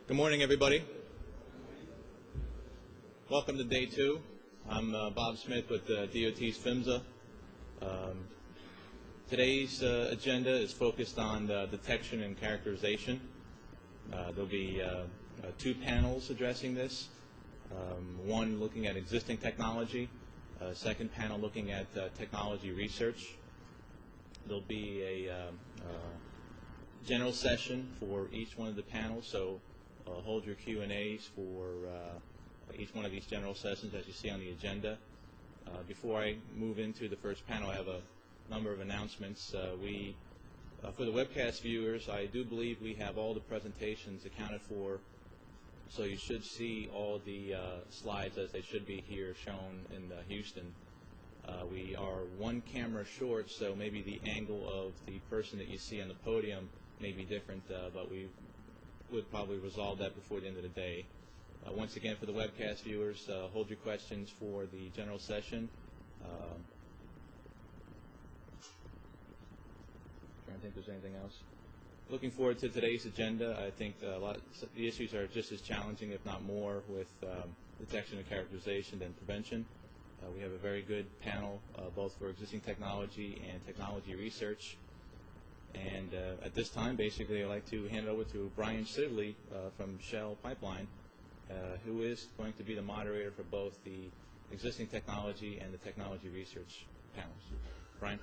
Good morning, everybody. Welcome to day 2. I'm Bob Smith with DOT's PHMSA. Today's agenda is focused on detection and characterization. There'll be 2 panels addressing this. One looking at existing technology, second panel looking at technology research. There'll be a general session for each one of the panels, so hold your Q&As for each one of these general sessions as you see on the agenda. Before I move into the first panel, I have a number of announcements. For the webcast viewers, I do believe we have all the presentations accounted for, so you should see all the slides as they should be here shown in Houston. We are 1 camera short, so maybe the angle of the person that you see on the podium may be different, but we would probably resolve that before the end of the day. Once again, for the webcast viewers, hold your questions for the general session. Trying to think if there's anything else. Looking forward to today's agenda. I think the issues are just as challenging, if not more, with detection and characterization than prevention. We have a very good panel, both for existing technology and technology research. And at this time, basically, I'd like to hand it over to Brian Sidley from Shell Pipeline, who is going to be the moderator for both the existing technology and the technology research panels. Brian?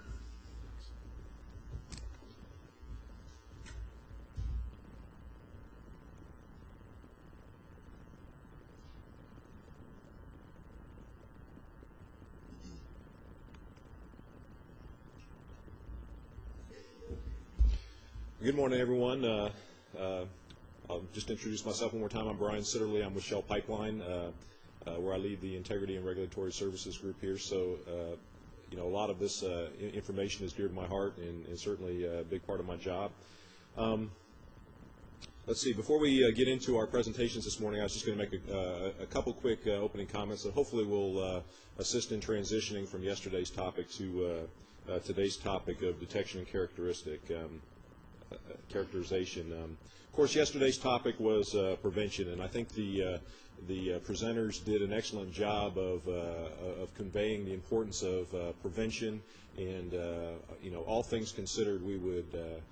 Good morning, everyone. I'll just introduce myself one more time. I'm Brian Sitterly. I'm with Shell Pipeline, where I lead the Integrity and Regulatory Services group here. So, a lot of this information is dear to my heart and certainly a big part of my job. Let's see. Before we get into our presentations this morning, I was just going to make a couple quick opening comments that hopefully will assist in transitioning from yesterday's topic to today's topic of detection and characterization. Of course, yesterday's topic was prevention, and I think the presenters did an excellent job of conveying the importance of prevention. And all things considered, we would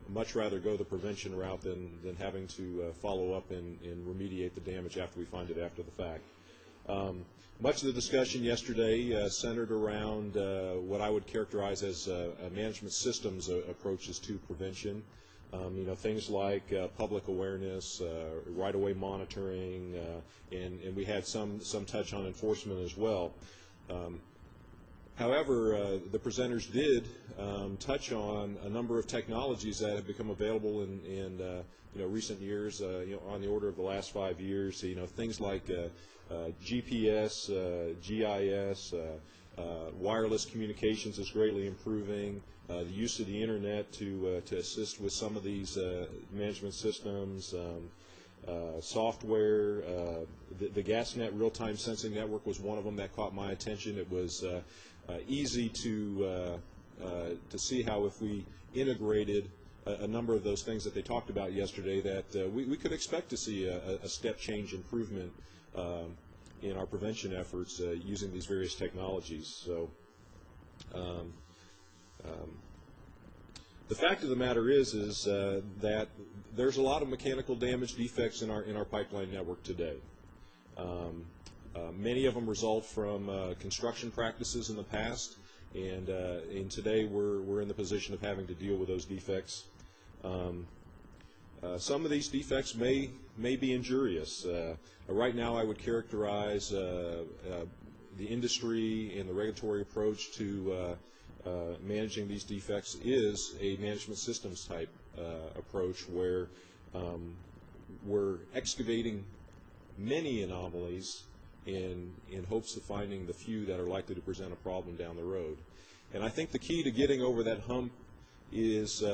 much rather go the prevention route than having to follow up and remediate the damage after we find it after the fact. Much of the discussion yesterday centered around what I would characterize as management systems approaches to prevention. Things like public awareness, right-of-way monitoring, and we had some touch on enforcement as well. However, the presenters did touch on a number of technologies that have become available in recent years, on the order of the last 5 years. Things like GPS, GIS, wireless communications is greatly improving. The use of the internet to assist with some of these management systems. Software, the GasNet real-time sensing network was one of them that caught my attention. It was easy to see how if we integrated a number of those things that they talked about yesterday, that we could expect to see a step change improvement in our prevention efforts using these various technologies. So the fact of the matter is that there's a lot of mechanical damage defects in our pipeline network today. Many of them result from construction practices in the past, and today we're in the position of having to deal with those defects. Some of these defects may be injurious. Right now, I would characterize the industry and the regulatory approach to managing these defects is a management systems type approach, where we're excavating many anomalies in hopes of finding the few that are likely to present a problem down the road. And I think the key to getting over that hump is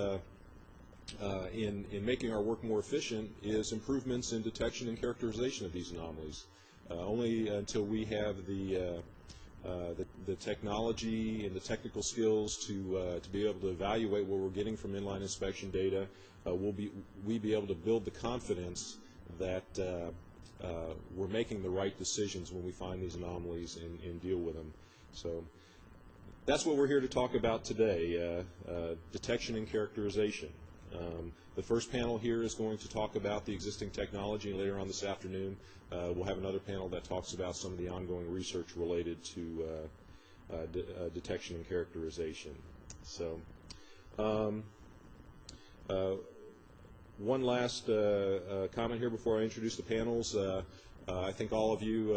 in making our work more efficient is improvements in detection and characterization of these anomalies. Only until we have the technology and the technical skills to be able to evaluate what we're getting from inline inspection data, we be able to build the confidence that we're making the right decisions when we find these anomalies and deal with them. So that's what we're here to talk about today, detection and characterization. The first panel here is going to talk about the existing technology, and later on this afternoon we'll have another panel that talks about some of the ongoing research related to detection and characterization. So one last comment here before I introduce the panels. I think all of you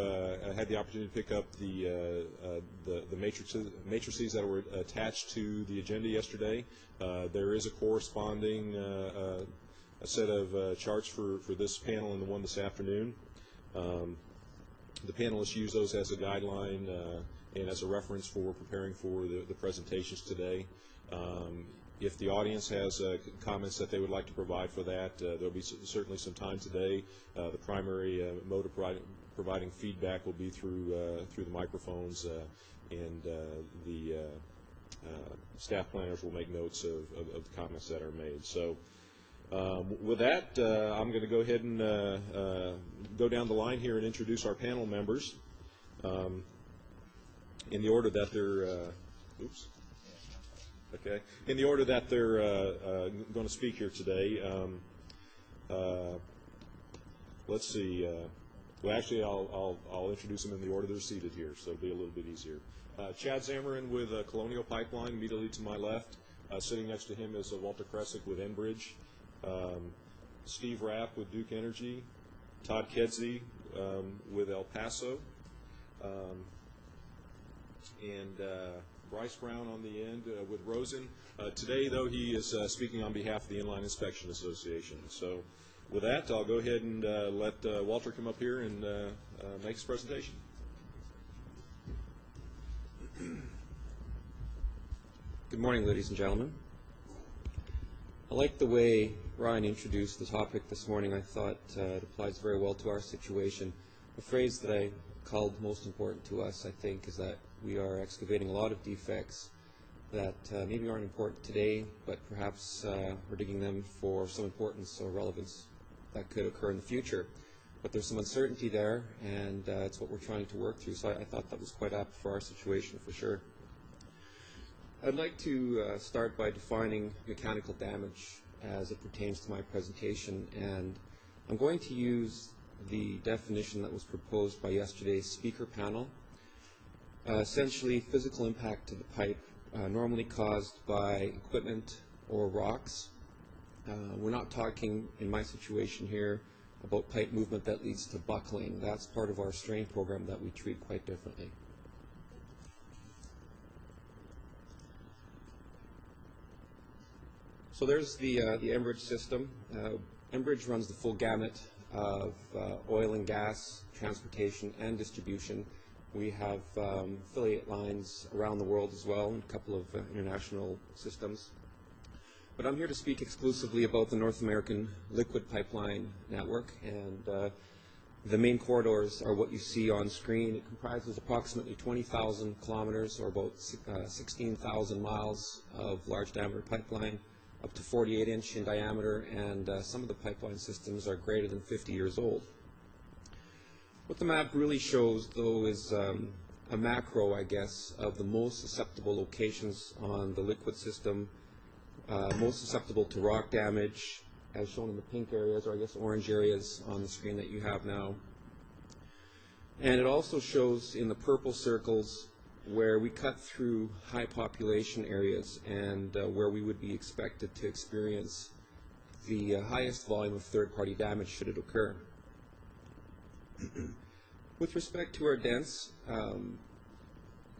had the opportunity to pick up the matrices that were attached to the agenda yesterday. There is a corresponding a set of charts for this panel and the one this afternoon. The panelists use those as a guideline and as a reference for preparing for the presentations today. If the audience has comments that they would like to provide for that, there'll be certainly some time today. The primary mode of providing feedback will be through the microphones, and the staff planners will make notes of the comments that are made. So with that, I'm going to go ahead and go down the line here and introduce our panel members in the order that they're Okay. In the order that they're going to speak here today, let's see. Well, actually, I'll introduce them in the order they're seated here, so it'll be a little bit easier. Chad Zamarin with Colonial Pipeline, immediately to my left. Sitting next to him is Walter Kresick with Enbridge. Steve Rapp with Duke Energy. Todd Kedzie with El Paso. And Bryce Brown on the end with Rosen. Today, though, he is speaking on behalf of the Inline Inspection Association. So with that, I'll go ahead and let Walter come up here and make his presentation. Good morning, ladies and gentlemen. I like the way Ryan introduced the topic this morning. I thought it applies very well to our situation. A phrase that I called most important to us, I think, is that we are excavating a lot of defects that maybe aren't important today, but perhaps we're digging them for some importance or relevance that could occur in the future. But there's some uncertainty there, and it's what we're trying to work through. So I thought that was quite apt for our situation, for sure. I'd like to start by defining mechanical damage as it pertains to my presentation, and I'm going to use the definition that was proposed by yesterday's speaker panel. Essentially, physical impact to the pipe normally caused by equipment or rocks. We're not talking, in my situation here, about pipe movement that leads to buckling. That's part of our strain program that we treat quite differently. So there's the Enbridge system. Enbridge runs the full gamut of oil and gas transportation and distribution. We have affiliate lines around the world as well, and a couple of international systems. But I'm here to speak exclusively about the North American liquid pipeline network, and the main corridors are what you see on screen. It comprises approximately 20,000 kilometers, or about 16,000 miles of large diameter pipeline, up to 48-inch in diameter, and some of the pipeline systems are greater than 50 years old. What the map really shows, though, is a macro, I guess, of the most susceptible locations on the liquid system, most susceptible to rock damage, as shown in the pink areas, or I guess orange areas on the screen that you have now. And it also shows in the purple circles where we cut through high population areas and where we would be expected to experience the highest volume of third-party damage should it occur. With respect to our dents,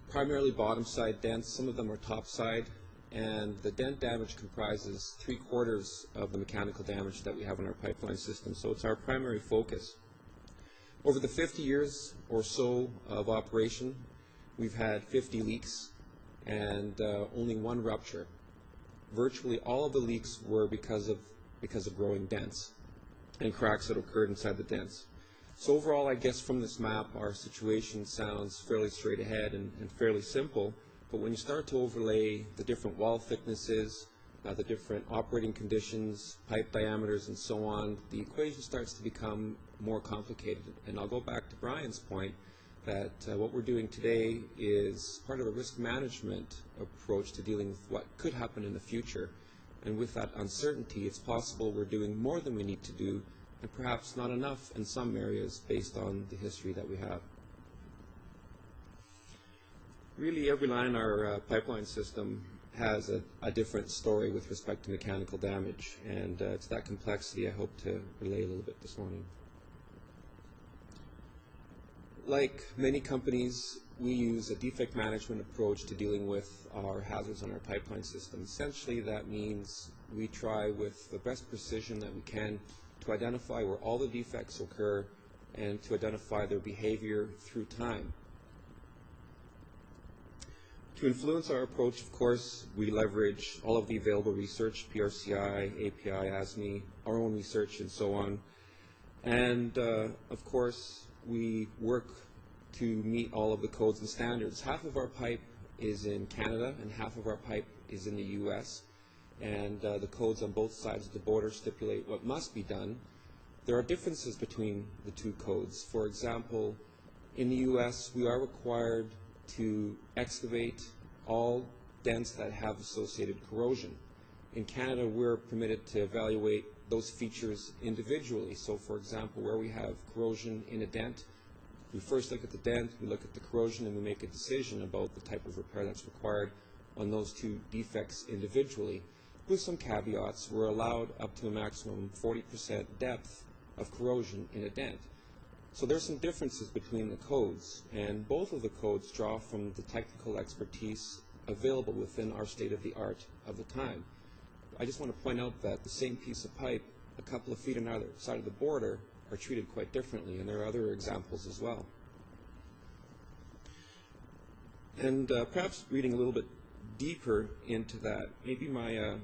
primarily bottom side dents, some of them are top side, and the dent damage comprises 3/4 of the mechanical damage that we have in our pipeline system, so it's our primary focus. Over the 50 years or so of operation, we've had 50 leaks and only one rupture. Virtually all of the leaks were because of growing dents and cracks that occurred inside the dents. So overall, I guess from this map, our situation sounds fairly straight ahead and fairly simple, but when you start to overlay the different wall thicknesses, the different operating conditions, pipe diameters, and so on, the equation starts to become more complicated. And I'll go back to Brian's point that what we're doing today is part of a risk management approach to dealing with what could happen in the future. And with that uncertainty, it's possible we're doing more than we need to do, and perhaps not enough in some areas based on the history that we have. Really, every line in our pipeline system has a different story with respect to mechanical damage, and it's that complexity I hope to relay a little bit this morning. Like many companies, we use a defect management approach to dealing with our hazards on our pipeline system. Essentially, that means we try with the best precision that we can to identify where all the defects occur and to identify their behavior through time. To influence our approach, of course, we leverage all of the available research, PRCI, API, ASME, our own research, and so on. And, of course, we work to meet all of the codes and standards. Half of our pipe is in Canada, and half of our pipe is in the U.S., and the codes on both sides of the border stipulate what must be done. There are differences between the two codes. For example, in the U.S., we are required to excavate all dents that have associated corrosion. In Canada, we're permitted to evaluate those features individually. So, for example, where we have corrosion in a dent, we first look at the dent, we look at the corrosion, and we make a decision about the type of repair that's required on those two defects individually. With some caveats, we're allowed up to a maximum 40% depth of corrosion in a dent. So there's some differences between the codes, and both of the codes draw from the technical expertise available within our state-of-the-art of the time. I just want to point out that the same piece of pipe, a couple of feet on either side of the border, are treated quite differently, and there are other examples as well. And perhaps reading a little bit deeper into that, maybe my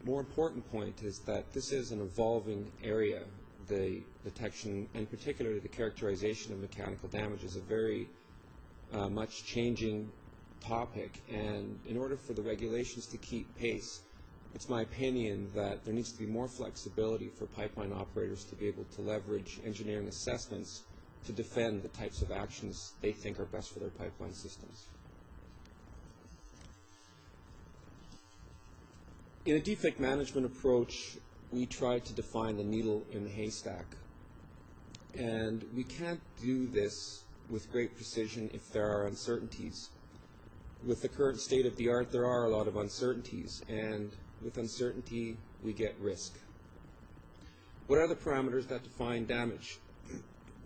more important point is that this is an evolving area. The detection, and particularly the characterization of mechanical damage, is a very much changing topic, and in order for the regulations to keep pace, it's my opinion that there needs to be more flexibility for pipeline operators to be able to leverage engineering assessments to defend the types of actions they think are best for their pipeline systems. In a defect management approach, we try to define the needle in the haystack. And we can't do this with great precision if there are uncertainties. With the current state of the art, there are a lot of uncertainties, and with uncertainty, we get risk. What are the parameters that define damage?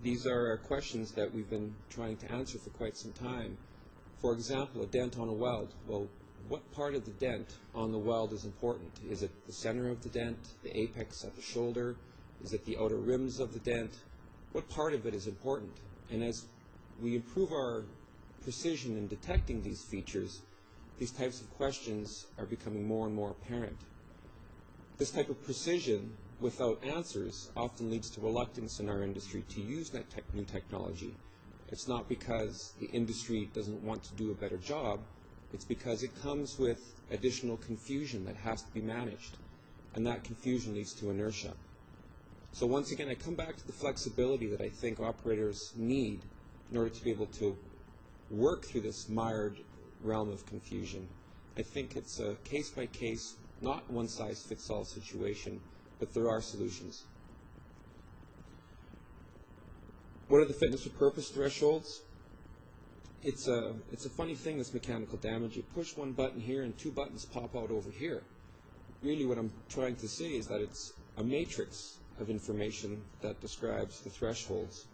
These are questions that we've been trying to answer for quite some time. For example, a dent on a weld. Well, what part of the dent on the weld is important? Is it the center of the dent, the apex at the shoulder? Is it the outer rims of the dent? What part of it is important? And as we improve our precision in detecting these features, these types of questions are becoming more and more apparent. This type of precision without answers often leads to reluctance in our industry to use that new technology. It's not because the industry doesn't want to do a better job, it's because it comes with additional confusion that has to be managed, and that confusion leads to inertia. So once again, I come back to the flexibility that I think operators need in order to be able to work through this mired realm of confusion. I think it's a case-by-case, not one-size-fits-all situation, but there are solutions. What are the fitness for purpose thresholds? It's a funny thing, this mechanical damage. You push one button here and two buttons pop out over here. Really what I'm trying to say is that it's a matrix of information that describes the thresholds.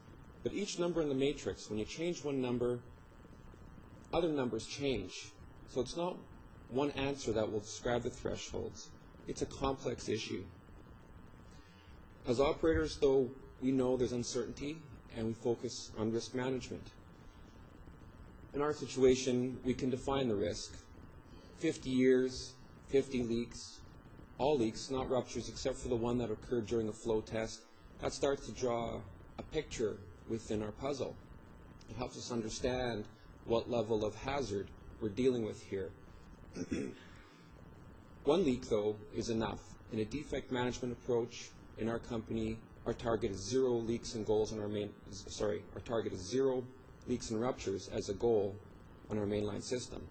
But each number in the matrix, when you change one number, other numbers change. So it's not one answer that will describe the thresholds. It's a complex issue. As operators, though, we know there's uncertainty, and we focus on risk management. In our situation, we can define the risk. 50 years, 50 leaks, all leaks, not ruptures, except for the one that occurred during a flow test. That starts to draw a picture within our puzzle. It helps us understand what level of hazard we're dealing with here. One leak, though, is enough. In a defect management approach, in our company, our target is 0 leaks and goals on our target is 0 leaks and ruptures as a goal on our mainline system.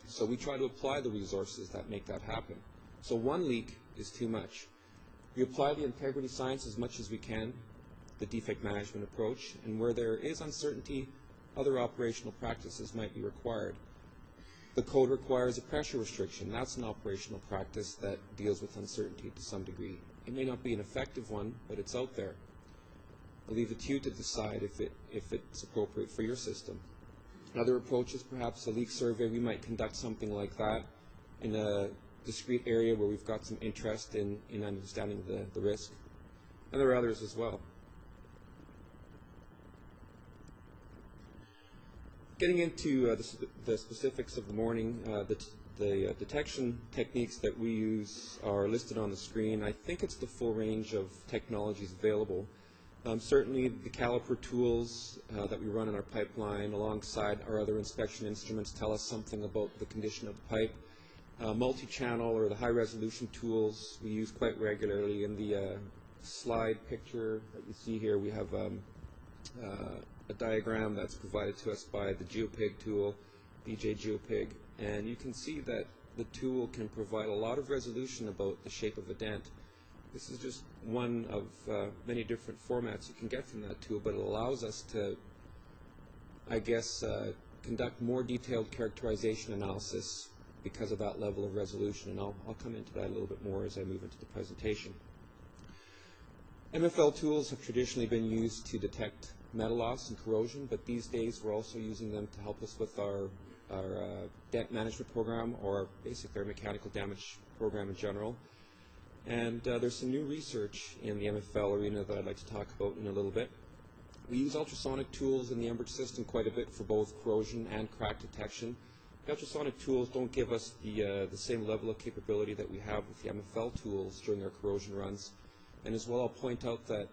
So we try to apply the resources that make that happen. So one leak is too much. We apply the integrity science as much as we can, the defect management approach, and where there is uncertainty, other operational practices might be required. The code requires a pressure restriction. That's an operational practice that deals with uncertainty to some degree. It may not be an effective one, but it's out there. I'll leave it to you to decide if it's appropriate for your system. Other approaches, perhaps a leak survey. We might conduct something like that in a discrete area where we've got some interest in understanding the risk. And there are others as well. Getting into the specifics of the morning, the detection techniques that we use are listed on the screen. I think it's the full range of technologies available. Certainly the caliper tools that we run in our pipeline alongside our other inspection instruments tell us something about the condition of the pipe. Multi-channel or the high-resolution tools we use quite regularly. In the slide picture that you see here, we have a diagram that's provided to us by the GeoPig tool, DJ GeoPig, and you can see that the tool can provide a lot of resolution about the shape of a dent. This is just one of many different formats you can get from that tool, but it allows us to, I guess, conduct more detailed characterization analysis because of that level of resolution, and I'll come into that a little bit more as I move into the presentation. MFL tools have traditionally been used to detect metal loss and corrosion, but these days we're also using them to help us with our dent management program, or basically our mechanical damage program in general. And there's some new research in the MFL arena that I'd like to talk about in a little bit. We use ultrasonic tools in the Enbridge system quite a bit for both corrosion and crack detection. The ultrasonic tools don't give us the same level of capability that we have with the MFL tools during our corrosion runs. And as well, I'll point out that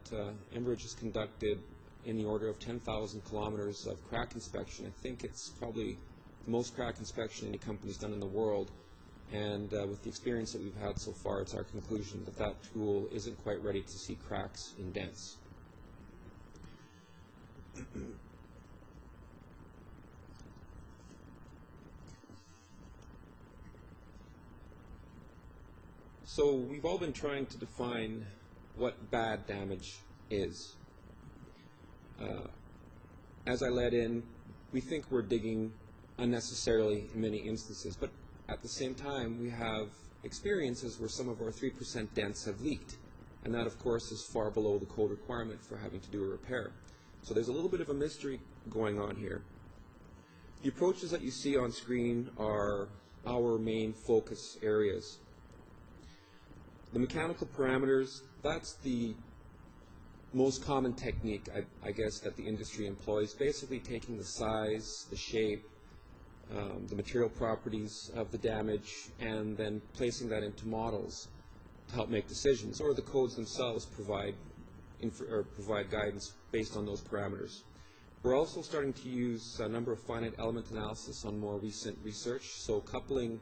Enbridge has conducted in the order of 10,000 kilometers of crack inspection. I think it's probably the most crack inspection any company's done in the world. And with the experience that we've had so far, it's our conclusion that that tool isn't quite ready to see cracks in dents. So we've all been trying to define what bad damage is. As I led in, we think we're digging unnecessarily in many instances, but at the same time we have experiences where some of our 3% dents have leaked, and that of course is far below the code requirement for having to do a repair. So there's a little bit of a mystery going on here. The approaches that you see on screen are our main focus areas. The mechanical parameters, that's the most common technique, I guess, that the industry employs, basically taking the size, the shape, the material properties of the damage, and then placing that into models to help make decisions, or the codes themselves provide guidance based on those parameters. We're also starting to use a number of finite element analysis on more recent research, so coupling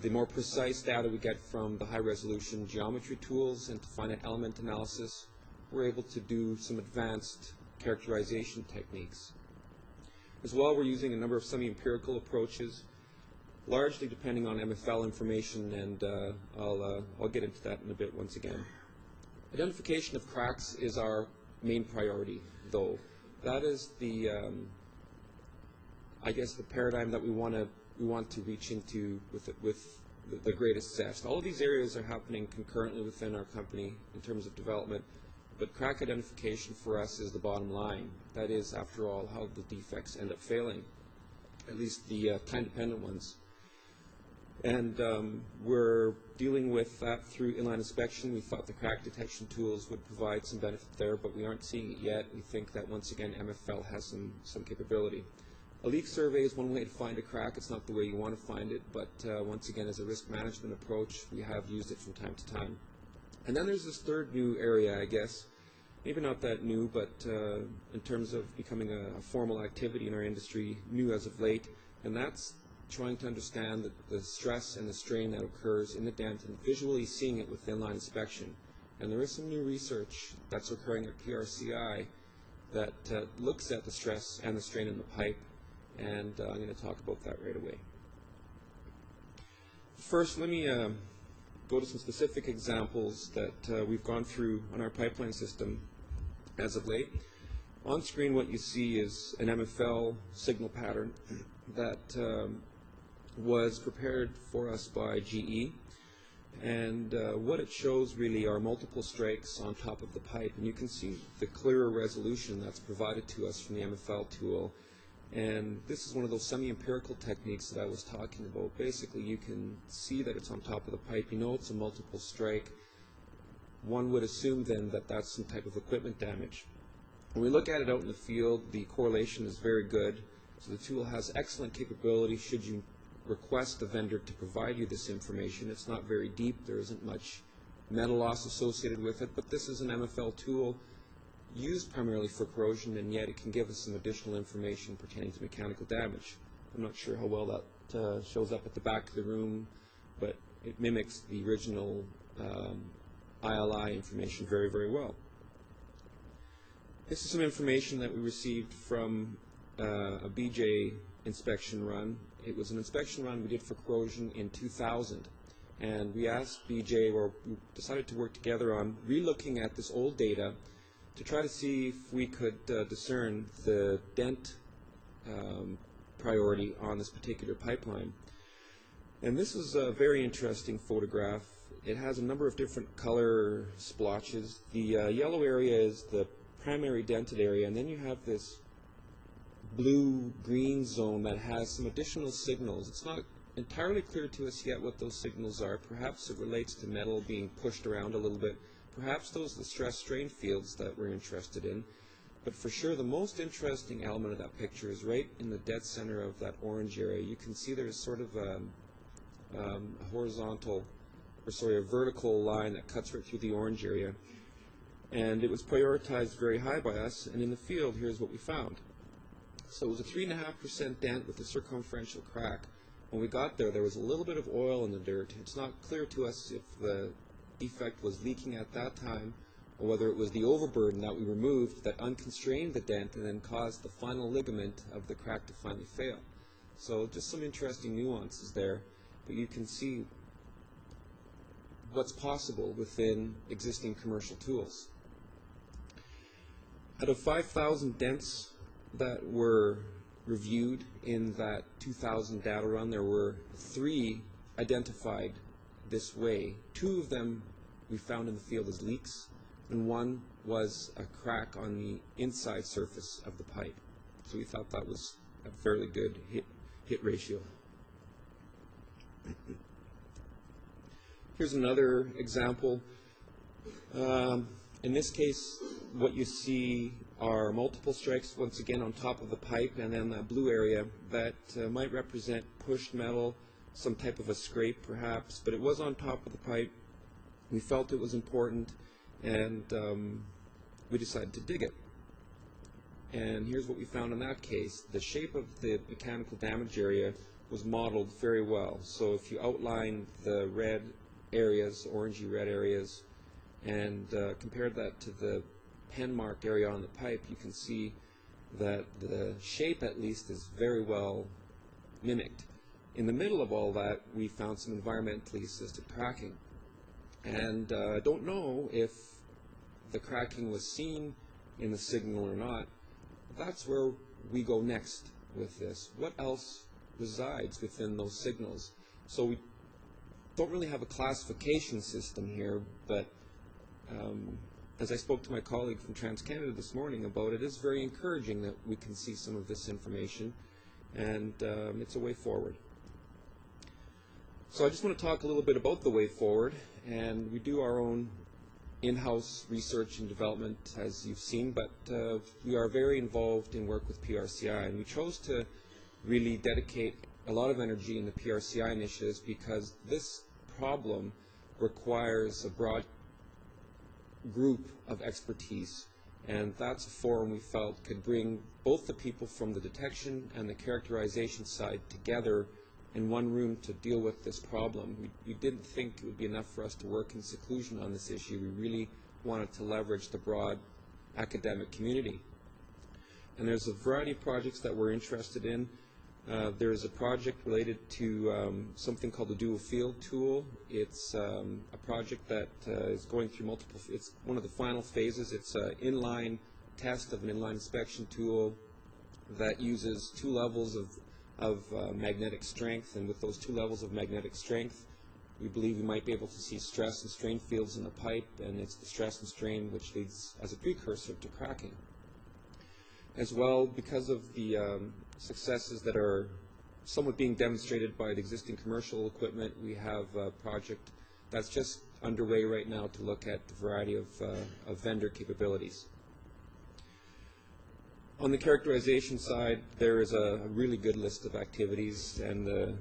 the more precise data we get from the high-resolution geometry tools into finite element analysis, we're able to do some advanced characterization techniques. As well, we're using a number of semi-empirical approaches, largely depending on MFL information, and I'll get into that in a bit once again. Identification of cracks is our main priority, though. That is the, I guess, the paradigm that we want to reach into with the greatest zest. All of these areas are happening concurrently within our company in terms of development, but crack identification for us is the bottom line. That is, after all, how the defects end up failing, at least the time-dependent ones. And we're dealing with that through inline inspection. We thought the crack detection tools would provide some benefit there, but we aren't seeing it yet. We think that, once again, MFL has some capability. A leak survey is one way to find a crack. It's not the way you want to find it, but once again, as a risk management approach, we have used it from time to time. And then there's this third new area, I guess, maybe not that new, but in terms of becoming a formal activity in our industry, new as of late, and that's trying to understand the stress and the strain that occurs in the dent and visually seeing it with inline inspection. And there is some new research that's occurring at PRCI that looks at the stress and the strain in the pipe, and I'm going to talk about that right away. First, let me go to some specific examples that we've gone through on our pipeline system as of late. On screen, what you see is an MFL signal pattern that was prepared for us by GE, and what it shows really are multiple strikes on top of the pipe, and you can see the clearer resolution that's provided to us from the MFL tool. And this is one of those semi-empirical techniques that I was talking about. Basically, you can see that it's on top of the pipe. You know it's a multiple strike. One would assume then that that's some type of equipment damage. When we look at it out in the field, the correlation is very good. So the tool has excellent capability should you request the vendor to provide you this information. It's not very deep. There isn't much metal loss associated with it, but this is an MFL tool used primarily for corrosion, and yet it can give us some additional information pertaining to mechanical damage. I'm not sure how well that shows up at the back of the room, but it mimics the original ILI information very, very well. This is some information that we received from a BJ inspection run. It was an inspection run we did for corrosion in 2000, and we asked BJ, or we decided to work together on relooking at this old data to try to see if we could discern the dent priority on this particular pipeline. And this is a very interesting photograph. It has a number of different color splotches. The yellow area is the primary dented area, and then you have this blue-green zone that has some additional signals. It's not entirely clear to us yet what those signals are. Perhaps it relates to metal being pushed around a little bit. Perhaps those are the stress-strain fields that we're interested in. But for sure, the most interesting element of that picture is right in the dead center of that orange area. You can see there's sort of a vertical line that cuts right through the orange area. And it was prioritized very high by us, and in the field, here's what we found. So it was a 3.5% dent with a circumferential crack. When we got there, there was a little bit of oil in the dirt. It's not clear to us if the defect was leaking at that time, or whether it was the overburden that we removed that unconstrained the dent and then caused the final ligament of the crack to finally fail. So just some interesting nuances there, but you can see what's possible within existing commercial tools. Out of 5,000 dents that were reviewed in that 2000 data run, there were 3 identified this way. 2 of them we found in the field as leaks, and 1 was a crack on the inside surface of the pipe. So we thought that was a fairly good hit ratio. Here's another example. In this case, what you see are multiple strikes, once again on top of the pipe, and then that blue area that might represent pushed metal, some type of a scrape perhaps, but it was on top of the pipe. We felt it was important, and we decided to dig it. And here's what we found in that case. The shape of the mechanical damage area was modeled very well. So if you outline the red areas, orangey red areas, and compare that to the pen mark area on the pipe, you can see that the shape at least is very well mimicked. In the middle of all that, we found some environmentally assisted cracking. And I don't know if the cracking was seen in the signal or not. That's where we go next with this. What else resides within those signals? So we don't really have a classification system here, but as I spoke to my colleague from TransCanada this morning about it, it's very encouraging that we can see some of this information, and it's a way forward. So I just want to talk a little bit about the way forward, and we do our own in-house research and development, as you've seen, but we are very involved in work with PRCI, and we chose to really dedicate a lot of energy in the PRCI initiatives because this problem requires a broad group of expertise, and that's a forum we felt could bring both the people from the detection and the characterization side together in one room to deal with this problem. We didn't think it would be enough for us to work in seclusion on this issue. We really wanted to leverage the broad academic community. And there's a variety of projects that we're interested in. There's a project related to something called the dual field tool. It's a project that is going through multiple, it's one of the final phases. It's an inline test of an inline inspection tool that uses two levels of magnetic strength, and with those two levels of magnetic strength, we believe we might be able to see stress and strain fields in the pipe, and it's the stress and strain which leads as a precursor to cracking. As well, because of the successes that are somewhat being demonstrated by the existing commercial equipment, we have a project that's just underway right now to look at the variety of vendor capabilities. On the characterization side, there is a really good list of activities, and the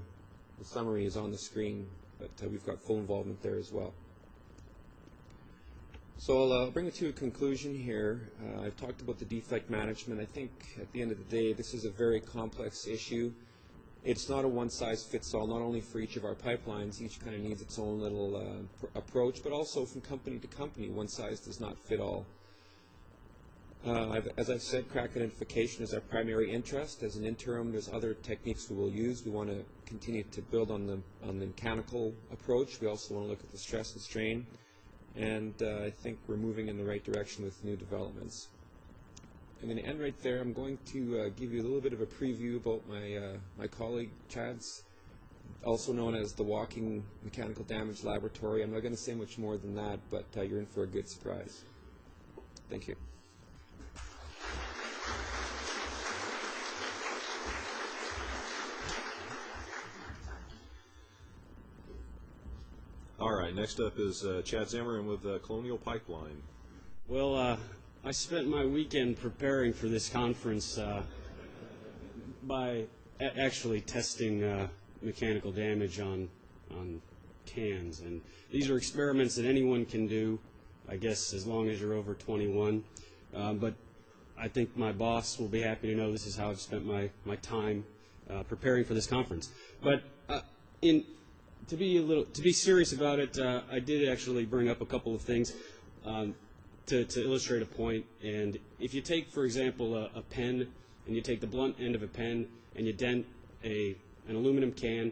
summary is on the screen, but we've got full involvement there as well. So I'll bring it to a conclusion here. I've talked about the defect management. I think at the end of the day, this is a very complex issue. It's not a one-size-fits-all, not only for each of our pipelines. Each kind of needs its own little approach, but also from company to company. One size does not fit all. As I've said, crack identification is our primary interest. As an interim, there's other techniques we will use. We want to continue to build on the mechanical approach. We also want to look at the stress and strain. And I think we're moving in the right direction with new developments. I'm going to end right there. I'm going to give you a little bit of a preview about my colleague Chad's, also known as the Walking Mechanical Damage Laboratory. I'm not going to say much more than that, but you're in for a good surprise. Thank you. All right, next up is Chad Zimmerman with Colonial Pipeline. Well, I spent my weekend preparing for this conference by actually testing mechanical damage on cans. And these are experiments that anyone can do, I guess, as long as you're over 21. But I think my boss will be happy to know this is how I've spent my time preparing for this conference. But to be serious about it, I did actually bring up a couple of things to illustrate a point. And if you take, for example, a pen, and you take the blunt end of a pen and you dent an aluminum can,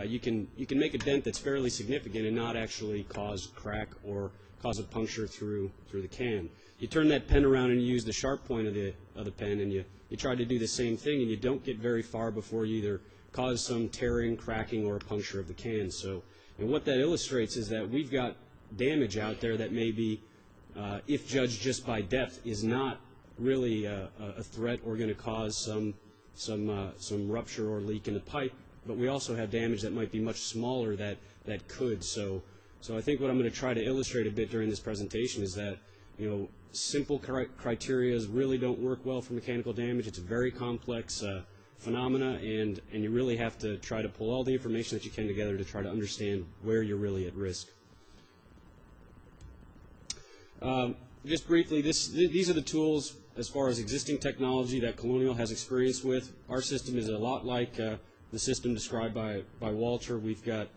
you can make a dent that's fairly significant and not actually cause crack or cause a puncture through the can. You turn that pen around and you use the sharp point of the pen, and you try to do the same thing, and you don't get very far before you either cause some tearing, cracking, or a puncture of the can. So, and what that illustrates is that we've got damage out there that may be, if judged just by depth, is not really a threat or going to cause some rupture or leak in the pipe. But we also have damage that might be much smaller that could. So I think what I'm going to try to illustrate a bit during this presentation is that, simple criteria really don't work well for mechanical damage. It's a very complex phenomena, and you really have to try to pull all the information that you can together to try to understand where you're really at risk. Just briefly, these are the tools as far as existing technology that Colonial has experience with. Our system is a lot like the system described by Walter. We've got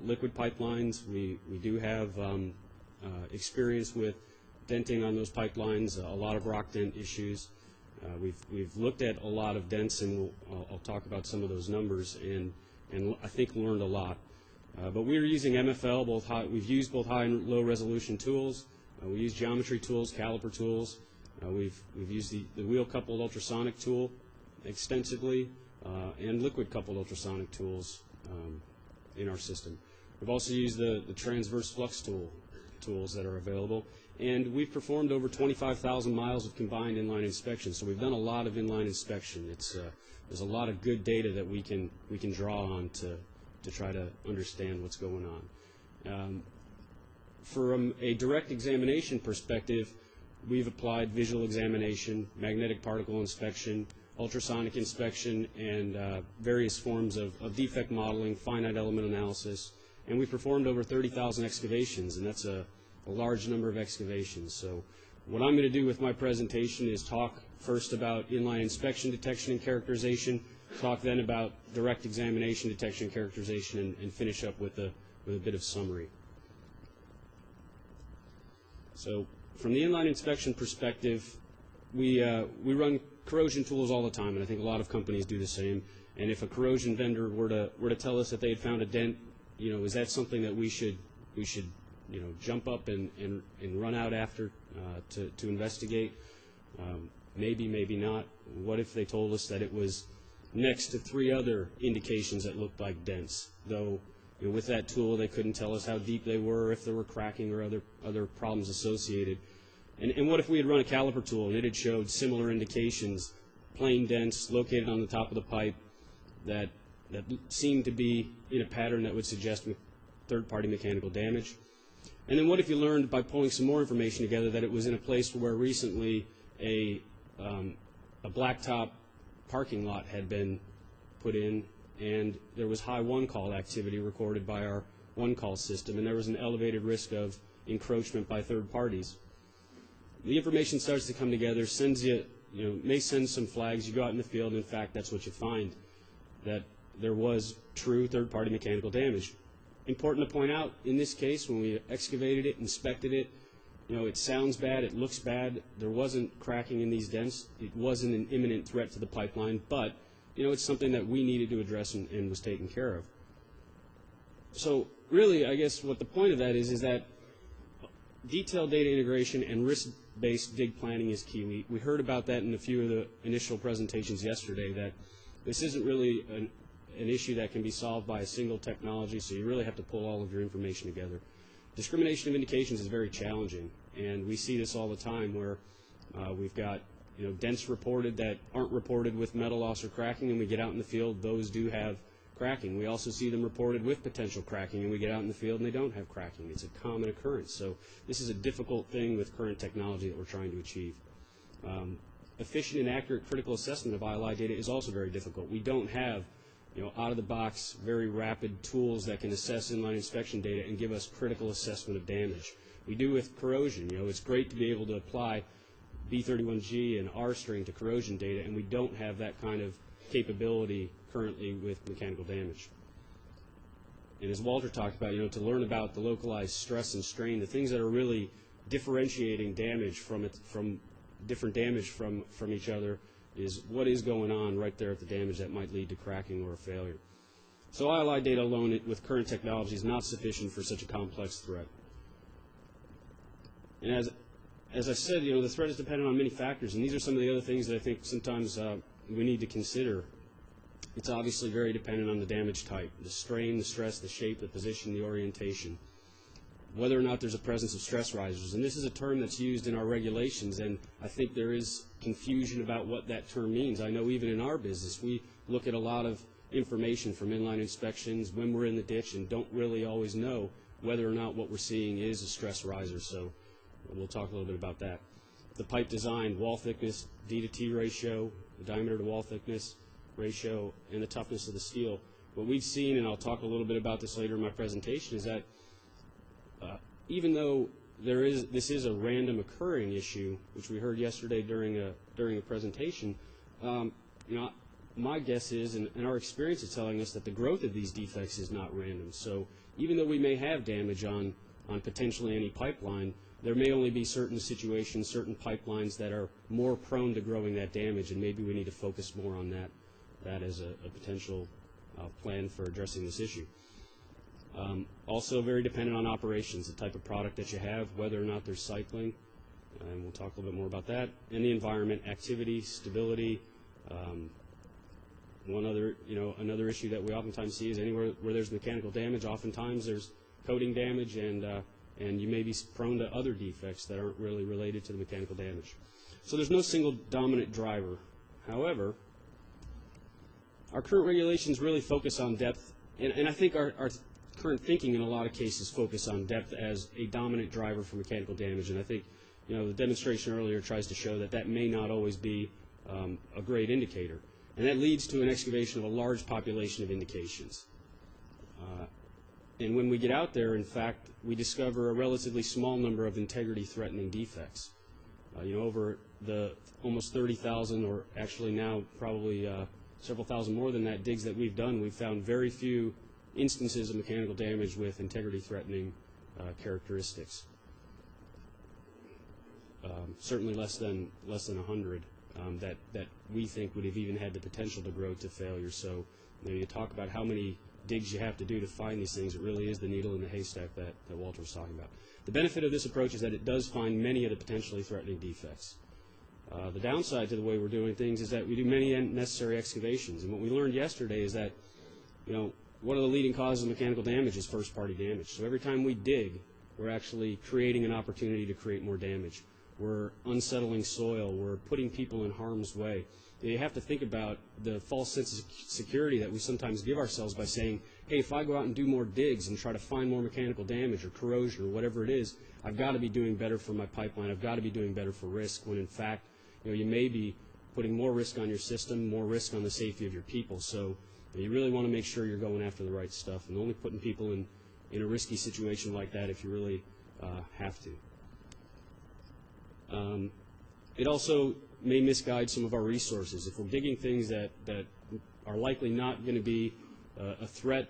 liquid pipelines. We do have experience with denting on those pipelines, a lot of rock dent issues. We've looked at a lot of dents, and I'll talk about some of those numbers, and I think learned a lot. But we're using MFL. We've used both high and low resolution tools. We use geometry tools, caliper tools. We've used the wheel coupled ultrasonic tool extensively, and liquid coupled ultrasonic tools in our system. We've also used the transverse flux tools that are available. And we've performed over 25,000 miles of combined inline inspection. So we've done a lot of inline inspection. There's a lot of good data that we can draw on to try to understand what's going on. From a direct examination perspective, we've applied visual examination, magnetic particle inspection, ultrasonic inspection, and various forms of defect modeling, finite element analysis. And we've performed over 30,000 excavations, and that's a large number of excavations. So what I'm going to do with my presentation is talk first about inline inspection, detection, and characterization, talk then about direct examination, detection, characterization, and finish up with a bit of summary. So from the inline inspection perspective, we run corrosion tools all the time, and I think a lot of companies do the same. And if a corrosion vendor were to tell us that they had found a dent, is that something that we should jump up and run out after to investigate? Maybe, maybe not. What if they told us that it was next to 3 other indications that looked like dents? Though with that tool, they couldn't tell us how deep they were, if there were cracking or other problems associated. And what if we had run a caliper tool and it had showed similar indications, plain dents located on the top of the pipe that seemed to be in a pattern that would suggest third-party mechanical damage? And then what if you learned by pulling some more information together that it was in a place where recently a blacktop parking lot had been put in, and there was high one-call activity recorded by our one-call system, and there was an elevated risk of encroachment by third parties? The information starts to come together, may send some flags. You go out in the field, and in fact, that's what you find, that there was true third-party mechanical damage. Important to point out, in this case, when we excavated it, inspected it, it sounds bad, it looks bad, there wasn't cracking in these dents, it wasn't an imminent threat to the pipeline, but, it's something that we needed to address and was taken care of. So, really, I guess what the point of that is that detailed data integration and risk-based dig planning is key. We heard about that in a few of the initial presentations yesterday, that this isn't really an issue that can be solved by a single technology, so you really have to pull all of your information together. Discrimination of indications is very challenging, and we see this all the time where we've got dents reported that aren't reported with metal loss or cracking, and we get out in the field, those do have cracking. We also see them reported with potential cracking, and we get out in the field and they don't have cracking. It's a common occurrence. So this is a difficult thing with current technology that we're trying to achieve. Efficient and accurate critical assessment of ILI data is also very difficult. We don't have out-of-the-box, very rapid tools that can assess inline inspection data and give us critical assessment of damage. We do with corrosion. It's great to be able to apply B31G and R-string to corrosion data, and we don't have that kind of capability currently with mechanical damage. And as Walter talked about, to learn about the localized stress and strain, the things that are really differentiating damage from different damage from each other is what is going on right there at the damage that might lead to cracking or a failure. So ILI data alone with current technology is not sufficient for such a complex threat. And as I said, the threat is dependent on many factors, and these are some of the other things that I think sometimes we need to consider. It's obviously very dependent on the damage type, the strain, the stress, the shape, the position, the orientation, whether or not there's a presence of stress risers. And this is a term that's used in our regulations, and I think there is confusion about what that term means. I know even in our business, we look at a lot of information from inline inspections when we're in the ditch and don't really always know whether or not what we're seeing is a stress riser. So we'll talk a little bit about that. The pipe design, wall thickness, D to T ratio, the diameter to wall thickness ratio, and the toughness of the steel. What we've seen, and I'll talk a little bit about this later in my presentation, is that even though this is a random occurring issue, which we heard yesterday during a presentation, my guess is, and our experience is telling us, that the growth of these defects is not random. So even though we may have damage on potentially any pipeline, there may only be certain situations, certain pipelines that are more prone to growing that damage, and maybe we need to focus more on that as a potential plan for addressing this issue. Also very dependent on operations, the type of product that you have, whether or not there's cycling, and we'll talk a little bit more about that, and the environment, activity, stability. Another issue that we oftentimes see is anywhere where there's mechanical damage, oftentimes there's coating damage, and you may be prone to other defects that aren't really related to the mechanical damage. So there's no single dominant driver. However, our current regulations really focus on depth, and I think our current thinking in a lot of cases focus on depth as a dominant driver for mechanical damage, and I think the demonstration earlier tries to show that may not always be a great indicator, and that leads to an excavation of a large population of indications. And when we get out there, in fact, we discover a relatively small number of integrity-threatening defects. Over the almost 30,000, or actually now probably several thousand more than that digs that we've done, we've found very few instances of mechanical damage with integrity-threatening characteristics. Certainly less than 100 that we think would have even had the potential to grow to failure. So you talk about how many digs you have to do to find these things. It really is the needle in the haystack that Walter was talking about. The benefit of this approach is that it does find many of the potentially threatening defects. The downside to the way we're doing things is that we do many unnecessary excavations. And what we learned yesterday is that, one of the leading causes of mechanical damage is first-party damage. So every time we dig, we're actually creating an opportunity to create more damage. We're unsettling soil. We're putting people in harm's way. You have to think about the false sense of security that we sometimes give ourselves by saying, hey, if I go out and do more digs and try to find more mechanical damage or corrosion or whatever it is, I've got to be doing better for my pipeline. I've got to be doing better for risk, when in fact, you may be putting more risk on your system, more risk on the safety of your people. So you really want to make sure you're going after the right stuff and only putting people in a risky situation like that if you really have to. It also may misguide some of our resources. If we're digging things that are likely not going to be a threat,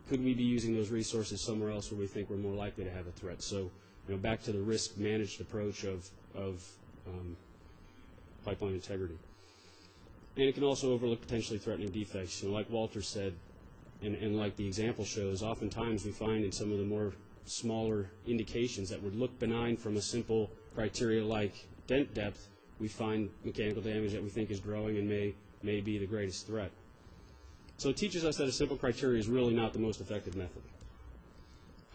could we be using those resources somewhere else where we think we're more likely to have a threat? So, back to the risk-managed approach of pipeline integrity. And it can also overlook potentially threatening defects. Like Walter said, and like the example shows, oftentimes we find in some of the more smaller indications that would look benign from a simple criteria like dent depth, we find mechanical damage that we think is growing and may be the greatest threat. So it teaches us that a simple criteria is really not the most effective method.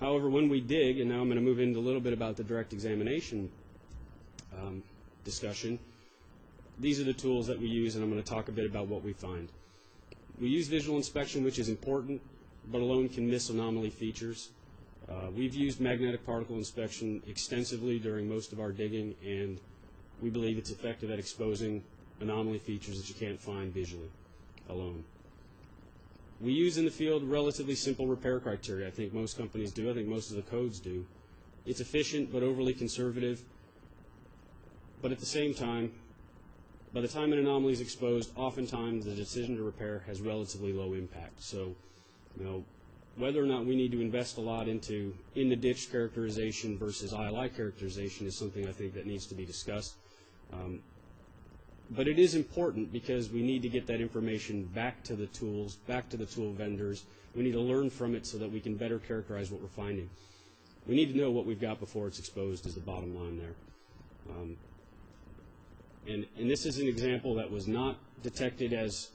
However, when we dig, and now I'm going to move into a little bit about the direct examination discussion, these are the tools that we use, and I'm going to talk a bit about what we find. We use visual inspection, which is important, but alone can miss anomaly features. We've used magnetic particle inspection extensively during most of our digging, and we believe it's effective at exposing anomaly features that you can't find visually alone. We use in the field relatively simple repair criteria. I think most companies do. I think most of the codes do. It's efficient but overly conservative. But at the same time, by the time an anomaly is exposed, oftentimes the decision to repair has relatively low impact. So, whether or not we need to invest a lot into in-the-ditch characterization versus ILI characterization is something I think that needs to be discussed. But it is important because we need to get that information back to the tools, back to the tool vendors. We need to learn from it so that we can better characterize what we're finding. We need to know what we've got before it's exposed is the bottom line there. And this is an example that was not detected as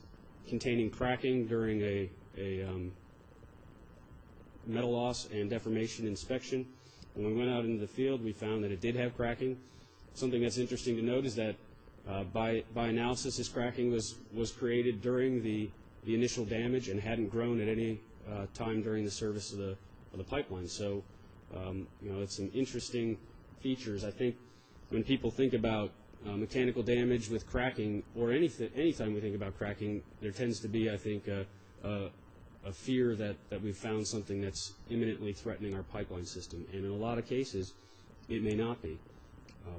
containing cracking during a metal loss and deformation inspection. When we went out into the field, we found that it did have cracking. Something that's interesting to note is that by analysis, this cracking was created during the initial damage and hadn't grown at any time during the service of the pipeline. So, it's some interesting features. I think when people think about mechanical damage with cracking, or anytime we think about cracking, there tends to be, I think, a fear that we've found something that's imminently threatening our pipeline system. And in a lot of cases, it may not be.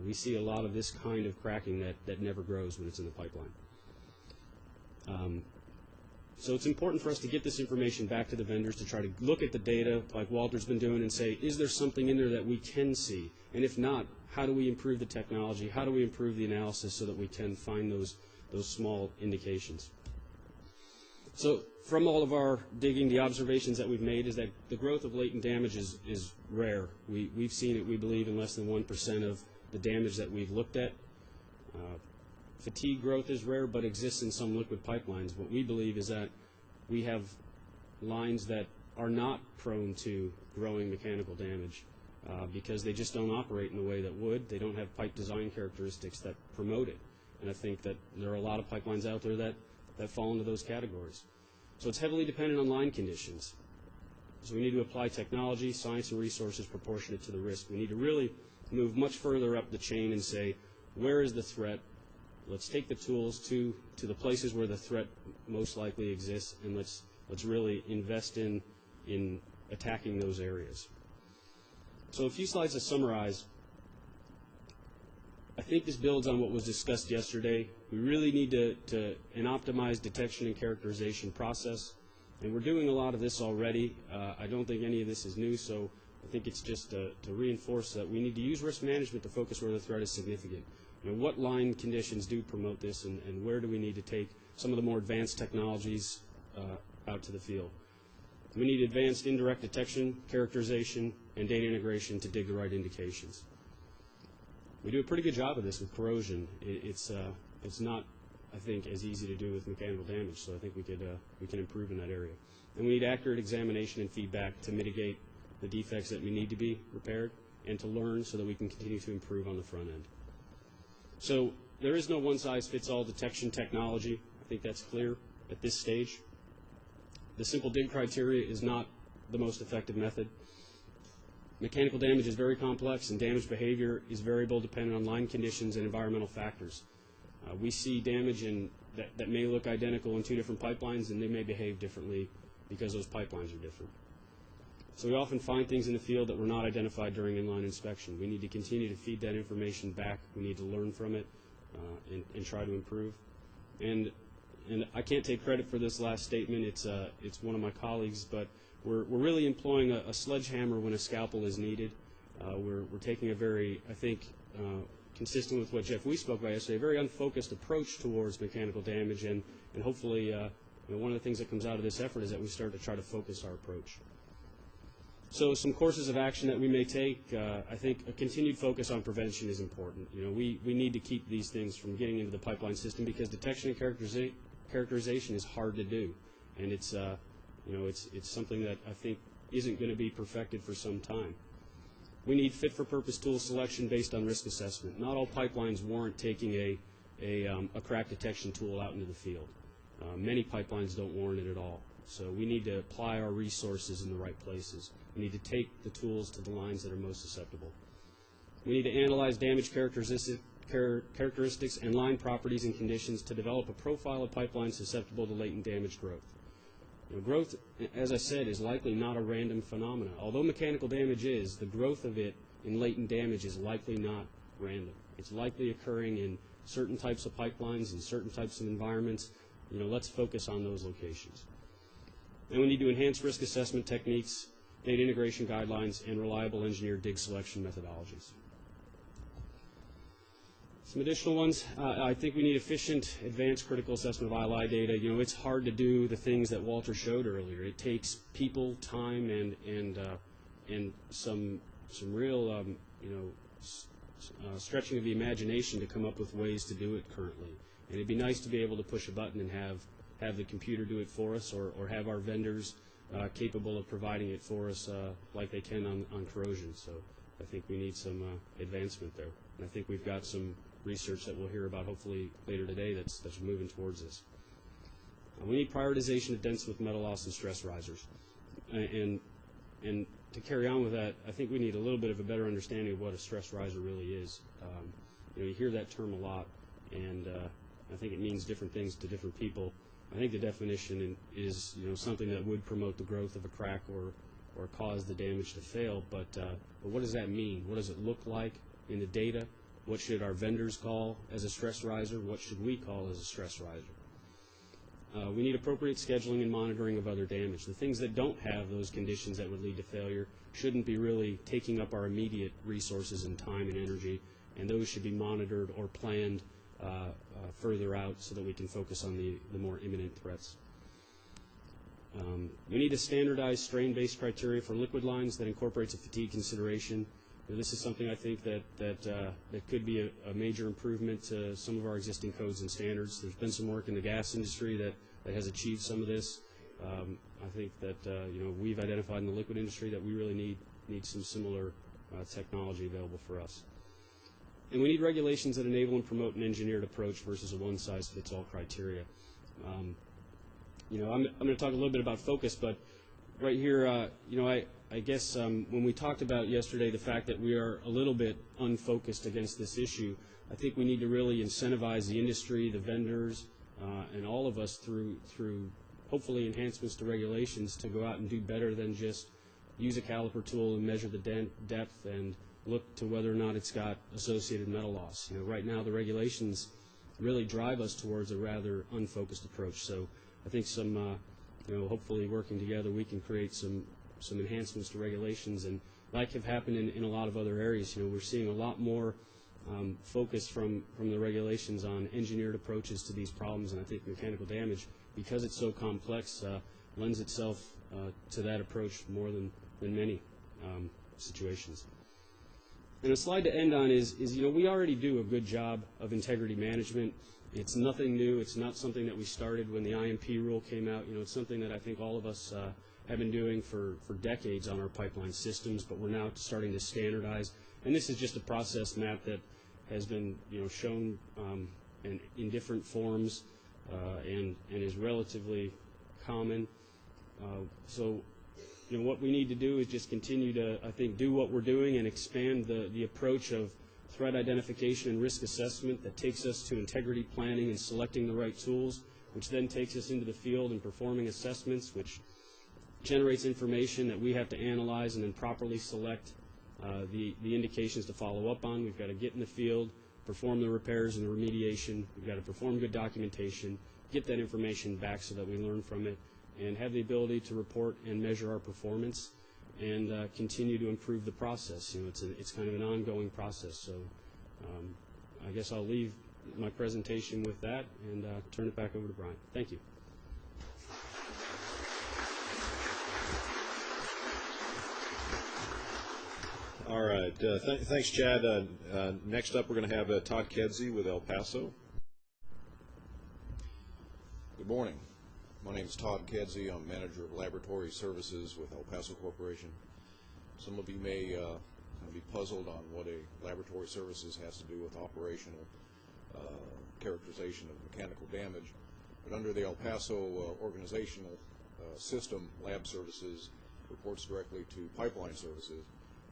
We see a lot of this kind of cracking that never grows when it's in the pipeline. So it's important for us to get this information back to the vendors to try to look at the data like Walter's been doing and say, is there something in there that we can see? And if not, how do we improve the technology? How do we improve the analysis so that we can find those small indications? So from all of our digging, the observations that we've made is that the growth of latent damage is rare. We've seen it, we believe, in less than 1% of the damage that we've looked at. Fatigue growth is rare but exists in some liquid pipelines. What we believe is that we have lines that are not prone to growing mechanical damage because they just don't operate in the way that would. They don't have pipe design characteristics that promote it. And I think that there are a lot of pipelines out there that fall into those categories. So it's heavily dependent on line conditions. So we need to apply technology, science, and resources proportionate to the risk. We need to really move much further up the chain and say, where is the threat? Let's take the tools to the places where the threat most likely exists, and let's really invest in attacking those areas. So a few slides to summarize. I think this builds on what was discussed yesterday. We really need an optimized detection and characterization process, and we're doing a lot of this already. I don't think any of this is new, so I think it's just to reinforce that we need to use risk management to focus where the threat is significant. What line conditions do promote this, and where do we need to take some of the more advanced technologies out to the field? We need advanced indirect detection, characterization, and data integration to dig the right indications. We do a pretty good job of this with corrosion. It's not, I think, as easy to do with mechanical damage, so I think we can improve in that area. And we need accurate examination and feedback to mitigate the defects that we need to be repaired and to learn so that we can continue to improve on the front end. So there is no one-size-fits-all detection technology. I think that's clear at this stage. The simple dig criteria is not the most effective method. Mechanical damage is very complex, and damage behavior is variable depending on line conditions and environmental factors. We see damage that may look identical in two different pipelines, and they may behave differently because those pipelines are different. So we often find things in the field that were not identified during inline inspection. We need to continue to feed that information back. We need to learn from it and try to improve. And I can't take credit for this last statement. It's one of my colleagues, but we're really employing a sledgehammer when a scalpel is needed. We're taking a very, I think, consistent with what Jeff Weiss spoke about yesterday, a very unfocused approach towards mechanical damage, and hopefully one of the things that comes out of this effort is that we start to try to focus our approach. So some courses of action that we may take, I think a continued focus on prevention is important. We need to keep these things from getting into the pipeline system because detection and characterization is hard to do, and it's something that I think isn't going to be perfected for some time. We need fit-for-purpose tool selection based on risk assessment. Not all pipelines warrant taking a crack detection tool out into the field. Many pipelines don't warrant it at all. So we need to apply our resources in the right places. We need to take the tools to the lines that are most susceptible. We need to analyze damage characteristics and line properties and conditions to develop a profile of pipelines susceptible to latent damage growth. Growth, as I said, is likely not a random phenomenon. Although mechanical damage is, the growth of it in latent damage is likely not random. It's likely occurring in certain types of pipelines and certain types of environments. Let's focus on those locations. And we need to enhance risk assessment techniques, data integration guidelines, and reliable engineered dig selection methodologies. Some additional ones, I think we need efficient, advanced critical assessment of ILI data. It's hard to do the things that Walter showed earlier. It takes people, time, and some real, stretching of the imagination to come up with ways to do it currently. And it'd be nice to be able to push a button and have the computer do it for us, or have our vendors capable of providing it for us like they can on corrosion. So I think we need some advancement there. And I think we've got some research that we'll hear about hopefully later today that's moving towards this. We need prioritization of dense with metal loss and stress risers. And to carry on with that, I think we need a little bit of a better understanding of what a stress riser really is. You hear that term a lot, and I think it means different things to different people. I think the definition is something that would promote the growth of a crack or cause the damage to fail. But what does that mean? What does it look like in the data? What should our vendors call as a stress riser? What should we call as a stress riser? We need appropriate scheduling and monitoring of other damage. The things that don't have those conditions that would lead to failure shouldn't be really taking up our immediate resources and time and energy, and those should be monitored or planned further out so that we can focus on the more imminent threats. We need a standardized strain-based criteria for liquid lines that incorporates a fatigue consideration. This is something I think that could be a major improvement to some of our existing codes and standards. There's been some work in the gas industry that has achieved some of this. I think that we've identified in the liquid industry that we really need some similar technology available for us. And we need regulations that enable and promote an engineered approach versus a one-size-fits-all criteria. I'm going to talk a little bit about focus, but right here, I guess when we talked about yesterday the fact that we are a little bit unfocused against this issue, I think we need to really incentivize the industry, the vendors, and all of us through hopefully enhancements to regulations to go out and do better than just use a caliper tool and measure the depth and look to whether or not it's got associated metal loss. Right now the regulations really drive us towards a rather unfocused approach. So I think hopefully working together, we can create some enhancements to regulations, and like have happened in a lot of other areas. We're seeing a lot more focus from the regulations on engineered approaches to these problems, and I think mechanical damage, because it's so complex, lends itself to that approach more than many situations. And a slide to end on is we already do a good job of integrity management. It's nothing new. It's not something that we started when the IMP rule came out. It's something that I think all of us have been doing for decades on our pipeline systems, but we're now starting to standardize. And this is just a process map that has been shown in different forms and is relatively common. So what we need to do is just continue to, I think, do what we're doing and expand the approach of threat identification and risk assessment that takes us to integrity planning and selecting the right tools, which then takes us into the field and performing assessments, which generates information that we have to analyze and then properly select the indications to follow up on. We've got to get in the field, perform the repairs and the remediation. We've got to perform good documentation, get that information back so that we learn from it, and have the ability to report and measure our performance and continue to improve the process. It's kind of an ongoing process. So I guess I'll leave my presentation with that and turn it back over to Brian. Thank you. All right. Thanks, Chad. Next up, we're going to have Todd Kedzie with El Paso. Good morning. My name is Todd Kedzie. I'm manager of laboratory services with El Paso Corporation. Some of you may be puzzled on what a laboratory services has to do with operational characterization of mechanical damage. But under the El Paso organizational system, lab services reports directly to pipeline services.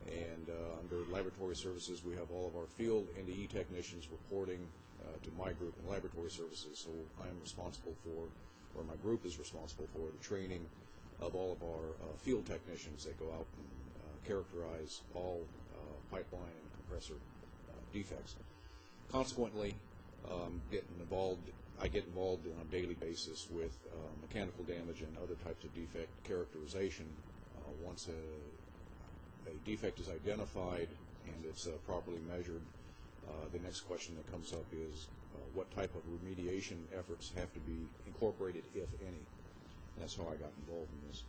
And under laboratory services, we have all of our field NDE technicians reporting to my group in laboratory services. So I am responsible for, or my group is responsible for, the training of all of our field technicians that go out and characterize all pipeline and compressor defects. Consequently, I get involved on a daily basis with mechanical damage and other types of defect characterization. Once a defect is identified and it's properly measured, the next question that comes up is what type of remediation efforts have to be incorporated, if any. And that's how I got involved in this.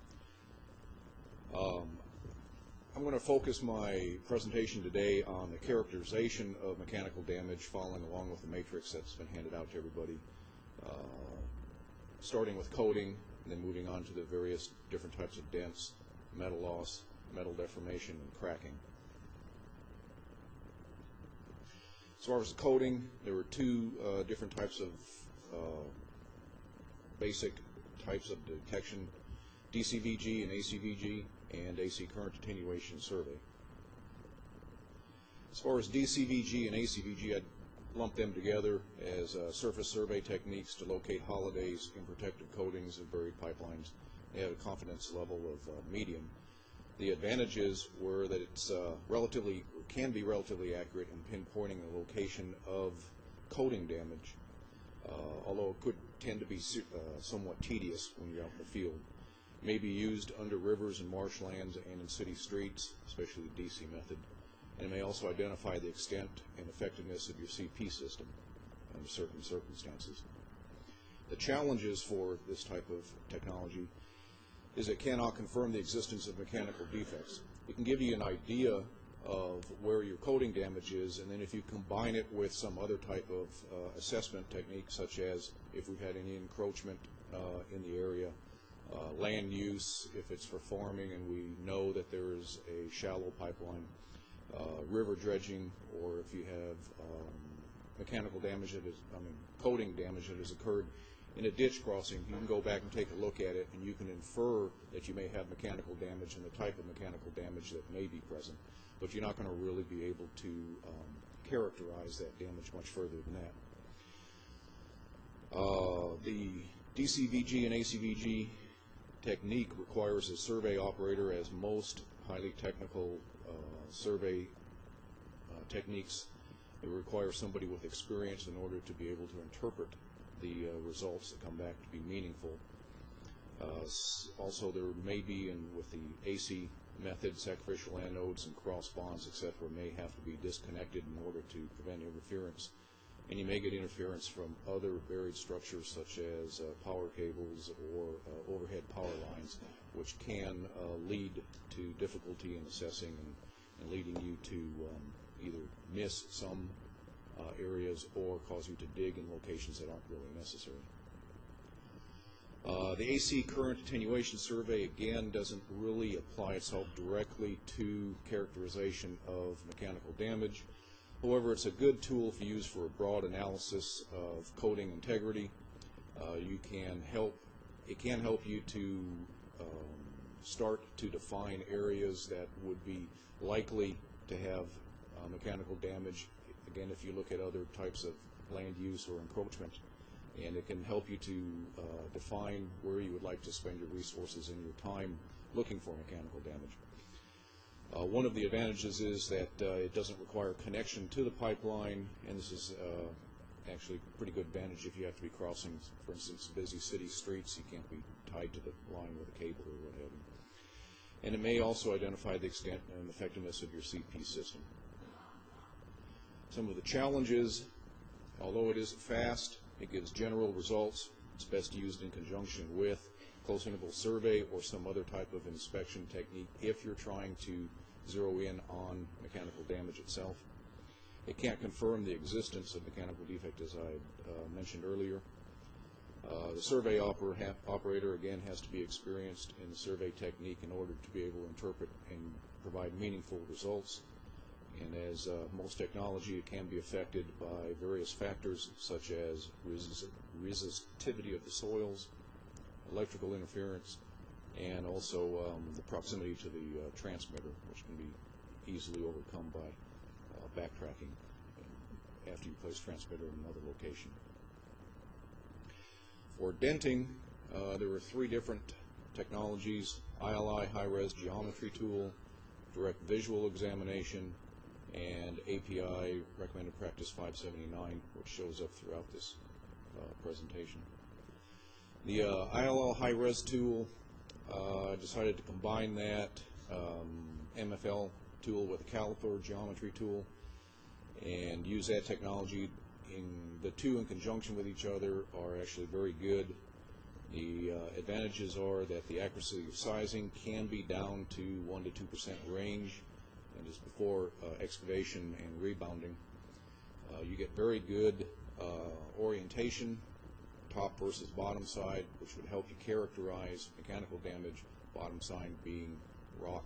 I'm going to focus my presentation today on the characterization of mechanical damage, following along with the matrix that's been handed out to everybody, starting with coating and then moving on to the various different types of dents, metal loss, metal deformation, and cracking. As far as the coating, there were two different types of basic types of detection: DCVG and ACVG, and AC current attenuation survey. As far as DCVG and ACVG, I'd lump them together as surface survey techniques to locate holidays in protective coatings of buried pipelines. They had a confidence level of medium. The advantages were that it's can be relatively accurate in pinpointing the location of coating damage, although it could tend to be somewhat tedious when you're out in the field. It may be used under rivers and marshlands and in city streets, especially the DC method, and it may also identify the extent and effectiveness of your CP system under certain circumstances. The challenges for this type of technology is it cannot confirm the existence of mechanical defects. It can give you an idea of where your coating damage is, and then if you combine it with some other type of assessment technique, such as if we've had any encroachment in the area, land use, if it's for farming and we know that there is a shallow pipeline, river dredging, or if you have mechanical damage coating damage that has occurred in a ditch crossing, you can go back and take a look at it, and you can infer that you may have mechanical damage and the type of mechanical damage that may be present, but you're not going to really be able to characterize that damage much further than that. The DCVG and ACVG technique requires a survey operator, as most highly technical survey techniques that require somebody with experience in order to be able to interpret the results that come back to be meaningful. Also, there may be, with the AC method, sacrificial anodes and cross bonds, etc., may have to be disconnected in order to prevent interference. And you may get interference from other buried structures such as power cables or overhead power lines, which can lead to difficulty in assessing and leading you to either miss some areas or cause you to dig in locations that aren't really necessary. The AC current attenuation survey, again, doesn't really apply itself directly to characterization of mechanical damage. However, it's a good tool for use for a broad analysis of coating integrity. It can help you to start to define areas that would be likely to have mechanical damage. Again, if you look at other types of land use or encroachment, and it can help you to define where you would like to spend your resources and your time looking for mechanical damage. One of the advantages is that it doesn't require connection to the pipeline, and this is actually a pretty good advantage if you have to be crossing, for instance, busy city streets. You can't be tied to the line with a cable or what have you. And it may also identify the extent and effectiveness of your CP system. Some of the challenges: although it is fast, it gives general results. It's best used in conjunction with close interval survey or some other type of inspection technique if you're trying to zero in on mechanical damage itself. It can't confirm the existence of mechanical defect, as I mentioned earlier. The survey operator, again, has to be experienced in the survey technique in order to be able to interpret and provide meaningful results. And as most technology, it can be affected by various factors such as resistivity of the soils, electrical interference, and also the proximity to the transmitter, which can be easily overcome by backtracking after you place transmitter in another location. For denting, there were 3 different technologies: ILI high-res geometry tool, direct visual examination, and API recommended practice 579, which shows up throughout this presentation. The ILL high-res tool, decided to combine that MFL tool with a caliper geometry tool and use that technology. The two in conjunction with each other are actually very good. The advantages are that the accuracy of sizing can be down to 1 to 2% range, and is before excavation and rebounding. You get very good orientation, top versus bottom side, which would help you characterize mechanical damage, bottom side being rock,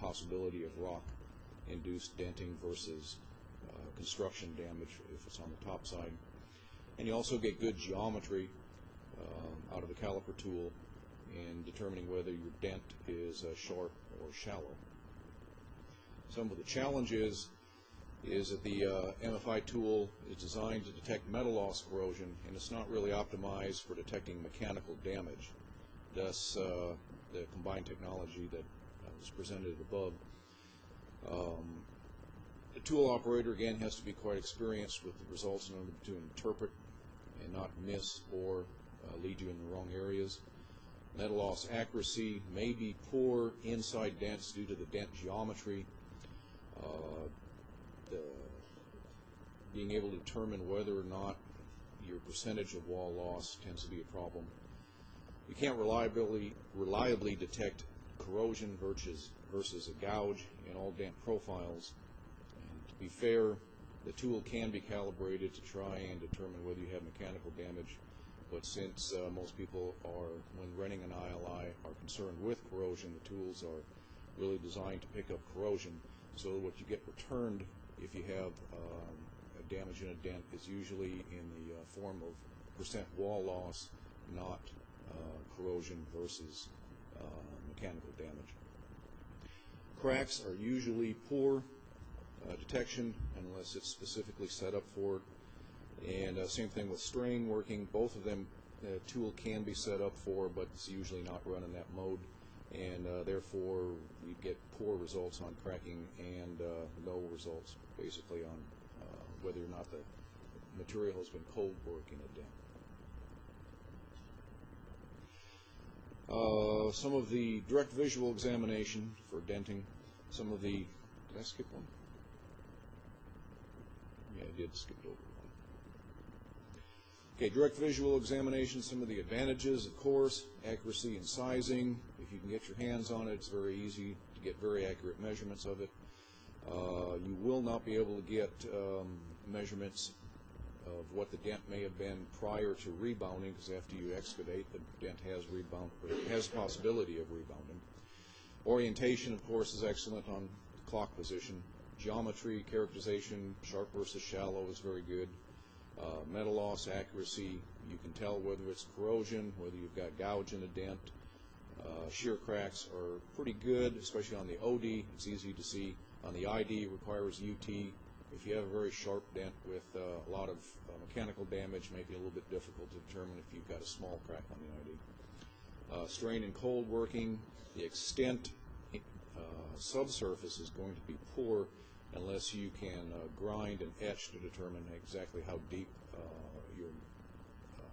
possibility of rock-induced denting versus construction damage if it's on the top side. And you also get good geometry out of the caliper tool in determining whether your dent is sharp or shallow. Some of the challenges is that the MFI tool is designed to detect metal loss corrosion, and it's not really optimized for detecting mechanical damage. Thus, the combined technology that was presented above. The tool operator, again, has to be quite experienced with the results in order to interpret and not miss or lead you in the wrong areas. Metal loss accuracy may be poor inside dents due to the dent geometry. Being able to determine whether or not your percentage of wall loss tends to be a problem. You can't reliably detect corrosion versus a gouge in all dent profiles. And to be fair, the tool can be calibrated to try and determine whether you have mechanical damage, but since most people are, when running an ILI, are concerned with corrosion, the tools are really designed to pick up corrosion. So what you get returned if you have damage in a dent is usually in the form of percent wall loss, not corrosion versus mechanical damage. Cracks are usually poor detection unless it's specifically set up for it. And same thing with strain working. Both of them, the tool can be set up for, but it's usually not run in that mode. and therefore you get poor results on cracking and no results basically on whether or not the material has been cold working a dent. Some of the direct visual examination for denting, some of the, did I skip one? Yeah, I did skip over one. Okay, direct visual examination, some of the advantages, of course, accuracy and sizing. If you can get your hands on it, it's very easy to get very accurate measurements of it. You will not be able to get measurements of what the dent may have been prior to rebounding, because after you excavate, the dent has has possibility of rebounding. Orientation, of course, is excellent on clock position. Geometry, characterization, sharp versus shallow is very good. Metal loss, accuracy, you can tell whether it's corrosion, whether you've got gouge in a dent. Shear cracks are pretty good, especially on the OD. It's easy to see. On the ID, it requires UT. If you have a very sharp dent with a lot of mechanical damage, it may be a little bit difficult to determine if you've got a small crack on the ID. Strain and cold working, the extent subsurface is going to be poor unless you can grind and etch to determine exactly how deep your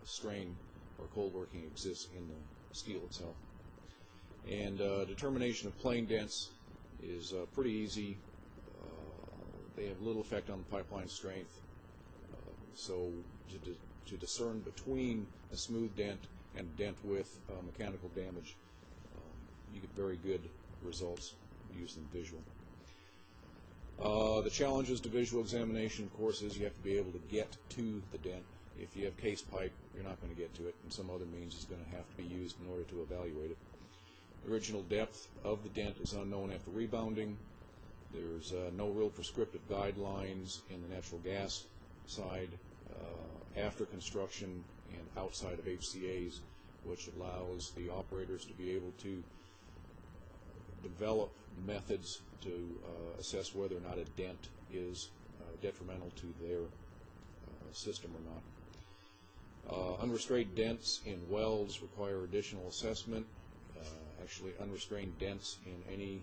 strain or cold working exists in the steel itself. And determination of plane dents is pretty easy. They have little effect on the pipeline strength. So to discern between a smooth dent and a dent with mechanical damage, you get very good results using visual. The challenges to visual examination, of course, is you have to be able to get to the dent. If you have case pipe, you're not going to get to it, and some other means is going to have to be used in order to evaluate it. The original depth of the dent is unknown after rebounding. There's no real prescriptive guidelines in the natural gas side after construction and outside of HCAs, which allows the operators to be able to develop methods to assess whether or not a dent is detrimental to their system or not. Unrestrained dents in welds require additional assessment. Actually, unrestrained dents in any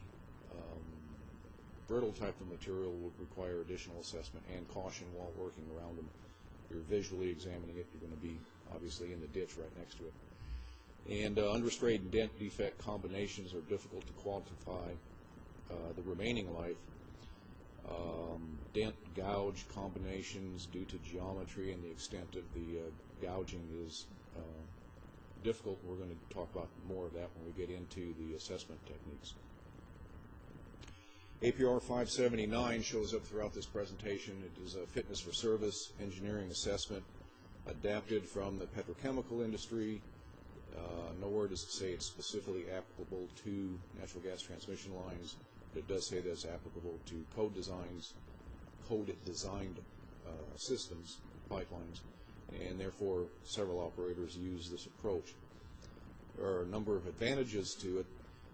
brittle type of material would require additional assessment and caution while working around them. If you're visually examining it, you're going to be obviously in the ditch right next to it. And unrestrained dent defect combinations are difficult to quantify the remaining life. Dent gouge combinations due to geometry and the extent of the gouging is difficult. We're going to talk about more of that when we get into the assessment techniques. APR 579 shows up throughout this presentation. It is a fitness for service engineering assessment adapted from the petrochemical industry. Nowhere does it say it's specifically applicable to natural gas transmission lines, but it does say that it's applicable to code-designed systems, pipelines, and therefore several operators use this approach. There are a number of advantages to it.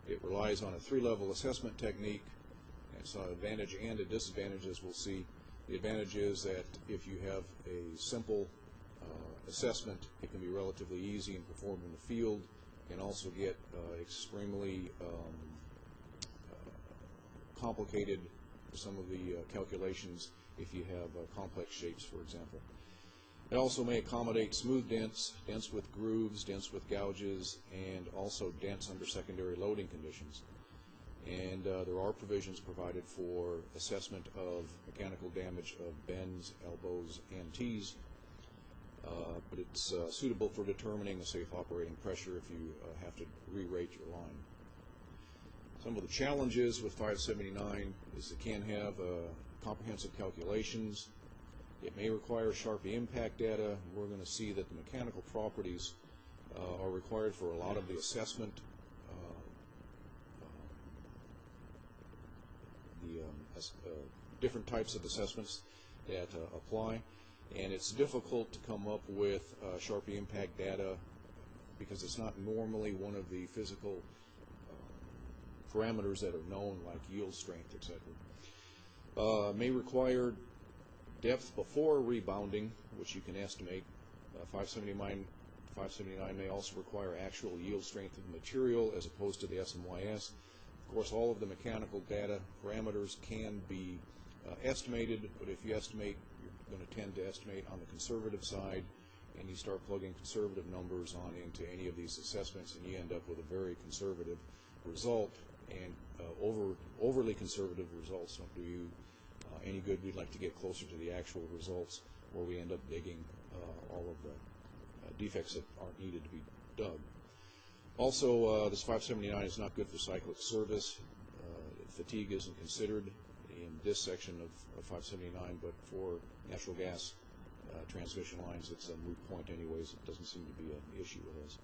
It relies on a three-level assessment technique. It's an advantage and a disadvantage, as we'll see. The advantage is that if you have a simple assessment, it can be relatively easy and performed in the field. You can also get extremely complicated some of the calculations if you have complex shapes, for example. It also may accommodate smooth dents, dents with grooves, dents with gouges, and also dents under secondary loading conditions. And there are provisions provided for assessment of mechanical damage of bends, elbows, and T's, but it's suitable for determining a safe operating pressure if you have to re-rate your line. Some of the challenges with 579 is it can have comprehensive calculations. It may require Sharpie impact data. We're going to see that the mechanical properties are required for a lot of the assessment. Different types of assessments that apply, and it's difficult to come up with Sharpie impact data because it's not normally one of the physical parameters that are known, like yield strength, etc. May require depth before rebounding, which you can estimate. 579 579 may also require actual yield strength of the material as opposed to the SMYS. Of course, all of the mechanical data parameters can be estimated, but if you estimate, you're going to tend to estimate on the conservative side, and you start plugging conservative numbers on into any of these assessments, and you end up with a very conservative result, and overly conservative results don't do you any good. We'd like to get closer to the actual results, where we end up digging all of the defects that aren't needed to be dug. Also, this 579 is not good for cyclic service. Fatigue isn't considered in this section of 579, but for natural gas transmission lines, it's a moot point anyways. It doesn't seem to be an issue with us.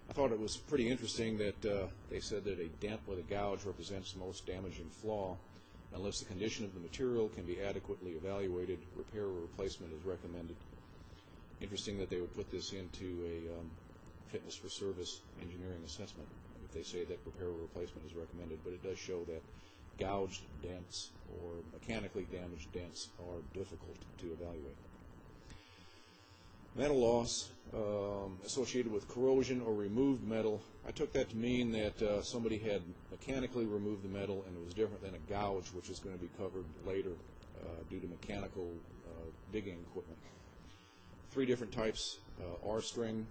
I thought it was pretty interesting that they said that a dent with a gouge represents the most damaging flaw. Unless the condition of the material can be adequately evaluated, repair or replacement is recommended. Interesting that they would put this into a fitness for service engineering assessment if they say that repair or replacement is recommended, but it does show that gouged dents or mechanically damaged dents are difficult to evaluate. Metal loss associated with corrosion or removed metal. I took that to mean that somebody had mechanically removed the metal, and it was different than a gouge, which is going to be covered later due to mechanical digging equipment. 3 different types: R-string,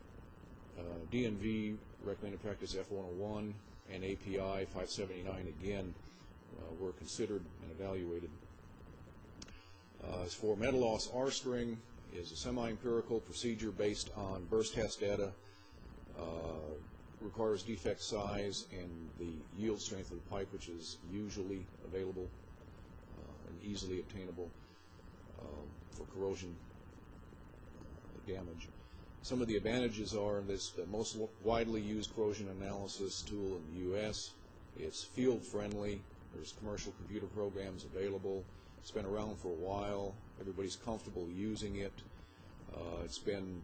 DNV, recommended practice F101, and API 579 again were considered and evaluated. As for metal loss, R-string is a semi-empirical procedure based on burst test data, requires defect size and the yield strength of the pipe, which is usually available and easily obtainable for corrosion damage. Some of the advantages are this: the most widely used corrosion analysis tool in the U.S. It's field friendly. There's commercial computer programs available. It's been around for a while. Everybody's comfortable using it. It's been,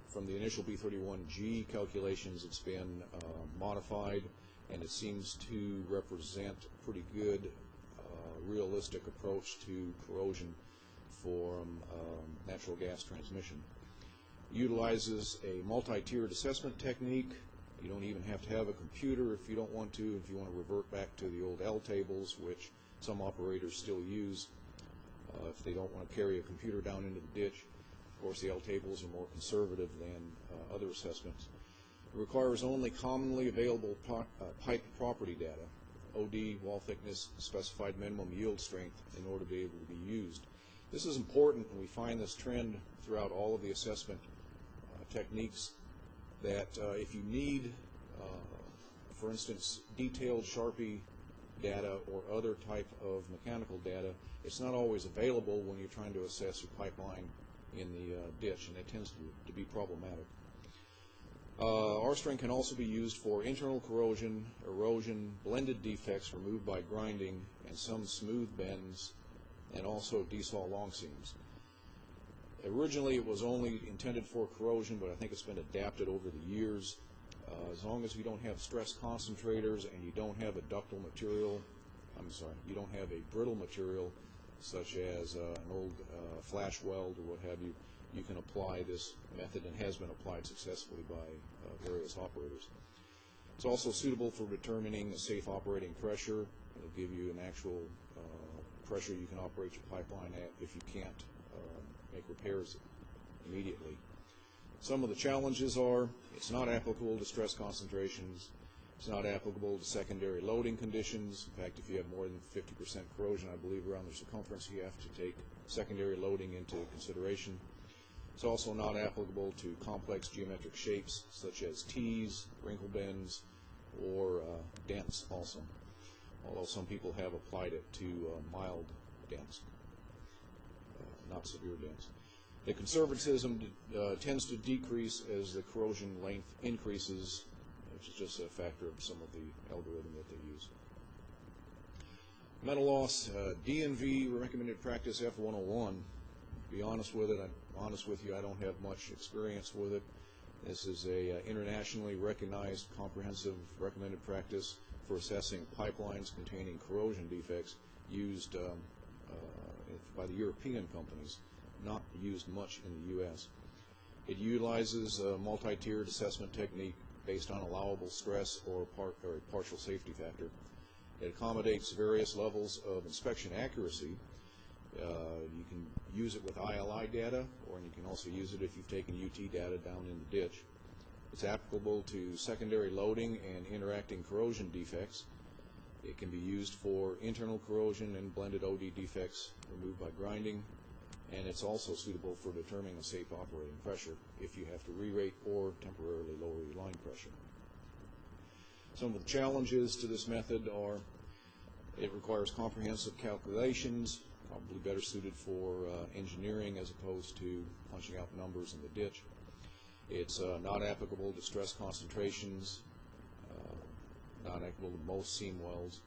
from the initial B31G calculations, it's been modified, and it seems to represent a pretty good, realistic approach to corrosion for natural gas transmission. It utilizes a multi-tiered assessment technique. You don't even have to have a computer if you don't want to. If you want to revert back to the old L tables, which some operators still use, if they don't want to carry a computer down into the ditch. Of course, the L tables are more conservative than other assessments. It requires only commonly available pipe property data: OD, wall thickness, specified minimum yield strength, in order to be able to be used. This is important, and we find this trend throughout all of the assessment techniques, that if you need, for instance, detailed Sharpie data or other type of mechanical data, it's not always available when you're trying to assess your pipeline in the ditch, and it tends to be problematic. R-string can also be used for internal corrosion, erosion, blended defects removed by grinding, and some smooth bends, and also desal long seams. Originally, it was only intended for corrosion, but I think it's been adapted over the years. As long as you don't have stress concentrators and you don't have a ductile material, you don't have a brittle material such as an old flash weld or what have you, you can apply this method, and has been applied successfully by various operators. It's also suitable for determining a safe operating pressure. It'll give you an actual pressure you can operate your pipeline at if you can't make repairs immediately. Some of the challenges are: it's not applicable to stress concentrations, it's not applicable to secondary loading conditions. In fact, if you have more than 50% corrosion, I believe, around the circumference, you have to take secondary loading into consideration. It's also not applicable to complex geometric shapes such as T's, wrinkle bends, or dents also, although some people have applied it to mild dents, not severe dents. The conservatism tends to decrease as the corrosion length increases, which is just a factor of some of the algorithm that they use. Metal loss, DNV, recommended practice F101. To be honest with you, I don't have much experience with it. This is a internationally recognized comprehensive recommended practice for assessing pipelines containing corrosion defects, used by the European companies, not used much in the U.S. It utilizes a multi-tiered assessment technique based on allowable stress or a partial safety factor. It accommodates various levels of inspection accuracy. You can use it with ILI data, or you can also use it if you've taken UT data down in the ditch. It's applicable to secondary loading and interacting corrosion defects. It can be used for internal corrosion and blended OD defects removed by grinding, and it's also suitable for determining a safe operating pressure if you have to re-rate or temporarily lower your line pressure. Some of the challenges to this method are it requires comprehensive calculations, probably better suited for engineering as opposed to punching out numbers in the ditch. It's not applicable to stress concentrations, not applicable to most seam welds.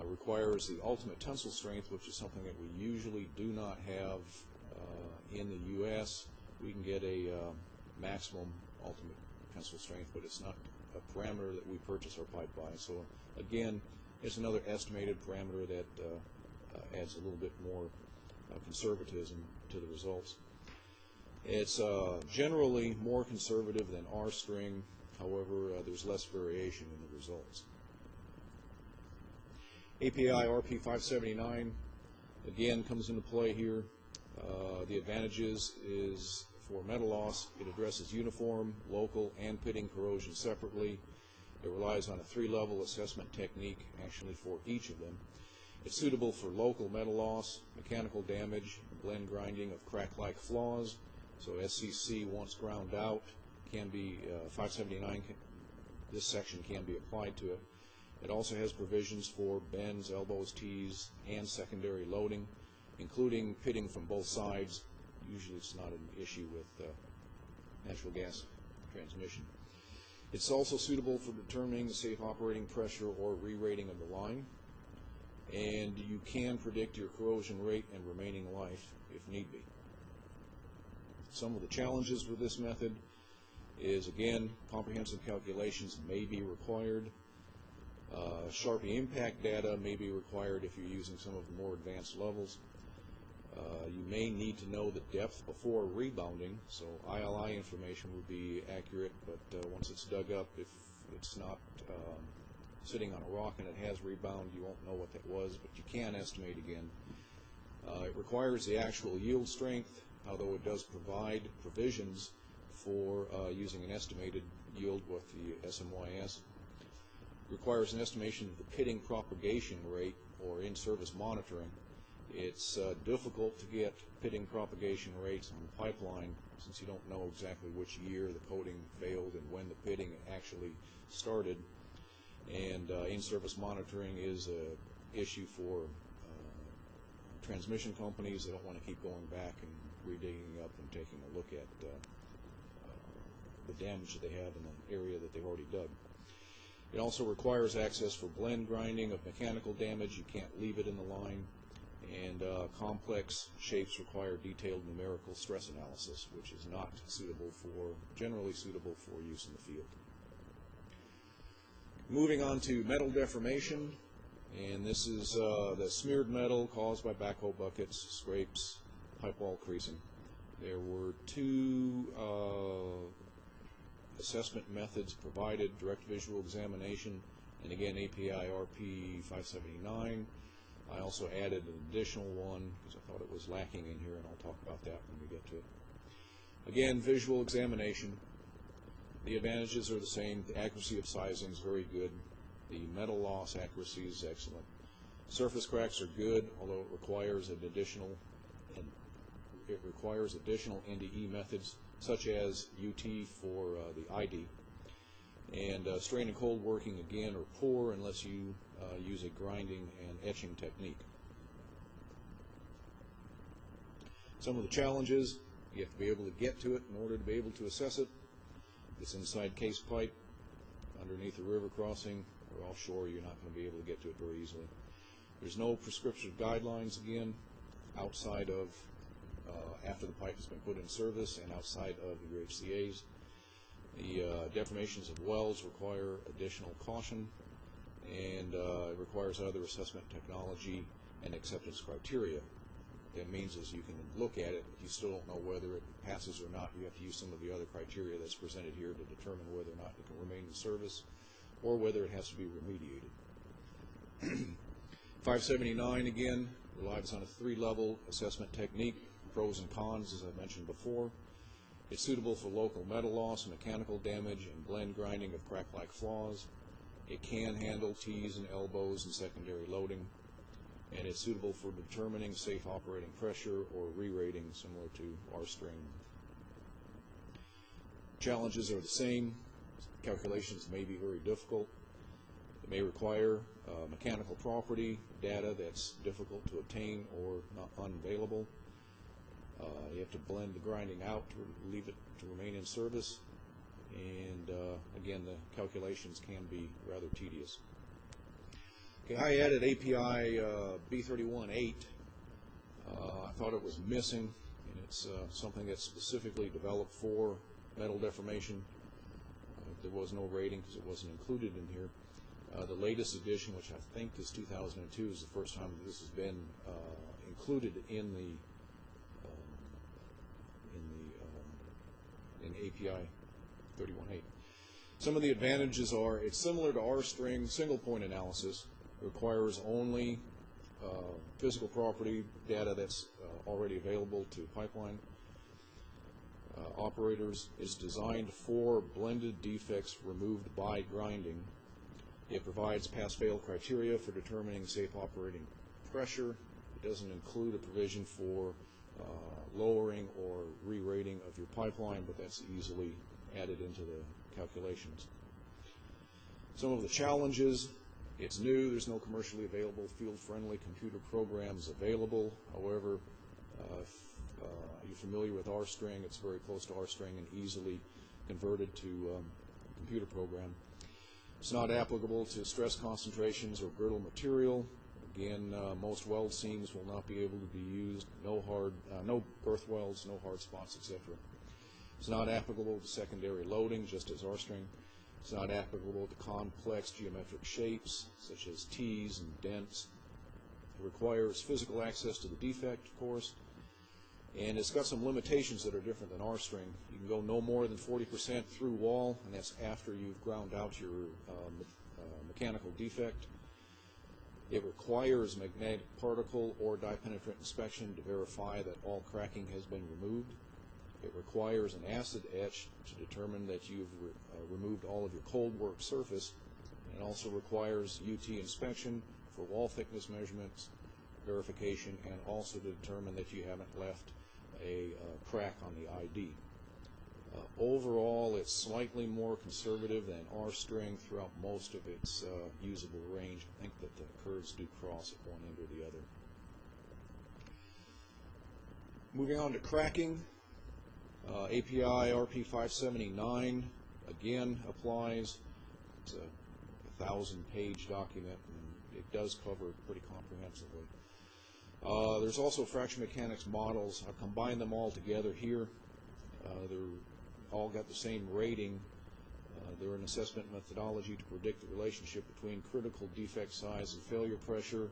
Requires the ultimate tensile strength, which is something that we usually do not have in the U.S. We can get a maximum ultimate tensile strength, but it's not a parameter that we purchase our pipe by. So again, it's another estimated parameter that adds a little bit more conservatism to the results. It's generally more conservative than R-string, however, there's less variation in the results. API RP579 again comes into play here. The advantages is for metal loss, it addresses uniform, local, and pitting corrosion separately. It relies on a 3-level assessment technique actually for each of them. It's suitable for local metal loss, mechanical damage, and blend grinding of crack-like flaws. So SCC, once ground out, can be 579. This section can be applied to it. It also has provisions for bends, elbows, tees, and secondary loading, including pitting from both sides. Usually it's not an issue with natural gas transmission. It's also suitable for determining the safe operating pressure or re-rating of the line. And you can predict your corrosion rate and remaining life if need be. Some of the challenges with this method is, again, comprehensive calculations may be required. Sharpie impact data may be required if you're using some of the more advanced levels. You may need to know the depth before rebounding, so ILI information would be accurate, but once it's dug up, if it's not sitting on a rock and it has rebound, you won't know what that was, but you can estimate again. It requires the actual yield strength, although it does provide provisions for using an estimated yield with the SMYS. Requires an estimation of the pitting propagation rate or in-service monitoring. It's difficult to get pitting propagation rates on the pipeline since you don't know exactly which year the coating failed and when the pitting actually started. And in-service monitoring is an issue for transmission companies. They don't want to keep going back and redigging up and taking a look at the damage that they have in the area that they've already dug. It also requires access for blend grinding of mechanical damage. You can't leave it in the line. And complex shapes require detailed numerical stress analysis, which is not generally suitable for use in the field. Moving on to metal deformation, and this is the smeared metal caused by backhoe buckets, scrapes, pipe wall creasing. There were 2 assessment methods provided, direct visual examination, and again API RP 579. I also added an additional one because I thought it was lacking in here, and I'll talk about that when we get to it. Again, visual examination. The advantages are the same. The accuracy of sizing is very good. The metal loss accuracy is excellent. Surface cracks are good, although it requires additional NDE methods, such as UT for the ID. And strain and cold working, again, are poor unless you use a grinding and etching technique. Some of the challenges, you have to be able to get to it in order to be able to assess it. It's inside case pipe, underneath a river crossing, or offshore. You're not going to be able to get to it very easily. There's no prescriptive guidelines, again, outside of after the pipe has been put in service and outside of the UHCA's. The deformations of wells require additional caution, and it requires other assessment technology and acceptance criteria. that means is you can look at it, but you still don't know whether it passes or not. You have to use some of the other criteria that's presented here to determine whether or not it can remain in service or whether it has to be remediated. 579, again, relies on a 3-level assessment technique, pros and cons, as I mentioned before. It's suitable for local metal loss, mechanical damage, and blend grinding of crack-like flaws. It can handle T's and elbows and secondary loading, and it's suitable for determining safe operating pressure or re-rating, similar to R-string. Challenges are the same. Calculations may be very difficult. It may require mechanical property data that's difficult to obtain or not unavailable. You have to blend the grinding out to leave it to remain in service, and again, the calculations can be rather tedious. Okay, I added API B31.8. I thought it was missing, and it's something that's specifically developed for metal deformation. There was no rating because it wasn't included in here. The latest edition, which I think is 2002, is the first time that this has been included in API 31.8. Some of the advantages are it's similar to R-string single point analysis. It requires only physical property data that's already available to pipeline operators. Is designed for blended defects removed by grinding. It provides pass-fail criteria for determining safe operating pressure. It doesn't include a provision for lowering or re-rating of your pipeline, but that's easily added into the calculations. Some of the challenges: it's new, there's no commercially available field-friendly computer programs available. However, if you're familiar with R-string, it's very close to R-string and easily converted to a computer program. It's not applicable to stress concentrations or brittle material. Again, most weld seams will not be able to be used. No girth welds, no hard spots, etc. It's not applicable to secondary loading, just as R-string. It's not applicable to complex geometric shapes, such as T's and dents. It requires physical access to the defect, of course, and it's got some limitations that are different than R-string. You can go no more than 40% through wall, and that's after you've ground out your mechanical defect. It requires magnetic particle or dye-penetrant inspection to verify that all cracking has been removed. It requires an acid etch to determine that you've removed all of your cold work surface. It also requires UT inspection for wall thickness measurements, verification, and also to determine that you haven't left a crack on the ID. Overall, it's slightly more conservative than R-string throughout most of its usable range. I think that the curves do cross at one end or the other. Moving on to cracking, API RP579 again applies. It's a 1,000-page document, and it does cover pretty comprehensively. There's also fracture mechanics models. I've combined them all together here. They're all got the same rating. They're an assessment methodology to predict the relationship between critical defect size and failure pressure.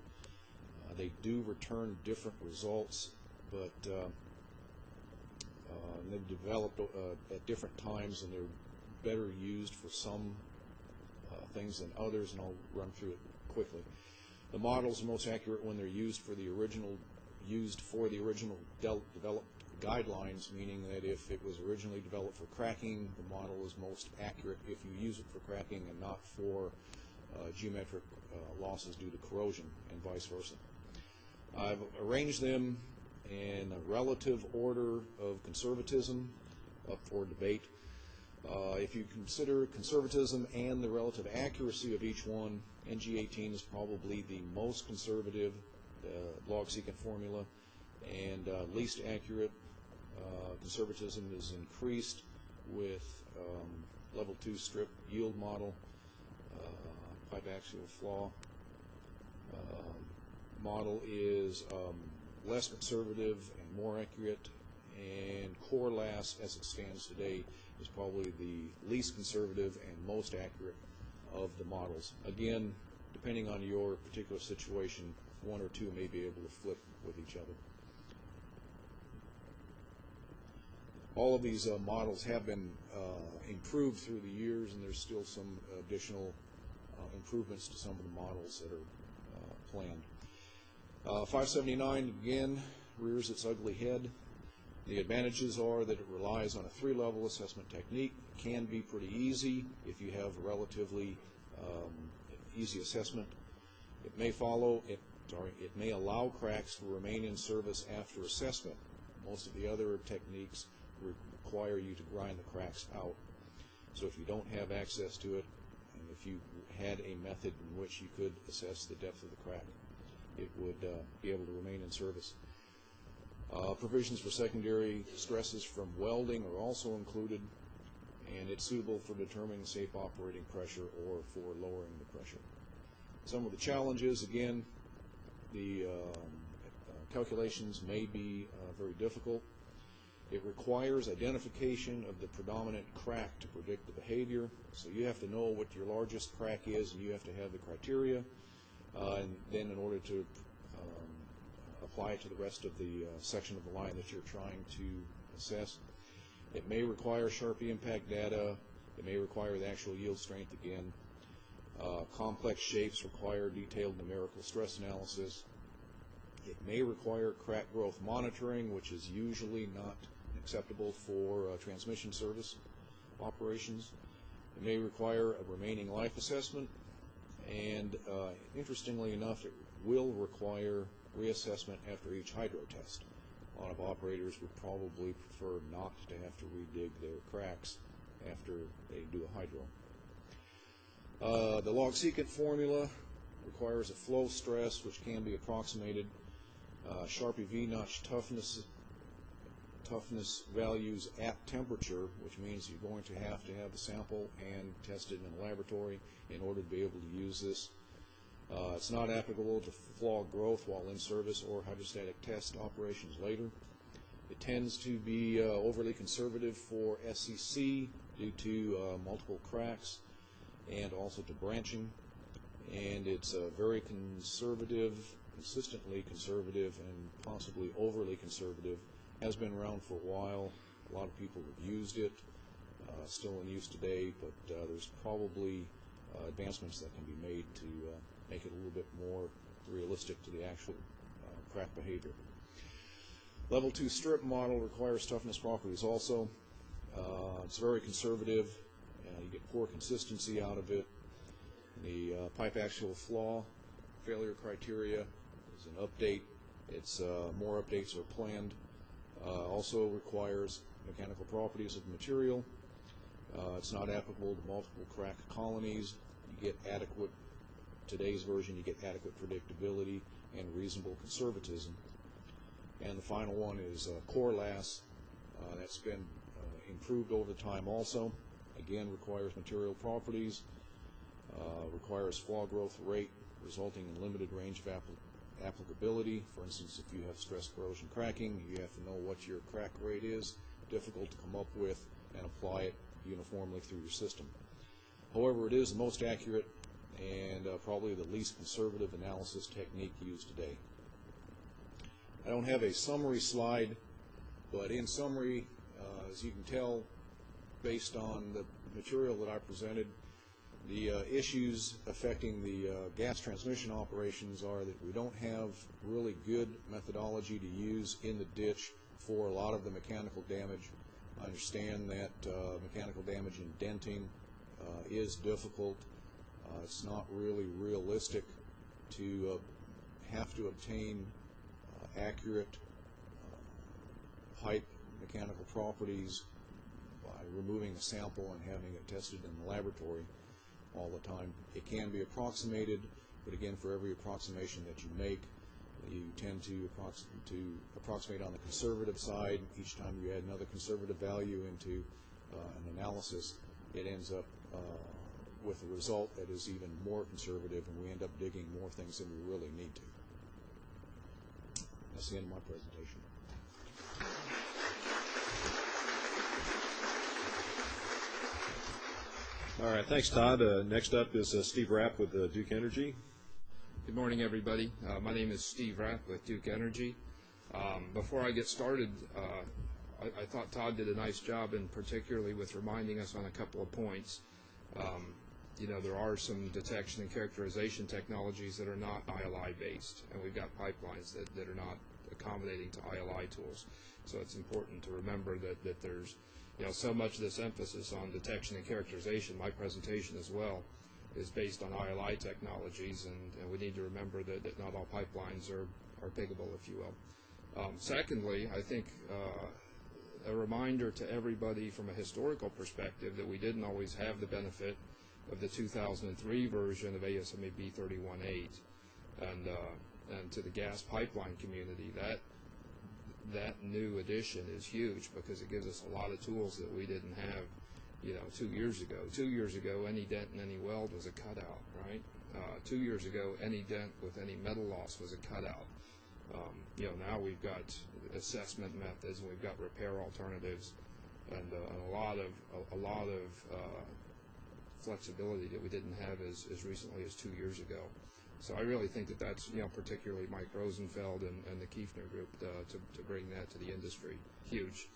They do return different results, but they've developed at different times, and they're better used for some things than others, and I'll run through it quickly. The models are most accurate when they're used for the original developed guidelines, meaning that if it was originally developed for cracking, the model is most accurate if you use it for cracking and not for geometric losses due to corrosion, and vice versa. I've arranged them in a relative order of conservatism up for debate. If you consider conservatism and the relative accuracy of each one, NG18 is probably the most conservative log-secant formula, and least accurate. Conservatism is increased with level 2 strip yield model, pipe axial flaw. Model is less conservative and more accurate, and core LAS, as it stands today, is probably the least conservative and most accurate of the models. Again, depending on your particular situation, one or two may be able to flip with each other. All of these models have been improved through the years, and there's still some additional improvements to some of the models that are planned. 579, again, rears its ugly head. The advantages are that it relies on a 3-level assessment technique. It can be pretty easy if you have a relatively easy assessment. It may allow cracks to remain in service after assessment. Most of the other techniques require you to grind the cracks out. So if you don't have access to it, and if you had a method in which you could assess the depth of the crack, it would be able to remain in service. Provisions for secondary stresses from welding are also included, and it's suitable for determining safe operating pressure or for lowering the pressure. Some of the challenges, again, the calculations may be very difficult. It requires identification of the predominant crack to predict the behavior. So you have to know what your largest crack is, and you have to have the criteria. And then in order to apply it to the rest of the section of the line that you're trying to assess, it may require Sharpie impact data. It may require the actual yield strength again. Complex shapes require detailed numerical stress analysis. It may require crack growth monitoring, which is usually not acceptable for transmission service operations. It may require a remaining life assessment, and interestingly enough, it will require reassessment after each hydro test. A lot of operators would probably prefer not to have to redig their cracks after they do a hydro. The log secant formula requires a flow stress, which can be approximated. Sharpie V-notch toughness values at temperature, which means you're going to have the sample and test it in a laboratory in order to be able to use this. It's not applicable to flaw growth while in service or hydrostatic test operations later. It tends to be overly conservative for SCC due to multiple cracks and also to branching. And it's very conservative, consistently conservative, and possibly overly conservative. Has been around for a while. A lot of people have used it. Still in use today, but there's probably advancements that can be made to make it a little bit more realistic to the actual crack behavior. Level 2 strip model requires toughness properties also. It's very conservative. You get poor consistency out of it. The pipe axial flaw failure criteria is an update. It's more updates are planned. Also requires mechanical properties of the material. It's not applicable to multiple crack colonies. You get adequate, today's version, you get adequate predictability and reasonable conservatism. And the final one is core lass. That's been improved over time also. Again, requires material properties, requires flaw growth rate resulting in limited range of applicability. For instance, if you have stress corrosion cracking, you have to know what your crack rate is. Difficult to come up with and apply it uniformly through your system. However, it is the most accurate and probably the least conservative analysis technique used today. I don't have a summary slide, but in summary, as you can tell, based on the material that I presented, the issues affecting the gas transmission operations are that we don't have really good methodology to use in the ditch for a lot of the mechanical damage. I understand that mechanical damage in denting is difficult. It's not really realistic to have to obtain accurate pipe mechanical properties by removing a sample and having it tested in the laboratory all the time. It can be approximated, but again, for every approximation that you make, you tend to approximate on the conservative side. Each time you add another conservative value into an analysis, it ends up with a result that is even more conservative, and we end up digging more things than we really need to. That's the end of my presentation. All right, thanks, Todd. Next up is Steve Rapp with Duke Energy. Good morning, everybody. My name is Steve Rapp with Duke Energy. Before I get started, I thought Todd did a nice job, and particularly with reminding us on a couple of points. There are some detection and characterization technologies that are not ILI based, and we've got pipelines that are not accommodating to ILI tools. So it's important to remember that there's so much of this emphasis on detection and characterization. My presentation as well is based on ILI technologies, and we need to remember that not all pipelines are piggable, if you will. Secondly, I think a reminder to everybody from a historical perspective that we didn't always have the benefit of the 2003 version of ASME B31.8, and to the gas pipeline community, that new addition is huge because it gives us a lot of tools that we didn't have 2 years ago. 2 years ago, any dent in any weld was a cutout, right? 2 years ago, any dent with any metal loss was a cutout. Now we've got assessment methods, and we've got repair alternatives, and a lot of flexibility that we didn't have as recently as 2 years ago. So I really think that's particularly Mike Rosenfeld and the Kiefner group to bring that to the industry. Huge.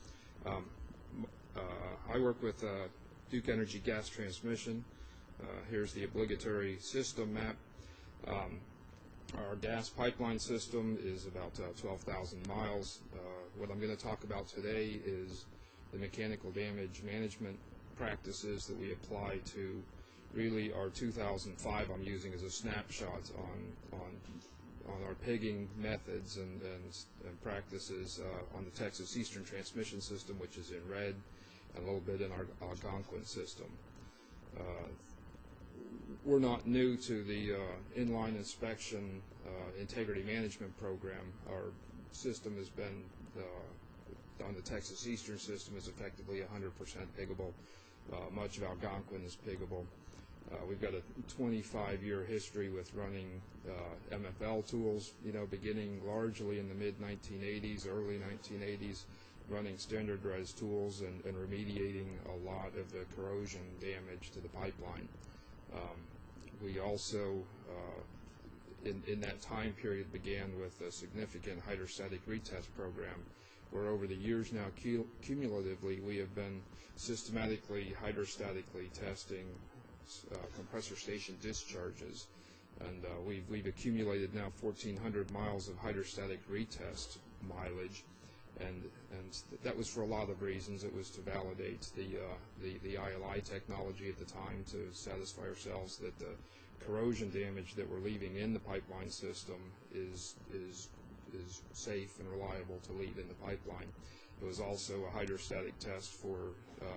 I work with Duke Energy Gas Transmission. Here's the obligatory system map. Our gas pipeline system is about 12,000 miles. What I'm going to talk about today is the mechanical damage management practices that we apply to really our 2005. I'm using as a snapshot on our pigging methods and practices on the Texas Eastern Transmission System, which is in red, and a little bit in our Algonquin system. We're not new to the inline inspection integrity management program. Our system has been on the Texas Eastern system is effectively 100% piggable. Much of Algonquin is piggable. We've got a 25-year history with running MFL tools, beginning largely in the mid-1980s, early 1980s, running standardized tools and remediating a lot of the corrosion damage to the pipeline. We also, in that time period, began with a significant hydrostatic retest program, where over the years now, cumulatively, we have been systematically hydrostatically testing compressor station discharges, and we've accumulated now 1,400 miles of hydrostatic retest mileage, and that was for a lot of reasons. It was to validate the ILI technology at the time, to satisfy ourselves that the corrosion damage that we're leaving in the pipeline system is safe and reliable to leave in the pipeline. It was also a hydrostatic test for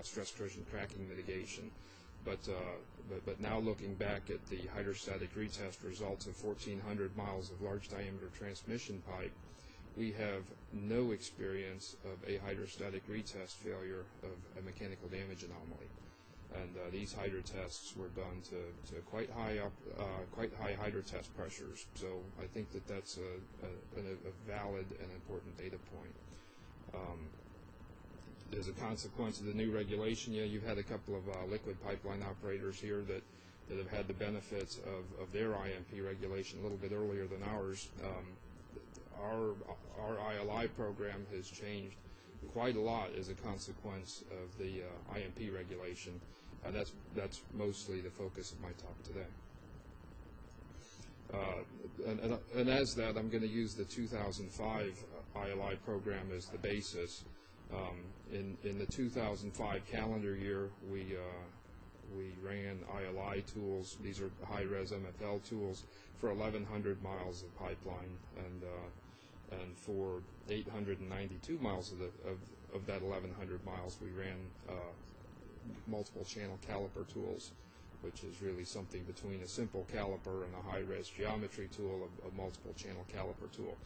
stress corrosion cracking mitigation. But now looking back at the hydrostatic retest results of 1,400 miles of large diameter transmission pipe, we have no experience of a hydrostatic retest failure of a mechanical damage anomaly. And these hydro tests were done to quite high hydrotest pressures. So I think that's a valid and important data point. As a consequence of the new regulation, you've had a couple of liquid pipeline operators here that have had the benefits of their IMP regulation a little bit earlier than ours. Our ILI program has changed quite a lot as a consequence of the IMP regulation. That's mostly the focus of my talk today. And as that, I'm going to use the 2005 ILI program as the basis. In the 2005 calendar year, we ran ILI tools. These are high-res MFL tools for 1,100 miles of pipeline, and for 892 miles of that 1,100 miles, we ran multiple channel caliper tools, which is really something between a simple caliper and a high-res geometry tool, a multiple channel caliper tool.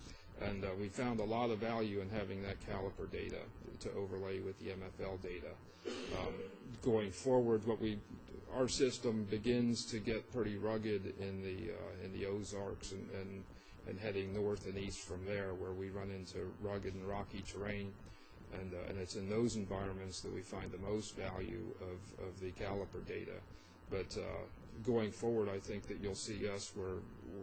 And we found a lot of value in having that caliper data to overlay with the MFL data. Going forward, our system begins to get pretty rugged in the Ozarks and heading north and east from there, where we run into rugged and rocky terrain. And it's in those environments that we find the most value of the caliper data. But going forward, I think that you'll see us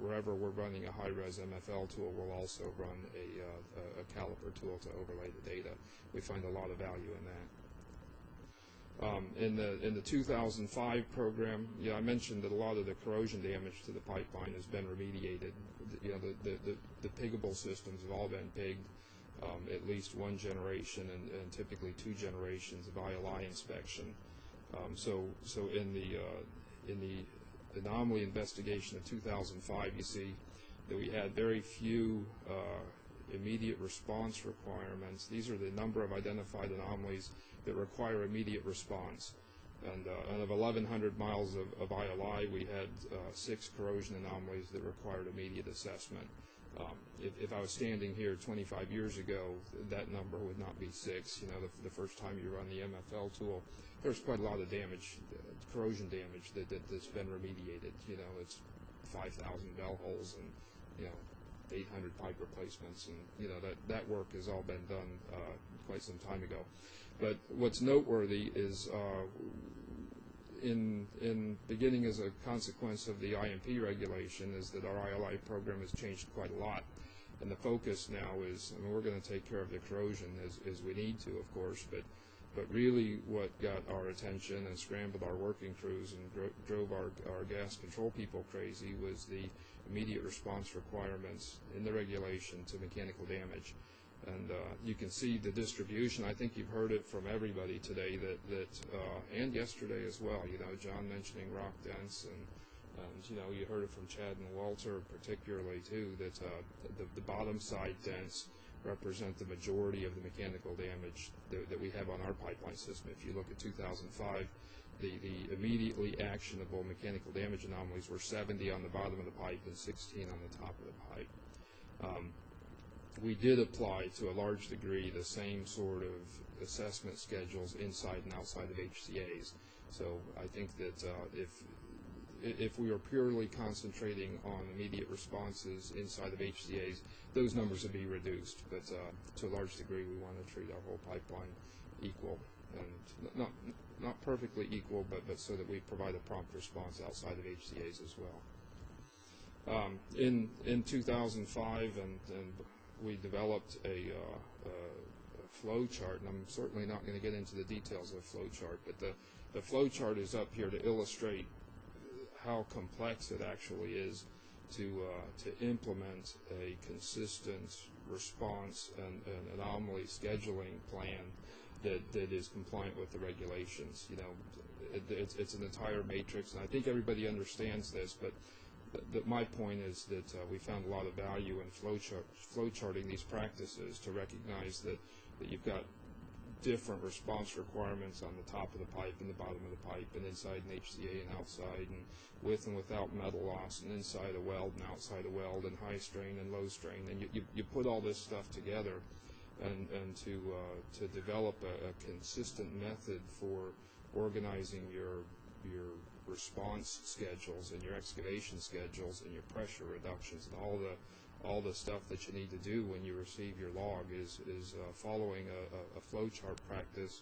wherever we're running a high-res MFL tool, we'll also run a caliper tool to overlay the data. We find a lot of value in that. In the 2005 program, I mentioned that a lot of the corrosion damage to the pipeline has been remediated. The piggable systems have all been pigged, at least one generation and typically 2 generations of ILI inspection. So in the anomaly investigation of 2005, you see that we had very few immediate response requirements. These are the number of identified anomalies that require immediate response. And of 1,100 miles of ILI, we had 6 corrosion anomalies that required immediate assessment. If I was standing here 25 years ago, that number would not be 6. The first time you run the MFL tool, there's quite a lot of damage, corrosion damage that's been remediated. It's 5,000 bell holes and 800 pipe replacements, and that work has all been done quite some time ago. But what's noteworthy is in beginning as a consequence of the IMP regulation is that our ILI program has changed quite a lot. And the focus now is, we're going to take care of the corrosion as we need to, of course, but really what got our attention and scrambled our working crews and drove our gas control people crazy was the immediate response requirements in the regulation to mechanical damage. And you can see the distribution. I think you've heard it from everybody today and yesterday as well. John mentioning rock dense, and you heard it from Chad and Walter particularly too, that the bottom side dents represent the majority of the mechanical damage that we have on our pipeline system. If you look at 2005, the immediately actionable mechanical damage anomalies were 70 on the bottom of the pipe and 16 on the top of the pipe. We did apply to a large degree the same sort of assessment schedules inside and outside of HCAs. So I think that if we are purely concentrating on immediate responses inside of HCAs, those numbers would be reduced. But to a large degree, we want to treat our whole pipeline equal, and not perfectly equal, but so that we provide a prompt response outside of HCAs as well. In 2005, and we developed a flow chart, and I'm certainly not going to get into the details of the flow chart, but the flow chart is up here to illustrate how complex it actually is to implement a consistent response and anomaly scheduling plan that is compliant with the regulations. It's an entire matrix, and I think everybody understands this, but my point is that we found a lot of value in flow charting these practices to recognize that you've got different response requirements on the top of the pipe and the bottom of the pipe, and inside an HCA and outside, and with and without metal loss, and inside a weld and outside a weld, and high strain and low strain, and you put all this stuff together, and to develop a consistent method for organizing your response schedules and your excavation schedules and your pressure reductions and all the stuff that you need to do when you receive your log is following a flow chart practice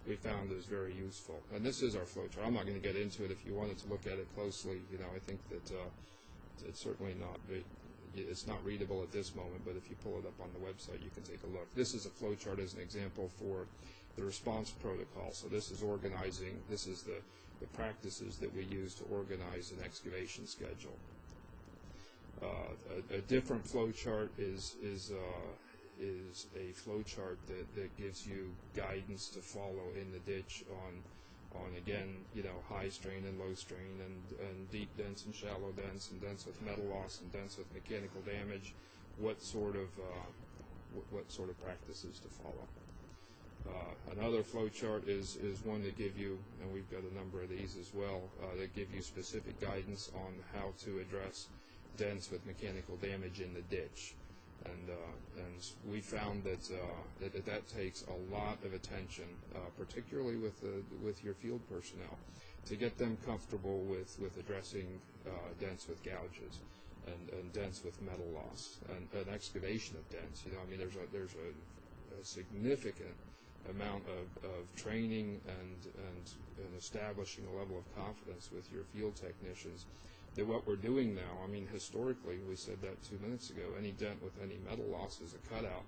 we found is very useful. And this is our flow chart. I'm not going to get into it. If you wanted to look at it closely, I think that it's certainly it's not readable at this moment, but if you pull it up on the website, you can take a look. This is a flow chart as an example for the response protocol. So this is organizing. This is the practices that we use to organize an excavation schedule. A different flow chart is a flow chart that gives you guidance to follow in the ditch on again, high strain and low strain, and deep dents and shallow dents, and dents with metal loss and dents with mechanical damage. What sort of practices to follow. Another flow chart is one that give you, and we've got a number of these as well, that give you specific guidance on how to address dents with mechanical damage in the ditch. And we found that takes a lot of attention, particularly with your field personnel, to get them comfortable with addressing dents with gouges and dents with metal loss and excavation of dents. There's a significant amount of training and establishing a level of confidence with your field technicians that what we're doing now, I mean, historically, we said that 2 minutes ago, any dent with any metal loss is a cutout.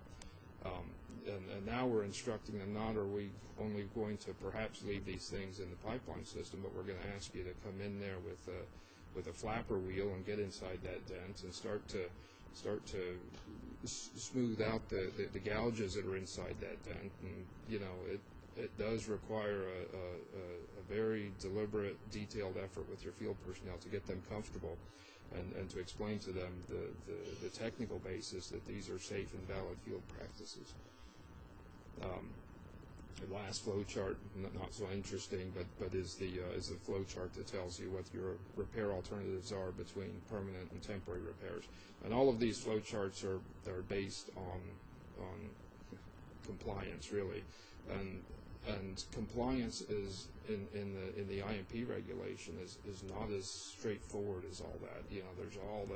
And now we're instructing them, not are we only going to perhaps leave these things in the pipeline system, but we're going to ask you to come in there with a flapper wheel and get inside that dent and start to smooth out the gouges that are inside that dent. And you know, it does require a very deliberate, detailed effort with your field personnel to get them comfortable and to explain to them the technical basis that these are safe and valid field practices. The last flow chart, not so interesting, but is the flow chart that tells you what your repair alternatives are between permanent and temporary repairs. And all of these flow charts are based on compliance, really, and compliance is in the IMP regulation is not as straightforward as all that. You know, there's all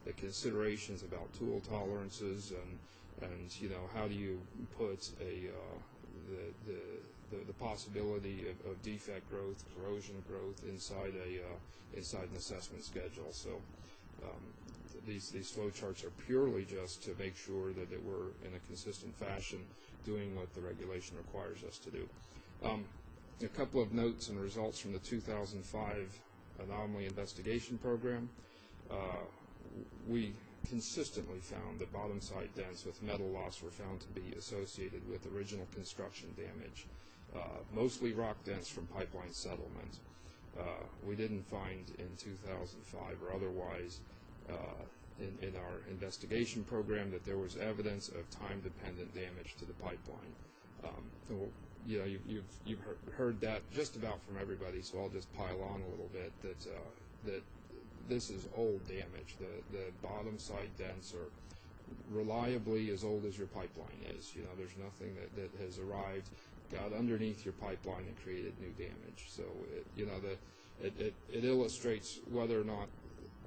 the considerations about tool tolerances and you know, how do you put the possibility of defect growth, corrosion growth inside an assessment schedule. So these flow charts are purely just to make sure that we're in a consistent fashion doing what the regulation requires us to do. A couple of notes and results from the 2005 Anomaly Investigation Program. We consistently found that bottom side dents with metal loss were found to be associated with original construction damage, mostly rock dents from pipeline settlement. We didn't find in 2005 or otherwise in our investigation program that there was evidence of time-dependent damage to the pipeline. You know, you've heard that just about from everybody, so I'll just pile on a little bit that this is old damage. The bottom side dents are reliably as old as your pipeline is. You know, there's nothing that has arrived, got underneath your pipeline and created new damage. So it illustrates whether or not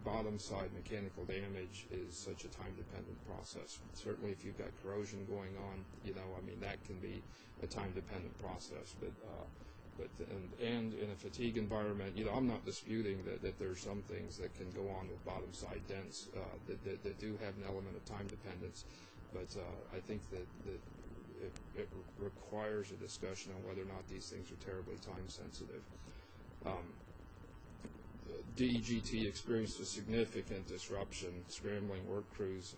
bottom side mechanical damage is such a time-dependent process. Certainly if you've got corrosion going on, you know, I mean, that can be a time-dependent process, but in a fatigue environment, you know, I'm not disputing that there's some things that can go on with bottom side dents that do have an element of time dependence, but I think that it requires a discussion on whether or not these things are terribly time sensitive. DEGT experienced a significant disruption, scrambling work crews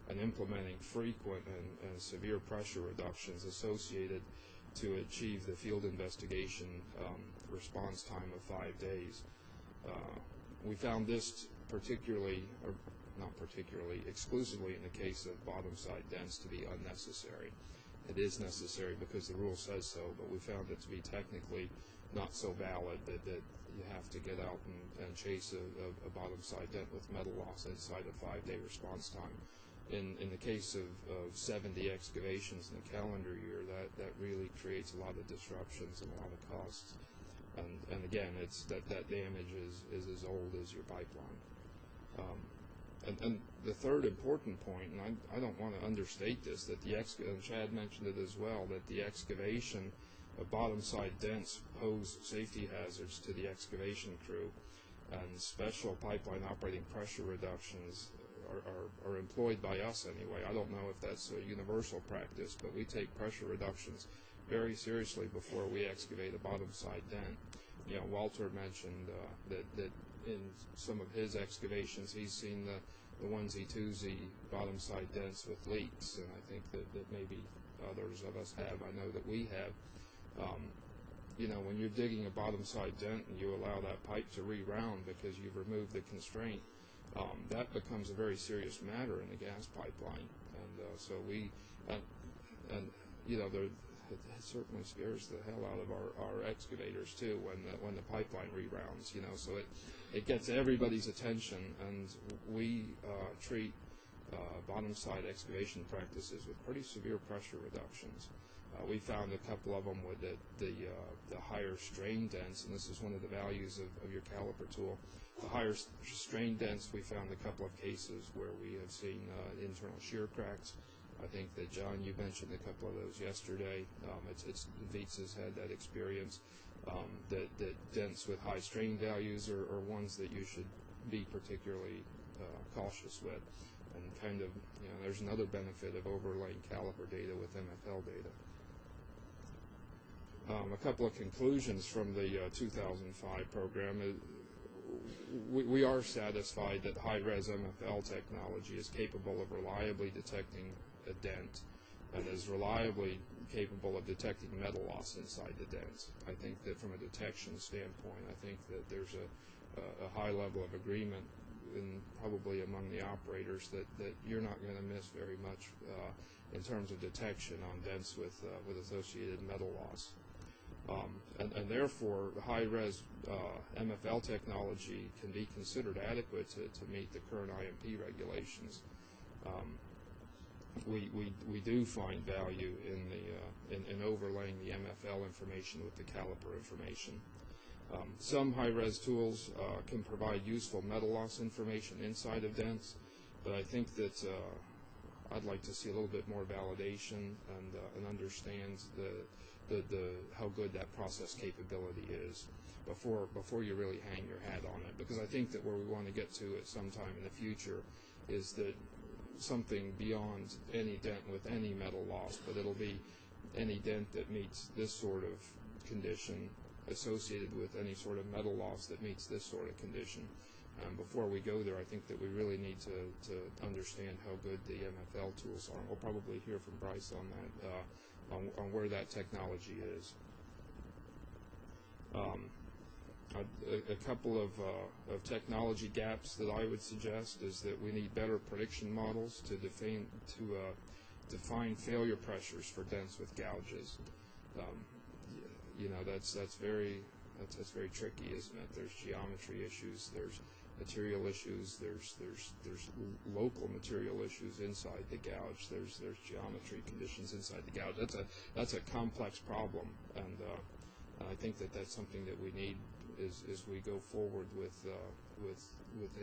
and implementing frequent and severe pressure reductions associated to achieve the field investigation response time of 5 days. We found this exclusively in the case of bottom side dents to be unnecessary. It is necessary because the rule says so, but we found it to be technically not so valid that you have to get out and chase a bottom side dent with metal loss inside a 5-day response time. In the case of 70 excavations in a calendar year, that really creates a lot of disruptions and a lot of costs. And again, it's that damage is as old as your pipeline. And the third important point, and I don't want to understate this, that and Chad mentioned it as well, that the excavation of bottom side dents pose safety hazards to the excavation crew, and special pipeline operating pressure reductions are employed by us anyway. I don't know if that's a universal practice, but we take pressure reductions very seriously before we excavate a bottom side dent. You know, Walter mentioned that in some of his excavations he's seen the onesie-twosie bottom side dents with leaks, and I think that maybe others of us have. I know that we have. You know, when you're digging a bottom side dent and you allow that pipe to re-round because you've removed the constraint, that becomes a very serious matter in the gas pipeline. And so you know, it certainly scares the hell out of our excavators too when the pipeline re-rounds. You know, so it gets everybody's attention, and we treat bottom side excavation practices with pretty severe pressure reductions. We found a couple of them with the higher strain dents, and this is one of the values of your caliper tool. The higher strain dents, we found a couple of cases where we have seen internal shear cracks. I think that, John, you mentioned a couple of those yesterday. Vietz has had that experience, that dents with high strain values are ones that you should be particularly cautious with. And kind of, there's another benefit of overlaying caliper data with MFL data. A couple of conclusions from the 2005 program. We are satisfied that high-res MFL technology is capable of reliably detecting a dent and is reliably capable of detecting metal loss inside the dent. I think that from a detection standpoint, I think that there's a high level of agreement probably among the operators that you're not going to miss very much in terms of detection on dents with associated metal loss. And therefore, high-res MFL technology can be considered adequate to meet the current IMP regulations. We do find value in overlaying the MFL information with the caliper information. Some high-res tools can provide useful metal loss information inside of dents, but I think that I'd like to see a little bit more validation and understand how good that process capability is before you really hang your hat on it. Because I think that where we want to get to at some time in the future is that something beyond any dent with any metal loss, but it'll be any dent that meets this sort of condition associated with any sort of metal loss that meets this sort of condition. Before we go there, I think that we really need to understand how good the MFL tools are. We'll probably hear from Bryce on that, on where that technology is. A couple of technology gaps that I would suggest is that we need better prediction models to define failure pressures for dents with gouges. That's very tricky, isn't it? There's geometry issues, there's material issues, there's local material issues inside the gouge, there's geometry conditions inside the gouge. That's a complex problem, and I think that that's something that we need as we go forward with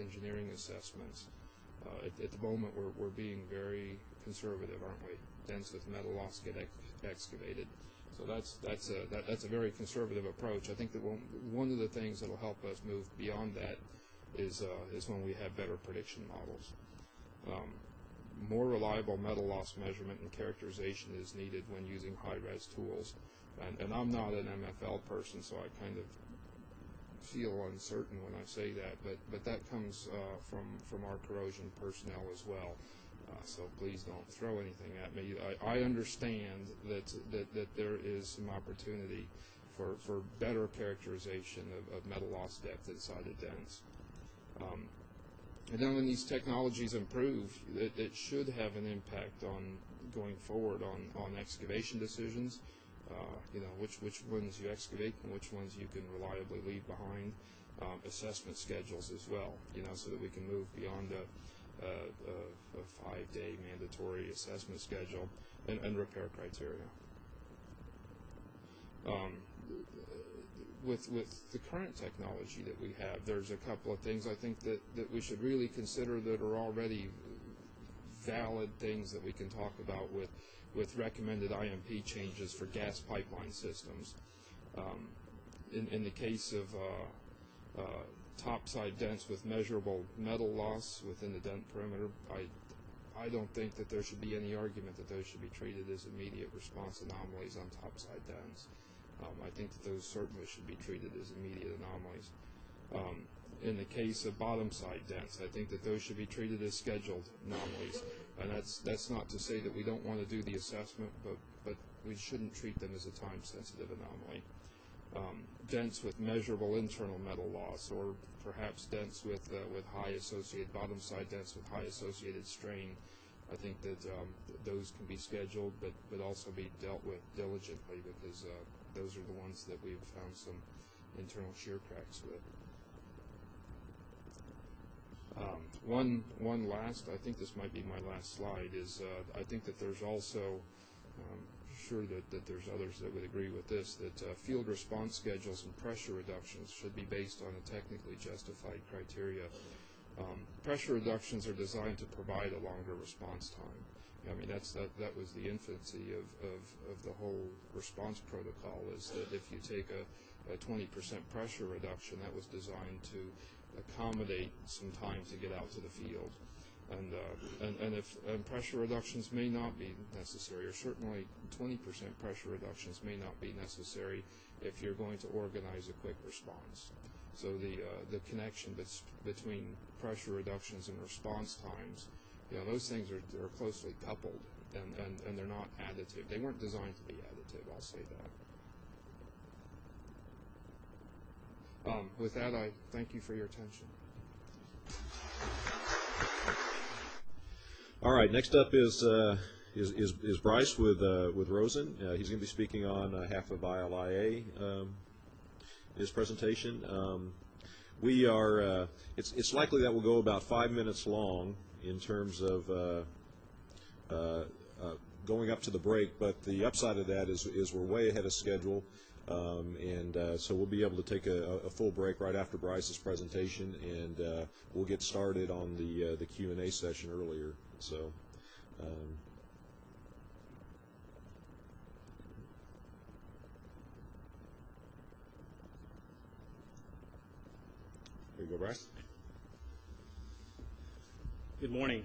engineering assessments. At the moment, we're being very conservative, aren't we? Dents with metal loss get excavated. So that's a very conservative approach. I think that one of the things that will help us move beyond that is when we have better prediction models. More reliable metal loss measurement and characterization is needed when using high-res tools. And I'm not an MFL person, so I kind of feel uncertain when I say that, but that comes from our corrosion personnel as well. So please don't throw anything at me. I understand that there is some opportunity for better characterization of metal loss depth inside of dents. And then when these technologies improve, it should have an impact on going forward on excavation decisions. Which ones you excavate and which ones you can reliably leave behind. Assessment schedules as well, so that we can move beyond a 5-day mandatory assessment schedule and repair criteria. With the current technology that we have, there's a couple of things I think that we should really consider that are already valid things that we can talk about with recommended IMP changes for gas pipeline systems. In the case of topside dents with measurable metal loss within the dent perimeter, I don't think that there should be any argument that those should be treated as immediate response anomalies on topside dents. I think that those certainly should be treated as immediate anomalies. In the case of bottom side dents, I think that those should be treated as scheduled anomalies. And that's not to say that we don't want to do the assessment, but we shouldn't treat them as a time-sensitive anomaly. Dents with measurable internal metal loss, or perhaps dents with high associated bottom side dents with high associated strain, I think that those can be scheduled, but also be dealt with diligently, because those are the ones that we've found some internal shear cracks with. One last, I think this might be my last slide, is I think that there's also, sure that there's others that would agree with this, that field response schedules and pressure reductions should be based on a technically justified criteria. Pressure reductions are designed to provide a longer response time, I mean, that was the infancy of the whole response protocol, is that if you take a 20% pressure reduction, that was designed to accommodate some time to get out to the field. And if pressure reductions may not be necessary, or certainly 20% pressure reductions may not be necessary if you're going to organize a quick response. So the connection between pressure reductions and response times, those things are closely coupled, and they're not additive. They weren't designed to be additive, I'll say that. With that, I thank you for your attention. All right, next up is Bryce with Rosen. He's going to be speaking on behalf of ILIA. His presentation. We are. It's likely that we'll go about 5 minutes long in terms of going up to the break. But the upside of that is we're way ahead of schedule, and so we'll be able to take a full break right after Bryce's presentation, and we'll get started on the Q&A session earlier. So. There you go, Bryce. Good morning.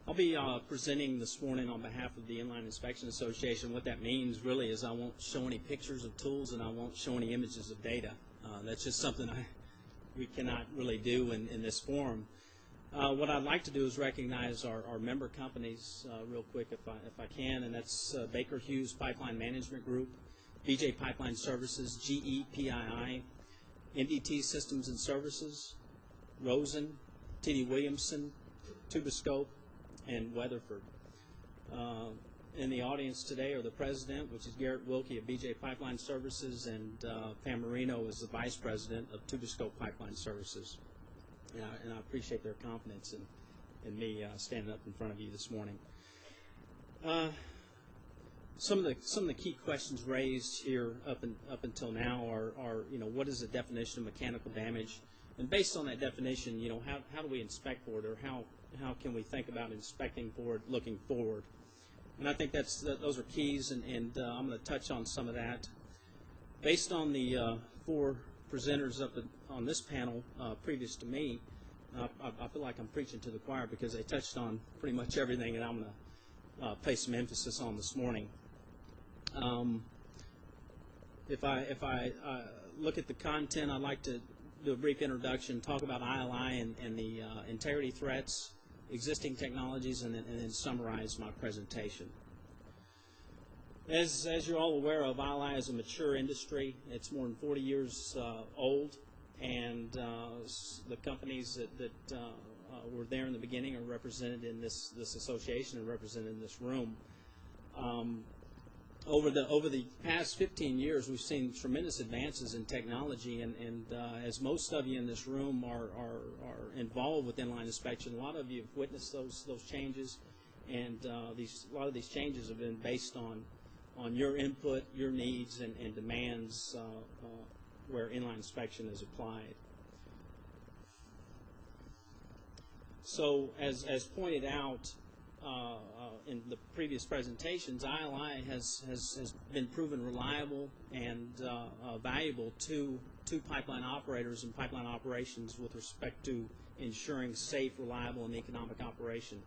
I'll be presenting this morning on behalf of the Inline Inspection Association. What that means really is I won't show any pictures of tools and I won't show any images of data. That's just something we cannot really do in this forum. What I'd like to do is recognize our member companies real quick if I can, and that's Baker Hughes Pipeline Management Group, BJ Pipeline Services, GE PII, MDT Systems and Services, Rosen, T.D. Williamson, Tuboscope, and Weatherford. In the audience today are the president, which is Garrett Wilkie of BJ Pipeline Services, and Pam Marino is the vice president of Tuboscope Pipeline Services. And I appreciate their confidence in me standing up in front of you this morning. Some of the key questions raised here up until now are what is the definition of mechanical damage, and based on that definition, how do we inspect for it, or how can we think about inspecting for it looking forward? And I think those are keys, and I'm going to touch on some of that. Based on the four presenters up on this panel previous to me, I feel like I'm preaching to the choir because they touched on pretty much everything that I'm going to place some emphasis on this morning. If I look at the content, I'd like to do a brief introduction, talk about ILI and the integrity threats, existing technologies, and then summarize my presentation. As you're all aware of, ILI is a mature industry. It's more than 40 years old, and the companies that were there in the beginning are represented in this association and represented in this room. Over the past 15 years, we've seen tremendous advances in technology, and as most of you in this room are involved with inline inspection, a lot of you have witnessed those changes, and a lot of these changes have been based on your input, your needs, and demands where inline inspection is applied. So, as pointed out in the previous presentations, ILI has been proven reliable and valuable to pipeline operators and pipeline operations with respect to ensuring safe, reliable, and economic operation.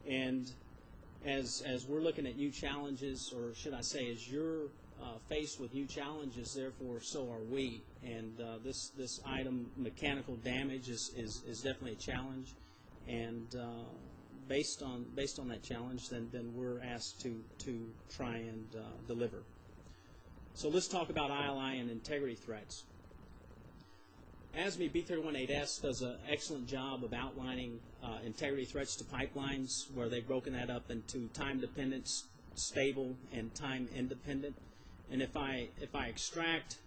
And as we're looking at new challenges, or should I say, as you're faced with new challenges, therefore so are we. And this item, mechanical damage, is definitely a challenge. And based on that challenge, then we're asked to try and deliver. So let's talk about ILI and integrity threats. ASME B318S does an excellent job of outlining integrity threats to pipelines, where they've broken that up into time-dependent, stable, and time-independent. And if I extract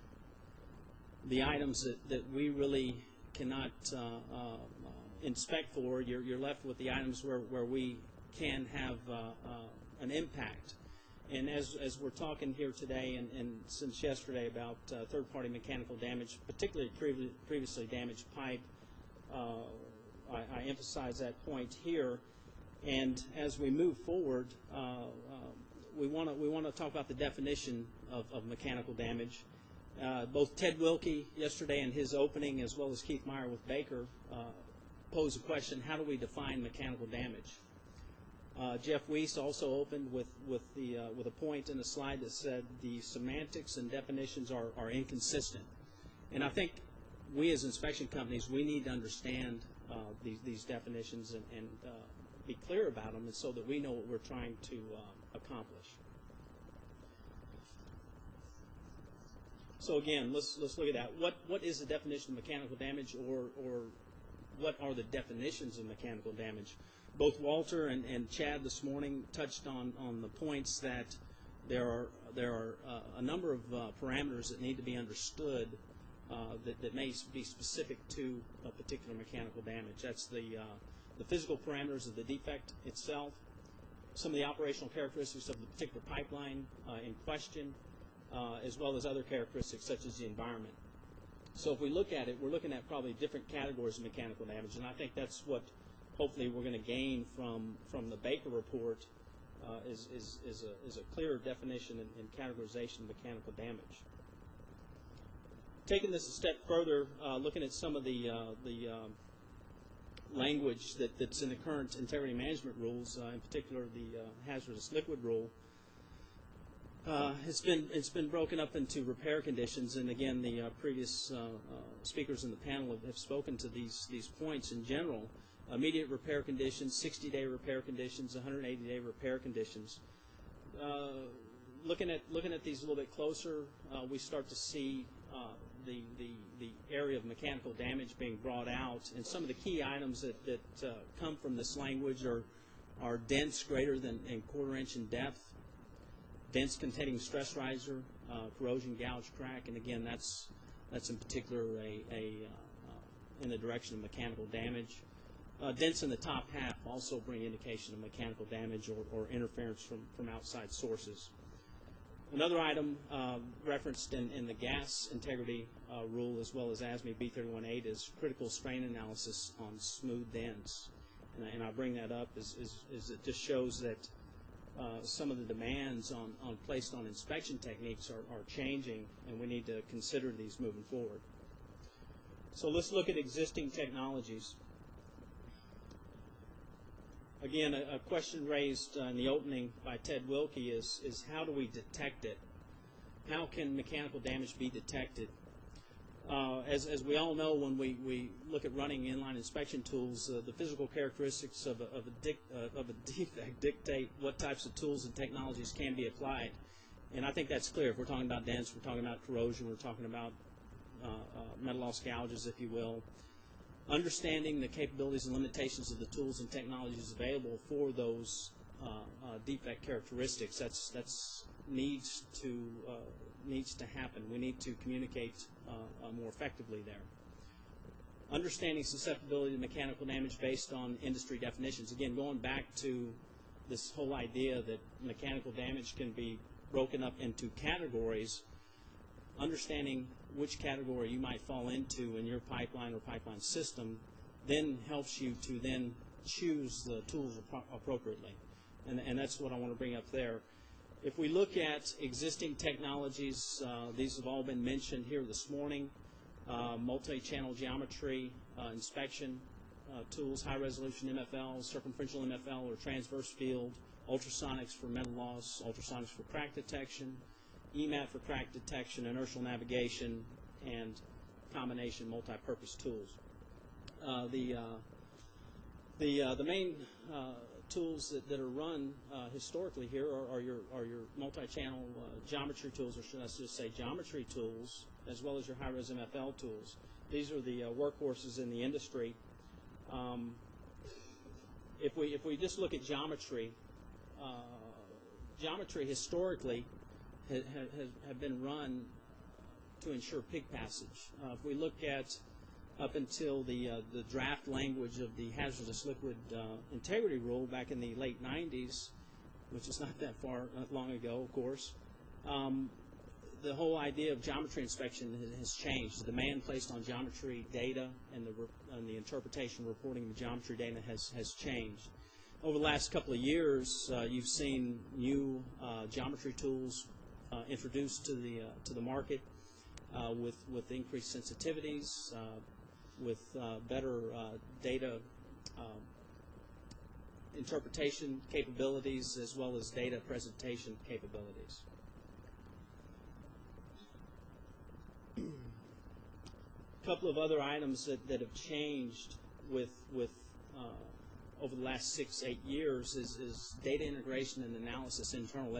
the items that we really cannot inspect for, you're left with the items where we can have an impact. And as we're talking here today and since yesterday about third-party mechanical damage, particularly previously damaged pipe, I emphasize that point here. And as we move forward, we want to talk about the definition of mechanical damage. Both Ted Wilkie yesterday in his opening, as well as Keith Meyer with Baker, posed a question: how do we define mechanical damage? Jeff Weiss also opened with a point in a slide that said the semantics and definitions are inconsistent. And I think we as inspection companies, we need to understand these definitions and be clear about them, and so that we know what we're trying to accomplish. So again, let's look at that. What is the definition of mechanical damage, or what are the definitions of mechanical damage? Both Walter and Chad this morning touched on the points that there are a number of parameters that need to be understood that may be specific to a particular mechanical damage. That's the physical parameters of the defect itself, some of the operational characteristics of the particular pipeline in question, as well as other characteristics such as the environment. So if we look at it, we're looking at probably different categories of mechanical damage, and I think that's what hopefully we're going to gain from the Baker report is a clearer definition and categorization of mechanical damage. Taking this a step further, looking at some of the language that's in the current integrity management rules, in particular the hazardous liquid rule, it's been broken up into repair conditions, and again the previous speakers in the panel have spoken to these points in general. Immediate repair conditions, 60-day repair conditions, 180-day repair conditions. Looking at these a little bit closer, we start to see the area of mechanical damage being brought out, and some of the key items that come from this language are dents greater than a quarter-inch in depth, dents containing stress riser, corrosion, gouge, crack, and again that's in particular in the direction of mechanical damage. Dents in the top half also bring indication of mechanical damage or interference from outside sources. Another item referenced in the gas integrity rule, as well as ASME B31.8, is critical strain analysis on smooth dents. And I bring that up is it just shows that some of the demands placed on inspection techniques are changing, and we need to consider these moving forward. So let's look at existing technologies. Again, a question raised in the opening by Ted Wilkie is how do we detect it? How can mechanical damage be detected? As we all know, when we look at running inline inspection tools, the physical characteristics of a defect dictate what types of tools and technologies can be applied. And I think that's clear. If we're talking about dents, we're talking about corrosion, we're talking about metal loss gouges, if you will. Understanding the capabilities and limitations of the tools and technologies available for those defect characteristics, that's needs to happen. We need to communicate more effectively there. Understanding susceptibility to mechanical damage based on industry definitions. Again, going back to this whole idea that mechanical damage can be broken up into categories, understanding which category you might fall into in your pipeline or pipeline system then helps you to then choose the tools appropriately. And that's what I want to bring up there. If we look at existing technologies, these have all been mentioned here this morning. Multi-channel geometry inspection tools, high-resolution MFL, circumferential MFL or transverse field, ultrasonics for metal loss, ultrasonics for crack detection, EMAT for crack detection, inertial navigation, and combination multi-purpose tools. The main tools that are run historically here are your multi-channel geometry tools, or should I just say geometry tools, as well as your high-res MFL tools. These are the workhorses in the industry. If we just look at geometry, geometry historically have been run to ensure pig passage. If we look at up until the draft language of the hazardous liquid integrity rule back in the late 90s, which is not that long ago, of course, the whole idea of geometry inspection has changed. The demand placed on geometry data and the interpretation and reporting of the geometry data has changed. Over the last couple of years, you've seen new geometry tools introduced to the market with increased sensitivities, with better data interpretation capabilities, as well as data presentation capabilities. A couple of other items that have changed with over the last 6-8 years is data integration and analysis internal.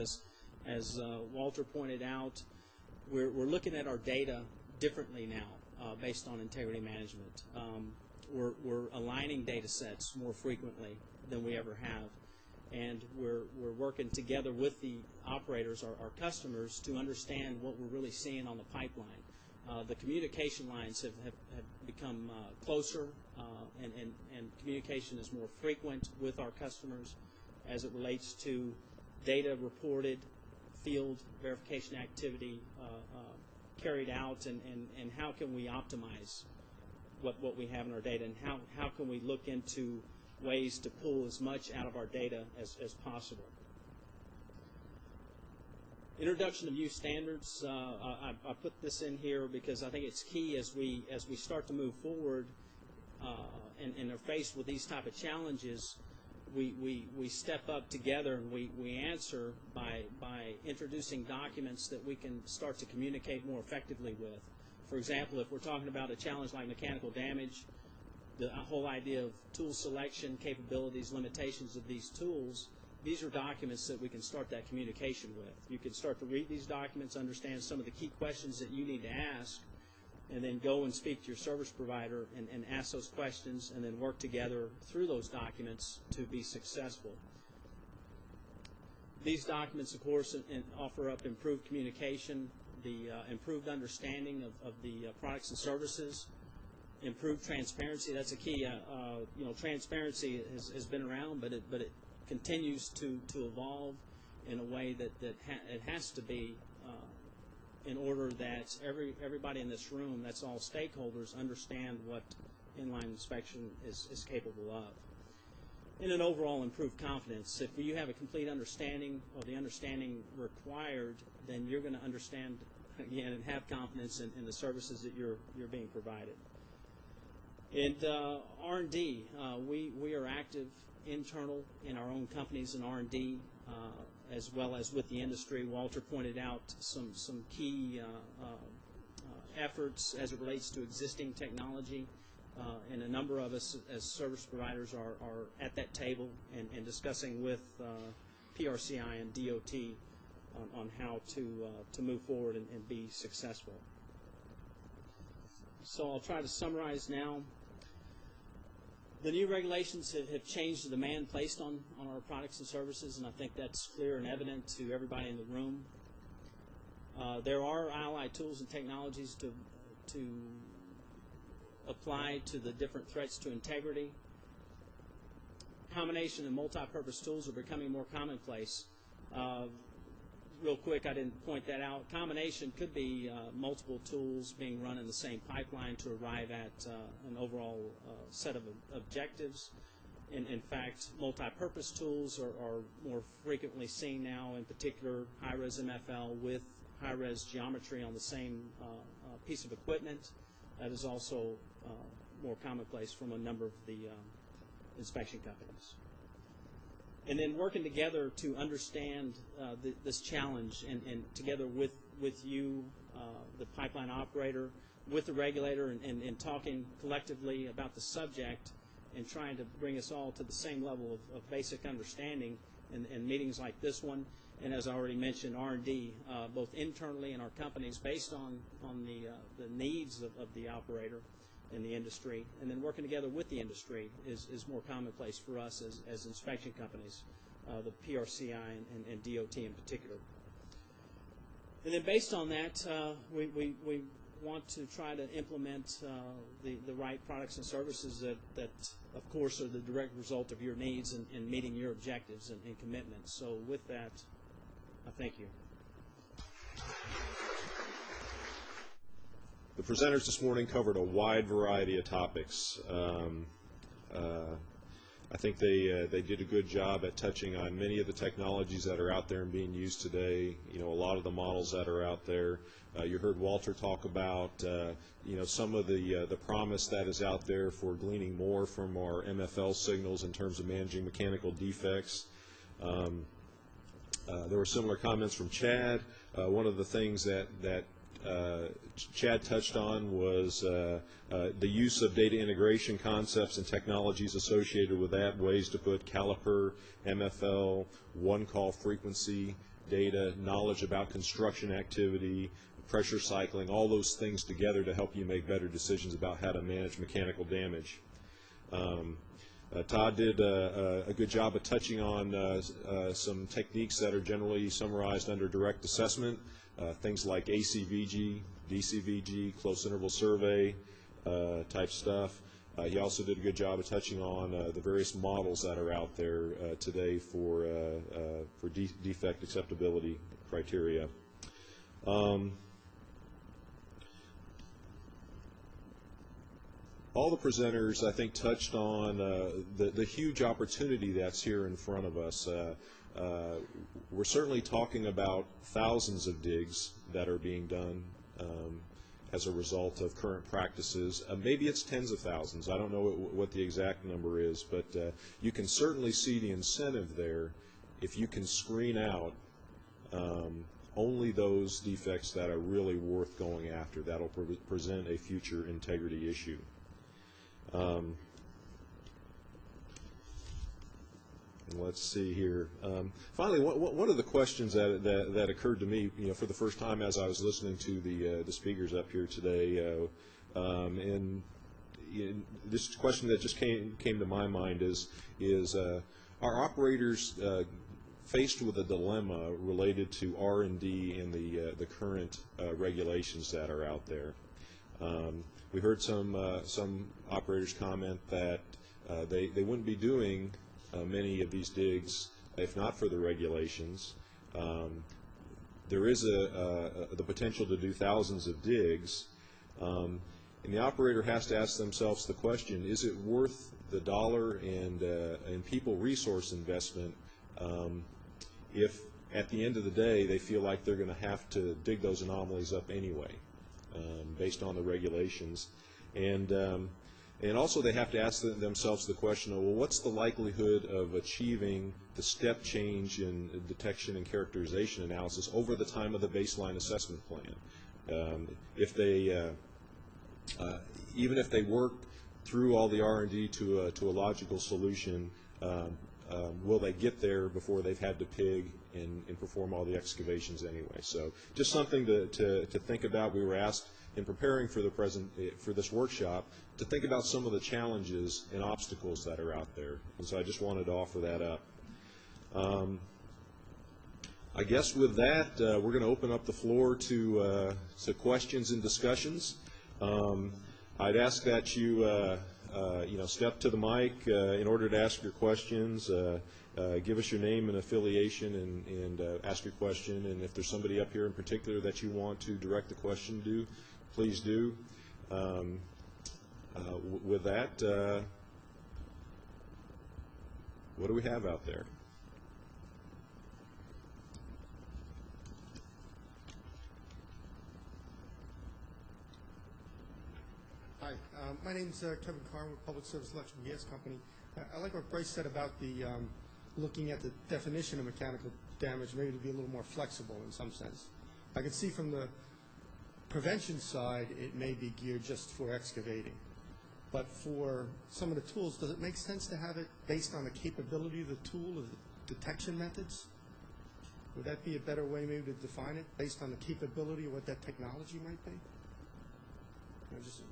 As Walter pointed out, we're looking at our data differently now based on integrity management. We're aligning data sets more frequently than we ever have, and we're working together with the operators, our customers, to understand what we're really seeing on the pipeline. The communication lines have become closer, and communication is more frequent with our customers as it relates to data reported, field verification activity carried out, and how can we optimize what we have in our data, and how can we look into ways to pull as much out of our data as possible. Introduction of new standards. I put this in here because I think it's key as we start to move forward and are faced with these type of challenges. We step up together and we answer by introducing documents that we can start to communicate more effectively with. For example, if we're talking about a challenge like mechanical damage, the whole idea of tool selection, capabilities, limitations of these tools, these are documents that we can start that communication with. You can start to read these documents, understand some of the key questions that you need to ask, and then go and speak to your service provider and ask those questions, and then work together through those documents to be successful. These documents, of course, offer up improved communication, the improved understanding of the products and services, improved transparency. That's a key. Transparency has been around, but it continues to evolve in a way that it has to be in order that everybody in this room, that's all stakeholders, understand what inline inspection is capable of. And an overall improved confidence. If you have a complete understanding or the understanding required, then you're going to understand again and have confidence in the services that you're being provided. And R&D, we are active internal in our own companies in R&D, as well as with the industry. Walter pointed out some key efforts as it relates to existing technology, and a number of us as service providers are at that table and discussing with PRCI and DOT on how to move forward and be successful. So I'll try to summarize now. The new regulations have changed the demand placed on our products and services, and I think that's clear and evident to everybody in the room. There are allied tools and technologies to apply to the different threats to integrity. Combination and multi-purpose tools are becoming more commonplace. Real quick, I didn't point that out. Combination could be multiple tools being run in the same pipeline to arrive at an overall set of objectives. In fact, multi-purpose tools are more frequently seen now, in particular high-res MFL with high-res geometry on the same piece of equipment. That is also more commonplace from a number of the inspection companies. And then working together to understand this challenge, and together with you, the pipeline operator, with the regulator, and talking collectively about the subject, and trying to bring us all to the same level of basic understanding in meetings like this one. And as I already mentioned, R&D, both internally in our companies based on the needs of the operator in the industry, and then working together with the industry is more commonplace for us as inspection companies, the PRCI and DOT in particular. And then based on that, we want to try to implement the right products and services that of course are the direct result of your needs and meeting your objectives and commitments. So with that, I thank you. The presenters this morning covered a wide variety of topics. I think they did a good job at touching on many of the technologies that are out there and being used today. You know, a lot of the models that are out there. You heard Walter talk about you know, some of the promise that is out there for gleaning more from our MFL signals in terms of managing mechanical defects. There were similar comments from Chad. One of the things that Chad touched on was the use of data integration concepts and technologies associated with that, ways to put caliper, MFL, one-call frequency data, knowledge about construction activity, pressure cycling, all those things together to help you make better decisions about how to manage mechanical damage. Todd did a good job of touching on some techniques that are generally summarized under direct assessment, things like ACVG, DCVG, close interval survey type stuff. He also did a good job of touching on the various models that are out there today for defect acceptability criteria. All the presenters, I think, touched on the huge opportunity that's here in front of us. We're certainly talking about thousands of digs that are being done as a result of current practices. Maybe it's tens of thousands. I don't know what the exact number is, but you can certainly see the incentive there if you can screen out only those defects that are really worth going after. That'll present a future integrity issue. Let's see here. Finally, one of the questions that occurred to me, you know, for the first time as I was listening to the speakers up here today, and this question that just came to my mind is are operators faced with a dilemma related to R&D and the current regulations that are out there? We heard some operators comment that they wouldn't be doing many of these digs if not for the regulations. There is the potential to do thousands of digs, and the operator has to ask themselves the question: is it worth the dollar and people resource investment if at the end of the day they feel like they're going to have to dig those anomalies up anyway, based on the regulations? And also they have to ask themselves the question of, well, what's the likelihood of achieving the step change in detection and characterization analysis over the time of the baseline assessment plan? If they, even if they work through all the R&D to a logical solution, will they get there before they've had to pig and perform all the excavations anyway? So just something to think about. We were asked in preparing for this workshop to think about some of the challenges and obstacles that are out there, and so I just wanted to offer that up. I guess with that, we're going to open up the floor to questions and discussions. I'd ask that you step to the mic in order to ask your questions. Give us your name and affiliation and ask your question. And if there's somebody up here in particular that you want to direct the question to, please do. With that, what do we have out there? Hi, my name's Kevin Carr with Public Service Electric and Gas Company. I like what Bryce said about the looking at the definition of mechanical damage, maybe to be a little more flexible in some sense. I can see from the prevention side, it may be geared just for excavating. But for some of the tools, does it make sense to have it based on the capability of the tool, of the detection methods? Would that be a better way maybe to define it, based on the capability of what that technology might be? I'm just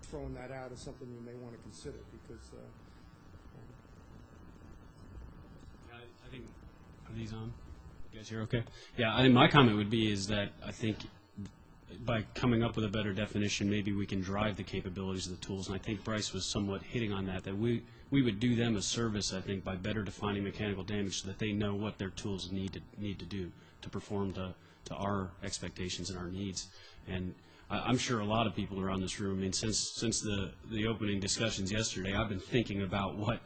throwing that out as something you may want to consider, because I think, are these on? You guys hear okay? Yeah, I think my comment would be is that I think by coming up with a better definition, maybe we can drive the capabilities of the tools. And I think Bryce was somewhat hitting on that we would do them a service, I think, by better defining mechanical damage so that they know what their tools need to do to perform to our expectations and our needs. And I'm sure a lot of people around this room, I mean, since the opening discussions yesterday, I've been thinking about what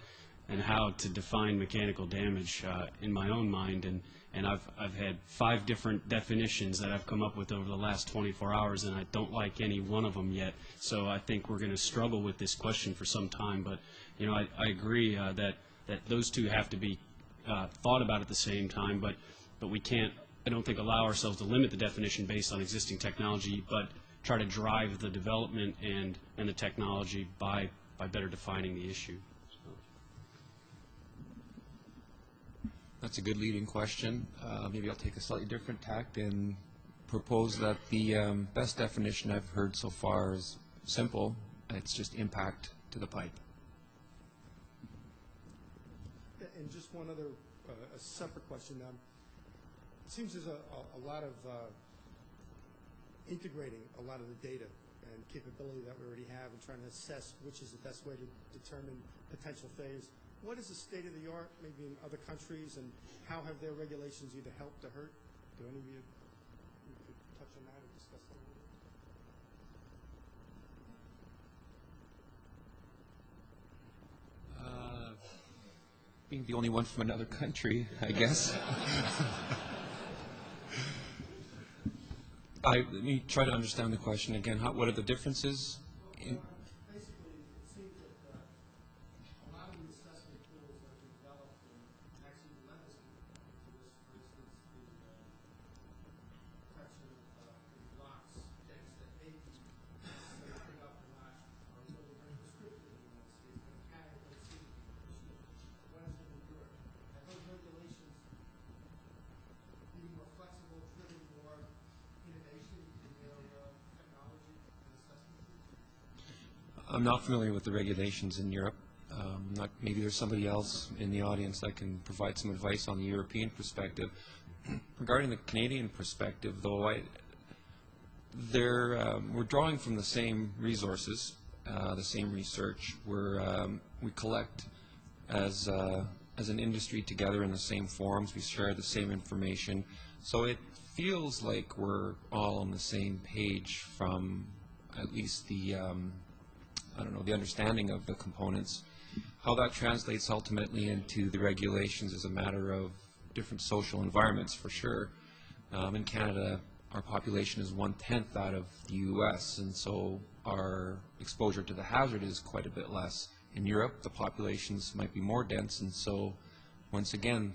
and how to define mechanical damage in my own mind, and I've had 5 different definitions that I've come up with over the last 24 hours, and I don't like any one of them yet. So I think we're going to struggle with this question for some time. But you know, I agree that those two have to be thought about at the same time. But we can't, I don't think, allow ourselves to limit the definition based on existing technology, but try to drive the development and the technology by better defining the issue. That's a good leading question. Maybe I'll take a slightly different tact and propose that the best definition I've heard so far is simple. It's just impact to the pipe. And just one other, a separate question. It seems there's a lot of integrating a lot of the data and capability that we already have and trying to assess which is the best way to determine potential failures. What is the state of the art maybe in other countries, and how have their regulations either helped or hurt? Do any of you could touch on that or discuss that a little bit? Being the only one from another country, I guess. Let me try to understand the question again. What are the differences? Basically, it seems that a lot of the assessment tools that we developed and actually led us to this, for instance, the protection of blocks, things that may be picking up and not are really very prescriptive in the United States, but Canada doesn't seem to be prescriptive. What is it in Europe? Have those regulations being more flexible, driven more innovation in their technology and assessment tools? I'm not familiar with the regulations in Europe. Maybe there's somebody else in the audience that can provide some advice on the European perspective. Regarding the Canadian perspective, though, we're drawing from the same resources, the same research. We collect as an industry together in the same forums. We share the same information. So it feels like we're all on the same page from at least the the understanding of the components. How that translates ultimately into the regulations is a matter of different social environments, for sure. In Canada, our population is 1/10 that of the U.S., and so our exposure to the hazard is quite a bit less. In Europe, the populations might be more dense, and so once again,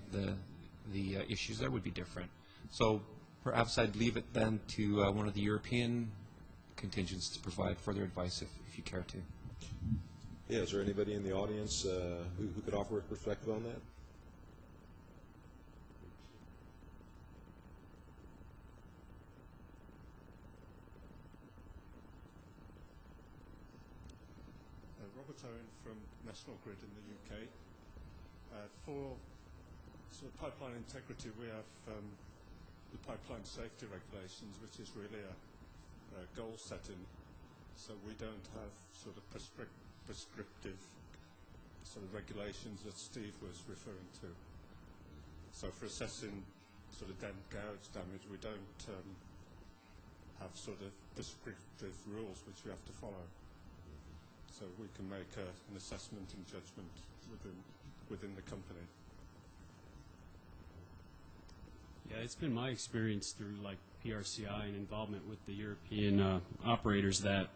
the issues there would be different. So perhaps I'd leave it then to one of the European contingents to provide further advice if you care to. Yeah, is there anybody in the audience who could offer a perspective on that? Robert Owen from National Grid in the UK. For sort of pipeline integrity, we have the pipeline safety regulations, which is really a goal setting. So we don't have sort of prescriptive sort of regulations that Steve was referring to. So for assessing sort of dent gouge damage, we don't have sort of prescriptive rules which we have to follow. So we can make an assessment and judgment within the company. Yeah, it's been my experience through like PRCI and involvement with the European operators that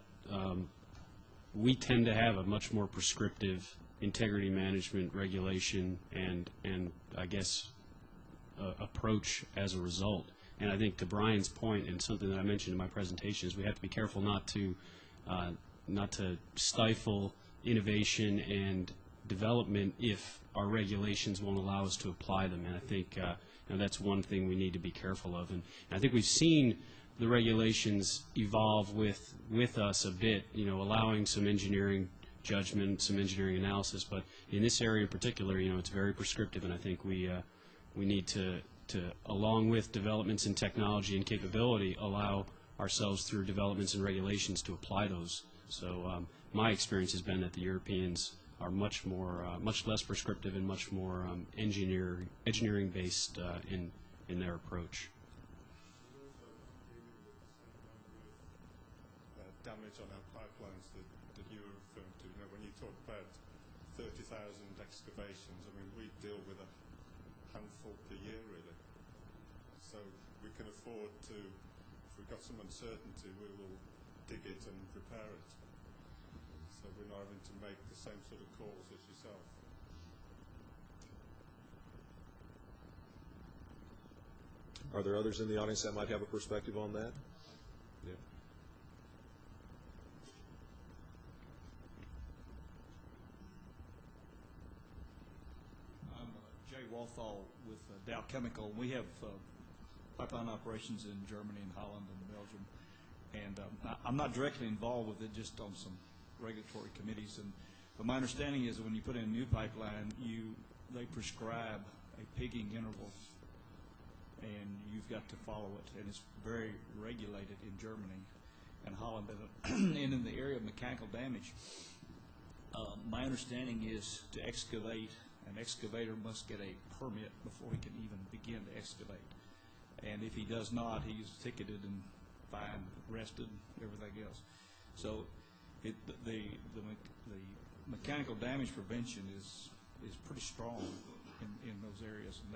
we tend to have a much more prescriptive integrity management regulation and I guess approach as a result. And I think to Brian's point, and something that I mentioned in my presentation, is we have to be careful not to stifle innovation and development if our regulations won't allow us to apply them. And I think that's one thing we need to be careful of. And I think we've seen the regulations evolve with us a bit, allowing some engineering judgment, some engineering analysis. But in this area in particular, it's very prescriptive, and I think we need to, along with developments in technology and capability, allow ourselves through developments and regulations to apply those. So my experience has been that the Europeans are much less prescriptive and much more engineering based in their approach. damage on our pipelines that you were referring to. You know, when you talk about 30,000 excavations, I mean, we deal with a handful per year, really. So we can afford to, if we've got some uncertainty, we will dig it and repair it. So we're not having to make the same sort of calls as yourself. Are there others in the audience that might have a perspective on that? Yeah. I'm Jay Walthall with Dow Chemical. We have pipeline operations in Germany and Holland and Belgium. And I'm not directly involved with it, just on some regulatory committees. But my understanding is that when you put in a new pipeline, they prescribe a pigging interval, and you've got to follow it. And it's very regulated in Germany and Holland. And in the area of mechanical damage, my understanding is to excavate, an excavator must get a permit before he can even begin to excavate. And if he does not, he's ticketed and fined, arrested, everything else. So the mechanical damage prevention is pretty strong in those areas, and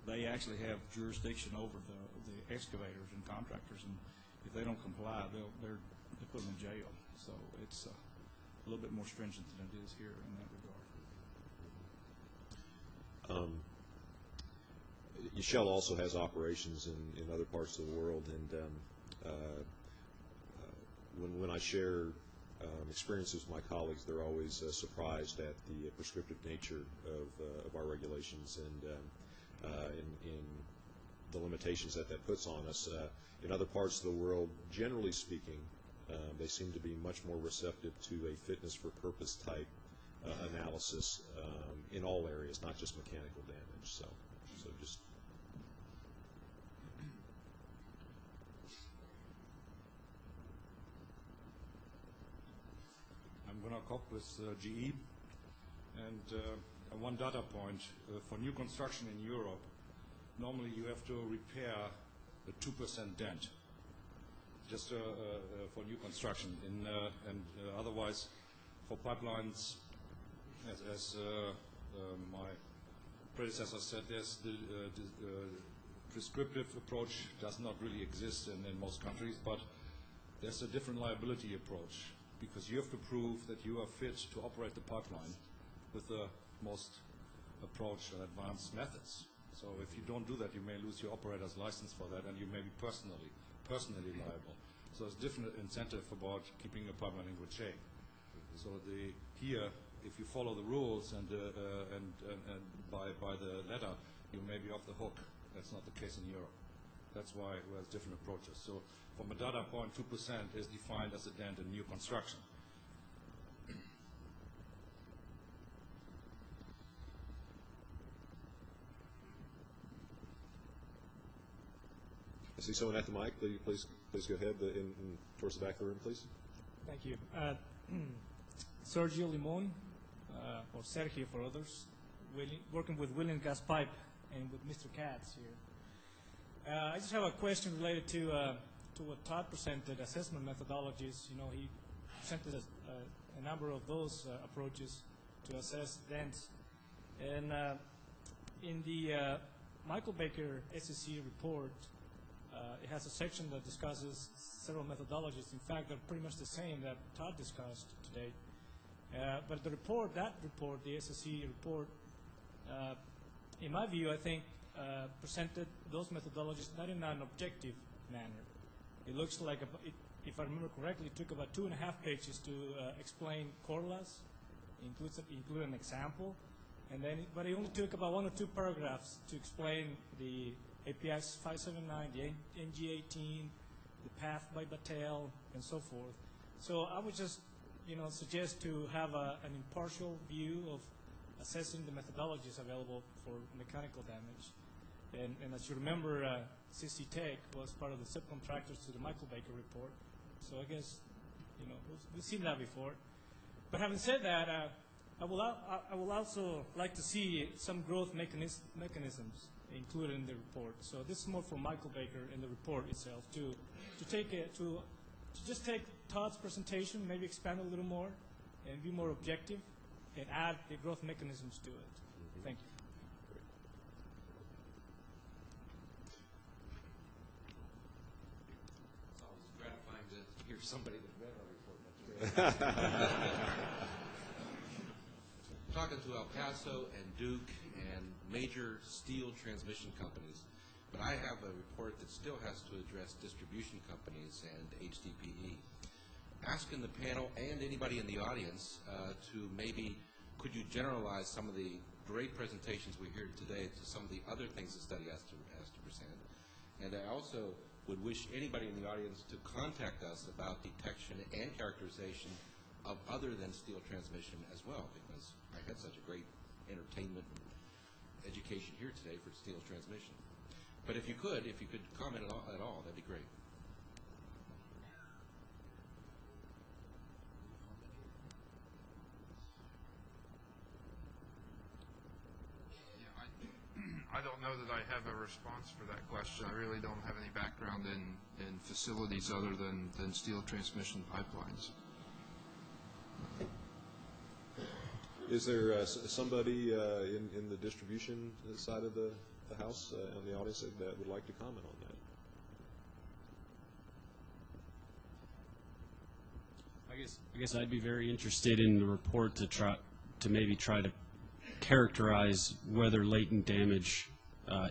they actually have jurisdiction over the excavators and contractors, and if they don't comply, they put them in jail. So it's a little bit more stringent than it is here in that regard. Shell also has operations in other parts of the world, and when I share experiences with my colleagues, they're always surprised at the prescriptive nature of our regulations and in the limitations that puts on us. In other parts of the world, generally speaking, they seem to be much more receptive to a fitness for purpose type analysis in all areas, not just mechanical damage. So just. I'm Gunnar Kopp with GE, and one data point, for new construction in Europe, normally you have to repair a 2% dent, just for new construction. And otherwise, for pipelines, as my predecessor said, there's the prescriptive approach does not really exist in most countries, but there's a different liability approach, because you have to prove that you are fit to operate the pipeline with the most approach and advanced methods. So if you don't do that, you may lose your operator's license for that, and you may be personally liable. So there's different incentive about keeping a pipeline in good shape. So here, if you follow the rules and by the letter, you may be off the hook. That's not the case in Europe. That's why there's different approaches. So from a data point, 2% is defined as a dent in new construction. I see someone at the mic. Please go ahead towards the back of the room, please. Thank you. Sergio Limon, or Sergio for others, working with William Gas Pipe and with Mr. Katz here. I just have a question related to what Todd presented, assessment methodologies. You know, he presented a number of those approaches to assess dents. And in the Michael Baker SEC report, it has a section that discusses several methodologies. In fact, they're pretty much the same that Todd discussed today. But the report, the SEC report, in my view, I think presented those methodologies not in an objective manner. It looks like, if I remember correctly, it took about 2.5 pages to explain correlates, include an example, but it only took about 1 or 2 paragraphs to explain the APIs 579, the NG18, the path by Battelle, and so forth. So I would just, suggest to have an impartial view of assessing the methodologies available for mechanical damage. And as you remember, CC Tech was part of the subcontractors to the Michael Baker report. So I guess, we've seen that before. But having said that, I will also like to see some growth mechanisms included in the report. So this is more for Michael Baker in the report itself, to to just take Todd's presentation, maybe expand a little more, and be more objective, and add the growth mechanisms to it. Thank you. It's always gratifying to hear somebody that read our report. That's great. Talking to El Paso and Duke and major steel transmission companies, but I have a report that still has to address distribution companies and HDPE. Asking the panel and anybody in the audience to maybe, could you generalize some of the great presentations we heard today to some of the other things the study has to present? And I also would wish anybody in the audience to contact us about detection and characterization of other than steel transmission as well, because I had such a great entertainment and education here today for steel transmission. But if you could comment at all, that'd be great. I don't know that I have a response for that question. I really don't have any background in facilities other than steel transmission pipelines. Is there somebody in the distribution side of the House on the audience that would like to comment on that? I guess I'd be very interested in the report to maybe try to characterize whether latent damage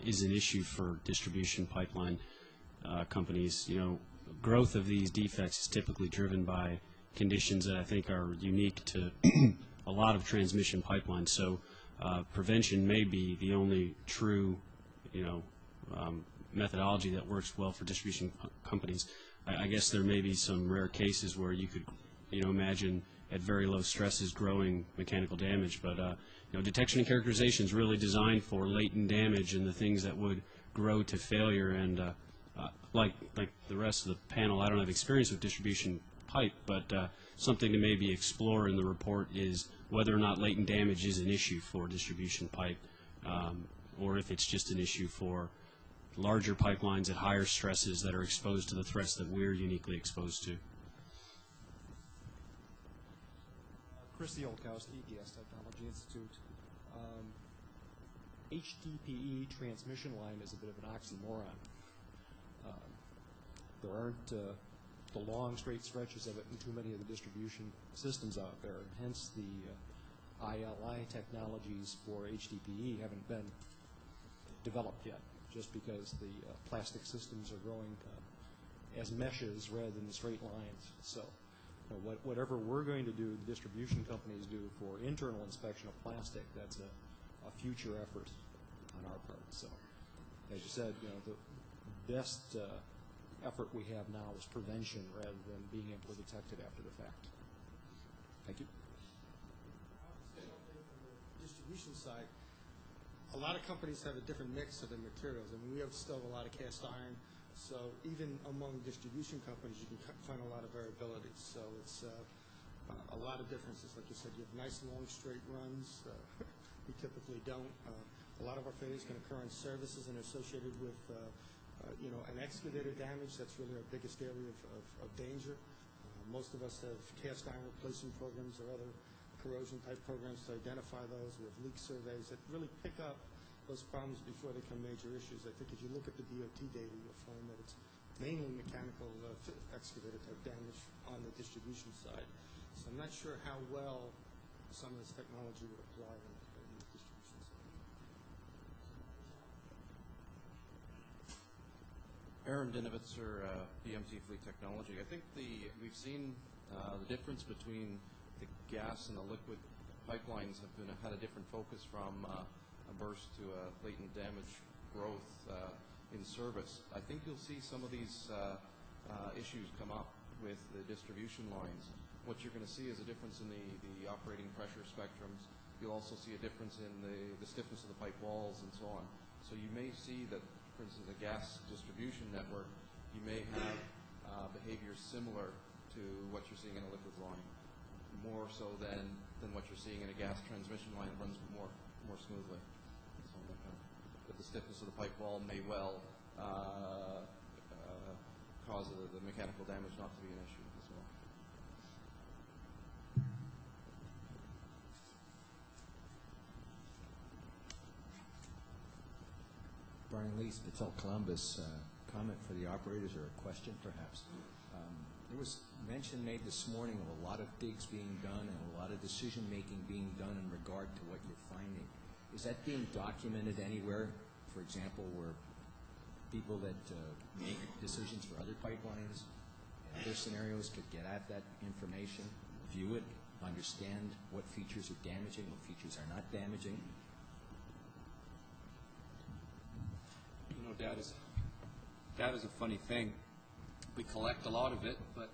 is an issue for distribution pipeline companies. You know, growth of these defects is typically driven by conditions that I think are unique to a lot of transmission pipelines. So prevention may be the only true, methodology that works well for distribution companies. I guess there may be some rare cases where you could, imagine at very low stresses growing mechanical damage, but detection and characterization is really designed for latent damage and the things that would grow to failure. And like the rest of the panel, I don't have experience with distribution pipe, but something to maybe explore in the report is whether or not latent damage is an issue for distribution pipe, or if it's just an issue for larger pipelines at higher stresses that are exposed to the threats that we're uniquely exposed to. Chris Olkowski, EPS Technology Institute. HDPE transmission line is a bit of an oxymoron. There aren't the long straight stretches of it in too many of the distribution systems out there, and hence the ILI technologies for HDPE haven't been developed yet, just because the plastic systems are growing as meshes rather than straight lines. So whatever we're going to do, the distribution companies do for internal inspection of plastic, that's a future effort on our part. So as you said, the best effort we have now is prevention rather than being able to detect it after the fact. Thank you. From the distribution side, a lot of companies have a different mix of their materials. I mean, we have still a lot of cast iron, so even among distribution companies, you can find a lot of variability. So it's a lot of differences. Like you said, you have nice long straight runs. We typically don't. A lot of our failures can occur in services and are associated with an excavator damage. That's really our biggest area of danger. Most of us have cast iron replacement programs or other corrosion type programs to identify those. We have leak surveys that really pick up those problems before they become major issues. I think if you look at the DOT data, you'll find that it's mainly mechanical excavator type damage on the distribution side. So I'm not sure how well some of this technology would apply in the distribution side. Aaron Dinovitzer, BMT Fleet Technology. I think we've seen the difference between the gas and the liquid pipelines have had a different focus from a burst to a latent damage growth in service. I think you'll see some of these issues come up with the distribution lines. What you're going to see is a difference in the operating pressure spectrums. You'll also see a difference in the stiffness of the pipe walls and so on. So you may see that, for instance, a gas distribution network, you may have behavior similar to what you're seeing in a liquid line, more so than what you're seeing in a gas transmission line that runs more smoothly. But the stiffness of the pipe wall may well cause of the mechanical damage not to be an issue as well. Brian Lee, Spitzel Columbus. Comment for the operators or a question, perhaps. There was mention made this morning of a lot of digs being done and a lot of decision-making being done in regard to what you're finding. Is that being documented anywhere? For example, where people that make decisions for other pipelines and other scenarios could get at that information, view it, understand what features are damaging, what features are not damaging? You know, data is a funny thing. We collect a lot of it, but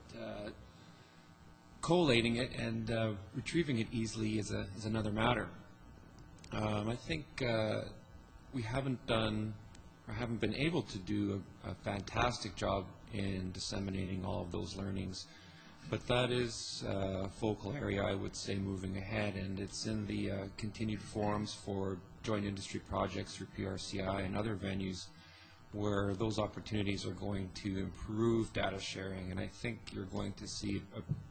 collating it and retrieving it easily is another matter. I think we haven't done or haven't been able to do a fantastic job in disseminating all of those learnings, but that is a focal area, I would say, moving ahead, and it's in the continued forums for joint industry projects through PRCI and other venues where those opportunities are going to improve data sharing, and I think you're going to see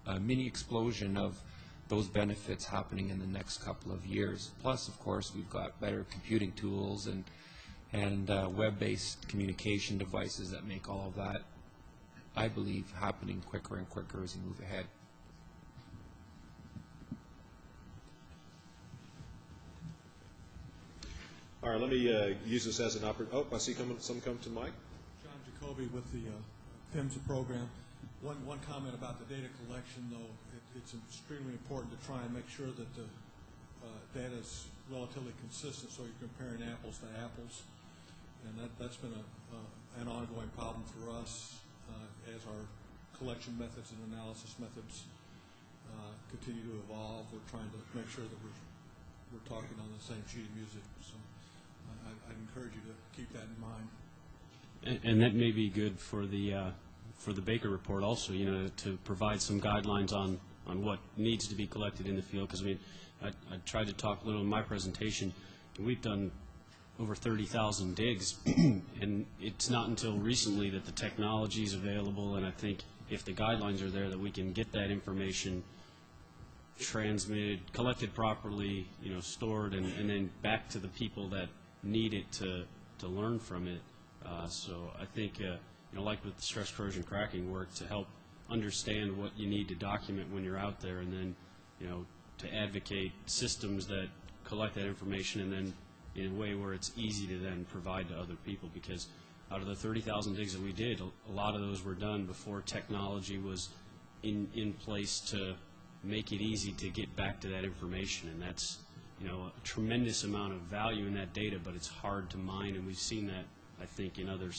a mini explosion of those benefits happening in the next couple of years. Plus, of course, we've got better computing tools and web-based communication devices that make all of that, I believe, happening quicker and quicker as we move ahead. All right, let me use this as an opportunity. Oh, I see some come to the mic. John Jacoby with the PHMSA program. One comment about the data collection, though. It's extremely important to try and make sure that the data is relatively consistent, so you're comparing apples to apples. And that's been an ongoing problem for us as our collection methods and analysis methods continue to evolve. We're trying to make sure that we're talking on the same sheet of music. So I'd encourage you to keep that in mind. And that may be good for the Baker report also, you know, to provide some guidelines on what needs to be collected in the field. Because, I mean, I tried to talk a little in my presentation. We've done over 30,000 digs, and it's not until recently that the technology is available, and I think if the guidelines are there that we can get that information transmitted, collected properly, you know, stored, and then back to the people that need it to learn from it. So I think, you know, like with the stress corrosion cracking work, to help understand what you need to document when you're out there, and then, you know, to advocate systems that collect that information and then in a way where it's easy to then provide to other people, because out of the 30,000 digs that we did, a lot of those were done before technology was in place to make it easy to get back to that information, and that's, you know, a tremendous amount of value in that data, but it's hard to mine, and we've seen that, I think, in other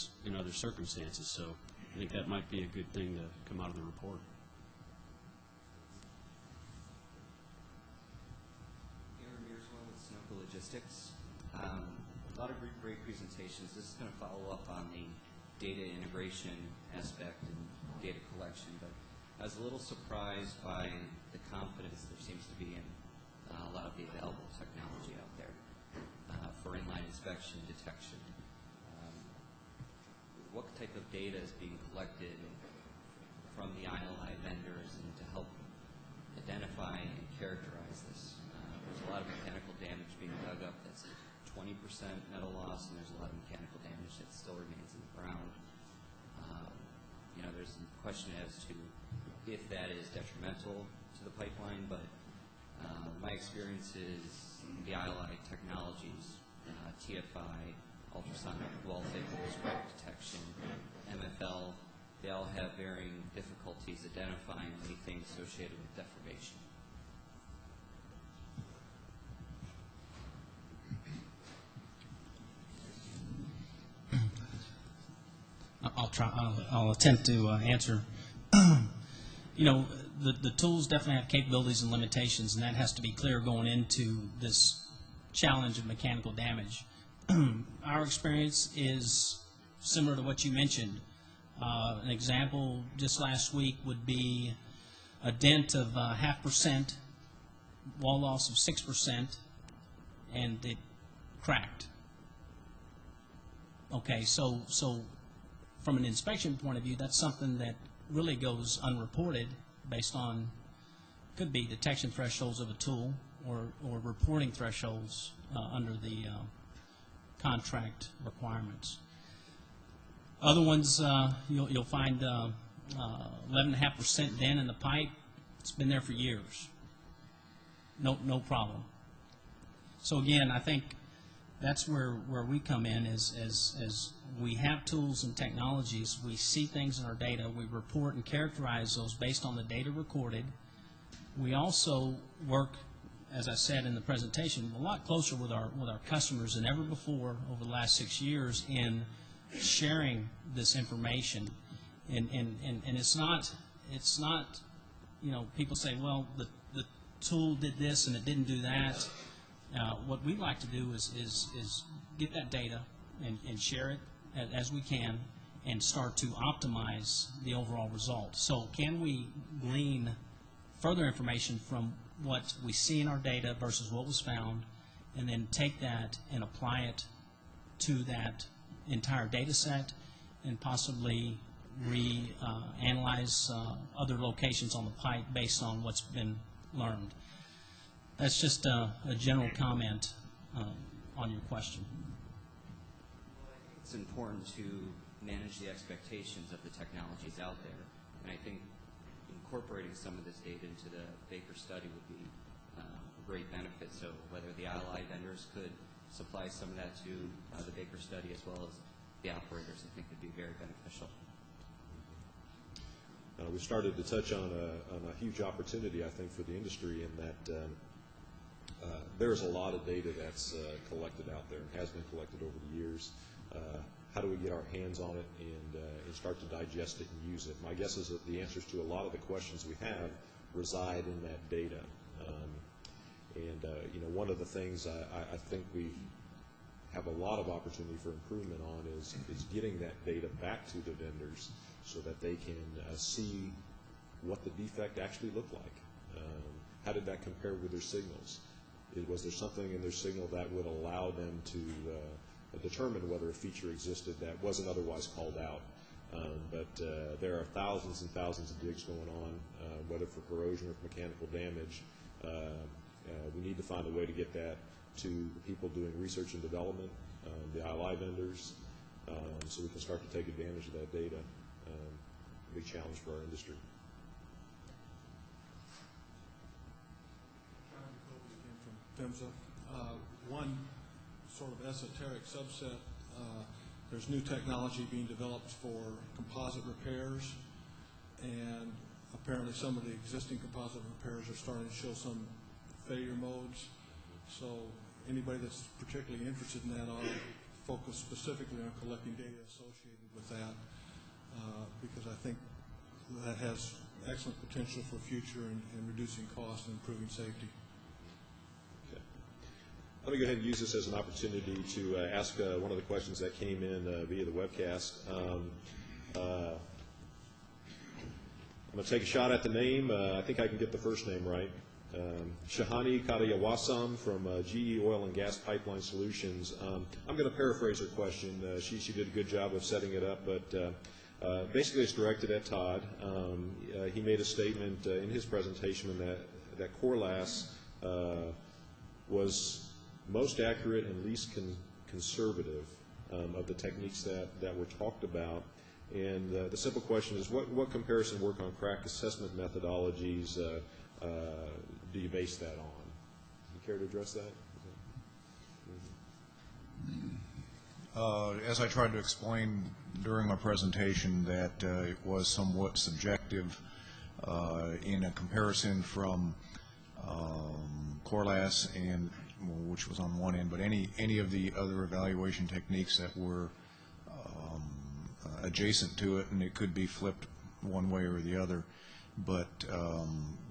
circumstances. So I think that might be a good thing to come out of the report. Logistics. A lot of great presentations. This is going to follow up on the data integration aspect and data collection, but I was a little surprised by the confidence there seems to be in a lot of the available technology out there for inline inspection detection. What type of data is being collected from the ILI vendors and to help identify and characterize this? There's a lot of mechanical damage being dug up that's 20% metal loss, and there's a lot of mechanical damage that still remains in the ground. You know, there's a question as to if that is detrimental to the pipeline, but my experience is the ILI technologies, TFI, ultrasonic wall-thickness spread detection, MFL, they all have varying difficulties identifying anything associated with deformation. I'll attempt to answer. You know, the tools definitely have capabilities and limitations, and that has to be clear going into this challenge of mechanical damage. Our experience is similar to what you mentioned. An example just last week would be a dent of 0.5%, wall loss of 6%, and it cracked. Okay, so from an inspection point of view, that's something that really goes unreported based on, could be detection thresholds of a tool or reporting thresholds under the contract requirements. Other ones, you'll find 11.5% dent in the pipe. It's been there for years. No problem. So again, I think that's where we come in as we have tools and technologies. We see things in our data. We report and characterize those based on the data recorded. We also work, as I said in the presentation, a lot closer with our customers than ever before over the last 6 years in sharing this information. And it's not people say, well, the tool did this and it didn't do that. What we like to do is get that data and share it as we can and start to optimize the overall result. So can we glean further information from what we see in our data versus what was found, and then take that and apply it to that entire data set and possibly reanalyze other locations on the pipe based on what's been learned. That's just a general comment on your question. It's important to manage the expectations of the technologies out there, and I think incorporating some of this data into the Baker study would be a great benefit. So whether the ILI vendors could supply some of that to the Baker study as well as the operators, I think would be very beneficial. We started to touch on a huge opportunity, I think, for the industry in that there's a lot of data that's collected out there and has been collected over the years. How do we get our hands on it and start to digest it and use it? My guess is that the answers to a lot of the questions we have reside in that data. One of the things I think we have a lot of opportunity for improvement on is getting that data back to the vendors so that they can see what the defect actually looked like. How did that compare with their signals? Was there something in their signal that would allow them to determine whether a feature existed that wasn't otherwise called out? But there are thousands and thousands of digs going on, whether for corrosion or for mechanical damage. We need to find a way to get that to the people doing research and development, the ILI vendors, so we can start to take advantage of that data. Big challenge for our industry. From PHMSA. One sort of esoteric subset, there's new technology being developed for composite repairs, and apparently some of the existing composite repairs are starting to show some failure modes. So anybody that's particularly interested in that ought to focus specifically on collecting data associated with that, because I think that has excellent potential for future in reducing costs and improving safety. Okay. Let me go ahead and use this as an opportunity to ask one of the questions that came in via the webcast. I'm going to take a shot at the name. I think I can get the first name right. Shahani Kadayawasam from GE Oil and Gas Pipeline Solutions. I'm going to paraphrase her question. She did a good job of setting it up, but basically it's directed at Todd. He made a statement in his presentation that Corlass was most accurate and least conservative of the techniques that were talked about. And the simple question is, what comparison work on crack assessment methodologies do you base that on? You care to address that? As I tried to explain during my presentation, that it was somewhat subjective in a comparison from Corlass, and which was on one end, but any of the other evaluation techniques that were adjacent to it, and it could be flipped one way or the other. But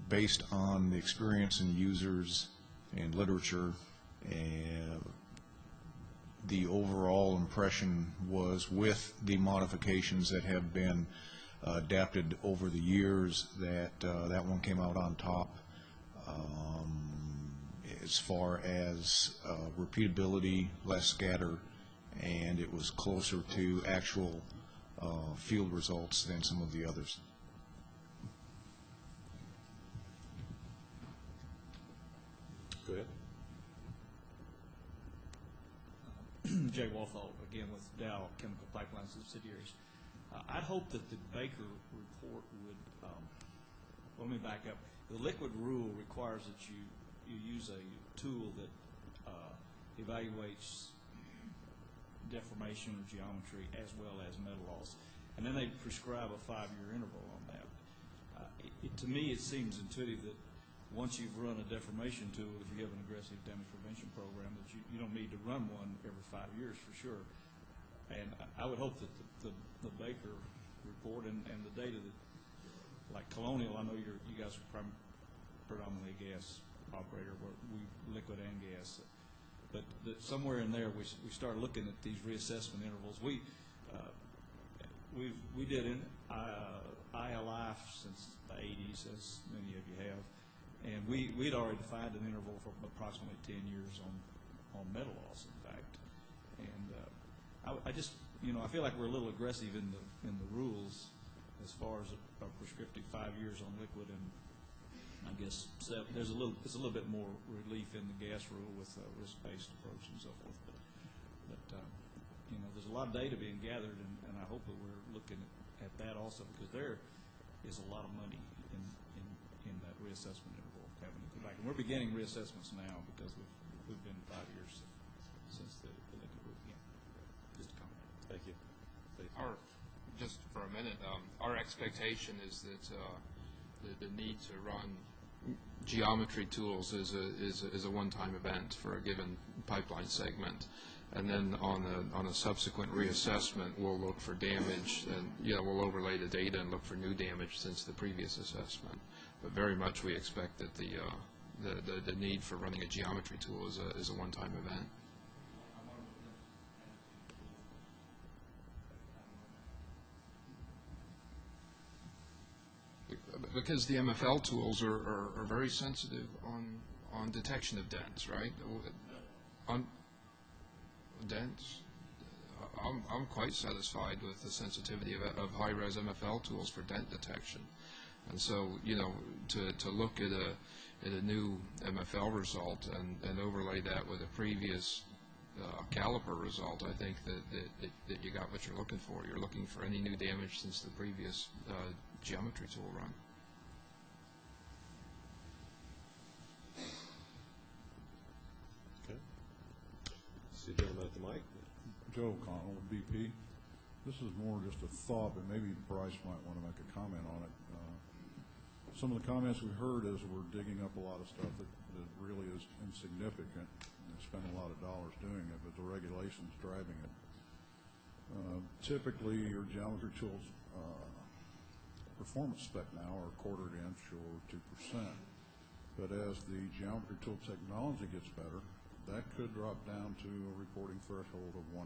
based on the experience in users and literature, the overall impression was, with the modifications that have been adapted over the years, that that one came out on top as far as repeatability, less scatter, and it was closer to actual field results than some of the others. Go ahead. Jay Walthall, again with Dow Chemical Pipeline subsidiaries. I'd hope that the Baker report would, let me back up. The liquid rule requires that you use a tool that evaluates deformation or geometry as well as metal loss. And then they prescribe a 5-year interval on that. To me, it seems intuitive that once you've run a deformation tool, if you have an aggressive damage prevention program, that you don't need to run one every 5 years for sure. And I would hope that the Baker report and the data that, like Colonial, I know you guys are predominantly a gas operator, but we liquid and gas. But that somewhere in there we start looking at these reassessment intervals. We did an ILI since the 80s, as many of you have. And we'd already defined an interval for approximately 10 years on metal loss, in fact. And I just, I feel like we're a little aggressive in the rules as far as a prescriptive 5 years on liquid, and I guess it's a little bit more relief in the gas rule with a risk-based approach and so forth. But there's a lot of data being gathered, and I hope that we're looking at that also, because there is a lot of money in that reassessment interval having to go back. And we're beginning reassessments now because we've been 5 years since the liquid rule began. Just a comment. Thank you. Just for a minute, our expectation is that the need to run geometry tools is a one-time event for a given pipeline segment, and then on a subsequent reassessment, we'll look for damage, and we'll overlay the data and look for new damage since the previous assessment. But very much we expect that the need for running a geometry tool is a one-time event. Because the MFL tools are very sensitive on detection of dents, right? On dents, I'm quite satisfied with the sensitivity of high-res MFL tools for dent detection. And so, to look at a new MFL result and overlay that with a previous caliper result, I think that you got what you're looking for. You're looking for any new damage since the previous geometry tool run. Okay. See the gentleman at the mic. Joe Connell, BP. This is more just a thought, but maybe Bryce might want to make a comment on it. Some of the comments we heard is we're digging up a lot of stuff that really is insignificant and spend a lot of dollars doing it, but the regulation's driving it. Typically, your geometry tools performance spec now are quartered inch or 2%, but as the geometry tool technology gets better, that could drop down to a reporting threshold of 1%,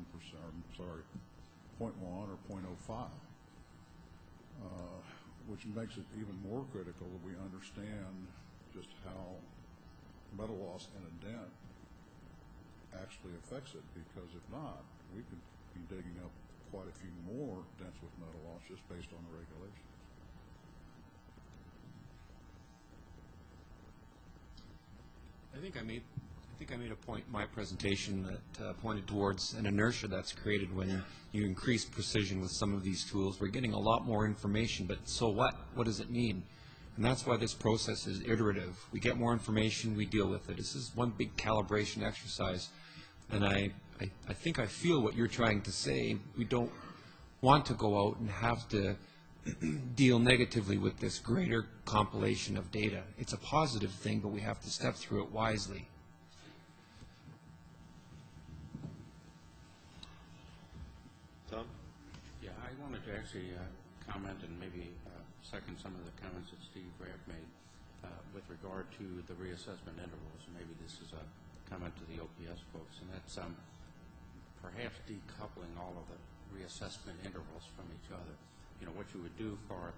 0.1 or 0.05. Which makes it even more critical that we understand just how metal loss in a dent actually affects it, because if not, we could be digging up quite a few more dents with metal loss just based on the regulations. I think I made a point in my presentation that pointed towards an inertia that's created when you increase precision with some of these tools. We're getting a lot more information, but so what? What does it mean? And that's why this process is iterative. We get more information, we deal with it. This is one big calibration exercise. And I think I feel what you're trying to say. We don't want to go out and have to deal negatively with this greater compilation of data. It's a positive thing, but we have to step through it wisely. Tom? Yeah, I wanted to actually comment and maybe second some of the comments that Steve Graff made with regard to the reassessment intervals. And maybe this is a comment to the OPS folks, and that's perhaps decoupling all of the reassessment intervals from each other. What you would do for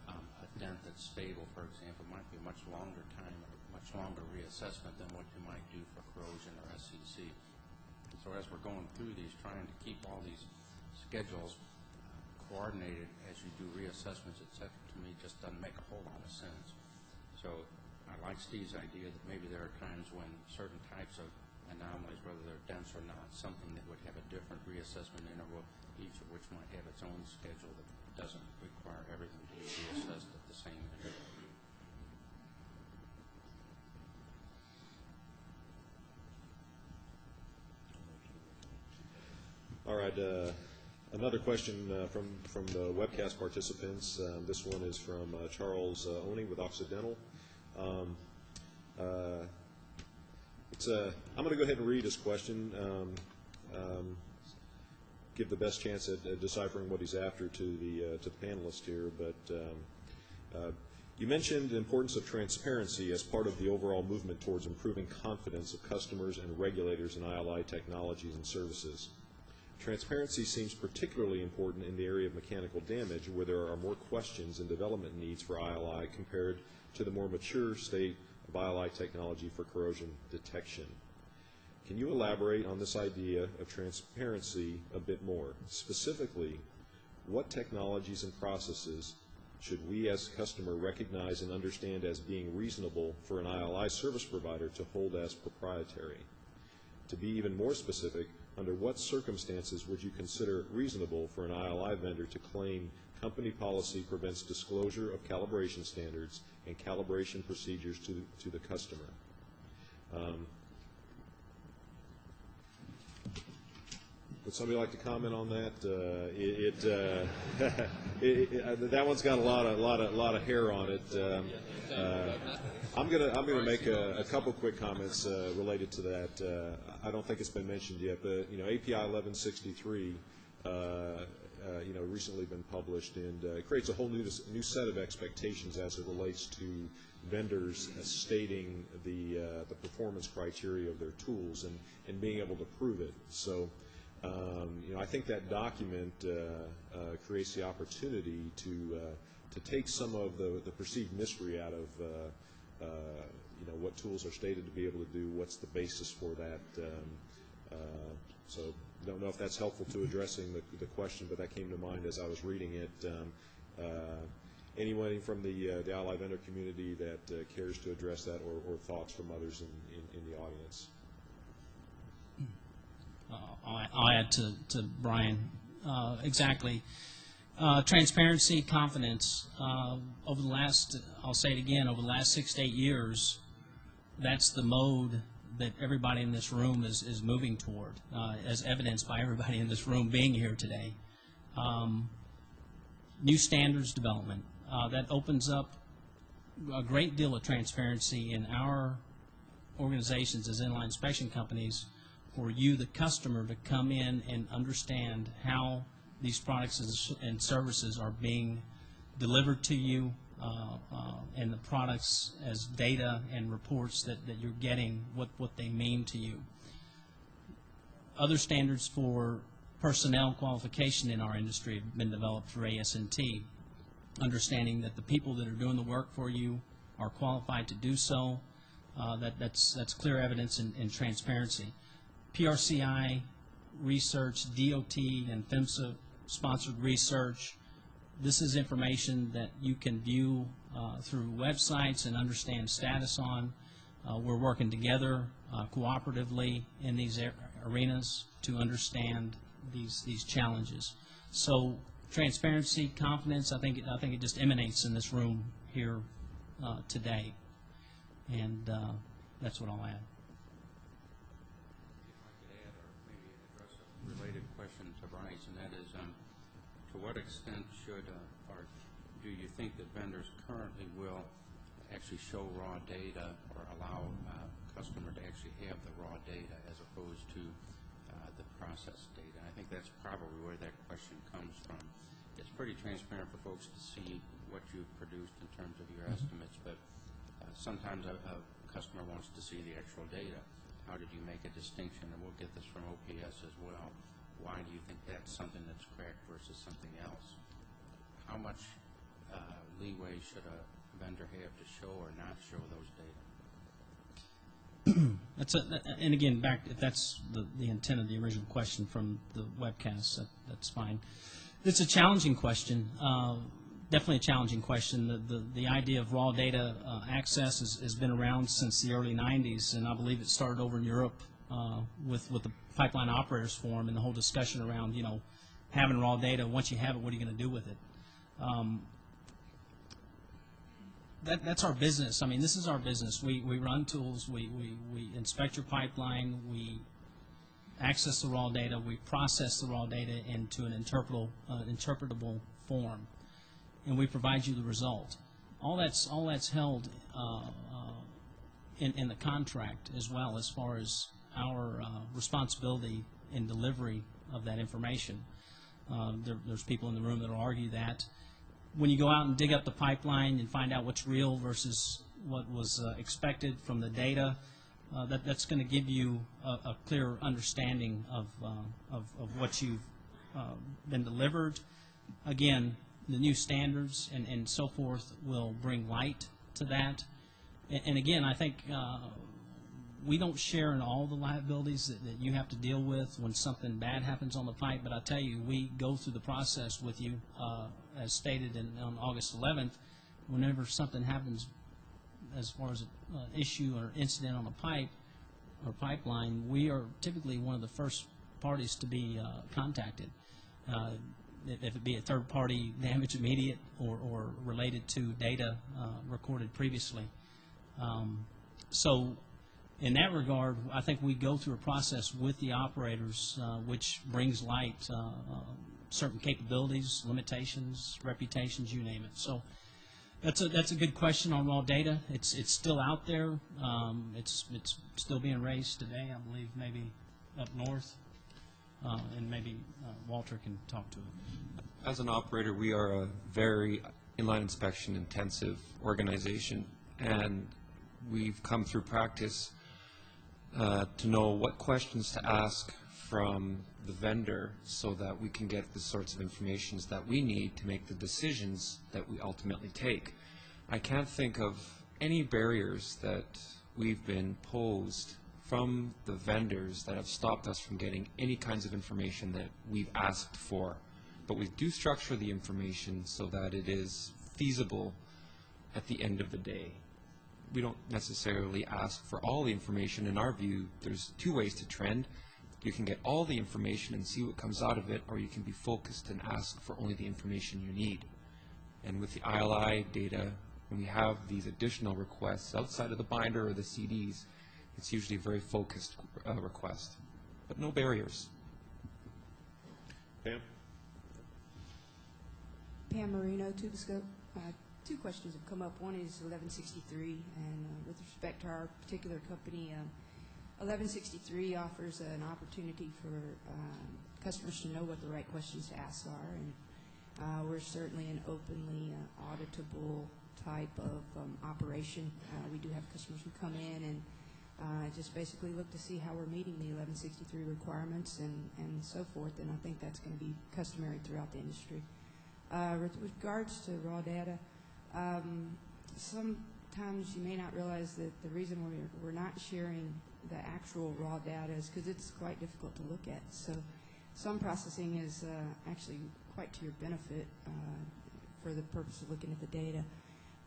a dent that's stable, for example, might be a much longer time or much longer reassessment than what you might do for corrosion or SCC. So as we're going through these, trying to keep all these schedules coordinated as you do reassessments, et cetera, to me just doesn't make a whole lot of sense. So I like Steve's idea that maybe there are times when certain types of anomalies, whether they're dense or not, something that would have a different reassessment interval, each of which might have its own schedule that doesn't require everything to be reassessed at the same interval. All right. Another question from the webcast participants. This one is from Charles Oney with Occidental. I'm going to go ahead and read his question. Give the best chance at deciphering what he's after to the panelists here. But you mentioned the importance of transparency as part of the overall movement towards improving confidence of customers and regulators in ILI technologies and services. Transparency seems particularly important in the area of mechanical damage, where there are more questions and development needs for ILI compared to the more mature state of ILI technology for corrosion detection. Can you elaborate on this idea of transparency a bit more? Specifically, what technologies and processes should we as a customer recognize and understand as being reasonable for an ILI service provider to hold as proprietary? To be even more specific, under what circumstances would you consider it reasonable for an ILI vendor to claim company policy prevents disclosure of calibration standards and calibration procedures to the customer? Would somebody like to comment on that? That one's got a lot of hair on it. I'm gonna make a couple quick comments related to that. I don't think it's been mentioned yet, but API 1163, recently been published, and it creates a whole new set of expectations as it relates to vendors stating the performance criteria of their tools and being able to prove it. So. I think that document creates the opportunity to take some of the perceived mystery out of what tools are stated to be able to do, what's the basis for that. So I don't know if that's helpful to addressing the question, but that came to mind as I was reading it. Anyone from the ILI vendor community that cares to address that, or thoughts from others in the audience? I'll add to Brian. Exactly. Transparency, confidence. Over the last, I'll say it again, over the last 6 to 8 years, that's the mode that everybody in this room is moving toward, as evidenced by everybody in this room being here today. New standards development. That opens up a great deal of transparency in our organizations as inline inspection companies, for you, the customer, to come in and understand how these products and services are being delivered to you, and the products as data and reports that you're getting, what they mean to you. Other standards for personnel qualification in our industry have been developed through AS&T, understanding that the people that are doing the work for you are qualified to do so. That's clear evidence in transparency. PRCI research, DOT and PHMSA sponsored research. This is information that you can view through websites and understand status on. We're working together cooperatively in these arenas to understand these challenges. So transparency, confidence, I think it just emanates in this room here today, and that's what I'll add. Related question to Bryce, and that is, to what extent should or do you think that vendors currently will actually show raw data or allow a customer to actually have the raw data as opposed to the processed data? I think that's probably where that question comes from. It's pretty transparent for folks to see what you've produced in terms of your estimates, but sometimes a customer wants to see the actual data. How did you make a distinction? And we'll get this from OPS as well. Why do you think that's something that's correct versus something else? How much leeway should a vendor have to show or not show those data? And again, if that's the intent of the original question from the webcast, that's fine. It's a challenging question. Definitely a challenging question. The idea of raw data access has been around since the early 90s, and I believe it started over in Europe with the Pipeline Operators Forum and the whole discussion around, having raw data. Once you have it, what are you going to do with it? That's our business. I mean, this is our business. We run tools. We inspect your pipeline. We access the raw data. We process the raw data into an interpretable form, and we provide you the result. All that's held in the contract as well, as far as our responsibility in delivery of that information. There's people in the room that will argue that when you go out and dig up the pipeline and find out what's real versus what was expected from the data, that's going to give you a clear understanding of what you've been delivered. Again, the new standards and so forth will bring light to that. And again, I think we don't share in all the liabilities that you have to deal with when something bad happens on the pipe, but I tell you, we go through the process with you, as stated on August 11th. Whenever something happens as far as an issue or incident on a pipe or pipeline, we are typically one of the first parties to be contacted, if it be a third-party damage immediate or related to data recorded previously. So in that regard, I think we go through a process with the operators which brings light certain capabilities, limitations, reputations, you name it. So that's a good question on raw data. It's still out there. It's still being raised today, I believe, maybe up north, and maybe Walter can talk to it. As an operator, we are a very inline inspection intensive organization, and we've come through practice to know what questions to ask from the vendor so that we can get the sorts of information that we need to make the decisions that we ultimately take. I can't think of any barriers that we've been posed from the vendors that have stopped us from getting any kinds of information that we've asked for. But we do structure the information so that it is feasible at the end of the day. We don't necessarily ask for all the information. In our view, there's two ways to trend. You can get all the information and see what comes out of it, or you can be focused and ask for only the information you need. And with the ILI data, when we have these additional requests outside of the binder or the CDs, it's usually a very focused request, but no barriers. Pam? Pam Marino, Tuboscope. Two questions have come up. One is 1163, and with respect to our particular company, 1163 offers an opportunity for customers to know what the right questions to ask are, and we're certainly an openly auditable type of operation. We do have customers who come in and just basically look to see how we're meeting the 1163 requirements and so forth, and I think that's going to be customary throughout the industry. With regards to raw data, sometimes you may not realize that the reason we're not sharing the actual raw data is because it's quite difficult to look at. So some processing is actually quite to your benefit for the purpose of looking at the data.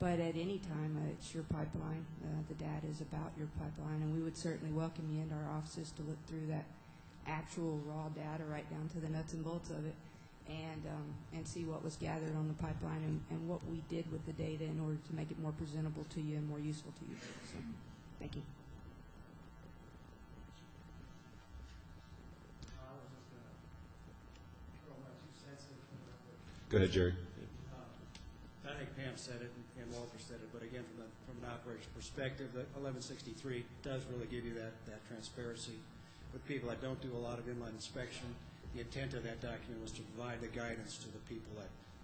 But at any time, it's your pipeline. The data is about your pipeline, and we would certainly welcome you into our offices to look through that actual raw data right down to the nuts and bolts of it, and see what was gathered on the pipeline and what we did with the data in order to make it more presentable to you and more useful to you. So, thank you. Go ahead, Jerry. I think Pam said it and Walter said it, but again, from an operations perspective, the 1163 does really give you that transparency. With people that don't do a lot of inline inspection, the intent of that document was to provide the guidance to the people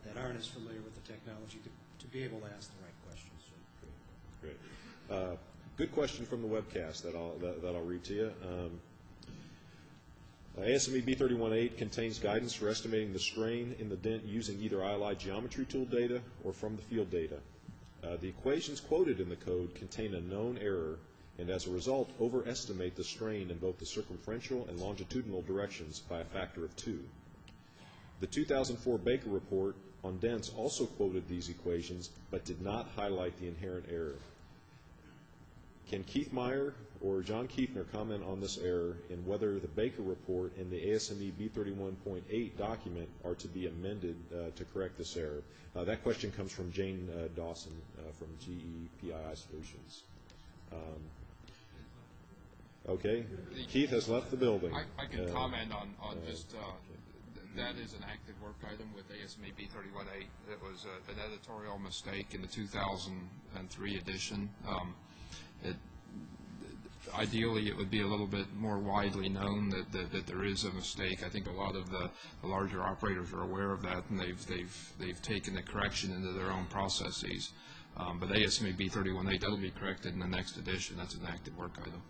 that aren't as familiar with the technology to be able to ask the right questions. Great. Good question from the webcast that I'll read to you. ASME B318 contains guidance for estimating the strain in the dent using either ILI geometry tool data or from the field data. The equations quoted in the code contain a known error and as a result overestimate the strain in both the circumferential and longitudinal directions by a factor of 2. The 2004 Baker report on dents also quoted these equations, but did not highlight the inherent error. Can Keith Meyer or John Kiefner comment on this error and whether the Baker report and the ASME B31.8 document are to be amended to correct this error? That question comes from Jane Dawson from GEPII Solutions. Okay, Keith has left the building. I can comment on just that is an active work item with ASME B31.8. It was an editorial mistake in the 2003 edition. Ideally, it would be a little bit more widely known that there is a mistake. I think a lot of the larger operators are aware of that, and they've taken the correction into their own processes. But ASME B31.8, that'll be corrected in the next edition. That's an active work item.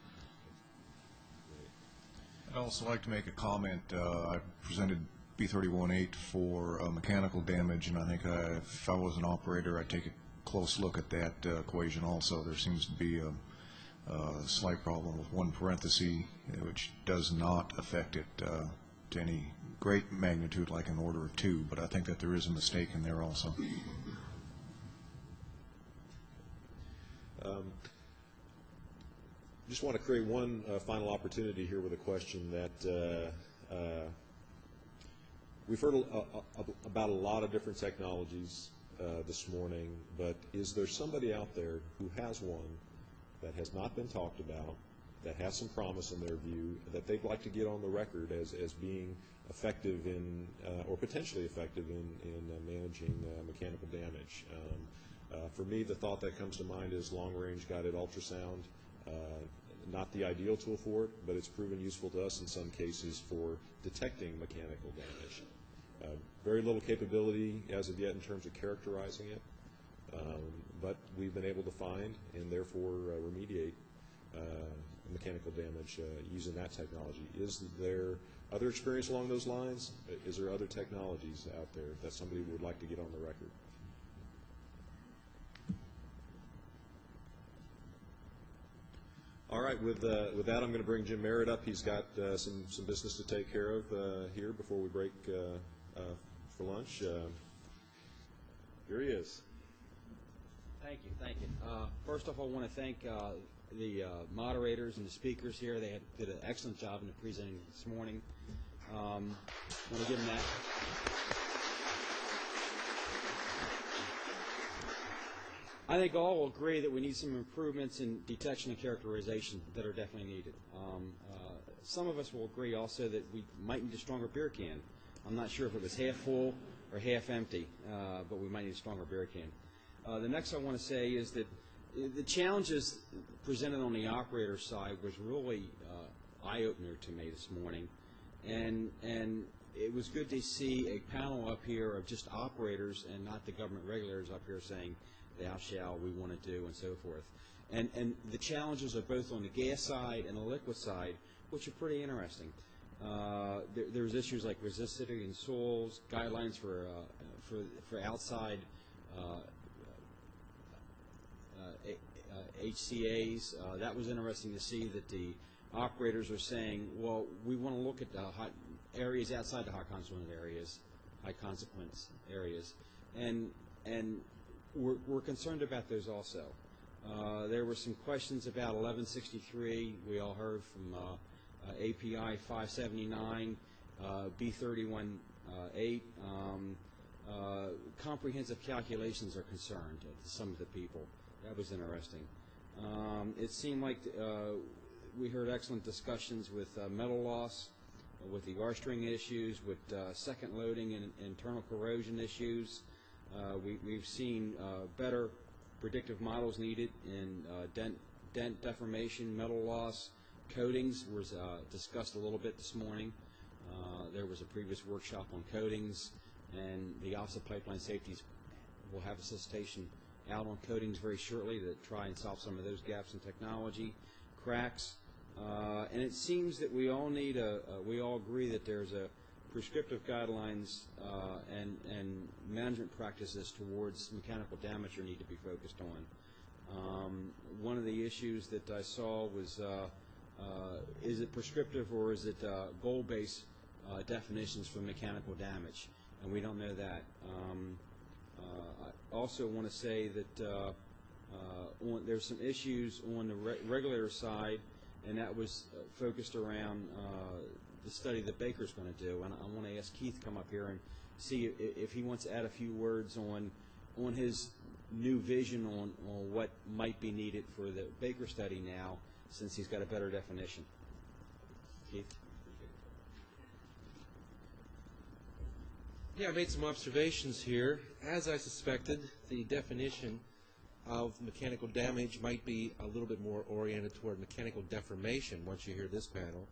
I'd also like to make a comment. I presented B31.8 for mechanical damage, and I think if I was an operator, I'd take a close look at that equation also. There seems to be a slight problem with one parenthesis, which does not affect it to any great magnitude, like an order of 2, but I think that there is a mistake in there also. Just want to create one final opportunity here with a question that we've heard about a lot of different technologies this morning, but is there somebody out there who has one that has not been talked about, that has some promise in their view, that they'd like to get on the record as being effective in, or potentially effective in managing mechanical damage? For me, the thought that comes to mind is long-range guided ultrasound. Not the ideal tool for it, but it's proven useful to us in some cases for detecting mechanical damage. Very little capability as of yet in terms of characterizing it, but we've been able to find and therefore remediate mechanical damage using that technology. Is there other experience along those lines? Is there other technologies out there that somebody would like to get on the record? All right, with that, I'm going to bring Jim Merritt up. He's got some business to take care of here before we break for lunch. Here he is. Thank you, thank you. First off, I want to thank the moderators and the speakers here. They did an excellent job in the presenting this morning. I want to give them that. I think all will agree that we need some improvements in detection and characterization that are definitely needed. Some of us will agree also that we might need a stronger beer can. I'm not sure if it was half full or half empty, but we might need a stronger beer can. The next I want to say is that the challenges presented on the operator side was really eye-opener to me this morning, and it was good to see a panel up here of just operators and not the government regulators up here saying, thou shall, we want to do, and so forth. And the challenges are both on the gas side and the liquid side, which are pretty interesting. There's issues like resistivity in soils, guidelines for outside HCAs. That was interesting to see that the operators are saying, well, we want to look at the areas outside the high consequence areas, and we're concerned about those also. There were some questions about 1163. We all heard from API 579, B31.8. Comprehensive calculations are concerned to some of the people. That was interesting. It seemed like we heard excellent discussions with metal loss, with the R-string issues, with second loading and internal corrosion issues. We've seen better predictive models needed in dent deformation, metal loss. Coatings was discussed a little bit this morning. There was a previous workshop on coatings, and the Office of Pipeline Safety will have a solicitation out on coatings very shortly to try and solve some of those gaps in technology. Cracks, and it seems that we all need we all agree that there's a prescriptive guidelines and management practices towards mechanical damage need to be focused on. One of the issues that I saw was, is it prescriptive or is it goal-based definitions for mechanical damage, and we don't know that. I also want to say that there's some issues on the regulator side, and that was focused around the study that Baker's going to do. And I want to ask Keith to come up here and see if he wants to add a few words on his new vision on what might be needed for the Baker study now, since he's got a better definition. Keith? Yeah, I made some observations here. As I suspected, the definition of mechanical damage might be a little bit more oriented toward mechanical deformation once you hear this panel,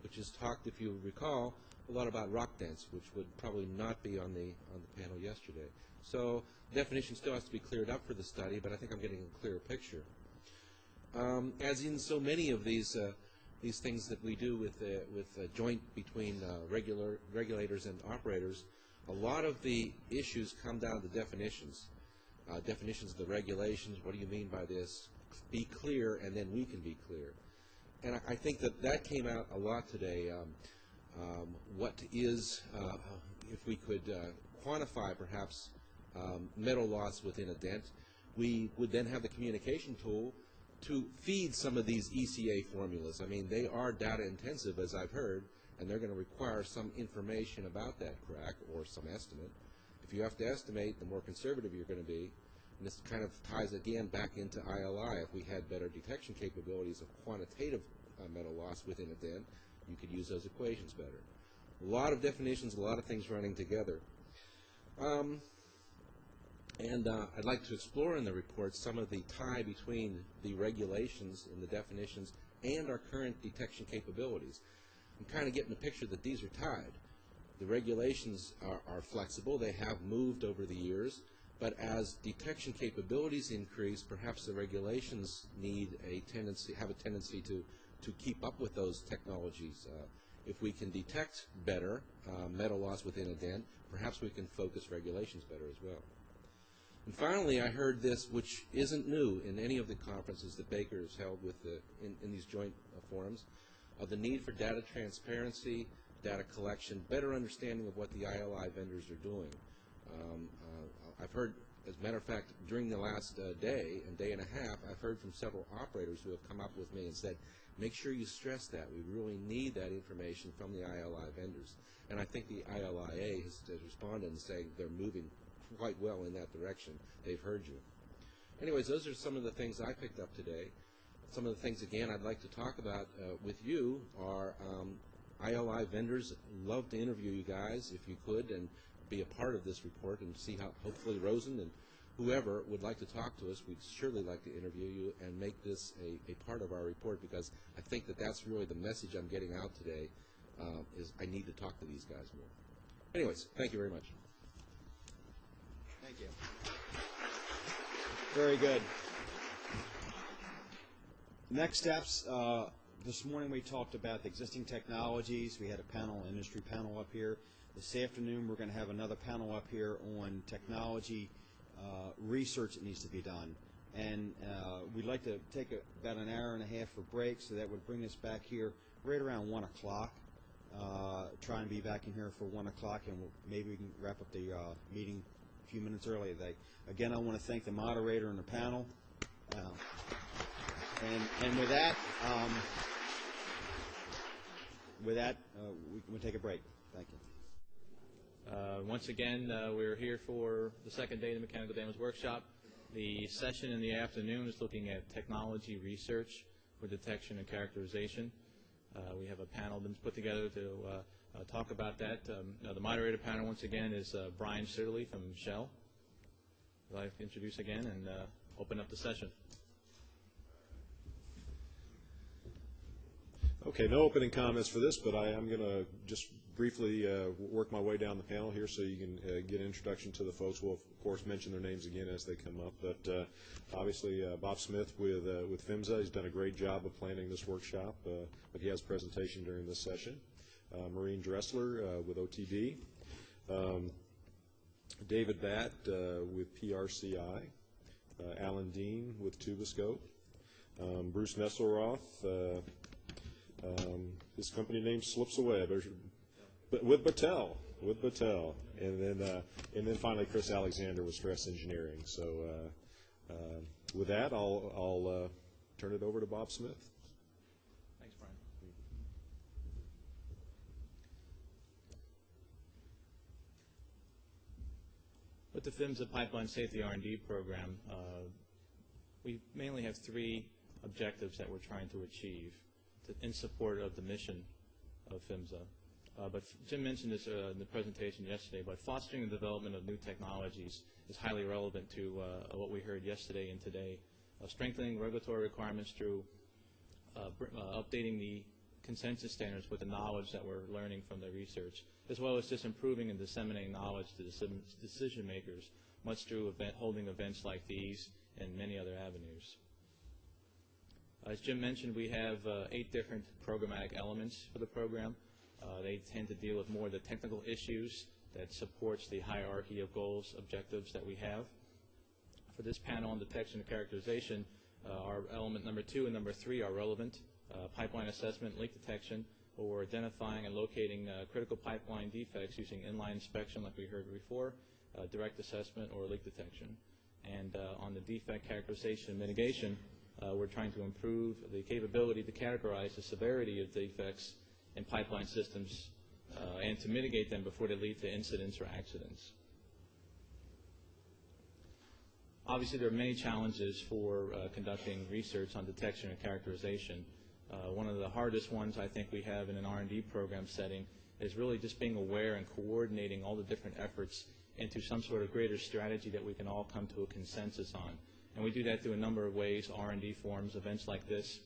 which has talked, if you recall, a lot about rock dents, which would probably not be on the panel yesterday. So definition still has to be cleared up for the study, but I think I'm getting a clearer picture. As in so many of these things that we do with a joint between regulators and operators, a lot of the issues come down to definitions. Definitions of the regulations, what do you mean by this? Be clear, and then we can be clear. And I think that came out a lot today. What is, if we could quantify perhaps metal loss within a dent, we would then have the communication tool to feed some of these ECA formulas. I mean, they are data intensive, as I've heard, and they're going to require some information about that crack or some estimate. If you have to estimate, the more conservative you're going to be. And this kind of ties again back into ILI. If we had better detection capabilities of quantitative metal loss within a dent, you could use those equations better. A lot of definitions, a lot of things running together. I'd like to explore in the report some of the tie between the regulations and the definitions and our current detection capabilities. I'm kind of getting a picture that these are tied. The regulations are flexible. They have moved over the years. But as detection capabilities increase, perhaps the regulations have a tendency to keep up with those technologies. If we can detect better metal loss within a dent, perhaps we can focus regulations better as well. And finally, I heard this, which isn't new in any of the conferences that Baker has held in these joint forums, of the need for data transparency, data collection, better understanding of what the ILI vendors are doing. I've heard, as a matter of fact, during the last day and a half, I've heard from several operators who have come up with me and said, make sure you stress that. We really need that information from the ILI vendors. And I think the ILIA has responded and saying they're moving quite well in that direction. They've heard you. Anyways, those are some of the things I picked up today. Some of the things, again, I'd like to talk about with you are ILI vendors. Love to interview you guys if you could and be a part of this report and see how hopefully Rosen and whoever would like to talk to us. We'd surely like to interview you and make this a part of our report, because I think that that's really the message I'm getting out today, is I need to talk to these guys more. Anyways, thank you very much. Thank you. Very good. Next steps. This morning we talked about the existing technologies. We had a panel, industry panel up here. This afternoon we're going to have another panel up here on technology research that needs to be done. And we'd like to take about an hour and a half for break, so that would bring us back here right around 1 o'clock. Try and be back in here for 1 o'clock, and maybe we can wrap up the meeting a few minutes early today. Again, I want to thank the moderator and the panel. And with that, we'll take a break. Thank you. Once again, we're here for the second day of the Mechanical Damage Workshop. The session in the afternoon is looking at technology research for detection and characterization. We have a panel that's put together to talk about that. The moderator panel, once again, is Brian Sitterly from Shell. I'd like to introduce again and open up the session. Okay, no opening comments for this, but I'm going to just briefly work my way down the panel here so you can get an introduction to the folks. We'll, of course, mention their names again as they come up. But obviously, Bob Smith with PHMSA, he's done a great job of planning this workshop, but he has a presentation during this session. Maureen Dressler with OTD. David Batt with PRCI. Alan Dean with Tuboscope. Bruce Nesselroth. His company name slips away. But with Battelle, and then finally Chris Alexander with stress engineering. So with that, I'll turn it over to Bob Smith. Thanks, Brian. With the PHMSA Pipeline Safety R&D program, we mainly have three objectives that we're trying to achieve in support of the mission of PHMSA. But Jim mentioned this in the presentation yesterday, but fostering the development of new technologies is highly relevant to what we heard yesterday and today. Strengthening regulatory requirements through updating the consensus standards with the knowledge that we're learning from the research, as well as just improving and disseminating knowledge to decision makers, much through holding events like these and many other avenues. As Jim mentioned, we have 8 different programmatic elements for the program. They tend to deal with more of the technical issues that supports the hierarchy of goals, objectives that we have. For this panel on detection and characterization, our element number 2 and number 3 are relevant. Pipeline assessment, leak detection, where we're identifying and locating critical pipeline defects using inline inspection like we heard before, direct assessment, or leak detection. And on the defect characterization and mitigation, we're trying to improve the capability to categorize the severity of defects in pipeline systems and to mitigate them before they lead to incidents or accidents. Obviously, there are many challenges for conducting research on detection and characterization. One of the hardest ones I think we have in an R&D program setting is really just being aware and coordinating all the different efforts into some sort of greater strategy that we can all come to a consensus on. And we do that through a number of ways: R&D forums, events like this,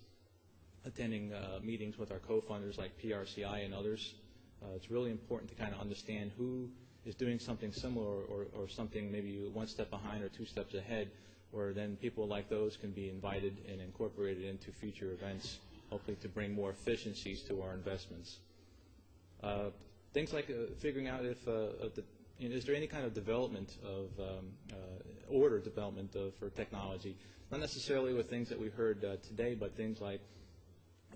attending meetings with our co-funders like PRCI and others. It's really important to kind of understand who is doing something similar or something maybe one step behind or 2 steps ahead, where then people like those can be invited and incorporated into future events, hopefully to bring more efficiencies to our investments. Things like figuring out if is there any kind of development of order development for technology, not necessarily with things that we heard today, but things like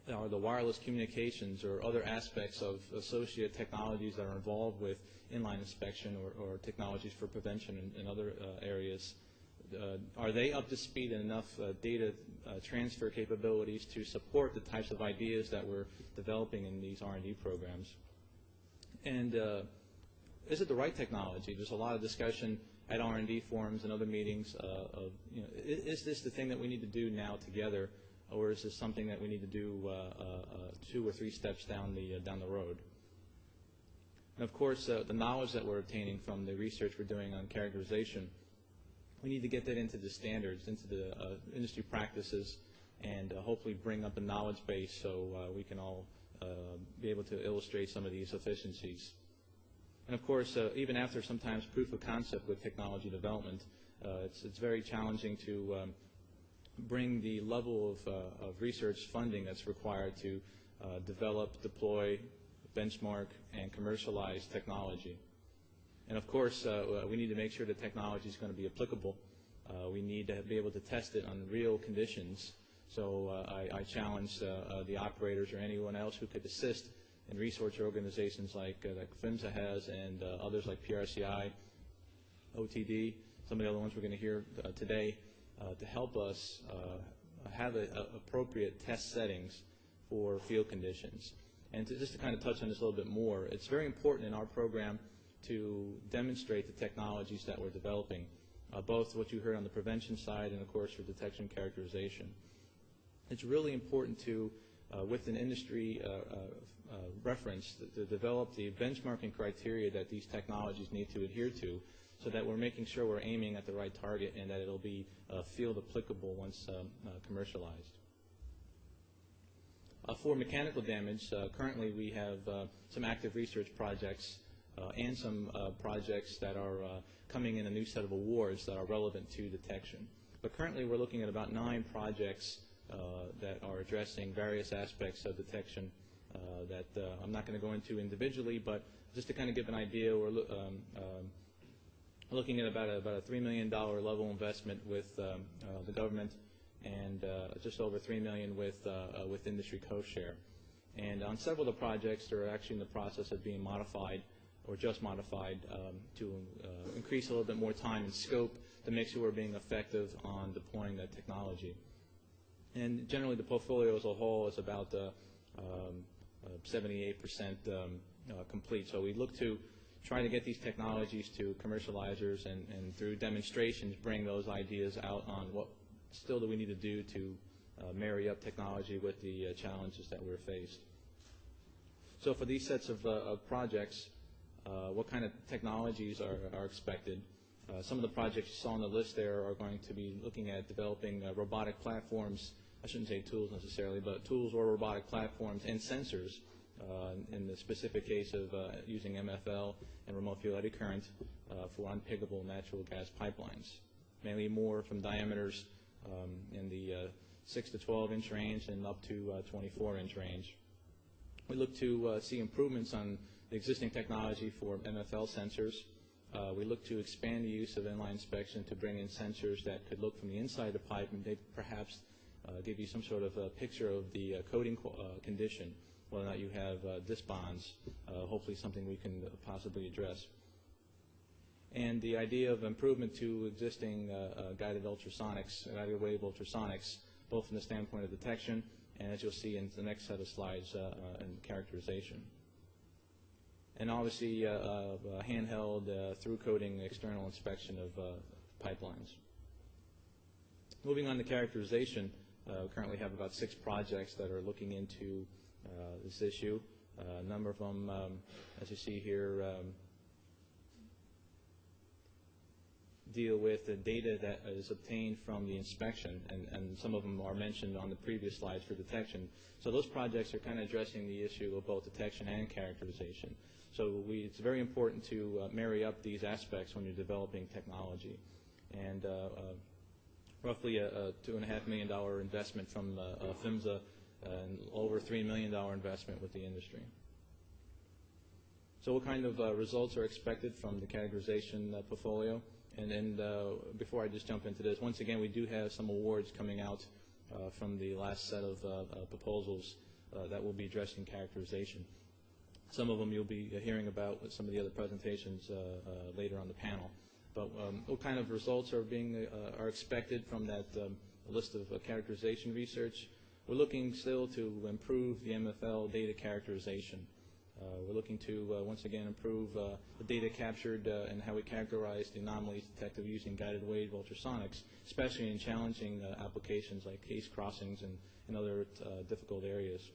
the wireless communications or other aspects of associated technologies that are involved with inline inspection or technologies for prevention in other areas. Are they up to speed and enough data transfer capabilities to support the types of ideas that we're developing in these R&D programs? And is it the right technology? There's a lot of discussion at R&D forums and other meetings of, is this the thing that we need to do now together, or is this something that we need to do 2 or 3 steps down the road? And of course, the knowledge that we're obtaining from the research we're doing on characterization, we need to get that into the standards, into the industry practices, and hopefully bring up a knowledge base so we can all be able to illustrate some of these efficiencies. And of course, even after sometimes proof of concept with technology development, it's very challenging to bring the level of research funding that's required to develop, deploy, benchmark, and commercialize technology. And of course, we need to make sure the technology is going to be applicable. We need to be able to test it on real conditions. So I challenge the operators or anyone else who could assist in research organizations like PHMSA has and others like PRCI, OTD, some of the other ones we're going to hear today, to help us have appropriate test settings for field conditions. And just to kind of touch on this a little bit more, it's very important in our program to demonstrate the technologies that we're developing, both what you heard on the prevention side and, of course, for detection and characterization. It's really important to, with an industry reference, to develop the benchmarking criteria that these technologies need to adhere to, so that we're making sure we're aiming at the right target and that it'll be field applicable once commercialized. For mechanical damage, currently we have some active research projects and some projects that are coming in a new set of awards that are relevant to detection. But currently we're looking at about 9 projects that are addressing various aspects of detection that I'm not going to go into individually, but just to kind of give an idea, we're looking at about a $3 million level investment with the government and just over $3 million with industry co-share. And on several of the projects, they're actually in the process of being modified or just modified to increase a little bit more time and scope to make sure we're being effective on deploying that technology. And generally, the portfolio as a whole is about 78% complete. So we look to try to get these technologies to commercializers and through demonstrations bring those ideas out on what still do we need to do to marry up technology with the challenges that we're faced. So for these sets of projects, what kind of technologies are expected? Some of the projects you saw on the list there are going to be looking at developing robotic platforms. I shouldn't say tools necessarily, but tools or robotic platforms and sensors in the specific case of using MFL and remote field eddy current for unpiggable natural gas pipelines, mainly more from diameters in the 6 to 12 inch range and up to 24-inch range. We look to see improvements on the existing technology for MFL sensors. We look to expand the use of inline inspection to bring in sensors that could look from the inside of the pipe and they perhaps give you some sort of a picture of the coating condition, whether or not you have disc bonds, hopefully something we can possibly address. And the idea of improvement to existing guided ultrasonics, guided wave ultrasonics, both from the standpoint of detection and, as you'll see in the next set of slides, and characterization. And obviously handheld through-coating external inspection of pipelines. Moving on to characterization, we currently have about 6 projects that are looking into this issue. A number of them, as you see here, deal with the data that is obtained from the inspection, and some of them are mentioned on the previous slides for detection. So those projects are kind of addressing the issue of both detection and characterization. So it's very important to marry up these aspects when you're developing technology. And roughly a $2.5 million investment from PHMSA and over $3 million investment with the industry. So what kind of results are expected from the categorization portfolio? And before I just jump into this, once again, we do have some awards coming out from the last set of proposals that will be addressing characterization. Some of them you'll be hearing about with some of the other presentations later on the panel. But what kind of results are expected from that list of characterization research? We're looking still to improve the MFL data characterization. We're looking to, once again, improve the data captured and how we characterize the anomalies detected using guided wave ultrasonics, especially in challenging applications like case crossings and other difficult areas.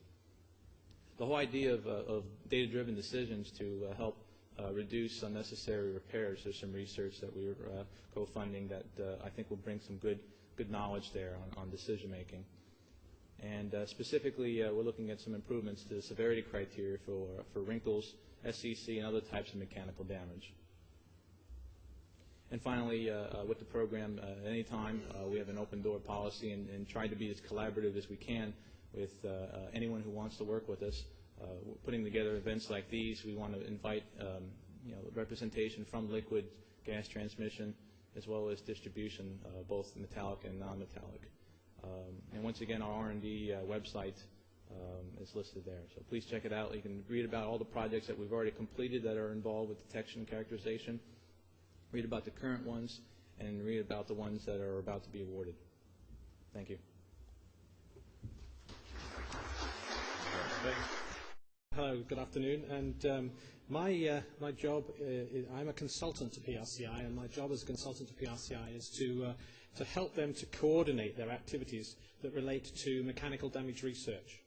The whole idea of data-driven decisions to help reduce unnecessary repairs. There's some research that we're co-funding that I think will bring some good knowledge there on decision-making. And specifically, we're looking at some improvements to the severity criteria for wrinkles, SCC, and other types of mechanical damage. And finally, with the program, anytime we have an open-door policy and try to be as collaborative as we can with anyone who wants to work with us. Putting together events like these, we want to invite representation from liquid gas transmission as well as distribution, both metallic and non-metallic. And once again, our R&D website is listed there. So please check it out. You can read about all the projects that we've already completed that are involved with detection and characterization, read about the current ones, and read about the ones that are about to be awarded. Thank you. Hello, good afternoon. And my job, I'm a consultant to PRCI, and my job as a consultant to PRCI is to help them to coordinate their activities that relate to mechanical damage research.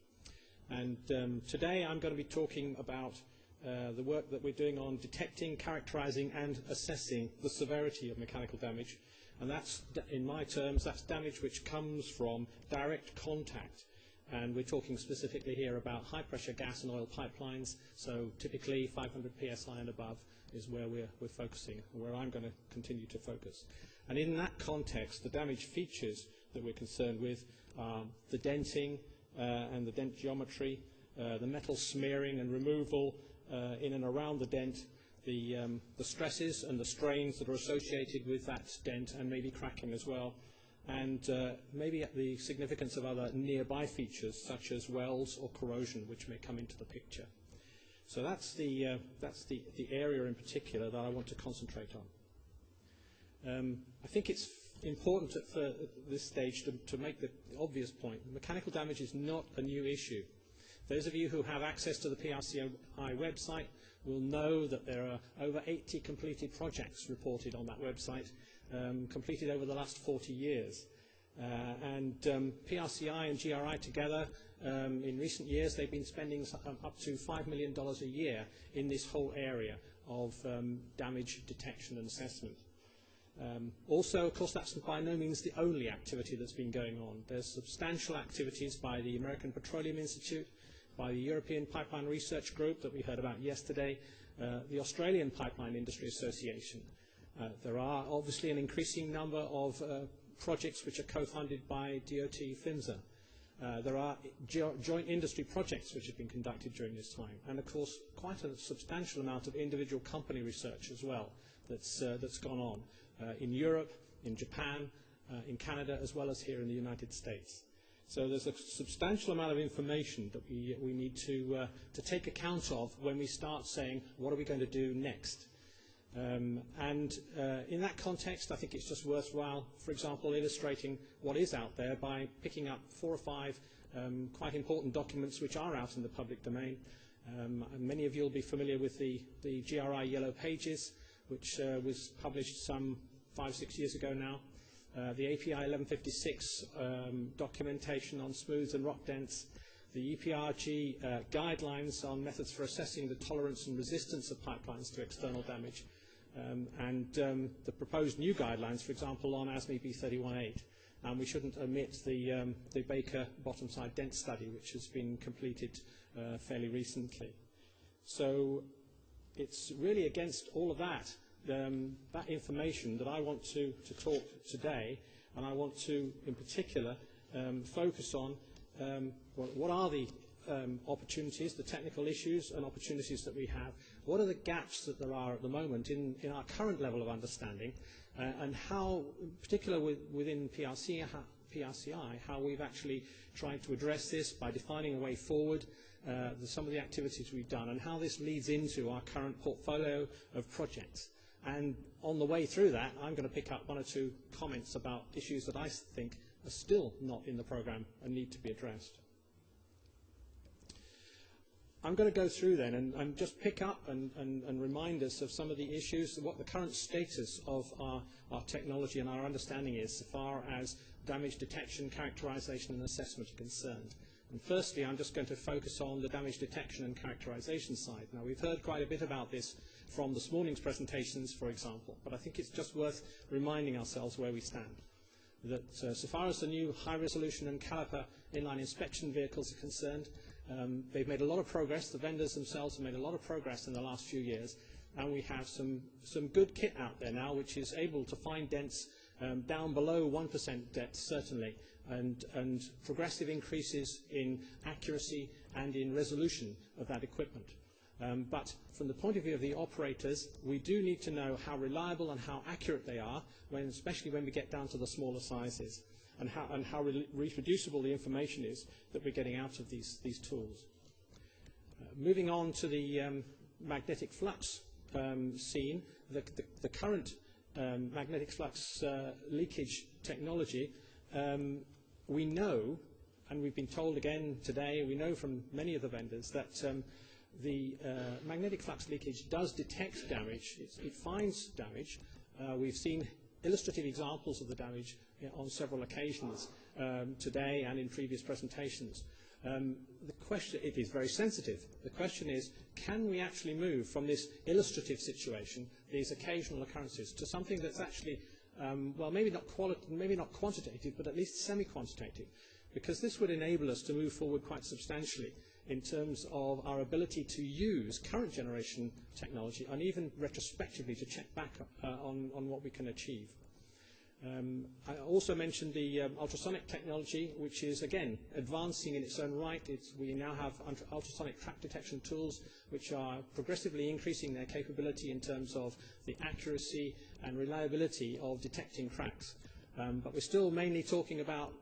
And today I'm going to be talking about the work that we're doing on detecting, characterizing, and assessing the severity of mechanical damage. And that's, in my terms, that's damage which comes from direct contact. And we're talking specifically here about high-pressure gas and oil pipelines, so typically 500 psi and above is where we're focusing, where I'm going to continue to focus. And in that context, the damage features that we're concerned with are the denting and the dent geometry, the metal smearing and removal in and around the dent, the stresses and the strains that are associated with that dent and maybe cracking as well, and maybe at the significance of other nearby features such as wells or corrosion, which may come into the picture. So that's the area in particular that I want to concentrate on. I think it's important at this stage to make the obvious point. Mechanical damage is not a new issue. Those of you who have access to the PRCI website will know that there are over 80 completed projects reported on that website, completed over the last 40 years. And PRCI and GRI together, in recent years, they've been spending up to $5 million a year in this whole area of damage detection and assessment. Also, of course, that's by no means the only activity that's been going on. There's substantial activities by the American Petroleum Institute, by the European Pipeline Research Group that we heard about yesterday, the Australian Pipeline Industry Association. There are obviously an increasing number of projects which are co-funded by DOT PHMSA. There are joint industry projects which have been conducted during this time, and of course quite a substantial amount of individual company research as well that's gone on in Europe, in Japan, in Canada, as well as here in the United States. So there's a substantial amount of information that we need to take account of when we start saying, what are we going to do next? In that context, I think it's just worthwhile, for example, illustrating what is out there by picking up 4 or 5 quite important documents which are out in the public domain. And many of you will be familiar with the GRI Yellow Pages, which was published some 5 or 6 years ago now. The API 1156 documentation on smooths and rock dents, the EPRG guidelines on methods for assessing the tolerance and resistance of pipelines to external damage, and the proposed new guidelines, for example, on ASME B318. And we shouldn't omit the Baker bottom-side dent study, which has been completed fairly recently. So it's really against all of that information that I want to talk today, and I want to, in particular, focus on what are the opportunities, the technical issues and opportunities that we have, what are the gaps that there are at the moment in our current level of understanding, and how, particularly within PRCI, how we've actually tried to address this by defining a way forward, some of the activities we've done, and how this leads into our current portfolio of projects. And on the way through that, I'm going to pick up 1 or 2 comments about issues that I think are still not in the program and need to be addressed. I'm going to go through then and just pick up and remind us of some of the issues, what the current status of our technology and our understanding is as far as damage detection, characterization and assessment are concerned. And firstly, I'm just going to focus on the damage detection and characterization side. Now, we've heard quite a bit about this from this morning's presentations, for example, but I think it's just worth reminding ourselves where we stand. That so far as the new high-resolution and caliper inline inspection vehicles are concerned, they've made a lot of progress. The vendors themselves have made a lot of progress in the last few years, and we have some good kit out there now which is able to find dents down below 1% depth, certainly, and progressive increases in accuracy and in resolution of that equipment. But from the point of view of the operators, we do need to know how reliable and how accurate they are, especially when we get down to the smaller sizes, and how reproducible the information is that we're getting out of these tools. Moving on to the magnetic flux scene, the current magnetic flux leakage technology, we know, and we've been told again today, we know from many of the vendors that the magnetic flux leakage does detect damage. It finds damage. We've seen illustrative examples of the damage on several occasions today and in previous presentations. The question, it is very sensitive. The question is, can we actually move from this illustrative situation, these occasional occurrences, to something that's actually, well, maybe not quantitative, but at least semi-quantitative? Because this would enable us to move forward quite substantially in terms of our ability to use current generation technology and even retrospectively to check back on what we can achieve. I also mentioned the ultrasonic technology, which is, again, advancing in its own right. We now have ultrasonic track detection tools which are progressively increasing their capability in terms of the accuracy and reliability of detecting cracks. But we're still mainly talking about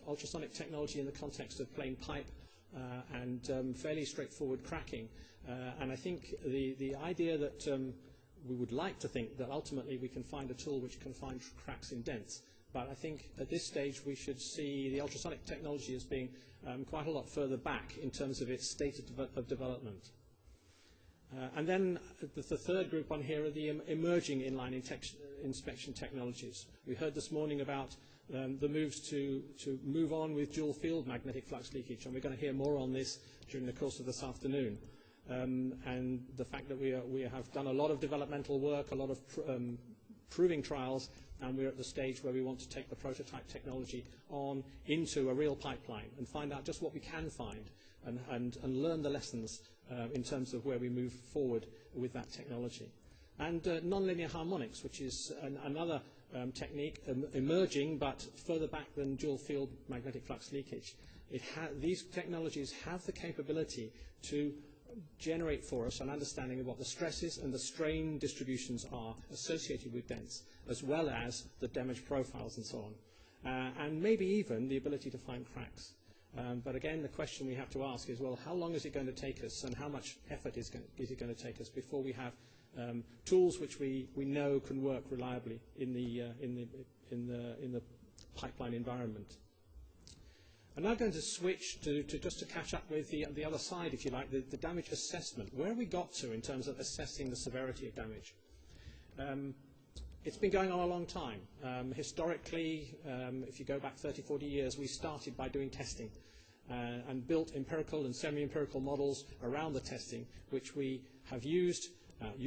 ultrasonic technology in the context of plain pipe and fairly straightforward cracking. And I think the idea that we would like to think that ultimately we can find a tool which can find cracks in dents. But I think at this stage we should see the ultrasonic technology as being quite a lot further back in terms of its state of development. And then the third group on here are the emerging inline inspection technologies. We heard this morning about the moves to move on with dual field magnetic flux leakage, and we're going to hear more on this during the course of this afternoon. And the fact that we have done a lot of developmental work, a lot of proving trials, and we're at the stage where we want to take the prototype technology on into a real pipeline and find out just what we can find and learn the lessons in terms of where we move forward with that technology. And nonlinear harmonics, which is another technique emerging but further back than dual field magnetic flux leakage. These technologies have the capability to generate for us an understanding of what the stresses and the strain distributions are associated with dents, as well as the damage profiles and so on, and maybe even the ability to find cracks. But again, the question we have to ask is, well, how long is it going to take us, and how much effort is it going to take us before we have tools which we know can work reliably in the pipeline environment? I'm now going to switch to just to catch up with the other side, if you like, the damage assessment. Where have we got to in terms of assessing the severity of damage? It's been going on a long time. Historically, if you go back 30, 40 years, we started by doing testing and built empirical and semi-empirical models around the testing, which we have used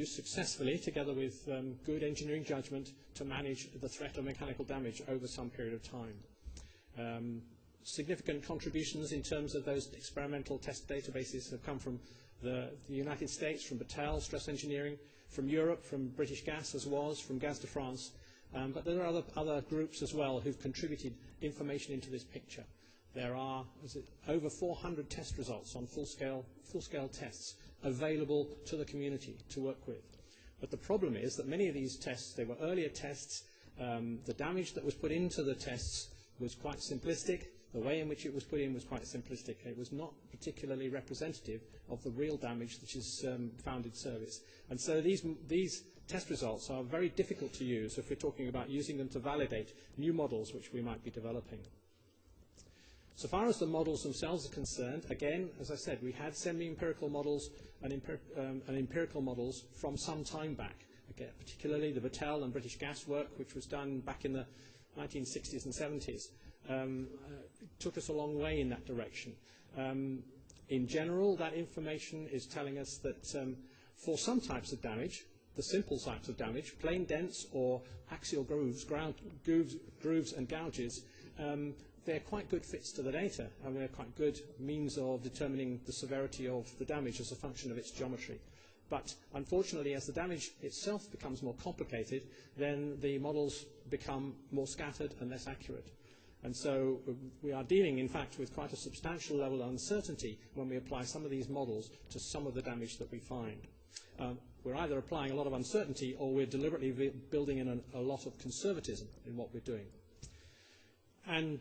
successfully, together with good engineering judgment, to manage the threat of mechanical damage over some period of time. Significant contributions in terms of those experimental test databases have come from the United States, from Battelle, stress engineering, from Europe, from British Gas as was, from Gaz de France. But there are other groups as well who've contributed information into this picture. There are over 400 test results on full-scale tests available to the community to work with. But the problem is that many of these tests, they were earlier tests. The damage that was put into the tests was quite simplistic. The way in which it was put in was quite simplistic. It was not particularly representative of the real damage that is found in service. And so these test results are very difficult to use if we're talking about using them to validate new models which we might be developing. So far as the models themselves are concerned, again, as I said, we had semi-empirical models and empirical models from some time back. Again, particularly the Battelle and British Gas work, which was done back in the 1960s and 70s. Took us a long way in that direction. In general, that information is telling us that for some types of damage, the simple types of damage, plain dents or axial grooves and gouges, they're quite good fits to the data, and they're quite good means of determining the severity of the damage as a function of its geometry. But unfortunately, as the damage itself becomes more complicated, then the models become more scattered and less accurate. And so we are dealing, in fact, with quite a substantial level of uncertainty when we apply some of these models to some of the damage that we find. We're either applying a lot of uncertainty or we're deliberately building in a lot of conservatism in what we're doing. And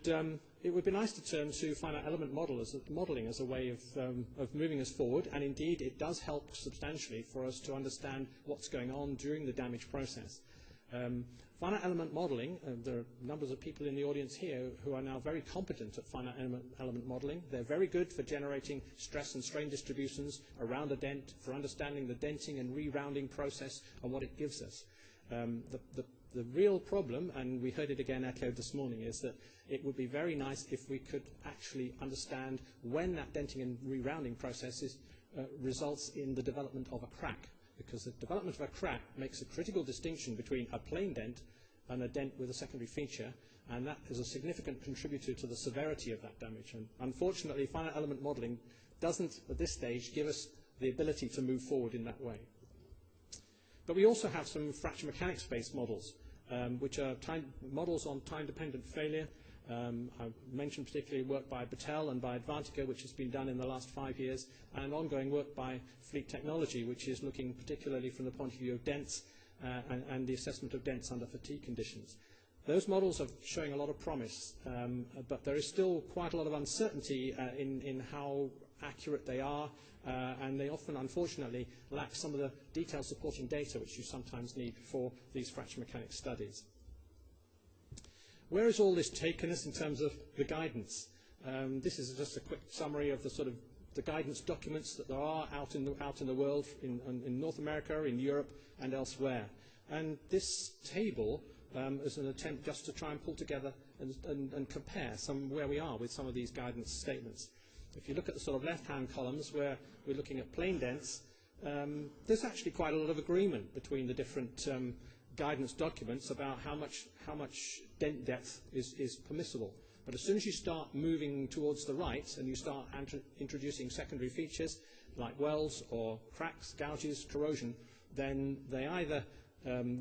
it would be nice to turn to finite element modeling as a way of moving us forward, and indeed it does help substantially for us to understand what's going on during the damage process. Finite element modeling, there are numbers of people in the audience here who are now very competent at finite element modeling. They're very good for generating stress and strain distributions around a dent, for understanding the denting and re-rounding process and what it gives us. The real problem, and we heard it again echoed this morning, is that it would be very nice if we could actually understand when that denting and re-rounding process results in the development of a crack. Because the development of a crack makes a critical distinction between a plain dent and a dent with a secondary feature, and that is a significant contributor to the severity of that damage. And unfortunately, finite element modeling doesn't, at this stage, give us the ability to move forward in that way. But we also have some fracture mechanics-based models, which are models on time-dependent failure. I've mentioned particularly work by Battelle and by Advantica, which has been done in the last 5 years, and ongoing work by Fleet Technology, which is looking particularly from the point of view of dents and the assessment of dents under fatigue conditions. Those models are showing a lot of promise, but there is still quite a lot of uncertainty in how accurate they are, and they often, unfortunately, lack some of the detailed supporting data which you sometimes need for these fracture mechanics studies. Where has all this taken us in terms of the guidance? This is just a quick summary of the sort of the guidance documents that there are out in the world, in North America, in Europe, and elsewhere. And this table is an attempt just to try and pull together and compare where we are with some of these guidance statements. If you look at the sort of left-hand columns where we're looking at plane dents, there's actually quite a lot of agreement between the different guidance documents about how much dent depth is permissible. But as soon as you start moving towards the right and you start introducing secondary features like wells or cracks, gouges, corrosion, then they either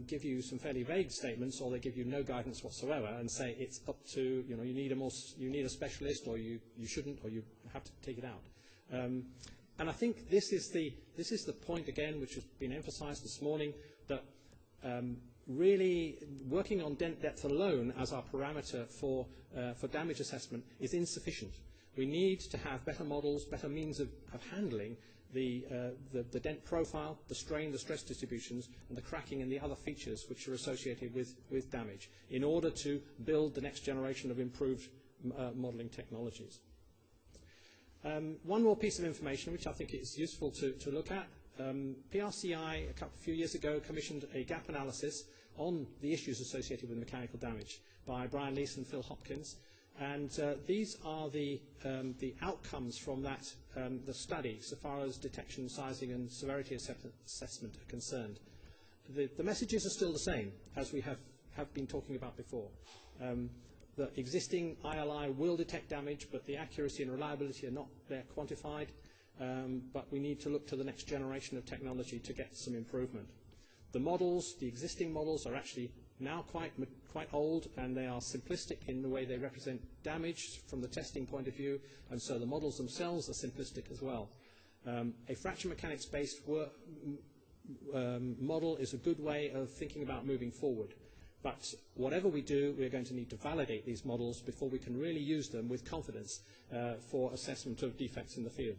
give you some fairly vague statements, or they give you no guidance whatsoever and say it's up to, you need a specialist, or you shouldn't, or you have to take it out. And I think this is the point again, which has been emphasized this morning, that really working on dent depth alone as our parameter for damage assessment is insufficient. We need to have better models, better means of handling the dent profile, the strain, the stress distributions, and the cracking and the other features which are associated with damage in order to build the next generation of improved modeling technologies. One more piece of information which I think is useful to look at. PRCI a few years ago commissioned a gap analysis on the issues associated with mechanical damage by Brian Leese and Phil Hopkins. And these are the outcomes from that the study, so far as detection, sizing, and severity assessment are concerned. The messages are still the same as we have been talking about before. The existing ILI will detect damage, but the accuracy and reliability are not there quantified. But we need to look to the next generation of technology to get some improvement. The models, the existing models, are actually now quite old, and they are simplistic in the way they represent damage from the testing point of view, and so the models themselves are simplistic as well. A fracture mechanics-based model is a good way of thinking about moving forward. But whatever we do, we're going to need to validate these models before we can really use them with confidence for assessment of defects in the field.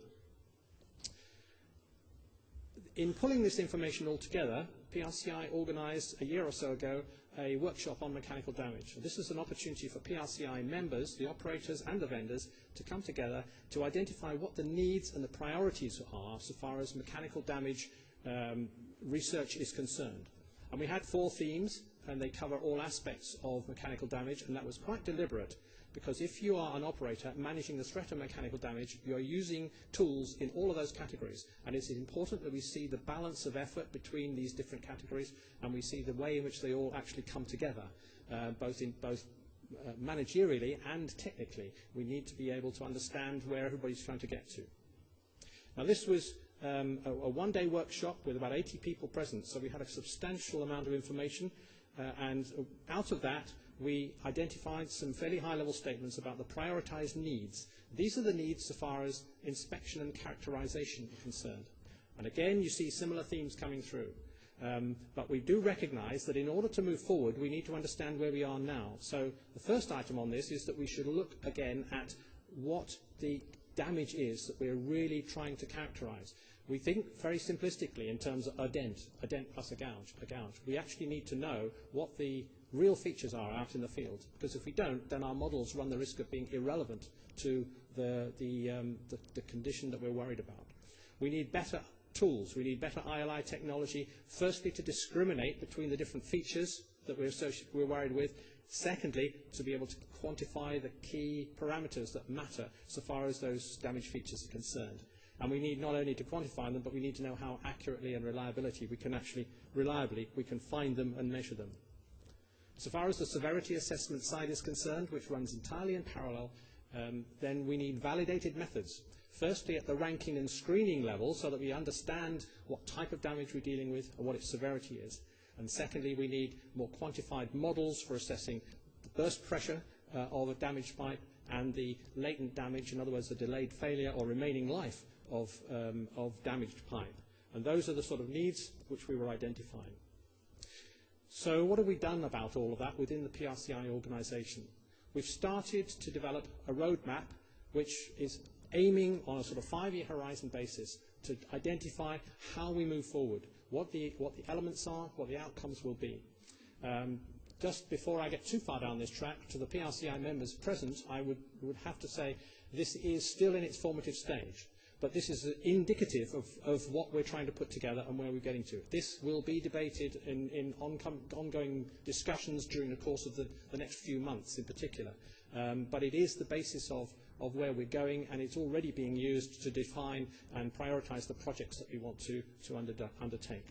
In pulling this information all together, PRCI organized a year or so ago a workshop on mechanical damage. This is an opportunity for PRCI members, the operators and the vendors, to come together to identify what the needs and the priorities are so far as mechanical damage research is concerned. And we had 4 themes, and they cover all aspects of mechanical damage, and that was quite deliberate, because if you are an operator managing the threat of mechanical damage, you are using tools in all of those categories, and it's important that we see the balance of effort between these different categories, and we see the way in which they all actually come together, both managerially and technically. We need to be able to understand where everybody's trying to get to. Now, this was a one-day workshop with about 80 people present, so we had a substantial amount of information, and out of that, we identified some fairly high-level statements about the prioritized needs. These are the needs so far as inspection and characterization are concerned. And again, you see similar themes coming through. But we do recognize that in order to move forward, we need to understand where we are now. So the first item on this is that we should look again at what the damage is that we're really trying to characterize. We think very simplistically in terms of a dent plus a gouge. We actually need to know what the real features are out in the field, because if we don't, then our models run the risk of being irrelevant to the condition that we're worried about. We need better tools. We need better ILI technology, firstly to discriminate between the different features that we're worried with. Secondly, to be able to quantify the key parameters that matter so far as those damage features are concerned. And we need not only to quantify them, but we need to know how accurately and reliably we can find them and measure them. So far as the severity assessment side is concerned, which runs entirely in parallel, then we need validated methods. Firstly, at the ranking and screening level, so that we understand what type of damage we're dealing with and what its severity is. And secondly, we need more quantified models for assessing the burst pressure of a damaged pipe and the latent damage, in other words, the delayed failure or remaining life of damaged pipe. And those are the sort of needs which we were identifying. So what have we done about all of that within the PRCI organization? We've started to develop a roadmap which is aiming on a sort of 5-year horizon basis to identify how we move forward, what the elements are, what the outcomes will be. Just before I get too far down this track, to the PRCI members present, I would have to say this is still in its formative stage. But this is indicative of what we're trying to put together and where we're getting to. This will be debated in ongoing discussions during the course of the next few months in particular. But it is the basis of where we're going, and it's already being used to define and prioritize the projects that we want to undertake.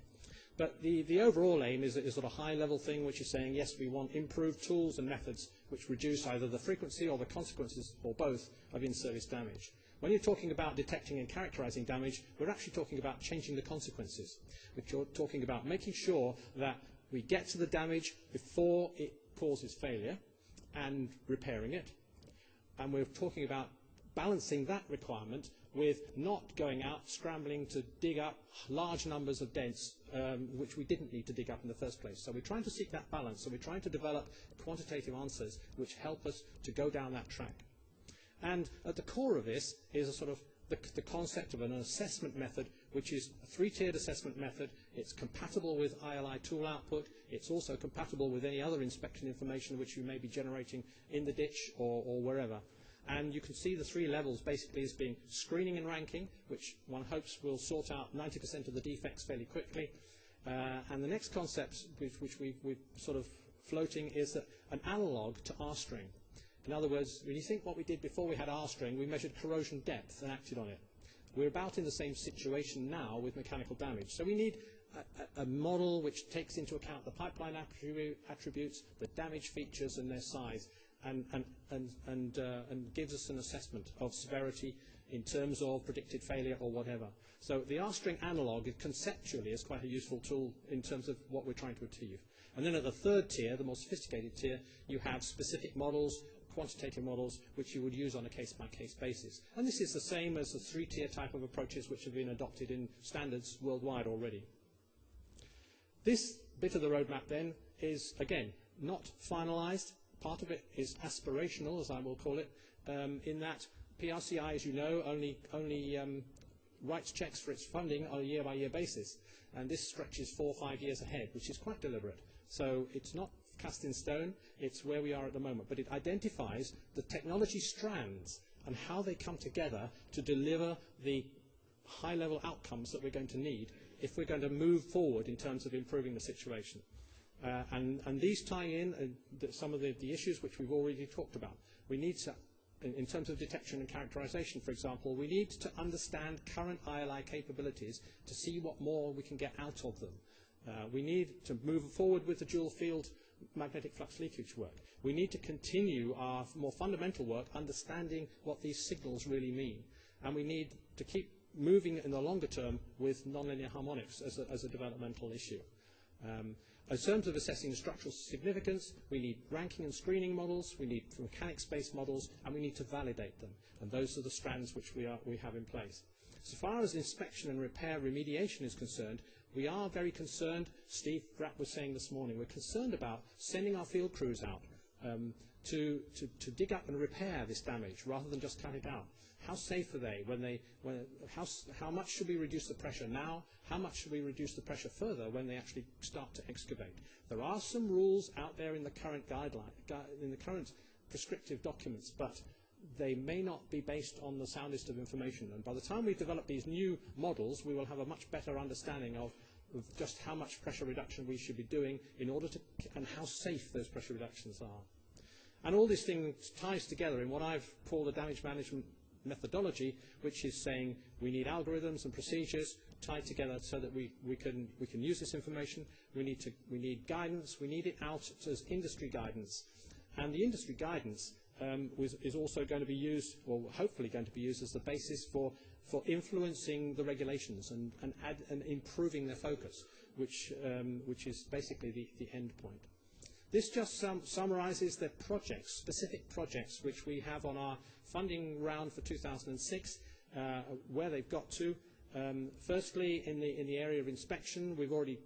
But the overall aim is sort of a high-level thing, which is saying, yes, we want improved tools and methods which reduce either the frequency or the consequences, or both, of in-service damage. When you're talking about detecting and characterizing damage, we're actually talking about changing the consequences. We're talking about making sure that we get to the damage before it causes failure and repairing it. And we're talking about balancing that requirement with not going out scrambling to dig up large numbers of dents which we didn't need to dig up in the first place. So we're trying to seek that balance. So we're trying to develop quantitative answers which help us to go down that track. And at the core of this is a sort of the concept of an assessment method, which is a 3-tiered assessment method. It's compatible with ILI tool output. It's also compatible with any other inspection information which you may be generating in the ditch or wherever. And you can see the 3 levels basically as being screening and ranking, which one hopes will sort out 90% of the defects fairly quickly. And the next concept which we're sort of floating is that an analog to R-string. In other words, when you think what we did before we had R-string, we measured corrosion depth and acted on it. We're about in the same situation now with mechanical damage. So we need a model which takes into account the pipeline attributes, the damage features and their size, and gives us an assessment of severity in terms of predicted failure or whatever. So the R-string analog conceptually is quite a useful tool in terms of what we're trying to achieve. And then at the 3rd tier, the more sophisticated tier, you have specific models, quantitative models, which you would use on a case-by-case basis. And this is the same as the 3-tier type of approaches which have been adopted in standards worldwide already. This bit of the roadmap then is, again, not finalized. Part of it is aspirational, as I will call it, in that PRCI, as you know, only writes checks for its funding on a year-by-year basis. And this stretches 4 or 5 years ahead, which is quite deliberate. So it's not cast in stone, it's where we are at the moment. But it identifies the technology strands and how they come together to deliver the high-level outcomes that we're going to need if we're going to move forward in terms of improving the situation. And these tie in some of the issues which we've already talked about. We need to, in terms of detection and characterization, for example, we need to understand current ILI capabilities to see what more we can get out of them. We need to move forward with the dual field magnetic flux leakage work. We need to continue our more fundamental work understanding what these signals really mean. And we need to keep moving in the longer term with nonlinear harmonics as a developmental issue. In terms of assessing the structural significance, we need ranking and screening models, we need mechanics-based models, and we need to validate them. And those are the strands which we have in place. So far as inspection and repair remediation is concerned, we are very concerned, Steve Rapp was saying this morning, we're concerned about sending our field crews out to dig up and repair this damage rather than just cut it out. How safe are they? How much should we reduce the pressure now? How much should we reduce the pressure further when they actually start to excavate? There are some rules out there in the current in the current prescriptive documents, but they may not be based on the soundest of information. And by the time we develop these new models, we will have a much better understanding of just how much pressure reduction we should be doing in order to, and how safe those pressure reductions are. And all these things ties together in what I've called a damage management methodology, which is saying we need algorithms and procedures tied together so that we can use this information. We need guidance. We need it out as industry guidance, and the industry guidance is also going to be used, or hopefully going to be used, as the basis for influencing the regulations and improving their focus, which is basically the end point. This just summarizes the projects, specific projects, which we have on our funding round for 2006, where they've got to. Firstly, in the area of inspection, we've already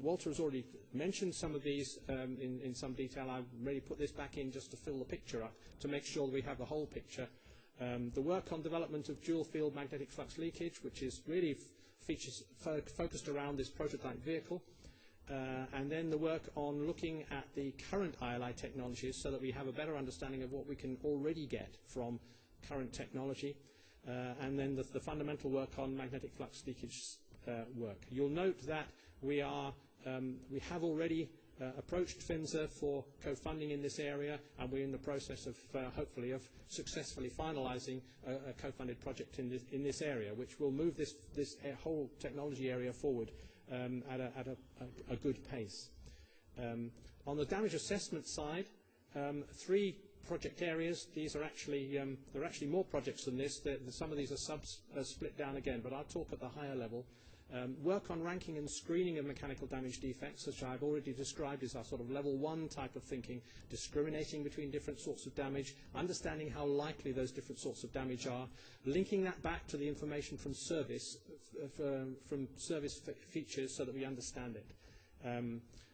Walter has already mentioned some of these in some detail. I've really put this back in just to fill the picture up, to make sure we have the whole picture. The work on development of dual field magnetic flux leakage, which is really focused around this prototype vehicle. And then the work on looking at the current ILI technologies so that we have a better understanding of what we can already get from current technology. And then the fundamental work on magnetic flux leakage work. You'll note that we have already approached PHMSA for co-funding in this area, and we're in the process of hopefully of successfully finalizing a co-funded project in this area, which will move this whole technology area forward at a good pace. On the damage assessment side, 3 project areas. These are actually there are actually more projects than this. Some of these are split down again, but I'll talk at the higher level. Work on ranking and screening of mechanical damage defects, which I've already described, is our sort of level 1 type of thinking, discriminating between different sorts of damage, understanding how likely those different sorts of damage are, linking that back to the information from service features so that we understand it.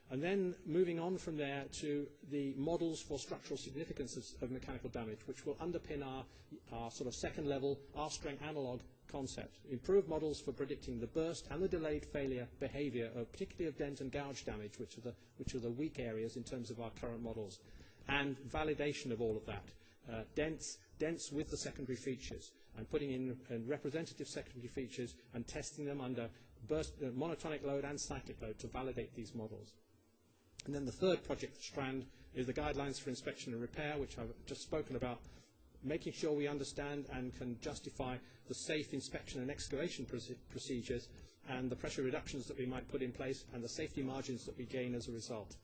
And then moving on from there to the models for structural significance of mechanical damage, which will underpin our sort of second level R-strength analog concept. Improved models for predicting the burst and the delayed failure behavior, particularly of dent and gouge damage, which are the weak areas in terms of our current models, and validation of all of that. Dents with the secondary features, and putting in representative secondary features and testing them under monotonic load and cyclic load to validate these models. And then the third project strand is the guidelines for inspection and repair, which I've just spoken about, making sure we understand and can justify the safe inspection and excavation procedures and the pressure reductions that we might put in place and the safety margins that we gain as a result.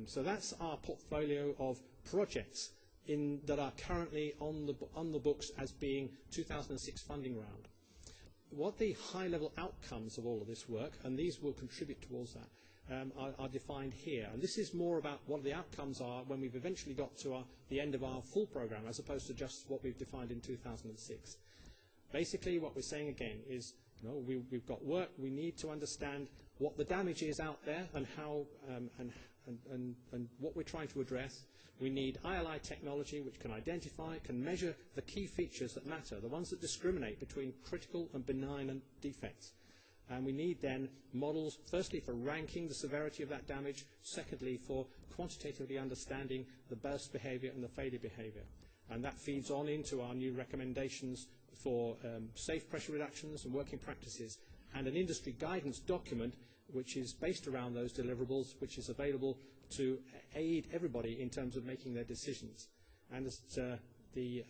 So that's our portfolio of projects that are currently on the books as being 2006 funding round. What the high-level outcomes of all of this work, and these will contribute towards that, are defined here. And this is more about what the outcomes are when we've eventually got to the end of our full program, as opposed to just what we've defined in 2006. Basically, what we're saying again is, we've got work. We need to understand what the damage is out there and how and what we're trying to address. We need ILI technology which can identify, can measure the key features that matter, the ones that discriminate between critical and benign defects. And we need then models, firstly for ranking the severity of that damage, secondly for quantitatively understanding the burst behavior and the failure behavior. And that feeds on into our new recommendations for safe pressure reductions and working practices, and an industry guidance document which is based around those deliverables, which is available to aid everybody in terms of making their decisions. And the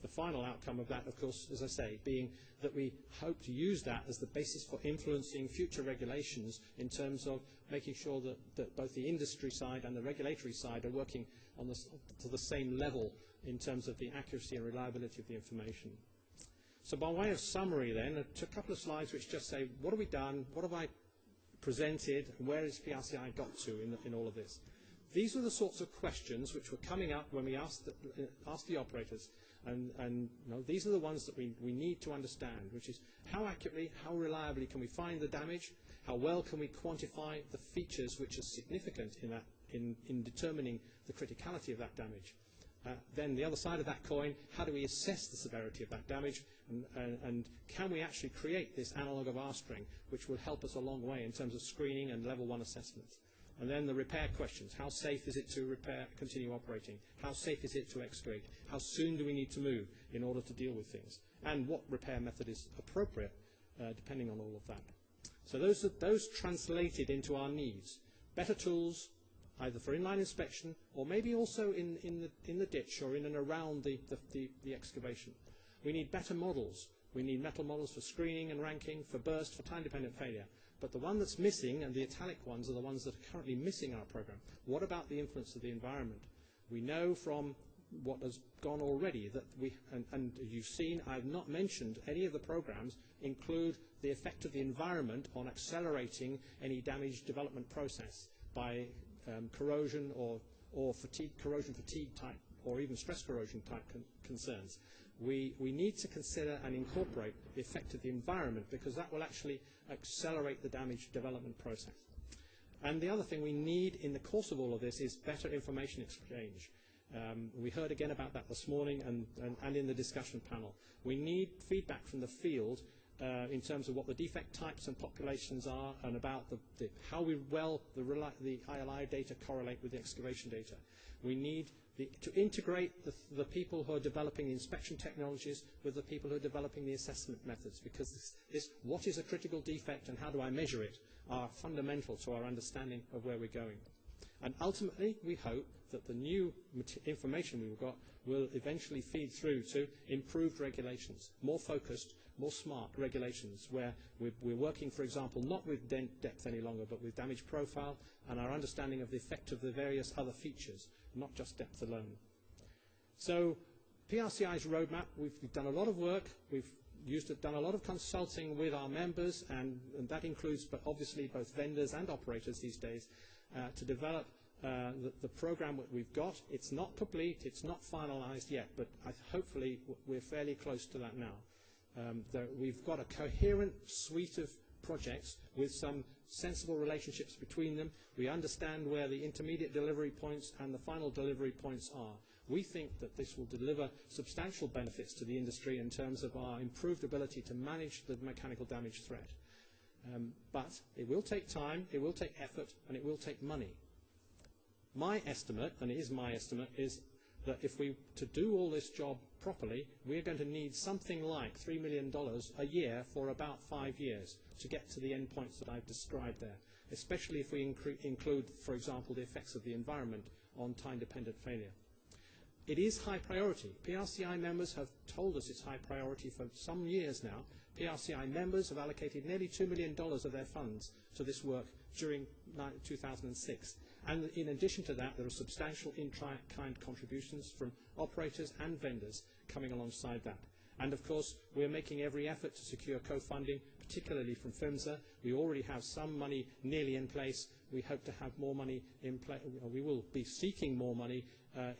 final outcome of that, of course, as I say, being that we hope to use that as the basis for influencing future regulations in terms of making sure that both the industry side and the regulatory side are working to the same level in terms of the accuracy and reliability of the information. So by way of summary then, a couple of slides which just say, what have we done, what have I presented, and where has PRCI got to in all of this? These are the sorts of questions which were coming up when we asked the operators, and these are the ones that we need to understand, which is how accurately, how reliably can we find the damage, how well can we quantify the features which are significant in determining the criticality of that damage. Then the other side of that coin, how do we assess the severity of that damage, and can we actually create this analog of R-string, which will help us a long way in terms of screening and level 1 assessments. And then the repair questions. How safe is it to continue operating? How safe is it to excavate? How soon do we need to move in order to deal with things? And what repair method is appropriate, depending on all of that. So those translated into our needs. Better tools, either for inline inspection or maybe also in the ditch or in and around the excavation. We need better models. We need metal models for screening and ranking, for burst, for time-dependent failure. But the one that's missing, and the italic ones, are the ones that are currently missing our program. What about the influence of the environment? We know from what has gone already that and you've seen, I've not mentioned any of the programs include the effect of the environment on accelerating any damage development process by corrosion or corrosion fatigue type, or even stress corrosion type concerns. we need to consider and incorporate the effect of the environment, because that will actually accelerate the damage development process. And the other thing we need in the course of all of this is better information exchange. We heard again about that this morning and in the discussion panel. We need feedback from the field in terms of what the defect types and populations are, and about how well the ILI data correlate with the excavation data. We need to integrate the people who are developing the inspection technologies with the people who are developing the assessment methods, because this what is a critical defect and how do I measure it are fundamental to our understanding of where we're going. And ultimately, we hope that the new information we've got will eventually feed through to improved regulations, more focused, more smart regulations, where we're working, for example, not with depth any longer, but with damage profile and our understanding of the effect of the various other features, not just depth alone. So PRCI's roadmap, we've done a lot of work. We've done a lot of consulting with our members, and that includes, but obviously, both vendors and operators these days, to develop the program that we've got. It's not complete, it's not finalized yet, but hopefully we're fairly close to that now. We've got a coherent suite of projects with some sensible relationships between them. We understand where the intermediate delivery points and the final delivery points are. We think that this will deliver substantial benefits to the industry in terms of our improved ability to manage the mechanical damage threat. But it will take time, it will take effort, and it will take money. My estimate, and it is my estimate, is that if we to do all this job properly, we're going to need something like $3 million a year for about 5 years to get to the endpoints that I've described there, especially if we include, for example, the effects of the environment on time-dependent failure. It is high priority. PRCI members have told us it's high priority for some years now. PRCI members have allocated nearly $2 million of their funds to this work during 2006. And in addition to that, there are substantial in-kind contributions from operators and vendors coming alongside that. And of course, we're making every effort to secure co-funding, particularly from PHMSA. We already have some money nearly in place. We hope to have more money in place. We will be seeking more money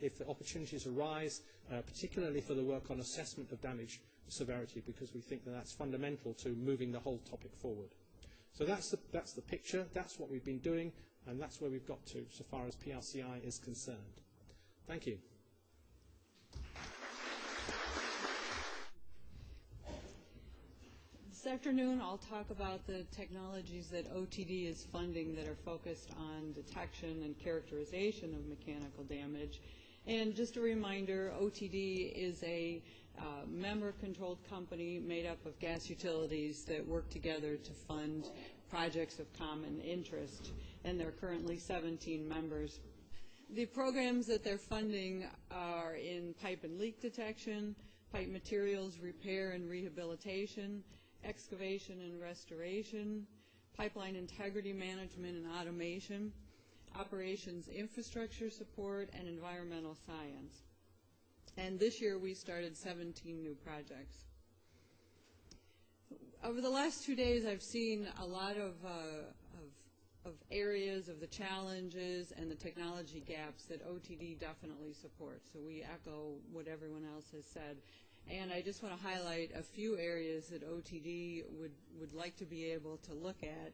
if the opportunities arise, particularly for the work on assessment of damage severity, because we think that that's fundamental to moving the whole topic forward. So that's the picture. That's what we've been doing, and that's where we've got to so far as PRCI is concerned. Thank you. This afternoon, I'll talk about the technologies that OTD is funding that are focused on detection and characterization of mechanical damage. And just a reminder, OTD is a member-controlled company made up of gas utilities that work together to fund projects of common interest, and there are currently 17 members. The programs that they're funding are in pipe and leak detection, pipe materials repair and rehabilitation, excavation and restoration, pipeline integrity management and automation, operations infrastructure support, and environmental science. And this year we started 17 new projects. Over the last 2 days I've seen a lot of areas of the challenges and the technology gaps that OTD definitely supports. So we echo what everyone else has said. And I just want to highlight a few areas that OTD would like to be able to look at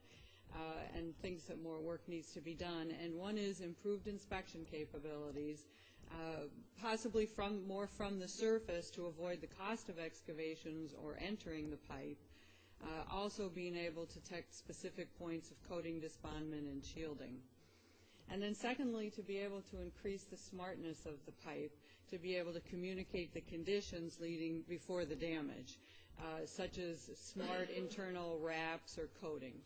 and thinks that more work needs to be done. And one is improved inspection capabilities, possibly more from the surface to avoid the cost of excavations or entering the pipe. Also being able to detect specific points of coating, disbondment, and shielding. And then secondly, to be able to increase the smartness of the pipe, to be able to communicate the conditions leading before the damage, such as smart internal wraps or coatings.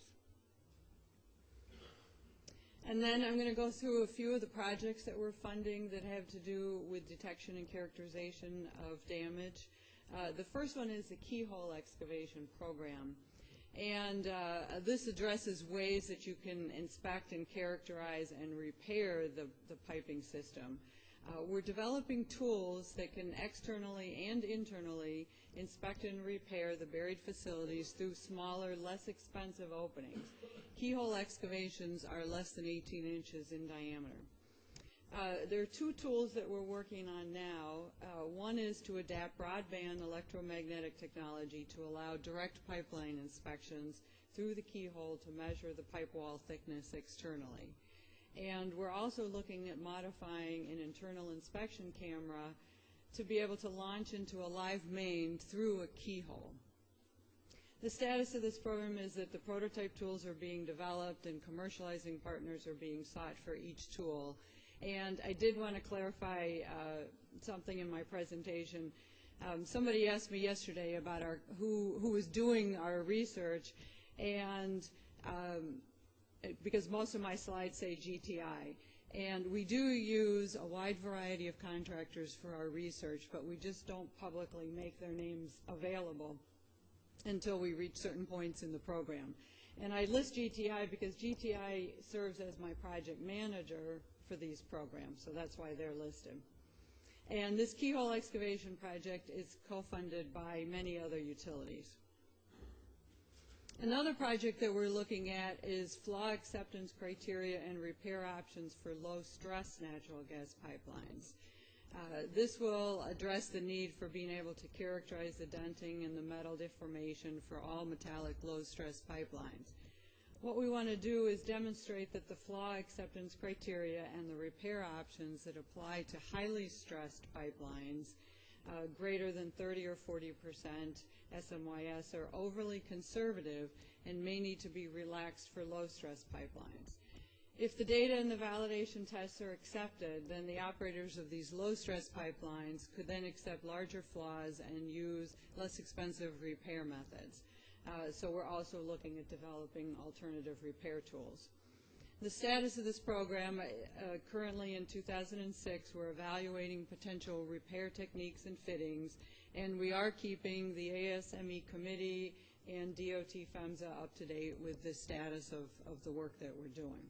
And then I'm going to go through a few of the projects that we're funding that have to do with detection and characterization of damage. The first one is the keyhole excavation program. And this addresses ways that you can inspect and characterize and repair the piping system. We're developing tools that can externally and internally inspect and repair the buried facilities through smaller, less expensive openings. Keyhole excavations are less than 18 inches in diameter. there are two tools that we're working on now. One is to adapt broadband electromagnetic technology to allow direct pipeline inspections through the keyhole to measure the pipe wall thickness externally. And we're also looking at modifying an internal inspection camera to be able to launch into a live main through a keyhole. The status of this program is that the prototype tools are being developed and commercializing partners are being sought for each tool. And I did want to clarify something in my presentation. Somebody asked me yesterday about who was doing our research, and because most of my slides say GTI. And we do use a wide variety of contractors for our research, but we just don't publicly make their names available until we reach certain points in the program. And I list GTI because GTI serves as my project manager for these programs, so that's why they're listed. And this keyhole excavation project is co-funded by many other utilities. Another project that we're looking at is flaw acceptance criteria and repair options for low-stress natural gas pipelines. This will address the need for being able to characterize the denting and the metal deformation for all metallic low-stress pipelines. What we want to do is demonstrate that the flaw acceptance criteria and the repair options that apply to highly stressed pipelines, greater than 30 or 40% SMYS, are overly conservative and may need to be relaxed for low-stress pipelines. If the data and the validation tests are accepted, then the operators of these low-stress pipelines could then accept larger flaws and use less expensive repair methods. So we're also looking at developing alternative repair tools. The status of this program, currently in 2006, we're evaluating potential repair techniques and fittings, and we are keeping the ASME committee and DOT PHMSA up to date with the status of the work that we're doing.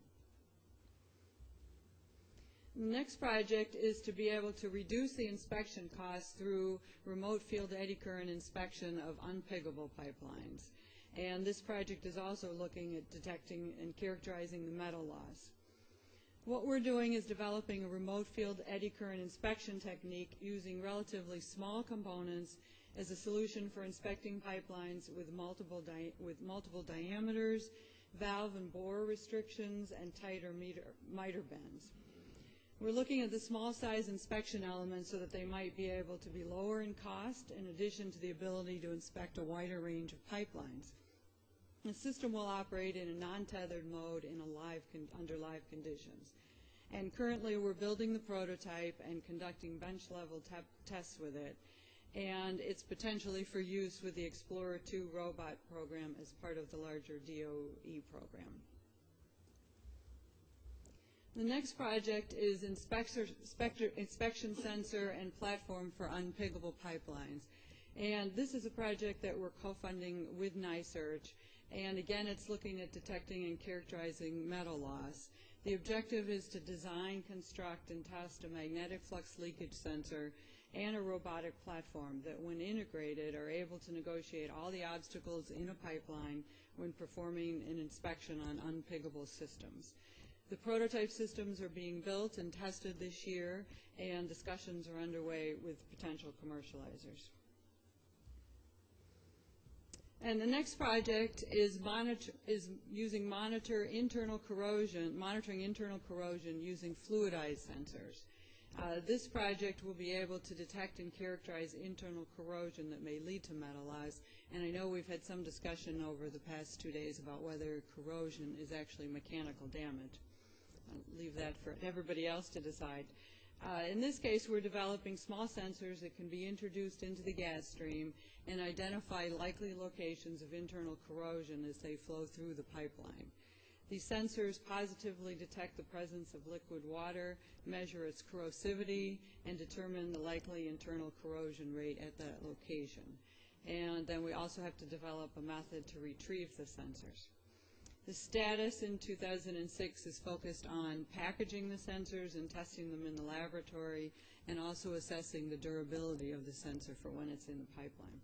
The next project is to be able to reduce the inspection costs through remote field eddy current inspection of unpiggable pipelines. And this project is also looking at detecting and characterizing the metal loss. What we're doing is developing a remote field eddy current inspection technique using relatively small components as a solution for inspecting pipelines with multiple diameters, valve and bore restrictions, and tighter miter bends. We're looking at the small size inspection elements so that they might be able to be lower in cost in addition to the ability to inspect a wider range of pipelines. The system will operate in a non-tethered mode in under live conditions. And currently we're building the prototype and conducting bench-level tests with it. And it's potentially for use with the Explorer 2 robot program as part of the larger DOE program. The next project is inspection sensor and platform for unpiggable pipelines. And this is a project that we're co-funding with NYSERC. And again, it's looking at detecting and characterizing metal loss. The objective is to design, construct, and test a magnetic flux leakage sensor and a robotic platform that, when integrated, are able to negotiate all the obstacles in a pipeline when performing an inspection on unpiggable systems. The prototype systems are being built and tested this year, and discussions are underway with potential commercializers. And the next project is monitoring internal corrosion using fluidized sensors. This project will be able to detect and characterize internal corrosion that may lead to metal loss. And I know we've had some discussion over the past 2 days about whether corrosion is actually mechanical damage. I'll leave that for everybody else to decide. In this case, we're developing small sensors that can be introduced into the gas stream and identify likely locations of internal corrosion as they flow through the pipeline. These sensors positively detect the presence of liquid water, measure its corrosivity, and determine the likely internal corrosion rate at that location. And then we also have to develop a method to retrieve the sensors. The status in 2006 is focused on packaging the sensors and testing them in the laboratory, and also assessing the durability of the sensor for when it's in the pipeline.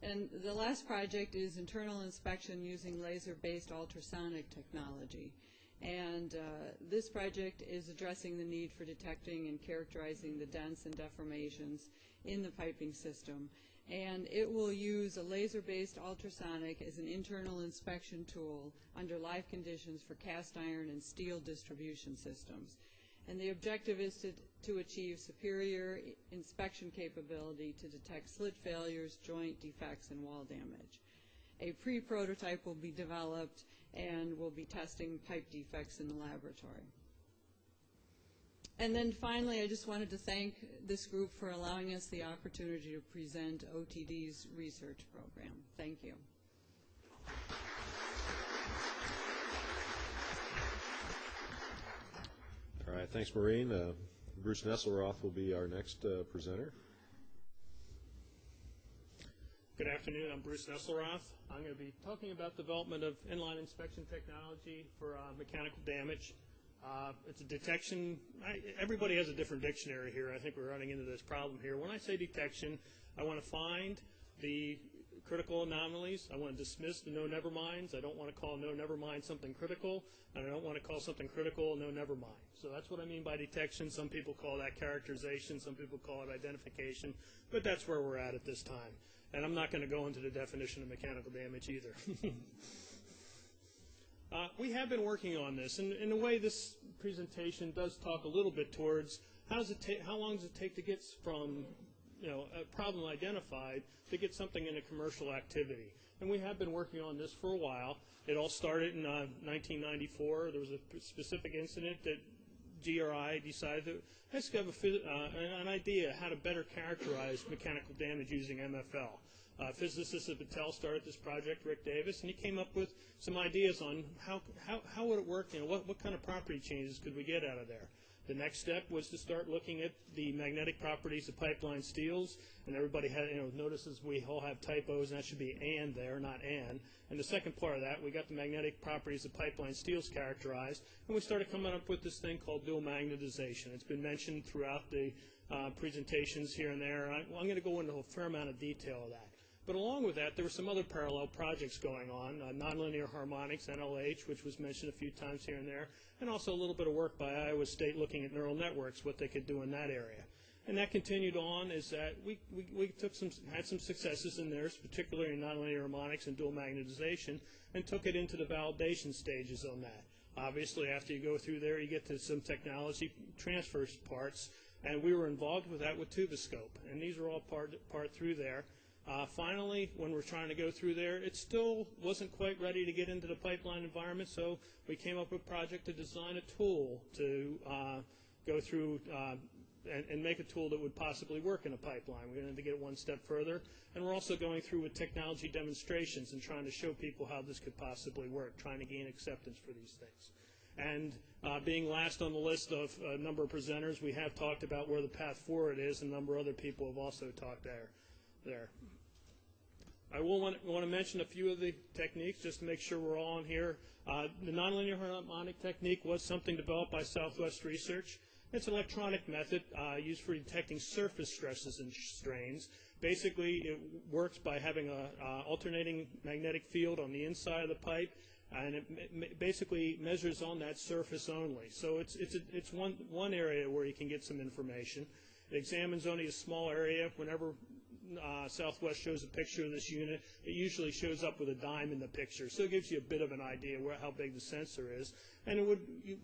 And the last project is internal inspection using laser-based ultrasonic technology. And this project is addressing the need for detecting and characterizing the dents and deformations in the piping system. And it will use a laser-based ultrasonic as an internal inspection tool under live conditions for cast iron and steel distribution systems. And the objective is to achieve superior inspection capability to detect slit failures, joint defects, and wall damage. A pre-prototype will be developed and we'll be testing pipe defects in the laboratory. And then finally, I just wanted to thank this group for allowing us the opportunity to present OTD's research program. Thank you. All right, thanks, Maureen. Bruce Nesselroth will be our next presenter. Good afternoon. I'm Bruce Nesselroth. I'm going to be talking about development of inline inspection technology for mechanical damage. It's a detection. Everybody has a different dictionary here. I think we're running into this problem here. When I say detection, I want to find the critical anomalies. I want to dismiss the no never minds. I don't want to call no never mind something critical, and I don't want to call something critical no never mind. So that's what I mean by detection. Some people call that characterization. Some people call it identification. But that's where we're at this time. And I'm not going to go into the definition of mechanical damage either. We have been working on this, and in a way this presentation does talk a little bit towards how long does it take to get from a problem identified to get something in a commercial activity. And we have been working on this for a while. It all started in 1994. There was a specific incident that GRI decided to let's have an idea how to better characterize mechanical damage using MFL. Physicist at Battelle started this project, Rick Davis, and he came up with some ideas on how would it work, what kind of property changes could we get out of there. The next step was to start looking at the magnetic properties of pipeline steels, and everybody had, notices we all have typos, and that should be and there, not and. And the second part of that, we got the magnetic properties of pipeline steels characterized, and we started coming up with this thing called dual magnetization. It's been mentioned throughout the presentations here and there. I'm going to go into a fair amount of detail of that. But along with that, there were some other parallel projects going on, nonlinear harmonics, NLH, which was mentioned a few times here and there, and also a little bit of work by Iowa State looking at neural networks, what they could do in that area. And that continued on is that we had some successes in there, particularly in nonlinear harmonics and dual magnetization, and took it into the validation stages on that. Obviously, after you go through there, you get to some technology transfer parts, and we were involved with that with Tuboscope, and these are all part through there. Finally, when we're trying to go through there, it still wasn't quite ready to get into the pipeline environment, so we came up with a project to design a tool to go through and make a tool that would possibly work in a pipeline. We're going to get it one step further, and we're also going through with technology demonstrations and trying to show people how this could possibly work, trying to gain acceptance for these things. And being last on the list of a number of presenters, we have talked about where the path forward is, and a number of other people have also talked there. I will want to mention a few of the techniques just to make sure we're all on here. The nonlinear harmonic technique was something developed by Southwest Research. It's an electronic method used for detecting surface stresses and strains. Basically, it works by having an alternating magnetic field on the inside of the pipe, and it basically measures on that surface only. So it's one area where you can get some information. It examines only a small area. Whenever Southwest shows a picture of this unit, it usually shows up with a dime in the picture, so it gives you a bit of an idea how big the sensor is. And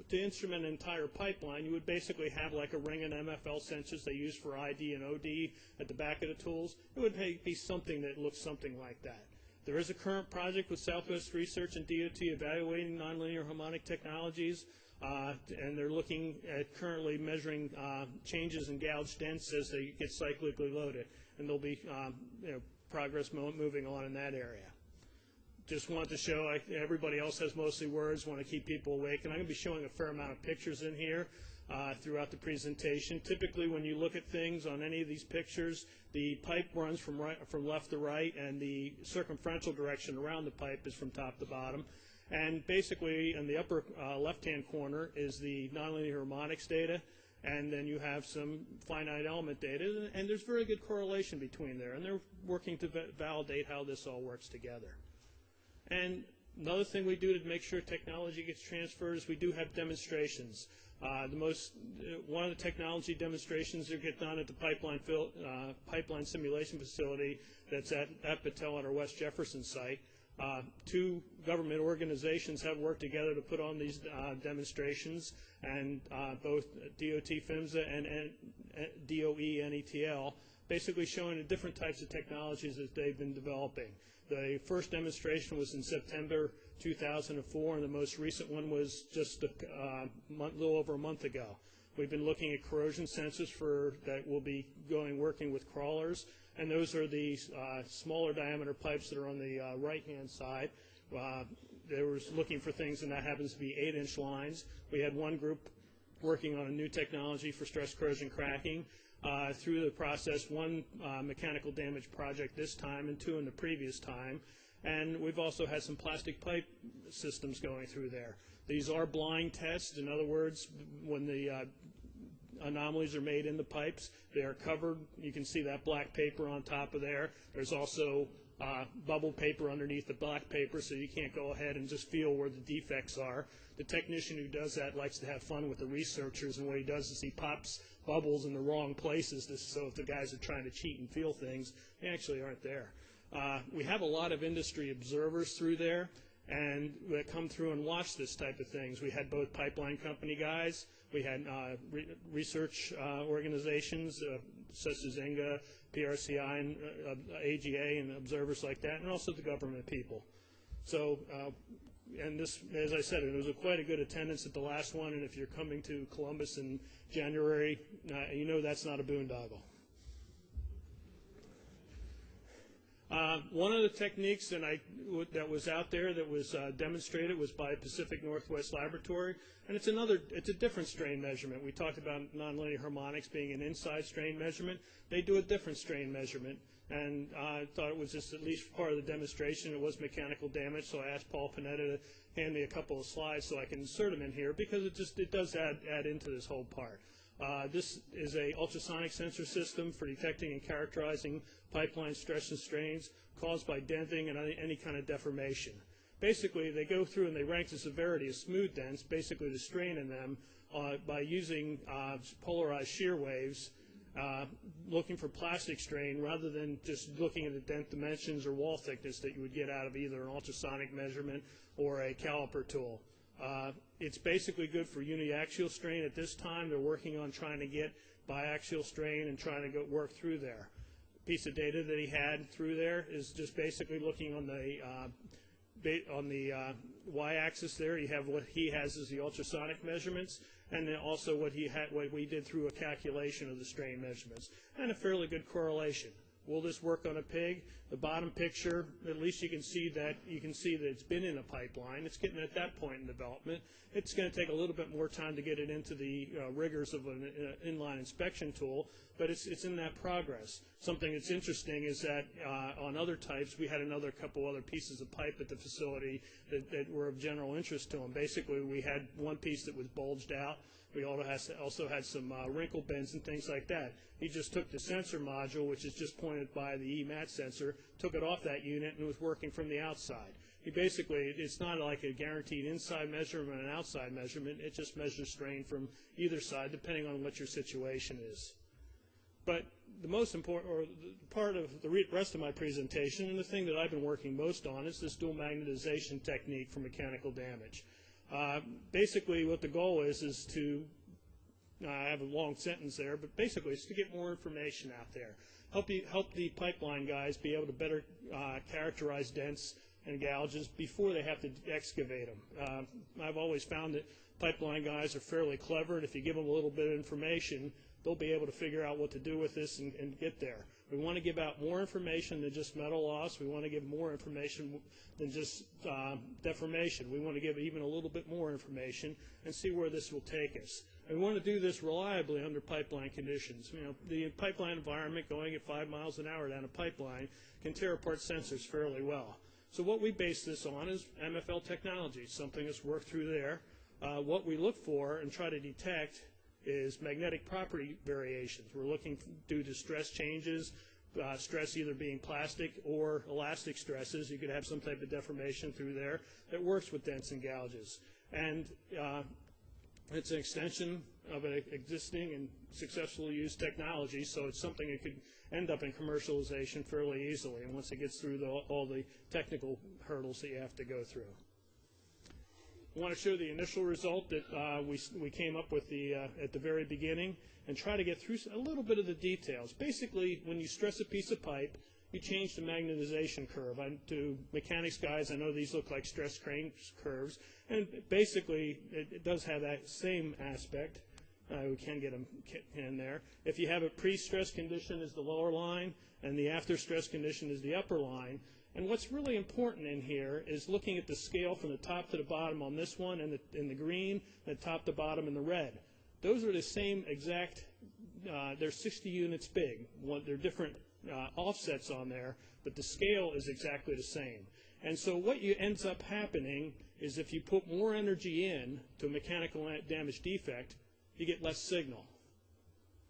to instrument an entire pipeline, you would basically have like a ring and MFL sensors they use for ID and OD at the back of the tools. It would be something that looks something like that. There is a current project with Southwest Research and DOT evaluating nonlinear harmonic technologies, and they're looking at currently measuring changes in gouge dents as they get cyclically loaded. And there'll be progress moving on in that area. Just wanted to show, everybody else has mostly words, want to keep people awake, and I'm going to be showing a fair amount of pictures in here throughout the presentation. Typically, when you look at things on any of these pictures, the pipe runs from left to right, and the circumferential direction around the pipe is from top to bottom. And basically, in the upper left-hand corner is the nonlinear harmonics data, and then you have some finite element data, and there's very good correlation between there, and they're working to validate how this all works together. And Another thing we do to make sure technology gets transferred is we do have demonstrations. One of the technology demonstrations that get done at the pipeline simulation facility that's at Battelle at our West Jefferson site. Two government organizations have worked together to put on these demonstrations, and both DOT PHMSA and DOE NETL basically showing the different types of technologies that they've been developing. The first demonstration was in September 2004, and the most recent one was just a little over a month ago. We've been looking at corrosion sensors that will be working with crawlers, and those are the smaller diameter pipes that are on the right-hand side. They were looking for things, and that happens to be 8-inch lines. We had one group working on a new technology for stress corrosion cracking. Through the process, one mechanical damage project this time and two in the previous time. And we've also had some plastic pipe systems going through there. These are blind tests. In other words, when the anomalies are made in the pipes, they are covered. You can see that black paper on top of there. There's also bubble paper underneath the black paper, so you can't go ahead and just feel where the defects are. The technician who does that likes to have fun with the researchers, and what he does is he pops bubbles in the wrong places, so if the guys are trying to cheat and feel things, they actually aren't there. We have a lot of industry observers through there, and that come through and watch this type of things. We had both pipeline company guys, we had research organizations such as INGA, PRCI, and AGA, and observers like that, and also the government people. So, and this, as I said, it was quite a good attendance at the last one, and if you're coming to Columbus in January, you know that's not a boondoggle. One of the techniques that was out there that was demonstrated was by Pacific Northwest Laboratory, and it's a different strain measurement. We talked about nonlinear harmonics being an inside strain measurement. They do a different strain measurement, and I thought it was just at least part of the demonstration. It was mechanical damage, so I asked Paul Panetta to hand me a couple of slides so I can insert them in here because it does add into this whole part. This is a ultrasonic sensor system for detecting and characterizing pipeline stress and strains caused by denting and any kind of deformation. Basically, they go through and they rank the severity of smooth dents, basically the strain in them, by using polarized shear waves, looking for plastic strain rather than just looking at the dent dimensions or wall thickness that you would get out of either an ultrasonic measurement or a caliper tool. It's basically good for uniaxial strain. At this time, they're working on trying to get biaxial strain and trying to work through there. Piece of data that he had through there is just basically looking on the y-axis there. You have what he has as the ultrasonic measurements, and then also what we did through a calculation of the strain measurements, and a fairly good correlation. Will this work on a pig? The bottom picture, at least you can see that it's been in a pipeline. It's getting at that point in development. It's going to take a little bit more time to get it into the rigors of an inline inspection tool, but it's in that progress. Something that's interesting is that on other types, we had couple other pieces of pipe at the facility that were of general interest to them. Basically, we had one piece that was bulged out. We also had some wrinkle bends and things like that. He just took the sensor module, which is just pointed by the EMAT sensor, took it off that unit, and was working from the outside. It's not like a guaranteed inside measurement and outside measurement. It just measures strain from either side, depending on what your situation is. But the most important, or part of the rest of my presentation, and the thing that I've been working most on, is this dual magnetization technique for mechanical damage. Basically, what the goal is to, I have a long sentence there, but basically it's to get more information out there. Help the pipeline guys be able to better characterize dents and gouges before they have to excavate them. I've always found that pipeline guys are fairly clever, and if you give them a little bit of information, they'll be able to figure out what to do with this and get there. We want to give out more information than just metal loss. We want to give more information than just deformation. We want to give even a little bit more information and see where this will take us. And we want to do this reliably under pipeline conditions. The pipeline environment, going at 5 miles an hour down a pipeline, can tear apart sensors fairly well. So what we base this on is MFL technology, something that's worked through there. What we look for and try to detect is magnetic property variations. We're looking due to stress changes, stress either being plastic or elastic stresses. You could have some type of deformation through there that works with dents and gouges. And it's an extension of an existing and successfully used technology, so it's something that could end up in commercialization fairly easily, and once it gets through all the technical hurdles that you have to go through. I want to show the initial result that we came up with at the very beginning and try to get through a little bit of the details. Basically, when you stress a piece of pipe, you change the magnetization curve. To mechanics guys, I know these look like stress strain curves, and basically it does have that same aspect. We can get them in there. If you have a pre-stress condition as the lower line and the after-stress condition is the upper line, and what's really important in here is looking at the scale from the top to the bottom on this one in the green, and the top to bottom in the red. Those are the same exact, they're 60 units big. They're different offsets on there, but the scale is exactly the same. And so what ends up happening is if you put more energy in to a mechanical damage defect, you get less signal.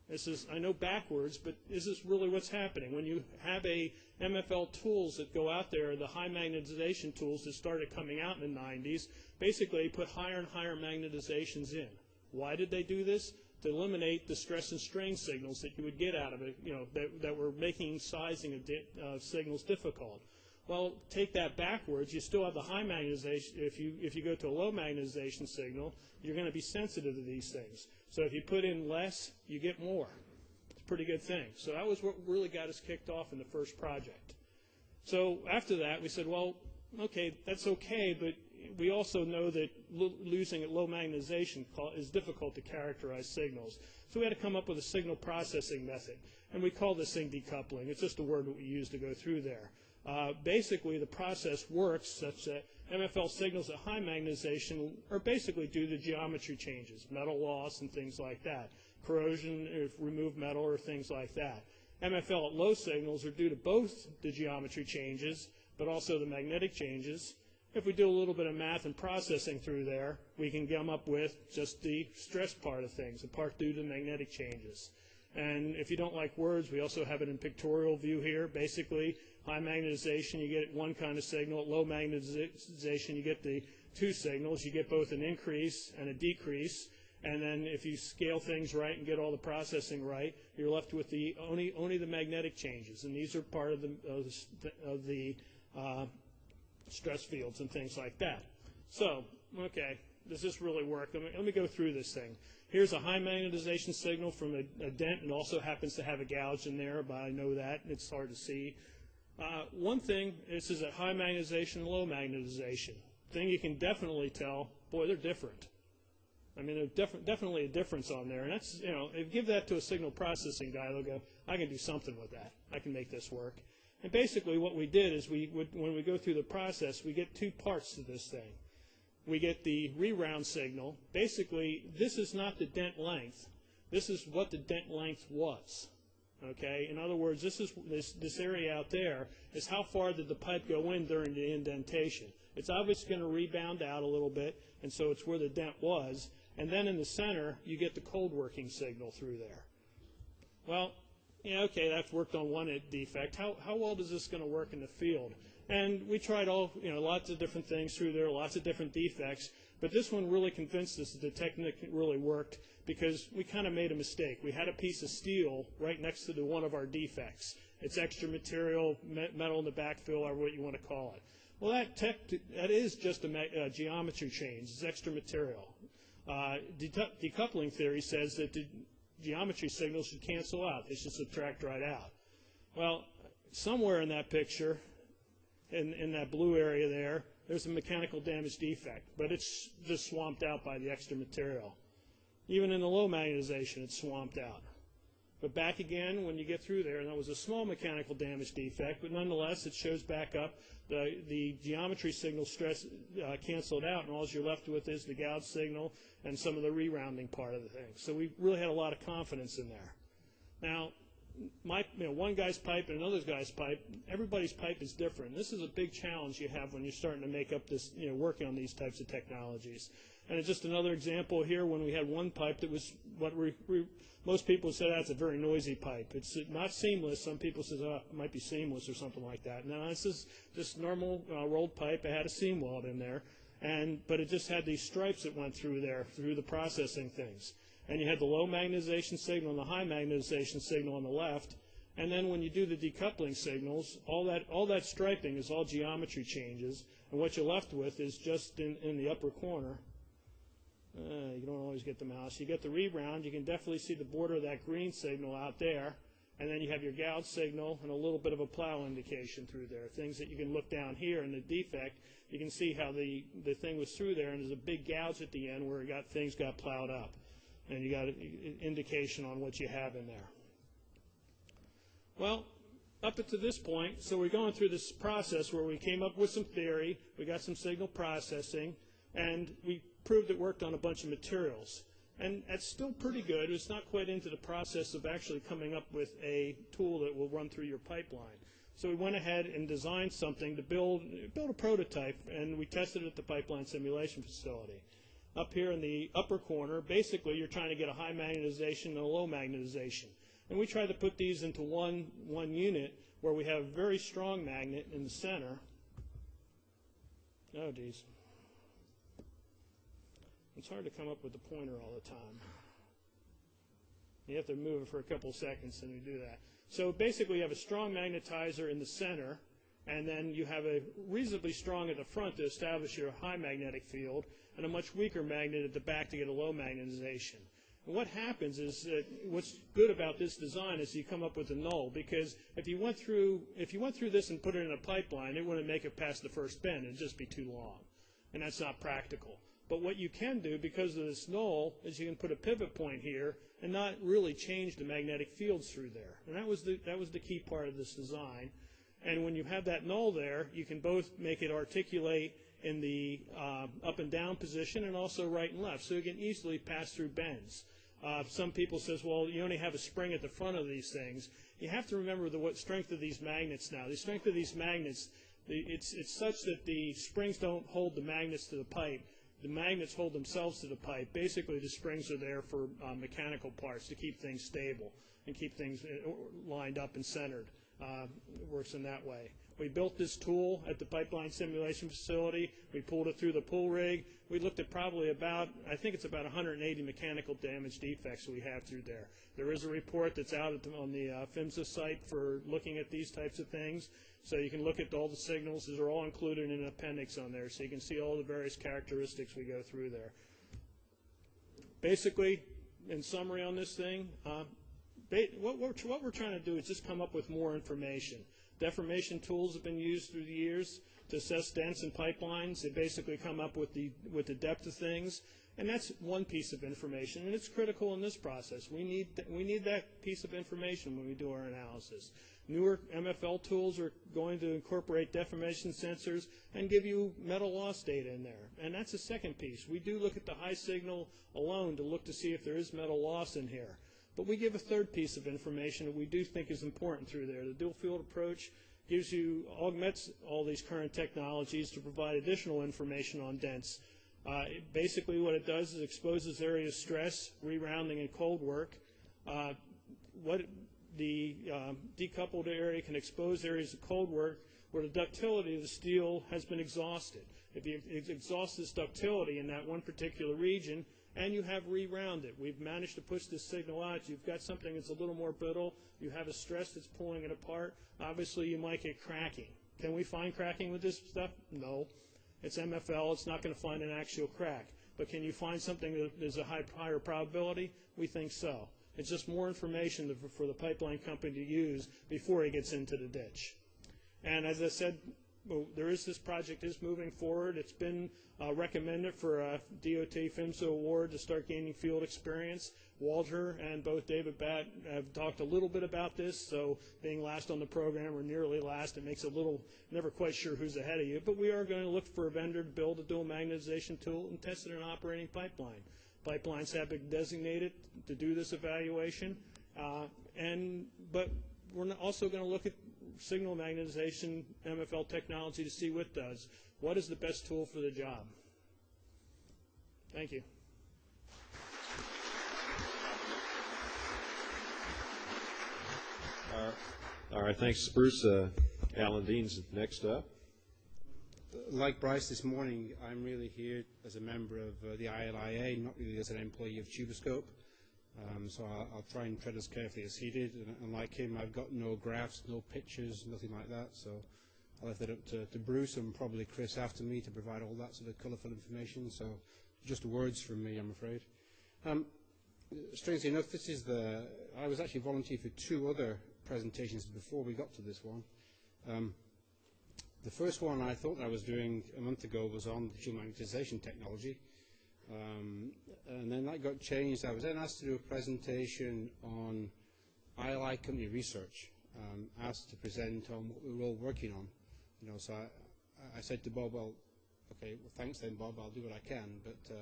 This is, I know, backwards, but this is really what's happening. When you have a MFL tools that go out there, the high magnetization tools that started coming out in the 90s, basically put higher and higher magnetizations in. Why did they do this? To eliminate the stress and strain signals that you would get out of it, that were making sizing of signals difficult. Well, take that backwards. You still have the high magnetization. If you go to a low magnetization signal, you're going to be sensitive to these things. So if you put in less, you get more. It's a pretty good thing. So that was what really got us kicked off in the first project. So after that, we said, well, okay, that's okay, but we also know that losing at low magnetization is difficult to characterize signals. So we had to come up with a signal processing method, and we call this thing decoupling. It's just a word that we use to go through there. Basically, the process works such that MFL signals at high magnetization are basically due to geometry changes, metal loss and things like that, corrosion if removed metal or things like that. MFL at low signals are due to both the geometry changes, but also the magnetic changes. If we do a little bit of math and processing through there, we can come up with just the stress part of things, the part due to magnetic changes. And if you don't like words, we also have it in pictorial view here. Basically, high magnetization, you get one kind of signal. At low magnetization, you get the two signals. You get both an increase and a decrease. And then if you scale things right and get all the processing right, you're left with only the magnetic changes. And these are part of the stress fields and things like that. So, okay, does this really work? Let me go through this thing. Here's a high magnetization signal from a dent. It also happens to have a gouge in there, but I know that. It's hard to see. One thing, this is at high magnetization and low magnetization. Thing you can definitely tell, boy, they're different. I mean, there's definitely a difference on there. And that's, if you give that to a signal processing guy, they'll go, I can do something with that. I can make this work. And basically what we did is when we go through the process, we get two parts to this thing. We get the reround signal. Basically, this is not the dent length. This is what the dent length was. Okay? In other words, this area out there is how far did the pipe go in during the indentation. It's obviously going to rebound out a little bit, and so it's where the dent was. And then in the center, you get the cold working signal through there. Well, yeah, okay, that's worked on one defect. How well is this going to work in the field? And we tried lots of different things through there, lots of different defects, but this one really convinced us that the technique really worked because we kind of made a mistake. We had a piece of steel right next to one of our defects. It's extra material, metal in the backfill, or what you want to call it. Well, that is just a geometry change. It's extra material. Decoupling theory says that the geometry signals should cancel out. They should subtract right out. Well, somewhere in that picture, in that blue area there's a mechanical damage defect, but it's just swamped out by the extra material. Even in the low magnetization, it's swamped out. But back again, when you get through there, and that was a small mechanical damage defect, but nonetheless, it shows back up. The geometry signal stress canceled out, and all you're left with is the gouge signal and some of the rerounding part of the thing. So we really had a lot of confidence in there. Now, one guy's pipe and another guy's pipe, everybody's pipe is different. This is a big challenge you have when you're starting to make up this, working on these types of technologies. And it's just another example here when we had one pipe that was what most people said that's a very noisy pipe. It's not seamless. Some people said it might be seamless or something like that. No, this is just normal rolled pipe. It had a seam weld in there, but it just had these stripes that went through there through the processing things. And you had the low magnetization signal and the high magnetization signal on the left. And then when you do the decoupling signals, all that striping is all geometry changes, and what you're left with is just in the upper corner. You don't always get the mouse. You get the reround. You can definitely see the border of that green signal out there, and then you have your gouge signal and a little bit of a plow indication through there. Things that you can look down here in the defect. You can see how the thing was through there, and there's a big gouge at the end where things got plowed up, and you got an indication on what you have in there. Well, up to this point, so we're going through this process where we came up with some theory, we got some signal processing, and we proved it worked on a bunch of materials. And that's still pretty good. It's not quite into the process of actually coming up with a tool that will run through your pipeline. So we went ahead and designed something to build a prototype, and we tested it at the pipeline simulation facility. Up here in the upper corner, basically you're trying to get a high magnetization and a low magnetization. And we tried to put these into one unit where we have a very strong magnet in the center. Oh, geez. It's hard to come up with the pointer all the time. You have to move it for a couple of seconds and you do that. So basically you have a strong magnetizer in the center, and then you have a reasonably strong at the front to establish your high magnetic field, and a much weaker magnet at the back to get a low magnetization. And what happens is that what's good about this design is you come up with a null, because if you went through this and put it in a pipeline, it wouldn't make it past the first bend. It'd just be too long, and that's not practical. But what you can do because of this null is you can put a pivot point here and not really change the magnetic fields through there. And that was the key part of this design. And when you have that null there, you can both make it articulate in the up and down position and also right and left, so you can easily pass through bends. Some people says, well, you only have a spring at the front of these things. You have to remember the strength of these magnets now. The strength of these magnets, it's such that the springs don't hold the magnets to the pipe. The magnets hold themselves to the pipe. Basically, the springs are there for mechanical parts to keep things stable and keep things lined up and centered. It works in that way. We built this tool at the pipeline simulation facility. We pulled it through the pull rig. We looked at probably about 180 mechanical damage defects we have through there. There is a report that's out on the PHMSA site for looking at these types of things. So you can look at all the signals. These are all included in an appendix on there, so you can see all the various characteristics we go through there. Basically, in summary on this thing, what we're trying to do is just come up with more information. Deformation tools have been used through the years to assess dents in pipelines. They basically come up with the depth of things, and that's one piece of information, and it's critical in this process. We need that piece of information when we do our analysis. Newer MFL tools are going to incorporate deformation sensors and give you metal loss data in there, and that's the second piece. We do look at the high signal alone to look to see if there is metal loss in here. But we give a third piece of information that we do think is important through there. The dual field approach augments all these current technologies to provide additional information on dents. Basically what it does is exposes areas of stress, rerounding, and cold work. The decoupled area can expose areas of cold work where the ductility of the steel has been exhausted. If you exhaust this ductility in that one particular region, and you have rerounded, we've managed to push this signal out. You've got something that's a little more brittle. You have a stress that's pulling it apart. Obviously, you might get cracking. Can we find cracking with this stuff? No. It's MFL. It's not going to find an actual crack. But can you find something that is a higher probability? We think so. It's just more information for the pipeline company to use before it gets into the ditch. And as I said, this project is moving forward. It's been recommended for a DOT PHMSA award to start gaining field experience. Walter and both David Batt have talked a little bit about this, so being last on the program or nearly last, it makes it never quite sure who's ahead of you. But we are going to look for a vendor to build a dual magnetization tool and test it in an operating pipeline. Pipelines have been designated to do this evaluation, but we're also going to look at signal magnetization MFL technology to see what it does. What is the best tool for the job? Thank you. All right, thanks, Bruce. Alan Dean's next up. Like Bryce this morning, I'm really here as a member of the ILIA, not really as an employee of Tuboscope. So I'll try and tread as carefully as he did. And like him, I've got no graphs, no pictures, nothing like that. So I'll left it up to Bruce and probably Chris after me to provide all that sort of colourful information. So just words from me, I'm afraid. Strangely enough, I was actually volunteered for 2 other presentations before we got to this one. The first one I thought I was doing a month ago was on dual magnetization technology. And then that got changed. I was then asked to do a presentation on ILI company research, asked to present on what we were all working on. So I said to Bob, well, okay, well, thanks then, Bob, I'll do what I can. But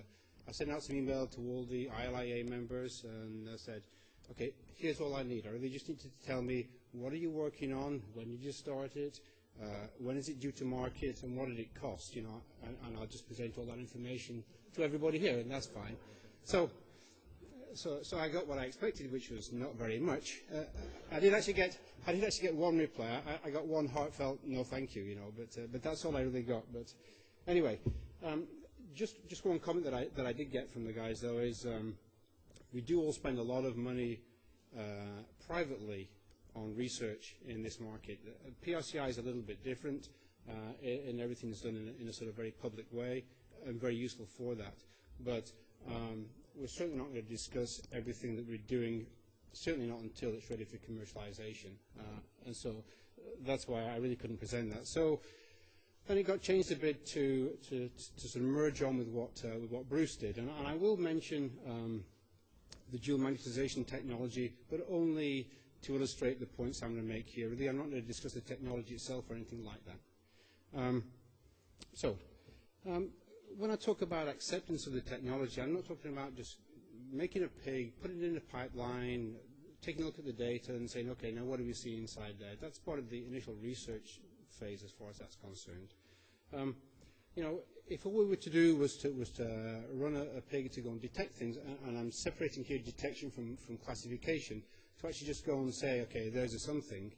I sent out some email to all the ILIA members, and I said, okay, here's all I need. I really just need to tell me, what are you working on? When did you start it? When is it due to market? And what did it cost? And I'll just present all that information to everybody here, and that's fine. So I got what I expected, which was not very much. I did actually get one reply. I got one heartfelt no, thank you, but that's all I really got. But anyway, just one comment that I did get from the guys though is we do all spend a lot of money privately on research in this market. PRCI is a little bit different, and everything is done in a sort of very public way, and very useful for that. But we're certainly not going to discuss everything that we're doing, certainly not until it's ready for commercialization. And so that's why I really couldn't present that. So then it got changed a bit to sort of merge on with what Bruce did. And I will mention the dual magnetization technology, but only to illustrate the points I'm going to make here. Really, I'm not going to discuss the technology itself or anything like that. When I talk about acceptance of the technology, I'm not talking about just making a pig, putting it in a pipeline, taking a look at the data and saying, okay, now what do we see inside there? That's part of the initial research phase as far as that's concerned. If all we were to do was to run a pig to go and detect things, and I'm separating here detection from classification, to actually just go and say, okay, there's a something,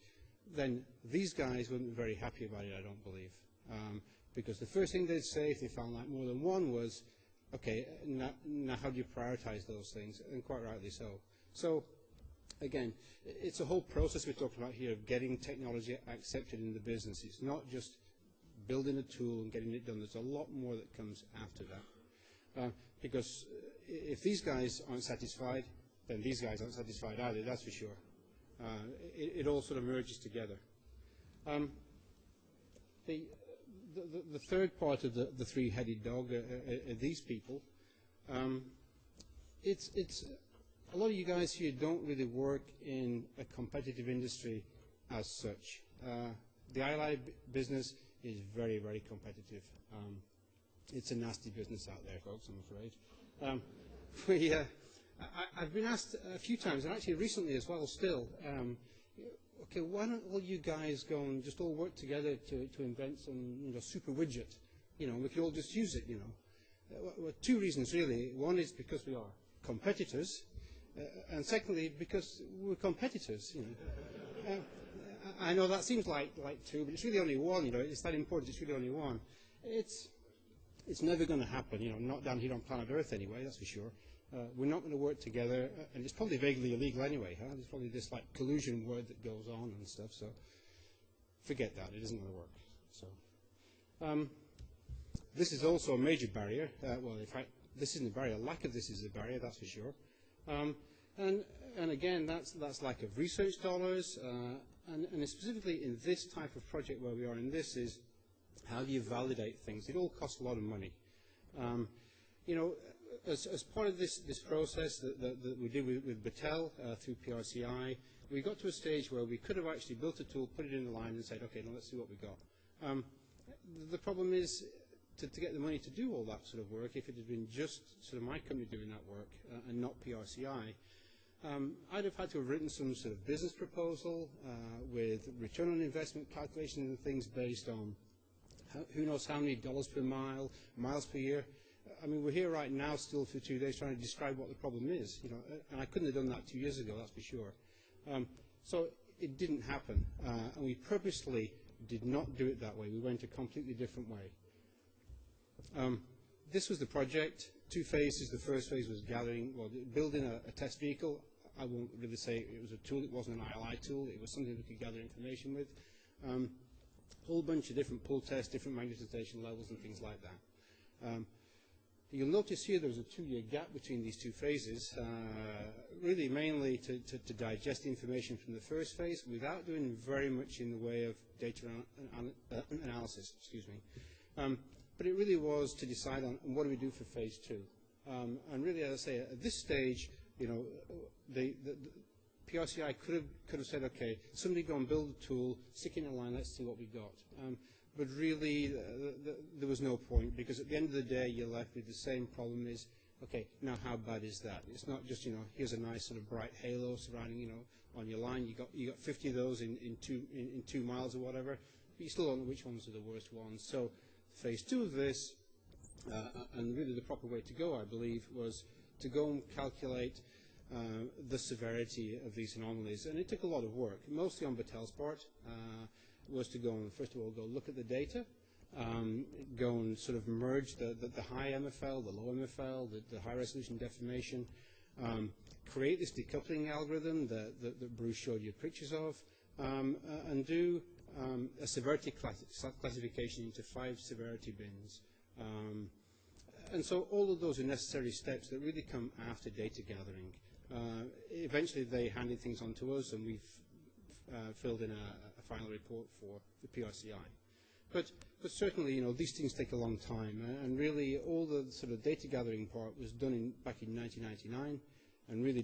then these guys wouldn't be very happy about it, I don't believe. Because the first thing they'd say if they found like more than one was, okay, now how do you prioritize those things? And quite rightly so. So, again, it's a whole process we're talking about here of getting technology accepted in the business. It's not just building a tool and getting it done. There's a lot more that comes after that. Because if these guys aren't satisfied, then these guys aren't satisfied either, that's for sure. It all sort of merges together. The third part of the three-headed dog are these people. It's a lot of you guys here don't really work in a competitive industry as such. The ILI business is very, very competitive. It's a nasty business out there, folks, I'm afraid. I've been asked a few times, and actually recently as well still, okay, why don't all you guys go and just all work together to invent some super widget? We could all just use it, Well, 2 reasons, really. One is because we are competitors, and secondly, because we're competitors, I know that seems like 2, but it's really only 1, It's that important, it's really only 1. It's never going to happen, not down here on planet Earth anyway, that's for sure. We're not going to work together, and it's probably vaguely illegal anyway, huh? There's probably this collusion word that goes on and stuff, so forget that, it isn't going to work. So, this is also a major barrier. Well, in fact, this isn't a barrier. Lack of this is a barrier, that's for sure. And again, that's lack of research dollars, and specifically in this type of project where we are in this is how do you validate things? It all costs a lot of money. As part of this process that we did with Battelle through PRCI, we got to a stage where we could have actually built a tool, put it in the line, and said, okay, now let's see what we got. The problem is to get the money to do all that sort of work. If it had been just sort of my company doing that work and not PRCI, I'd have had to have written some sort of business proposal with return on investment calculations and things based on who knows how many dollars per mile, miles per year. I mean, we're here right now still for 2 days trying to describe what the problem is, you know, and I couldn't have done that 2 years ago, that's for sure. So it didn't happen, and we purposely did not do it that way. We went a completely different way. This was the project, 2 phases. The first phase was building a test vehicle. I won't really say it was a tool. It wasn't an ILI tool. It was something we could gather information with. Whole bunch of different pull tests, different magnetization levels, and things like that. You'll notice here there's a 2-year gap between these 2 phases, really mainly to digest the information from the first phase without doing very much in the way of data analysis. Excuse me. But it really was to decide on what do we do for phase 2. And really, as I say, at this stage, you know, the PRCI could have said, okay, somebody go and build a tool, stick it in a line, let's see what we got. But really, there was no point, because at the end of the day, you're left with the same problem is, okay, now how bad is that? It's not just, you know, here's a nice sort of bright halo surrounding, you know, on your line. You got 50 of those in 2 miles or whatever, but you still don't know which ones are the worst ones. So phase 2 of this, and really the proper way to go, I believe, was to go and calculate the severity of these anomalies. And it took a lot of work, mostly on Battel's part, was to go and, first of all, go look at the data, go and sort of merge the high MFL, the low MFL, the high-resolution deformation, create this decoupling algorithm that Bruce showed you pictures of, and do a severity classification into 5 severity bins. And so all of those are necessary steps that really come after data gathering. Eventually they handed things on to us, and we've filled in a final report for the PRCI. But certainly, you know, these things take a long time, and really all the sort of data gathering part was done back in 1999, and really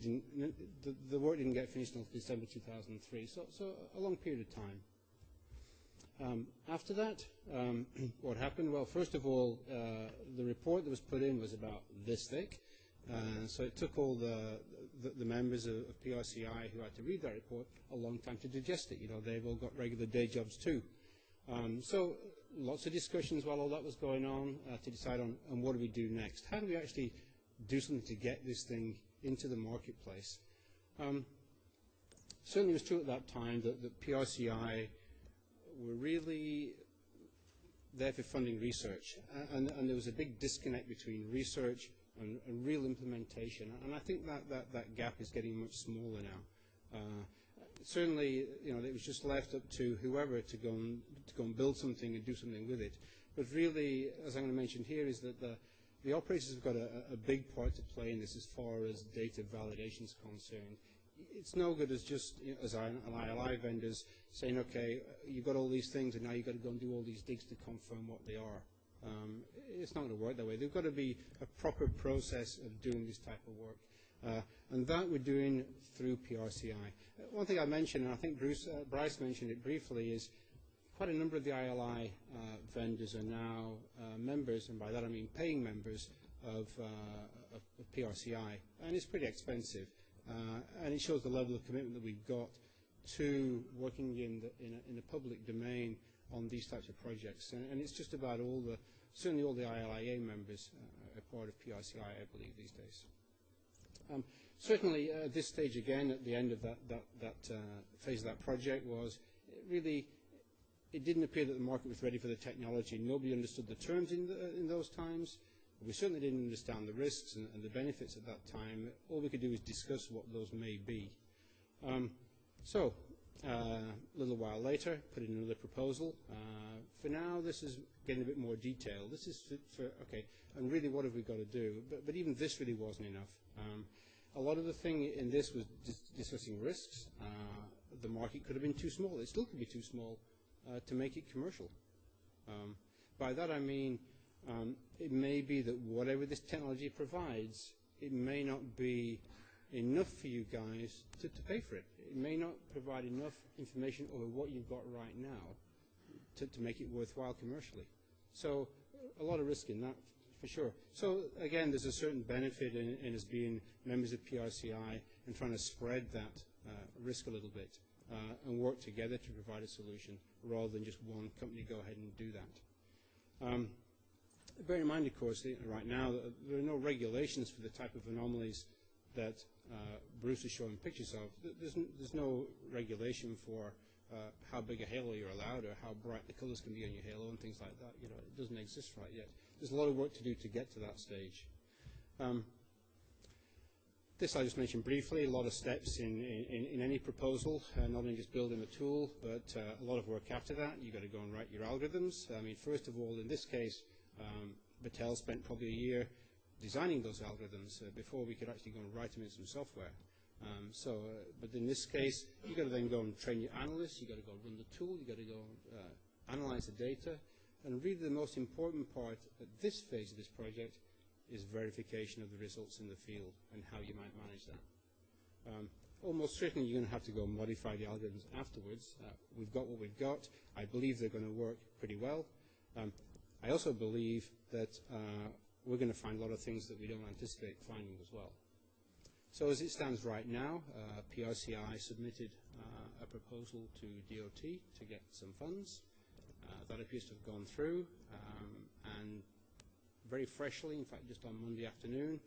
the work didn't get finished until December 2003, so a long period of time. After that, what happened? Well, first of all, the report that was put in was about this thick, so it took all the members of PRCI who had to read that report a long time to digest it. You know, they've all got regular day jobs too. So lots of discussions while all that was going on to decide on what do we do next. How do we actually do something to get this thing into the marketplace? Certainly it was true at that time that PRCI were really there for funding research, and there was a big disconnect between research and real implementation, and I think that gap is getting much smaller now. Certainly, you know, it was just left up to whoever to go and build something and do something with it. But really, as I'm going to mention here, is that the operators have got a big part to play in this as far as data validation is concerned. It's no good as just, you know, as ILI vendors saying, okay, you've got all these things and now you've got to go and do all these digs to confirm what they are. It's not going to work that way. There's got to be a proper process of doing this type of work. And that we're doing through PRCI. One thing I mentioned, and I think Bryce mentioned it briefly, is quite a number of the ILI vendors are now members, and by that I mean paying members of PRCI, and it's pretty expensive. And it shows the level of commitment that we've got to working in the public domain on these types of projects. And it's just about certainly all the ILIA members are part of PRCI, I believe, these days. Certainly at this stage again, at the end of that phase of that project, was really, it didn't appear that the market was ready for the technology. Nobody understood the terms in those times. We certainly didn't understand the risks and the benefits at that time. All we could do is discuss what those may be. So a little while later, put in another proposal. For now, this is getting a bit more detailed. This is for okay, and really what have we got to do? But even this really wasn't enough. A lot of the thing in this was discussing risks. The market could have been too small. It still could be too small to make it commercial. By that I mean, it may be that whatever this technology provides, it may not be enough for you guys to pay for it. It may not provide enough information over what you've got right now to make it worthwhile commercially. So a lot of risk in that, for sure. So again, there's a certain benefit in us being members of PRCI and trying to spread that risk a little bit and work together to provide a solution rather than just one company go ahead and do that. Bear in mind, of course, right now, there are no regulations for the type of anomalies that Bruce is showing pictures of. There's no regulation for how big a halo you're allowed or how bright the colors can be on your halo and things like that. You know, it doesn't exist right yet. There's a lot of work to do to get to that stage. This I just mentioned briefly, a lot of steps in any proposal, not only just building a tool, but a lot of work after that. You've got to go and write your algorithms. I mean, first of all, in this case, Battelle spent probably a year designing those algorithms before we could actually go and write them in some software. But in this case, you've got to then go and train your analysts, you've got to go run the tool, you've got to go analyze the data, and really the most important part at this phase of this project is verification of the results in the field and how you might manage that. Almost certainly you're going to have to go and modify the algorithms afterwards. We've got what we've got. I believe they're going to work pretty well. I also believe that we're going to find a lot of things that we don't anticipate finding as well. So as it stands right now, PRCI submitted a proposal to DOT to get some funds. That appears to have gone through, and very freshly, in fact just on Monday afternoon,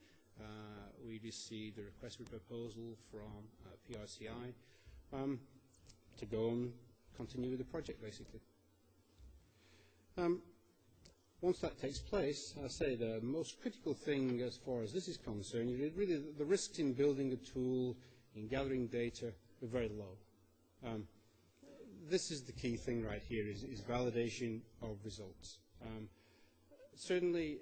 we received a request for proposal from PRCI to go and continue with the project, basically. Once that takes place, I say the most critical thing as far as this is concerned, really the risks in building a tool, in gathering data, are very low. This is the key thing right here, is validation of results. Certainly,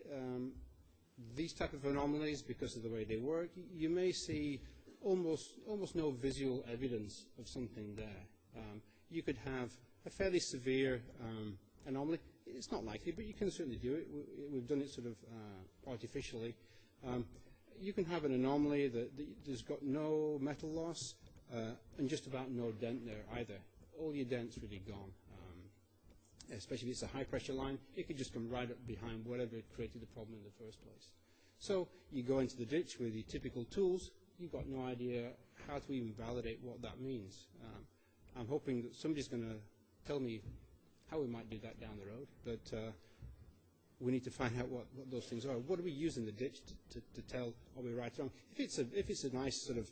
these type of anomalies, because of the way they work, you may see almost no visual evidence of something there. You could have a fairly severe anomaly. It's not likely, but you can certainly do it. We've done it sort of artificially. You can have an anomaly that there's got no metal loss and just about no dent there either. All your dent's really gone. Especially if it's a high-pressure line, it could just come right up behind whatever created the problem in the first place. So you go into the ditch with your typical tools. You've got no idea how to even validate what that means. I'm hoping that somebody's going to tell me how we might do that down the road, but we need to find out what those things are. What do we use in the ditch to tell are we right or wrong? If it's a nice sort of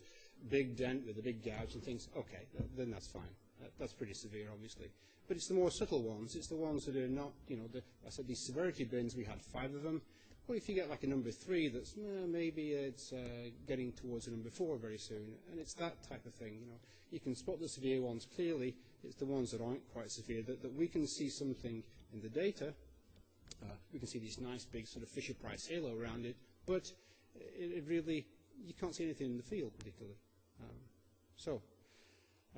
big dent with a big gouge and things, okay, then that's fine. That's pretty severe, obviously. But it's the more subtle ones. It's the ones that are not, you know, I said these severity bins, we had 5 of them. What if you get like a number 3 that's, maybe it's getting towards a number 4 very soon, and it's that type of thing, you know. You can spot the severe ones clearly. It's the ones that aren't quite severe, that we can see something in the data. We can see this nice big sort of Fisher-Price halo around it, but it really, you can't see anything in the field particularly.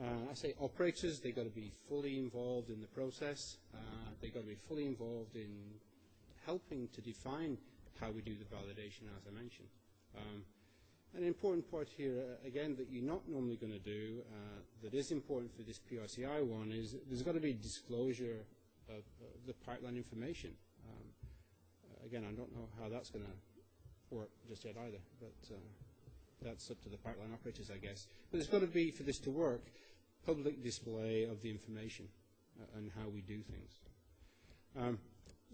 I say operators, they've got to be fully involved in the process. They've got to be fully involved in helping to define how we do the validation, as I mentioned. An important part here, again, that you're not normally going to do, that is important for this PRCI one, is there's got to be disclosure of the pipeline information. Again, I don't know how that's going to work just yet either, but that's up to the pipeline operators, I guess. But there's got to be, for this to work, public display of the information and how we do things.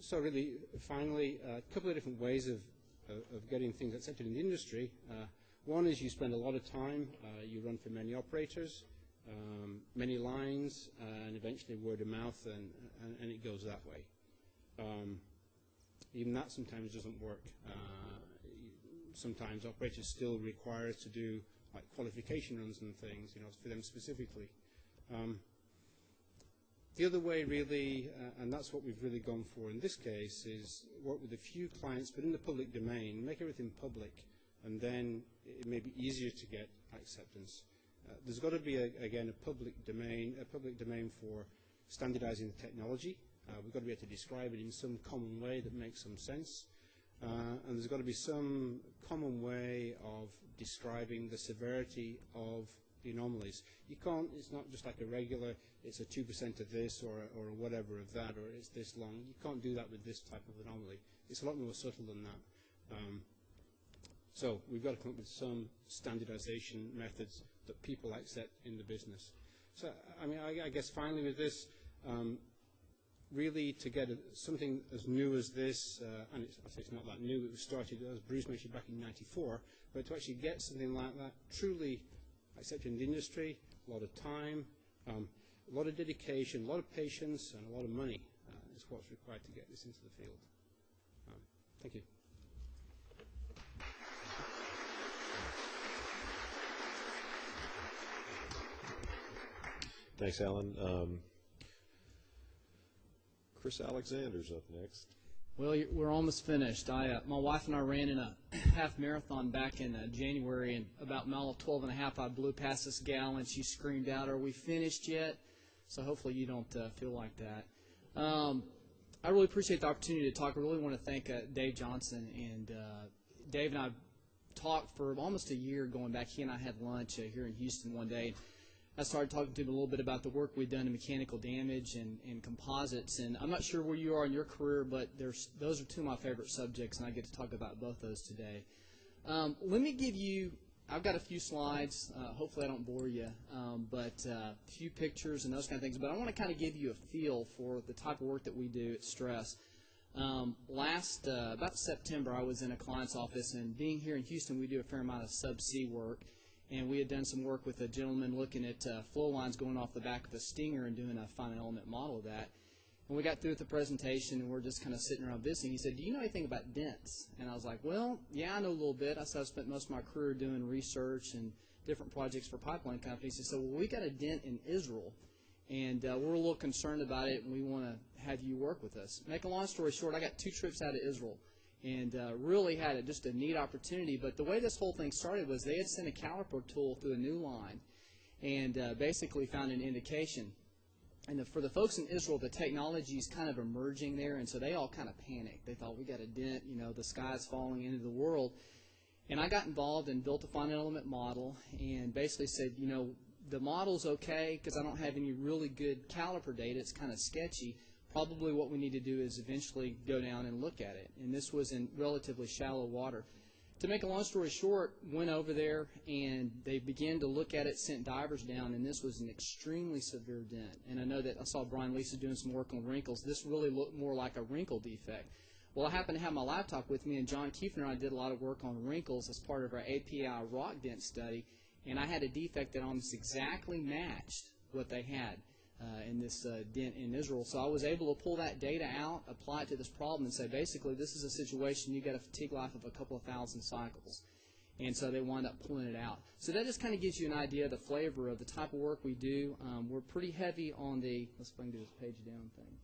So really, finally, a couple of different ways of getting things accepted in the industry. One is you spend a lot of time, you run for many operators, many lines, and eventually word of mouth, and it goes that way. Even that sometimes doesn't work. Sometimes operators still require us to do like qualification runs and things, you know, for them specifically. The other way really, and that's what we've really gone for in this case, is work with a few clients, but in the public domain, make everything public, and then it may be easier to get acceptance. There's got to be, again, a public domain for standardizing the technology. We've got to be able to describe it in some common way that makes some sense. And there's got to be some common way of describing the severity of the anomalies. You can't, it's not just like a regular, it's a 2% of this or whatever of that, or it's this long. You can't do that with this type of anomaly. It's a lot more subtle than that. So we've got to come up with some standardization methods that people accept in the business. So, I mean, I guess finally with this, really to get something as new as this, and I say it's not that new, it was started, as Bruce mentioned, back in '94, but to actually get something like that truly accepted in the industry, a lot of time, a lot of dedication, a lot of patience, and a lot of money is what's required to get this into the field. Thank you. Thanks, Alan. Chris Alexander's up next. Well, we're almost finished. My wife and I ran in a half marathon back in January, and about mile 12 and a half, I blew past this gal, and she screamed out, "Are we finished yet?" So hopefully you don't feel like that. I really appreciate the opportunity to talk. I really want to thank Dave Johnson, and Dave and I talked for almost a year going back. He and I had lunch here in Houston one day. I started talking to him a little bit about the work we've done in mechanical damage and composites. And I'm not sure where you are in your career, but those are two of my favorite subjects, and I get to talk about both those today. Let me give you, I've got a few slides. Hopefully I don't bore you, but a few pictures and those kind of things. But I want to kind of give you a feel for the type of work that we do at Stress. About September, I was in a client's office, and being here in Houston, we do a fair amount of subsea work. And we had done some work with a gentleman looking at flow lines going off the back of a Stinger and doing a finite element model of that. And we got through with the presentation, and we're just kind of sitting around visiting. He said, "Do you know anything about dents?" And I was like, "Well, yeah, I know a little bit." I said, "I've spent most of my career doing research and different projects for pipeline companies." He said, "Well, we got a dent in Israel, and we're a little concerned about it, and we want to have you work with us." Make a long story short, I got 2 trips out of Israel. And really had just a neat opportunity. But the way this whole thing started was they had sent a caliper tool through a new line and basically found an indication. And for the folks in Israel, the technology is kind of emerging there, and so they all kind of panicked. They thought, we got a dent, the sky's falling into the world. And I got involved and built a finite element model and basically said, the model's okay because I don't have any really good caliper data. It's kind of sketchy. Probably what we need to do is eventually go down and look at it. And this was in relatively shallow water. To make a long story short, went over there and they began to look at it, sent divers down, and this was an extremely severe dent. And I know that I saw Brian Lisa doing some work on wrinkles. This really looked more like a wrinkle defect. Well, I happened to have my laptop with me, and John Kiefner and I did a lot of work on wrinkles as part of our API rock dent study, and I had a defect that almost exactly matched what they had in this dent in Israel. So I was able to pull that data out, apply it to this problem, and say, basically, this is a situation you get a fatigue life of a couple of thousand cycles. And so they wound up pulling it out. So that just kind of gives you an idea of the flavor of the type of work we do. We're pretty heavy on the, let's go and do this page down thing.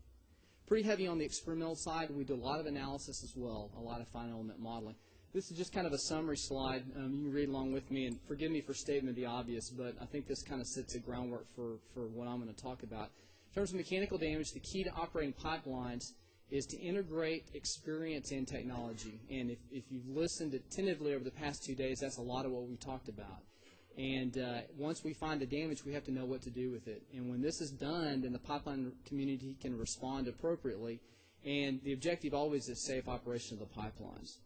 Pretty heavy on the experimental side. We do a lot of analysis as well, a lot of finite element modeling. This is just kind of a summary slide. You can read along with me, and forgive me for stating the obvious, but I think this kind of sets the groundwork for what I'm going to talk about. In terms of mechanical damage, the key to operating pipelines is to integrate experience and technology. And if you've listened attentively over the past 2 days, that's a lot of what we talked about. And once we find the damage, we have to know what to do with it. And when this is done, then the pipeline community can respond appropriately. And the objective always is safe operation of the pipelines.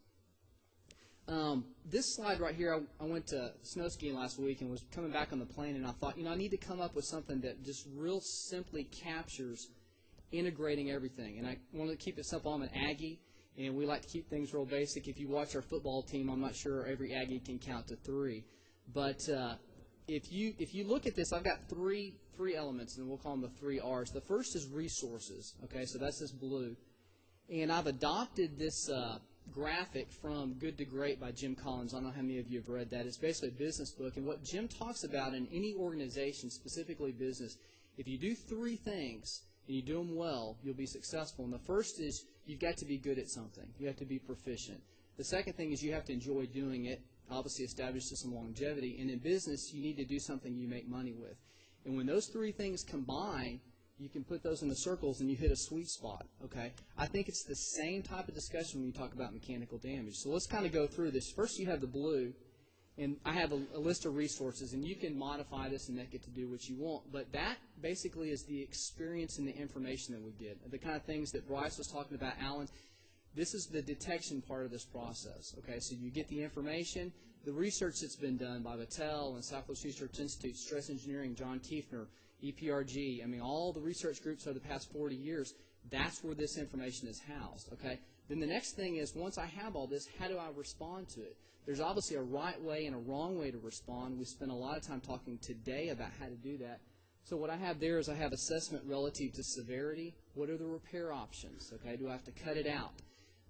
This slide right here, I went to snow skiing last week and was coming back on the plane, and I thought, I need to come up with something that just real simply captures integrating everything. And I wanted to keep it simple. I'm an Aggie, and we like to keep things real basic. If you watch our football team, I'm not sure every Aggie can count to 3. But if you look at this, I've got three elements, and we'll call them the 3 R's. The first is resources. Okay, so that's this blue. And I've adopted this graphic from Good to Great by Jim Collins. I don't know how many of you have read that. It's basically a business book. And what Jim talks about in any organization, specifically business, if you do 3 things and you do them well, you'll be successful. And the first is you've got to be good at something. You have to be proficient. The second thing is you have to enjoy doing it, obviously establishes some longevity. And in business, you need to do something you make money with. And when those 3 things combine, you can put those in the circles and you hit a sweet spot, okay? I think it's the same type of discussion when you talk about mechanical damage. So let's kind of go through this. First you have the blue, and I have a list of resources, and you can modify this and make it to do what you want. But that basically is the experience and the information that we get, the kind of things that Bryce was talking about, Alan. This is the detection part of this process, okay? So you get the information, the research that's been done by Battelle and Southwest Research Institute, Stress Engineering, John Kiefner, EPRG, all the research groups over the past 40 years That's where this information is housed, okay? Then the next thing is, once I have all this, how do I respond to it? There's obviously a right way and a wrong way to respond. We spent a lot of time talking today about how to do that. So what I have there is I have assessment relative to severity. What are the repair options, okay? Do I have to cut it out?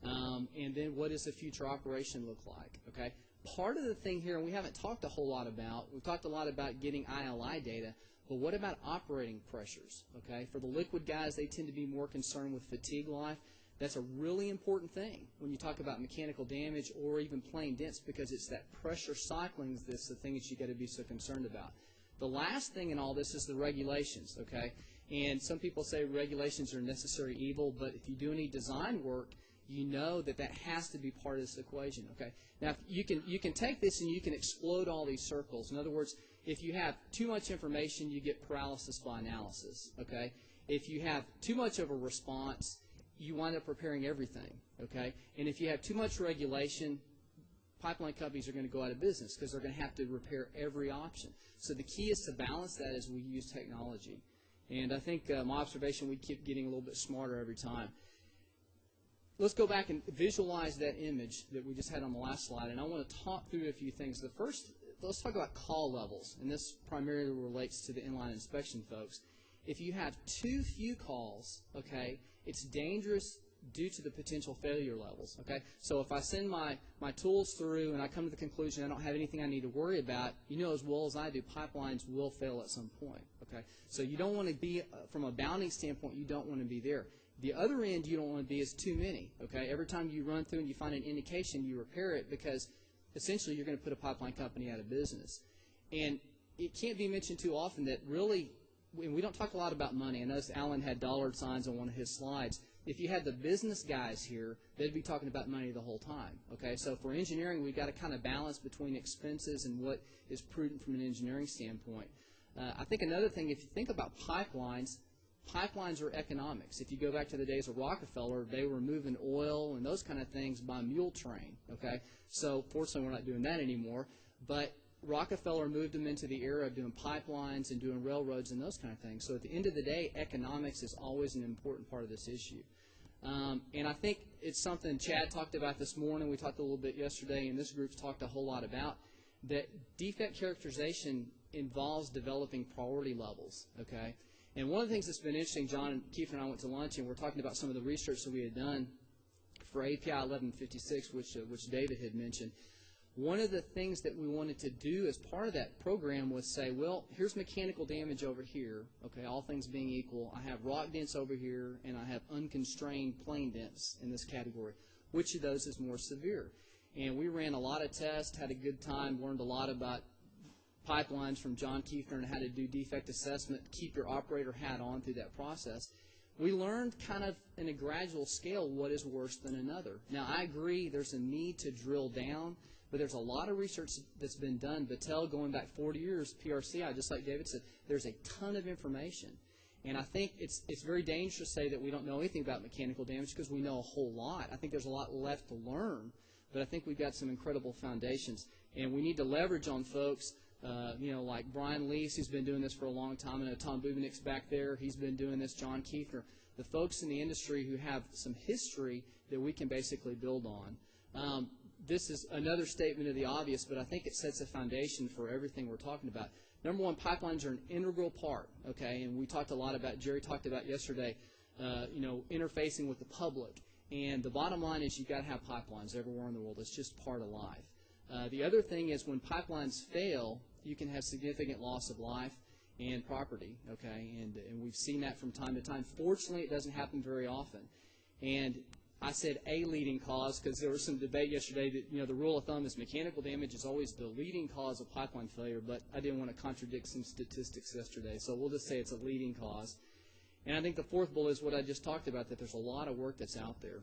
And then what does the future operation look like, okay? Part of the thing here, and we haven't talked a whole lot about, we've talked a lot about getting ILI data, but what about operating pressures, okay? For the liquid guys, they tend to be more concerned with fatigue life. That's a really important thing when you talk about mechanical damage or even plain dents, because it's that pressure cycling that's the thing that you got to be so concerned about. The last thing in all this is the regulations, okay? And some people say regulations are necessary evil, but if you do any design work, you know that that has to be part of this equation, okay? Now, you can take this and you can explode all these circles. In other words, if you have too much information, you get paralysis by analysis, okay? If you have too much of a response, you wind up repairing everything, okay? And if you have too much regulation, pipeline companies are going to go out of business because they're going to have to repair every option. So the key is to balance that as we use technology. And I think my observation, we keep getting a little bit smarter every time. Let's go back and visualize that image that we just had on the last slide, and I want to talk through a few things. The first, let's talk about call levels, and this primarily relates to the inline inspection folks. If you have too few calls, okay, it's dangerous due to the potential failure levels, okay? So if I send my tools through and I come to the conclusion I don't have anything I need to worry about, you know as well as I do, pipelines will fail at some point, okay? So you don't want to be, from a bounding standpoint, you don't want to be there. The other end you don't want to be is too many, okay? Every time you run through and you find an indication, you repair it, because essentially you're going to put a pipeline company out of business. And it can't be mentioned too often that really, and we don't talk a lot about money. I noticed Alan had dollar signs on one of his slides. If you had the business guys here, they'd be talking about money the whole time, okay? So for engineering, we've got to kind of balance between expenses and what is prudent from an engineering standpoint. I think another thing, if you think about pipelines are economics. If you go back to the days of Rockefeller, they were moving oil and those kind of things by mule train, okay? So fortunately, we're not doing that anymore, but Rockefeller moved them into the era of doing pipelines and doing railroads and those kind of things. So at the end of the day, economics is always an important part of this issue. And I think it's something Chad talked about this morning, we talked a little bit yesterday, and this group's talked a whole lot about, that defect characterization involves developing priority levels, okay? And one of the things that's been interesting, John and Keith and I went to lunch, and we're talking about some of the research that we had done for API 1156, which David had mentioned. One of the things that we wanted to do as part of that program was say, well, here's mechanical damage over here, okay, all things being equal. I have rock dents over here, and I have unconstrained plain dents in this category. Which of those is more severe? And we ran a lot of tests, had a good time, learned a lot about pipelines from John Kiefner and how to do defect assessment, keep your operator hat on through that process. We learned kind of in a gradual scale what is worse than another. Now, I agree there's a need to drill down, but there's a lot of research that's been done. Battelle, going back 40 years, PRCI, just like David said, there's a ton of information. And I think it's very dangerous to say that we don't know anything about mechanical damage because we know a whole lot. I think there's a lot left to learn, but I think we've got some incredible foundations. And we need to leverage on folks like Brian Lease, who's been doing this for a long time. I know Tom Bubenick's back there. He's been doing this. John Kiefner. The folks in the industry who have some history that we can basically build on. This is another statement of the obvious, but I think it sets a foundation for everything we're talking about. Number one, pipelines are an integral part, okay? And we talked a lot about, Jerry talked about yesterday, interfacing with the public. And the bottom line is you've got to have pipelines everywhere in the world. It's just part of life. The other thing is when pipelines fail, you can have significant loss of life and property, okay? And we've seen that from time to time. Fortunately, it doesn't happen very often. And I said a leading cause because there was some debate yesterday that, the rule of thumb is mechanical damage is always the leading cause of pipeline failure, but I didn't want to contradict some statistics yesterday, so we'll just say it's a leading cause. And I think the fourth bullet is what I just talked about, that there's a lot of work that's out there.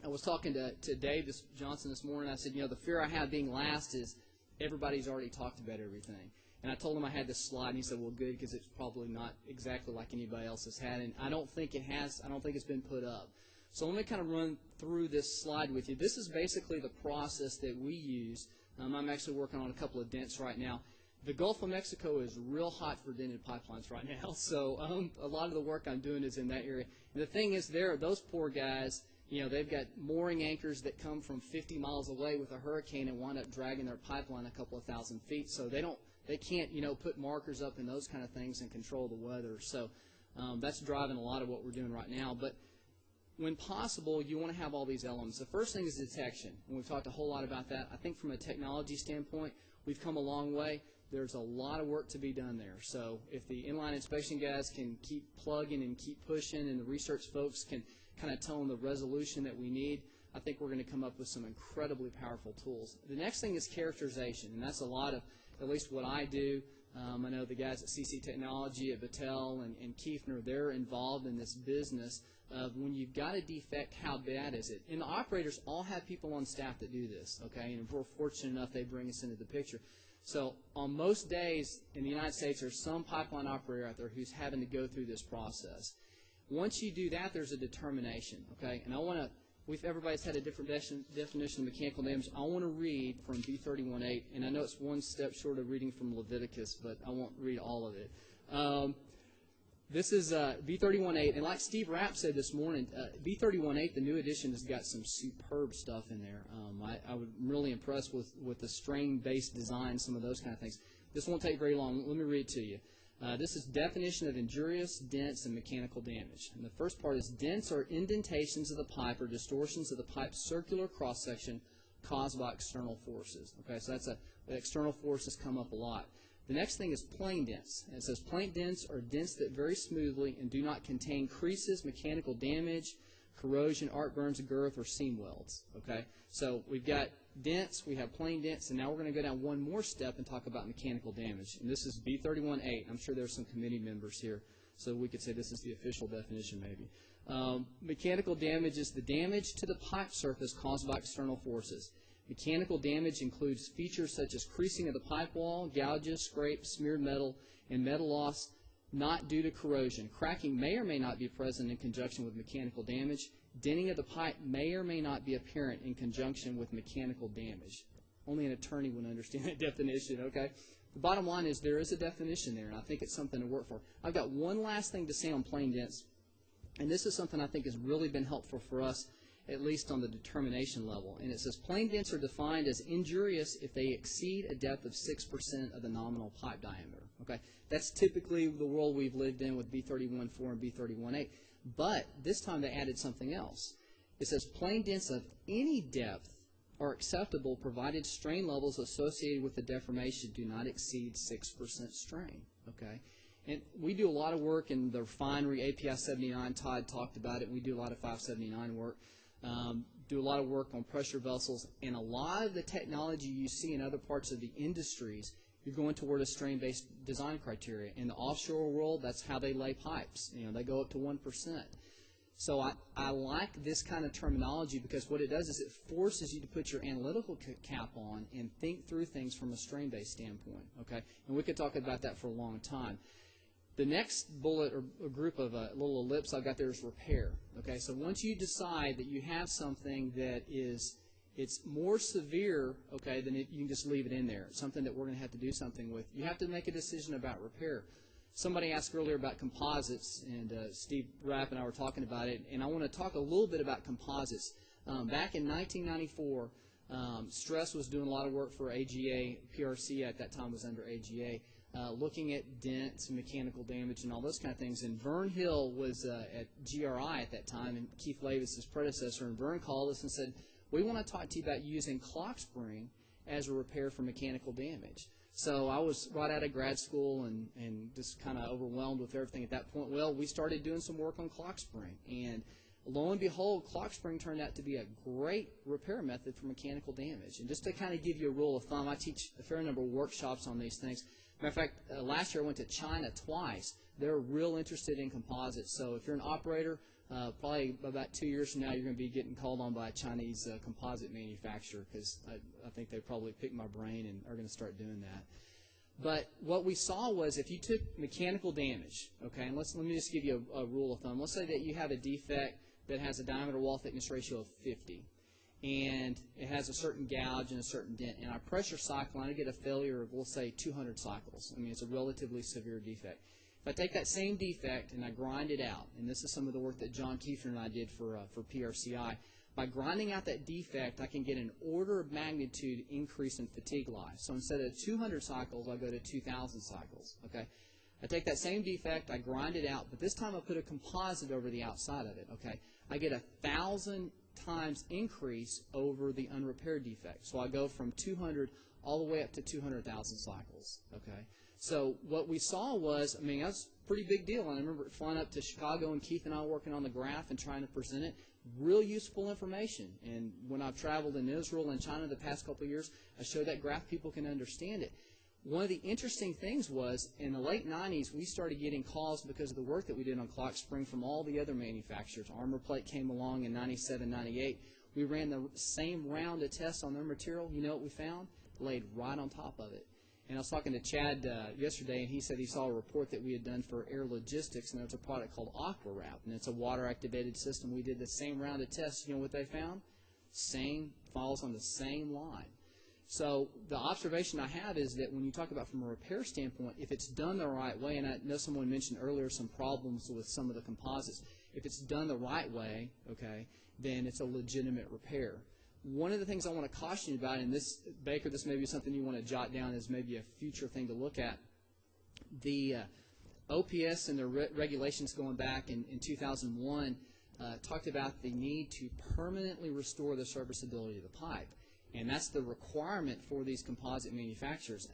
I was talking to Dave Johnson this morning. I said, the fear I have being last is everybody's already talked about everything. And I told him I had this slide, and he said, well, good, because it's probably not exactly like anybody else has had. And I don't think it has. I don't think it's been put up. So let me kind of run through this slide with you. This is basically the process that we use. I'm actually working on a couple of dents right now. The Gulf of Mexico is real hot for dented pipelines right now, so a lot of the work I'm doing is in that area. And the thing is, those poor guys, they've got mooring anchors that come from 50 miles away with a hurricane and wind up dragging their pipeline a couple of thousand feet. So they can't, put markers up and those kind of things and control the weather. So that's driving a lot of what we're doing right now. But when possible, you want to have all these elements. The first thing is detection, and we've talked a whole lot about that. I think from a technology standpoint, we've come a long way. There's a lot of work to be done there. So if the inline inspection guys can keep plugging and keep pushing, and the research folks can kind of tell them the resolution that we need, I think we're going to come up with some incredibly powerful tools. The next thing is characterization, and that's a lot of, at least what I do. I know the guys at CC Technology, at Battelle, and Kiefner, they're involved in this business of when you've got a defect, how bad is it? And the operators all have people on staff that do this, okay? And if we're fortunate enough, they bring us into the picture. So on most days in the United States, there's some pipeline operator out there who's having to go through this process. Once you do that, there's a determination, okay? And I want to, everybody's had a different definition of mechanical damage. I want to read from B31.8, and I know it's one step short of reading from Leviticus, but I won't read all of it. This is B31.8, and like Steve Rapp said this morning, B31.8, the new edition, has got some superb stuff in there. I'm really impressed with the strain-based design, some of those kind of things. This won't take very long. Let me read it to you. This is definition of injurious, dents, and mechanical damage. And the first part is dents are indentations of the pipe or distortions of the pipe's circular cross-section caused by external forces. Okay, so the external forces come up a lot. The next thing is plane dents. And it says plane dents are dents that very smoothly and do not contain creases, mechanical damage, corrosion, arc burns, girth, or seam welds. Okay, so we've got dents, we have plane dents, and now we're going to go down one more step and talk about mechanical damage. And this is B31.8. I'm sure there's some committee members here, so we could say this is the official definition maybe. Mechanical damage is the damage to the pipe surface caused by external forces. Mechanical damage includes features such as creasing of the pipe wall, gouges, scrapes, smeared metal, and metal loss not due to corrosion. Cracking may or may not be present in conjunction with mechanical damage. Denting of the pipe may or may not be apparent in conjunction with mechanical damage. Only an attorney would understand that definition, okay? The bottom line is there is a definition there, and I think it's something to work for. I've got one last thing to say on plane dents, and this is something I think has really been helpful for us, at least on the determination level. And it says plane dents are defined as injurious if they exceed a depth of 6% of the nominal pipe diameter. Okay, that's typically the world we've lived in with B31.4 and B31.8. But this time they added something else. It says plane dents of any depth are acceptable provided strain levels associated with the deformation do not exceed 6% strain. Okay, and we do a lot of work in the refinery, API 79. Todd talked about it. We do a lot of 579 work. Do a lot of work on pressure vessels, and a lot of the technology you see in other parts of the industries, you're going toward a strain-based design criteria. In the offshore world, that's how they lay pipes. They go up to 1%. So I like this kind of terminology because what it does is it forces you to put your analytical cap on and think through things from a strain-based standpoint. Okay, and we could talk about that for a long time. The next bullet or group of little ellipse I've got there is repair. Okay, so once you decide that you have something that it's more severe, okay, then you can just leave it in there. It's something that we're going to have to do something with. You have to make a decision about repair. Somebody asked earlier about composites, and Steve Rapp and I were talking about it, and I want to talk a little bit about composites. Back in 1994, Stress was doing a lot of work for AGA. PRC at that time was under AGA. Looking at dents, mechanical damage, and all those kind of things. And Vern Hill was at GRI at that time, and Keith Lavis, his predecessor. And Vern called us and said, we want to talk to you about using clock spring as a repair for mechanical damage. So I was right out of grad school and just kind of overwhelmed with everything at that point. Well, we started doing some work on clock spring. And lo and behold, clock spring turned out to be a great repair method for mechanical damage. And just to kind of give you a rule of thumb, I teach a fair number of workshops on these things. Matter of fact, last year I went to China twice. They're real interested in composites. So if you're an operator, probably about 2 years from now, you're going to be getting called on by a Chinese composite manufacturer because I think they probably picked my brain and are going to start doing that. But what we saw was if you took mechanical damage, okay, and let me just give you a rule of thumb. Let's say that you have a defect that has a diameter wall thickness ratio of 50. and it has a certain gouge and a certain dent, and I pressure cycle, and I get a failure of, we'll say, 200 cycles. I mean, it's a relatively severe defect. If I take that same defect and I grind it out, and this is some of the work that John Kiefer and I did for PRCI, by grinding out that defect, I can get an order of magnitude increase in fatigue life. So instead of 200 cycles, I go to 2,000 cycles. Okay, I take that same defect, I grind it out, but this time I put a composite over the outside of it. Okay, I get 1,000 times increase over the unrepaired defect. So I go from 200 all the way up to 200,000 cycles. Okay, so what we saw was, I mean, that's a pretty big deal. And I remember flying up to Chicago and Keith and I working on the graph and trying to present it. Real useful information. And when I've traveled in Israel and China the past couple of years, I show that graph, people can understand it. One of the interesting things was, in the late 90s, we started getting calls because of the work that we did on Clock Spring from all the other manufacturers. Armor Plate came along in 97, 98. We ran the same round of tests on their material. You know what we found? Laid right on top of it. And I was talking to Chad yesterday, and he said he saw a report that we had done for Air Logistics, and there's a product called AquaWrap, and it's a water-activated system. We did the same round of tests. You know what they found? Falls on the same line. So the observation I have is that when you talk about from a repair standpoint, if it's done the right way, and I know someone mentioned earlier some problems with some of the composites, if it's done the right way, okay, then it's a legitimate repair. One of the things I want to caution you about, and this, Baker, this may be something you want to jot down as maybe a future thing to look at. The OPS and the regulations going back in 2001 talked about the need to permanently restore the serviceability of the pipe. And that's the requirement for these composite manufacturers.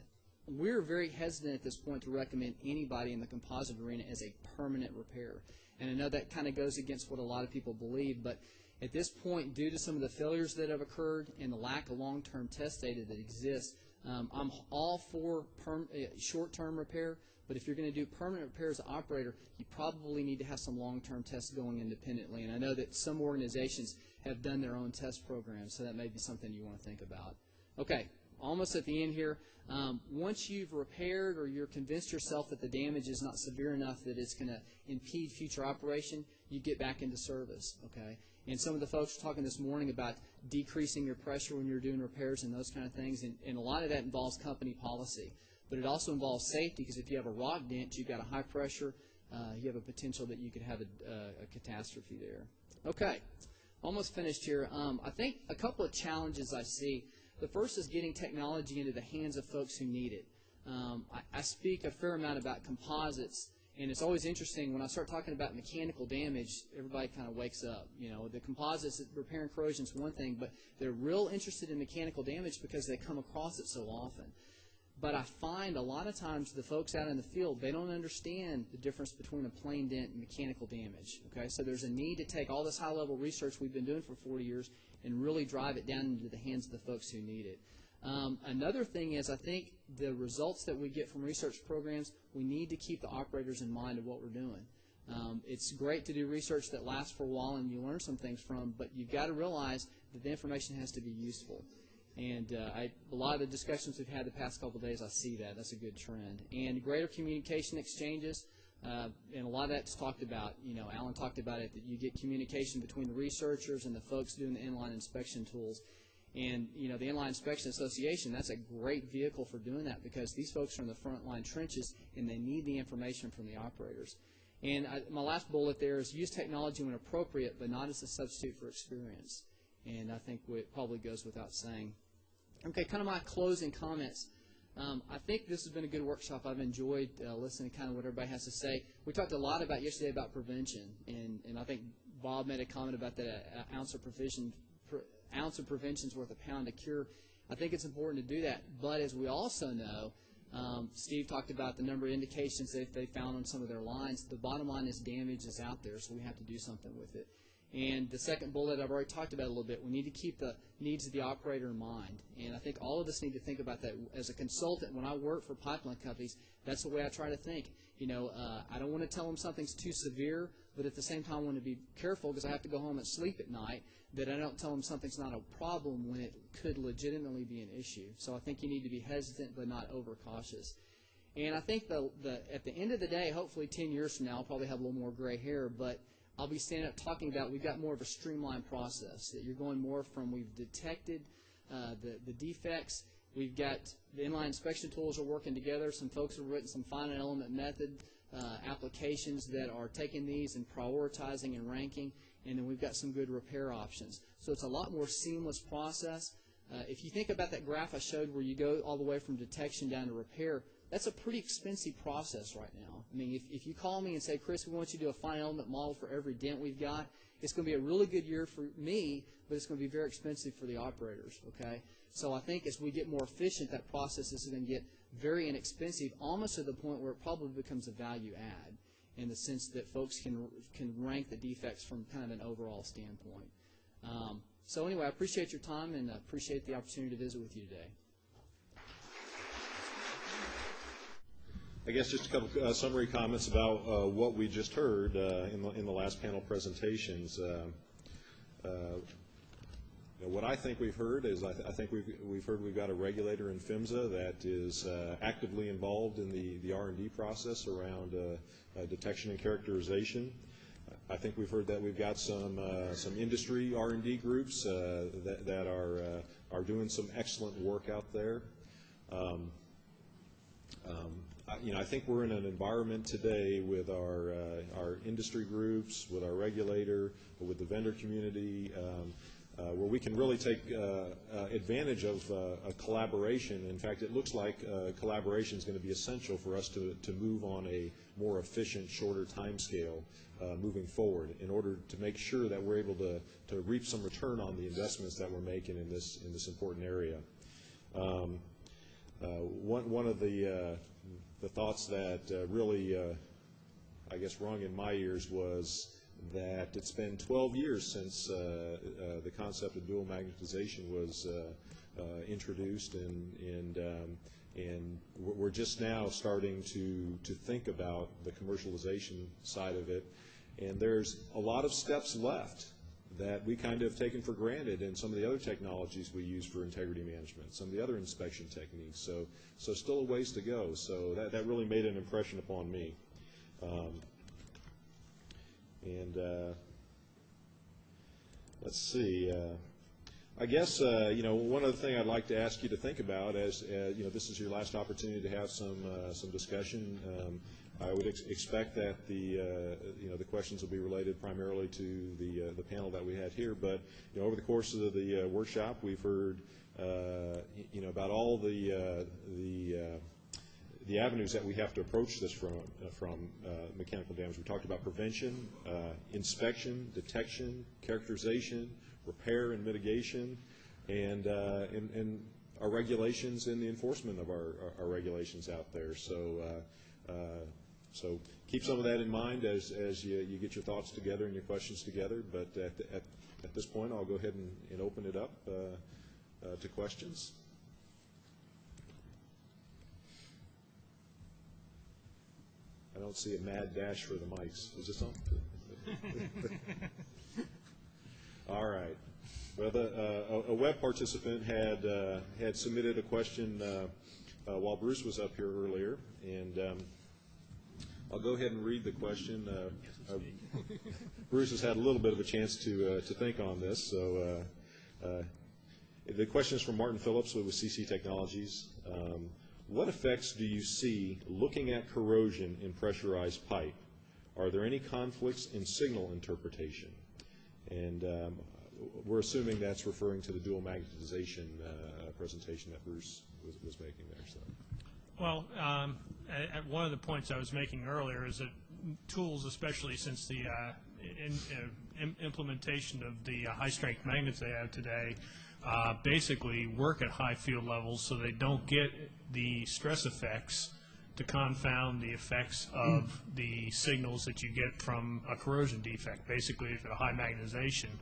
We're very hesitant at this point to recommend anybody in the composite arena as a permanent repair. And I know that kind of goes against what a lot of people believe, but at this point, due to some of the failures that have occurred and the lack of long-term test data that exists, I'm all for short-term repair, but if you're going to do permanent repair as an operator, you probably need to have some long-term tests going independently. And I know that some organizations have done their own test programs, so that may be something you want to think about. Okay, almost at the end here. Once you've repaired or you're convinced yourself that the damage is not severe enough that it's going to impede future operation, you get back into service, okay? And some of the folks were talking this morning about decreasing your pressure when you're doing repairs and those kind of things, and a lot of that involves company policy. But it also involves safety, because if you have a rock dent, you've got a high pressure, you have a potential that you could have a catastrophe there. Okay, almost finished here. I think a couple of challenges I see. The first is getting technology into the hands of folks who need it. I speak a fair amount about composites, and it's always interesting when I start talking about mechanical damage, everybody kind of wakes up. You know, the composites, repair and corrosion is one thing, but they're real interested in mechanical damage because they come across it so often. But I find a lot of times the folks out in the field, they don't understand the difference between a plain dent and mechanical damage. Okay, so there's a need to take all this high-level research we've been doing for 40 years and really drive it down into the hands of the folks who need it. Another thing is, I think the results that we get from research programs, we need to keep the operators in mind of what we're doing. It's great to do research that lasts for a while and you learn some things from, but you've got to realize that the information has to be useful. And a lot of the discussions we've had the past couple of days, I see that. That's a good trend. And greater communication exchanges, and a lot of that's talked about. You know, Alan talked about it, that you get communication between the researchers and the folks doing the inline inspection tools. And, you know, the Inline Inspection Association, that's a great vehicle for doing that, because these folks are in the front line trenches and they need the information from the operators. And my last bullet there is use technology when appropriate, but not as a substitute for experience. And I think it probably goes without saying. Okay, kind of my closing comments. I think this has been a good workshop. I've enjoyed listening to kind of what everybody has to say. We talked a lot about yesterday about prevention, and I think Bob made a comment about that ounce of prevention is worth a pound of cure. I think it's important to do that. But as we also know, Steve talked about the number of indications that they found on some of their lines. The bottom line is damage is out there, so we have to do something with it. And the second bullet I've already talked about a little bit. We need to keep the needs of the operator in mind. And I think all of us need to think about that. As a consultant, when I work for pipeline companies, that's the way I try to think. You know, I don't want to tell them something's too severe, but at the same time I want to be careful, because I have to go home and sleep at night, that I don't tell them something's not a problem when it could legitimately be an issue. So I think you need to be hesitant but not overcautious. And I think at the end of the day, hopefully 10 years from now, I'll probably have a little more gray hair, but I'll be standing up talking about we've got more of a streamlined process, that you're going more from we've detected the defects, we've got the inline inspection tools are working together, some folks have written some finite element method applications that are taking these and prioritizing and ranking, and then we've got some good repair options. So it's a lot more seamless process. If you think about that graph I showed where you go all the way from detection down to repair, that's a pretty expensive process right now. I mean, if you call me and say, Chris, we want you to do a finite element model for every dent we've got, it's going to be a really good year for me, but it's going to be very expensive for the operators, okay? So I think as we get more efficient, that process is going to get very inexpensive, almost to the point where it probably becomes a value add in the sense that folks can rank the defects from kind of an overall standpoint. So anyway, I appreciate your time and appreciate the opportunity to visit with you today. I guess just a couple summary comments about what we just heard in the last panel presentations. What I think we've heard is I think we've heard we've got a regulator in PHMSA that is actively involved in the R&D process around detection and characterization. I think we've heard that we've got some industry R&D groups that are doing some excellent work out there. I think we're in an environment today with our industry groups, with our regulator, with the vendor community, where we can really take advantage of a collaboration. In fact, it looks like collaboration is going to be essential for us to move on a more efficient, shorter time scale moving forward in order to make sure that we're able to reap some return on the investments that we're making in this important area. One of the thoughts that really, I guess, rung in my ears was that it's been 12 years since the concept of dual magnetization was introduced, and we're just now starting to think about the commercialization side of it. And there's a lot of steps left that we kind of taken for granted in some of the other technologies we use for integrity management, some of the other inspection techniques. So still a ways to go. So that really made an impression upon me. Let's see. I guess one other thing I'd like to ask you to think about, as this is your last opportunity to have some discussion. I would expect that the questions will be related primarily to the panel that we had here. But over the course of the workshop, we've heard about all the avenues that we have to approach this from mechanical damage. We talked about prevention, inspection, detection, characterization, repair and mitigation, and our regulations and the enforcement of our regulations out there. So keep some of that in mind as you get your thoughts together and your questions together. But at this point, I'll go ahead and open it up to questions. I don't see a mad dash for the mics. Is this on? All right. Well, a web participant had submitted a question while Bruce was up here earlier, and I'll go ahead and read the question. Bruce has had a little bit of a chance to think on this. So the question is from Martin Phillips with CC Technologies. What effects do you see looking at corrosion in pressurized pipe? Are there any conflicts in signal interpretation? And we're assuming that's referring to the dual magnetization presentation that Bruce was making there. So. Well, one of the points I was making earlier is that tools, especially since the implementation of the high-strength magnets they have today, basically work at high field levels so they don't get the stress effects to confound the effects of the signals that you get from a corrosion defect, basically if it's a high magnetization.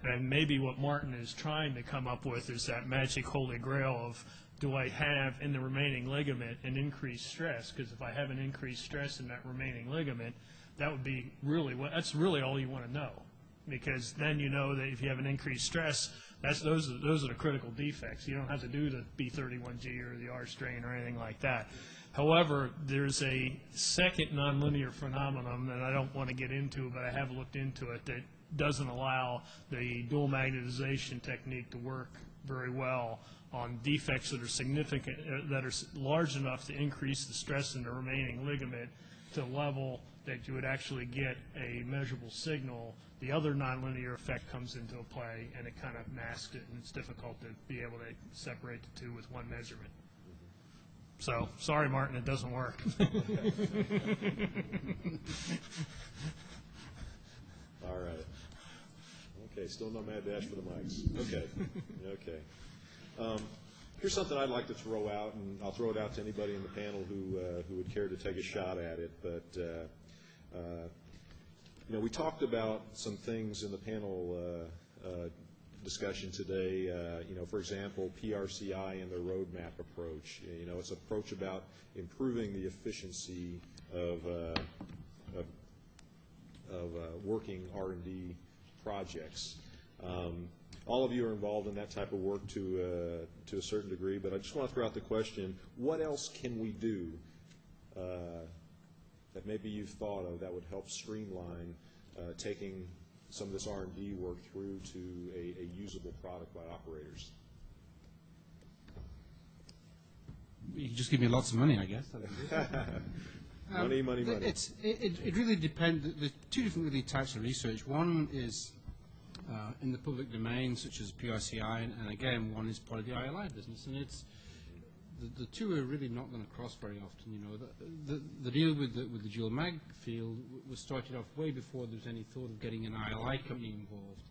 And maybe what Martin is trying to come up with is that magic holy grail of, do I have in the remaining ligament an increased stress? Because if I have an increased stress in that remaining ligament, that would be that's really all you want to know. Because then you know that if you have an increased stress, those are the critical defects. You don't have to do the B31G or the R strain or anything like that. However, there's a second nonlinear phenomenon that I don't want to get into, but I have looked into it, that doesn't allow the dual magnetization technique to work very well on defects that are significant, that are large enough to increase the stress in the remaining ligament to a level that you would actually get a measurable signal. The other nonlinear effect comes into play, and it kind of masks it, and it's difficult to be able to separate the two with one measurement. So, sorry, Martin, it doesn't work. All right. Okay, still no mad dash for the mics. Okay. Okay. Here's something I'd like to throw out, and I'll throw it out to anybody in the panel who would care to take a shot at it. But we talked about some things in the panel discussion today. For example, PRCI and their roadmap approach. It's an approach about improving the efficiency of working R&D projects. All of you are involved in that type of work to a certain degree, but I just want to throw out the question, what else can we do that maybe you've thought of that would help streamline taking some of this R&D work through to a usable product by operators? You can just give me lots of money, I guess. Money. It really depends. There's two different really types of research. One is in the public domain, such as PRCI, and again, one is part of the ILI business, and it's the two are really not going to cross very often. The deal with the dual mag field was started off way before there was any thought of getting an ILI company involved,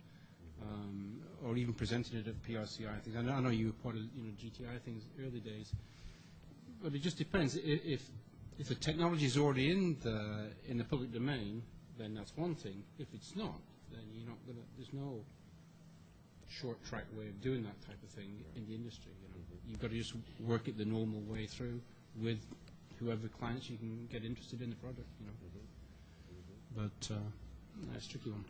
or even presented it at PRCI things. I know you were part of GTI things early days, but it just depends. If the technology is already in the public domain, then that's one thing. If it's not, then you're not going to. There's no short track way of doing that type of thing in the industry. You've got to just work it the normal way through with whoever clients you can get interested in the project. But that's a tricky one.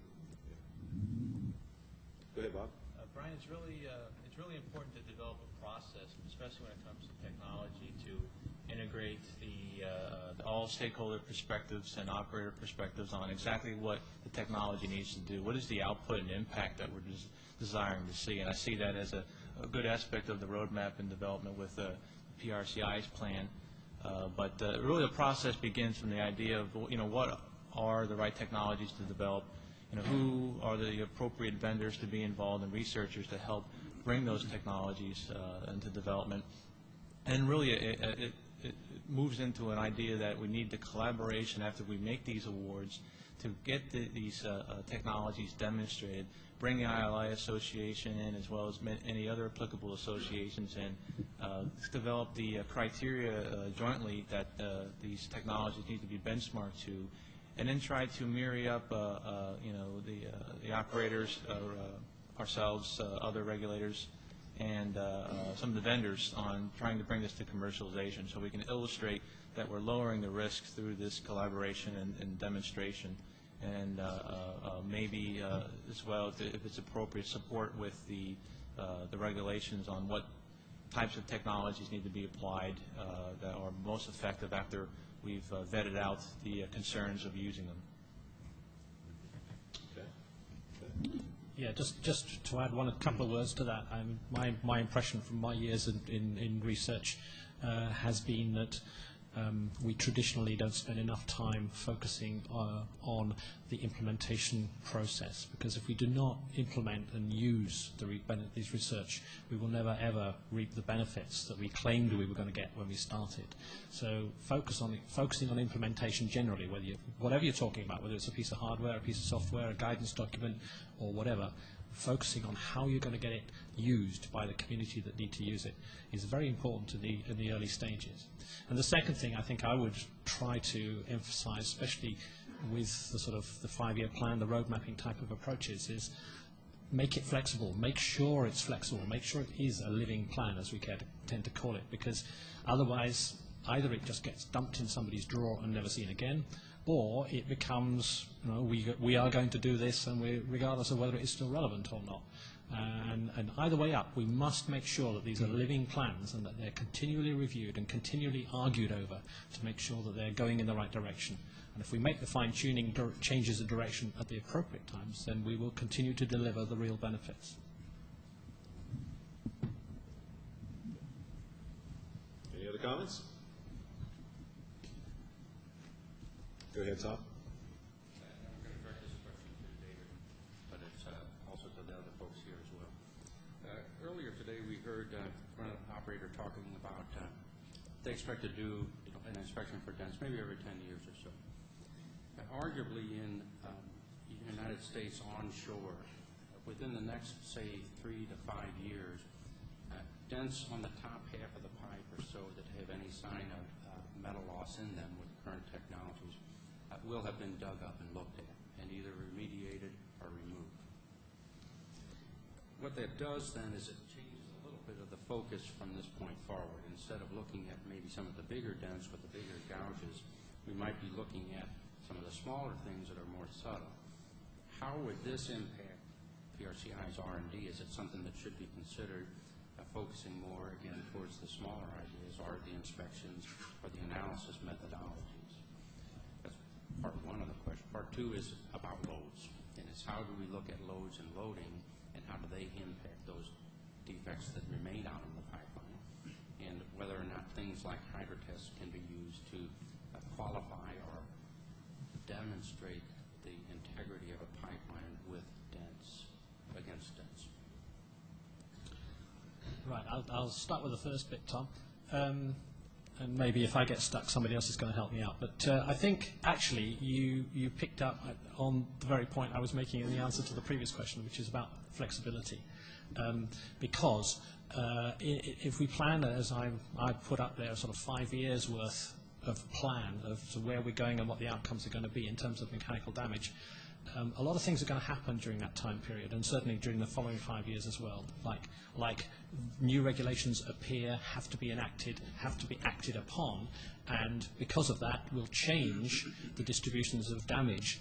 Go ahead, Bob. Brian, it's really important to develop a process, especially when it comes to technology, to integrate all stakeholder perspectives and operator perspectives on exactly what the technology needs to do. What is the output and impact that we're desiring to see? And I see that as a good aspect of the roadmap and development with PRCI's plan. But really the process begins from the idea of what are the right technologies to develop, who are the appropriate vendors to be involved and researchers to help bring those technologies into development. And really it moves into an idea that we need the collaboration after we make these awards to get these technologies demonstrated, bring the ILI Association in as well as any other applicable associations in, develop the criteria jointly that these technologies need to be benchmarked to, and then try to marry up the operators, ourselves, other regulators, and some of the vendors on trying to bring this to commercialization so we can illustrate that we're lowering the risks through this collaboration and demonstration. And maybe as well, if it's appropriate, support with the regulations on what types of technologies need to be applied that are most effective after we've vetted out the concerns of using them. Okay. Yeah, just to add a couple of words to that. My impression from my years in research has been that we traditionally don't spend enough time focusing on the implementation process, because if we do not implement and use these research, we will never ever reap the benefits that we claimed we were going to get when we started. So focusing on implementation generally, whatever you're talking about, whether it's a piece of hardware, a piece of software, a guidance document, or whatever, focusing on how you're going to get it used by the community that need to use it is very important in the early stages. And the second thing I think I would try to emphasize, especially with the sort of the 5-year plan, the road mapping type of approaches, is make it flexible, make sure it's flexible, make sure it is a living plan, as we tend to call it, because otherwise either it just gets dumped in somebody's drawer and never seen again, or it becomes, we are going to do this, and regardless of whether it is still relevant or not. And either way up, we must make sure that these are living plans and that they're continually reviewed and continually argued over to make sure that they're going in the right direction. And if we make the fine-tuning changes of direction at the appropriate times, then we will continue to deliver the real benefits. Any other comments? Go ahead, Tom. I'm going to direct this question to David, but it's also to the other folks here as well. Earlier today, we heard one operator talking about they expect to do an inspection for dents maybe every 10 years or so. Arguably in the United States onshore, within the next, say, 3 to 5 years, dents on the top half of the pipe or so that have any sign of metal loss in them with current technologies will have been dug up and looked at and either remediated or removed. What that does then is it changes a little bit of the focus from this point forward. Instead of looking at maybe some of the bigger dents with the bigger gouges, we might be looking at some of the smaller things that are more subtle. How would this impact PRCI's R&D? Is it something that should be considered focusing more, again, towards the smaller ideas or the inspections or the analysis methodologies? That's part one of the question. Part two is about loads, and it's how do we look at loads and loading, and how do they impact those defects that remain out in the pipeline, and whether or not things like hydro tests can be used to qualify or demonstrate the integrity of a pipeline with dents, against dents. Right, I'll start with the first bit, Tom. And maybe if I get stuck, somebody else is going to help me out. But I think, actually, you picked up on the very point I was making in the answer to the previous question, which is about flexibility. Because if we plan, as I put up there, sort of 5 years' worth of plan of where we're going and what the outcomes are going to be in terms of mechanical damage, a lot of things are going to happen during that time period, and certainly during the following 5 years as well. Like new regulations appear, have to be enacted, have to be acted upon, and because of that, will change the distributions of damage.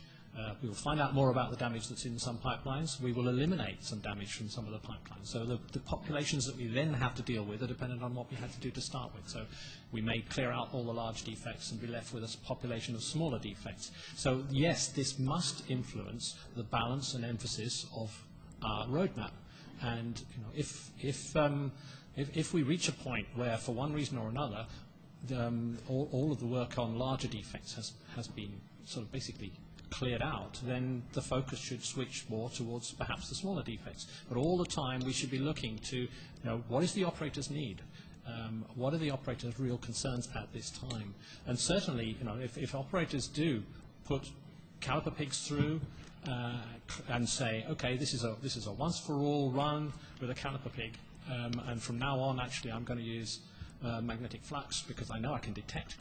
We will find out more about the damage that's in some pipelines. We will eliminate some damage from some of the pipelines. So the populations that we then have to deal with are dependent on what we had to do to start with. So we may clear out all the large defects and be left with a population of smaller defects. So yes, this must influence the balance and emphasis of our roadmap. And if we reach a point where, for one reason or another, all of the work on larger defects has been sort of basically cleared out, then the focus should switch more towards perhaps the smaller defects. But all the time we should be looking to, what is the operator's need? What are the operator's real concerns at this time? And certainly, if operators do put caliper pigs through and say, okay, this is a once-for-all run with a caliper pig, and from now on, actually, I'm going to use magnetic flux because I know I can detect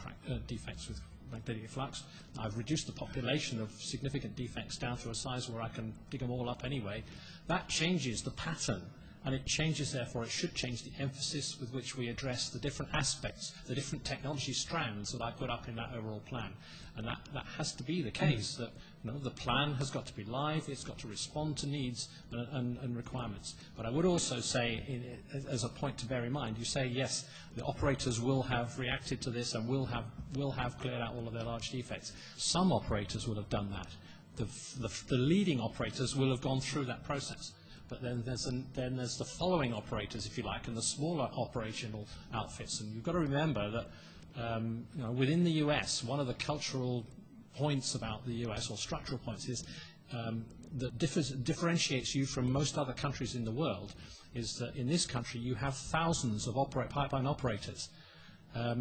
defects with magnetic flux. I've reduced the population of significant defects down to a size where I can dig them all up anyway. That changes the pattern, and it changes, therefore, it should change the emphasis with which we address the different aspects, the different technology strands that I put up in that overall plan. And that has to be the case, that the plan has got to be live, it's got to respond to needs and requirements. But I would also say, as a point to bear in mind, you say, yes, the operators will have reacted to this and will have cleared out all of their large defects. Some operators will have done that. The leading operators will have gone through that process. But then there's the following operators, if you like, and the smaller operational outfits. And you've got to remember that within the US, one of the cultural points about the US, or structural points, is that differentiates you from most other countries in the world, is that in this country you have thousands of pipeline operators.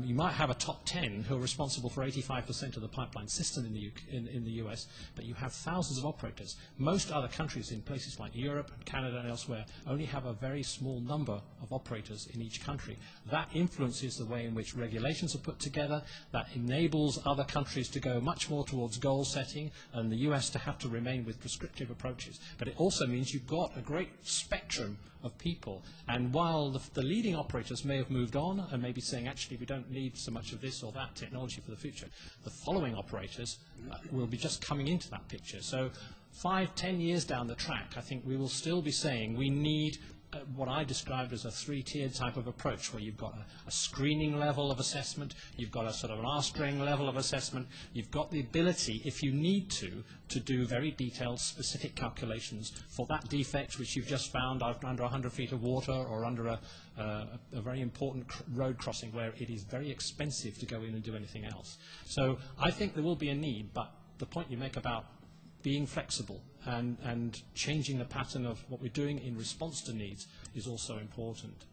You might have a top 10 who are responsible for 85% of the pipeline system in the US, but you have thousands of operators. Most other countries in places like Europe, Canada, and elsewhere only have a very small number of operators in each country. That influences the way in which regulations are put together. That enables other countries to go much more towards goal setting, and the US to have to remain with prescriptive approaches. But it also means you've got a great spectrum of people. And while the leading operators may have moved on and may be saying, actually, we don't need so much of this or that technology for the future. The following operators will be just coming into that picture. So 5, 10 years down the track, I think we will still be saying we need what I described as a 3-tiered type of approach, where you've got a screening level of assessment, you've got a sort of an R-string level of assessment, you've got the ability, if you need to do very detailed, specific calculations for that defect which you've just found under 100 feet of water or under a very important road crossing where it is very expensive to go in and do anything else. So I think there will be a need, but the point you make about being flexible and changing the pattern of what we're doing in response to needs is also important.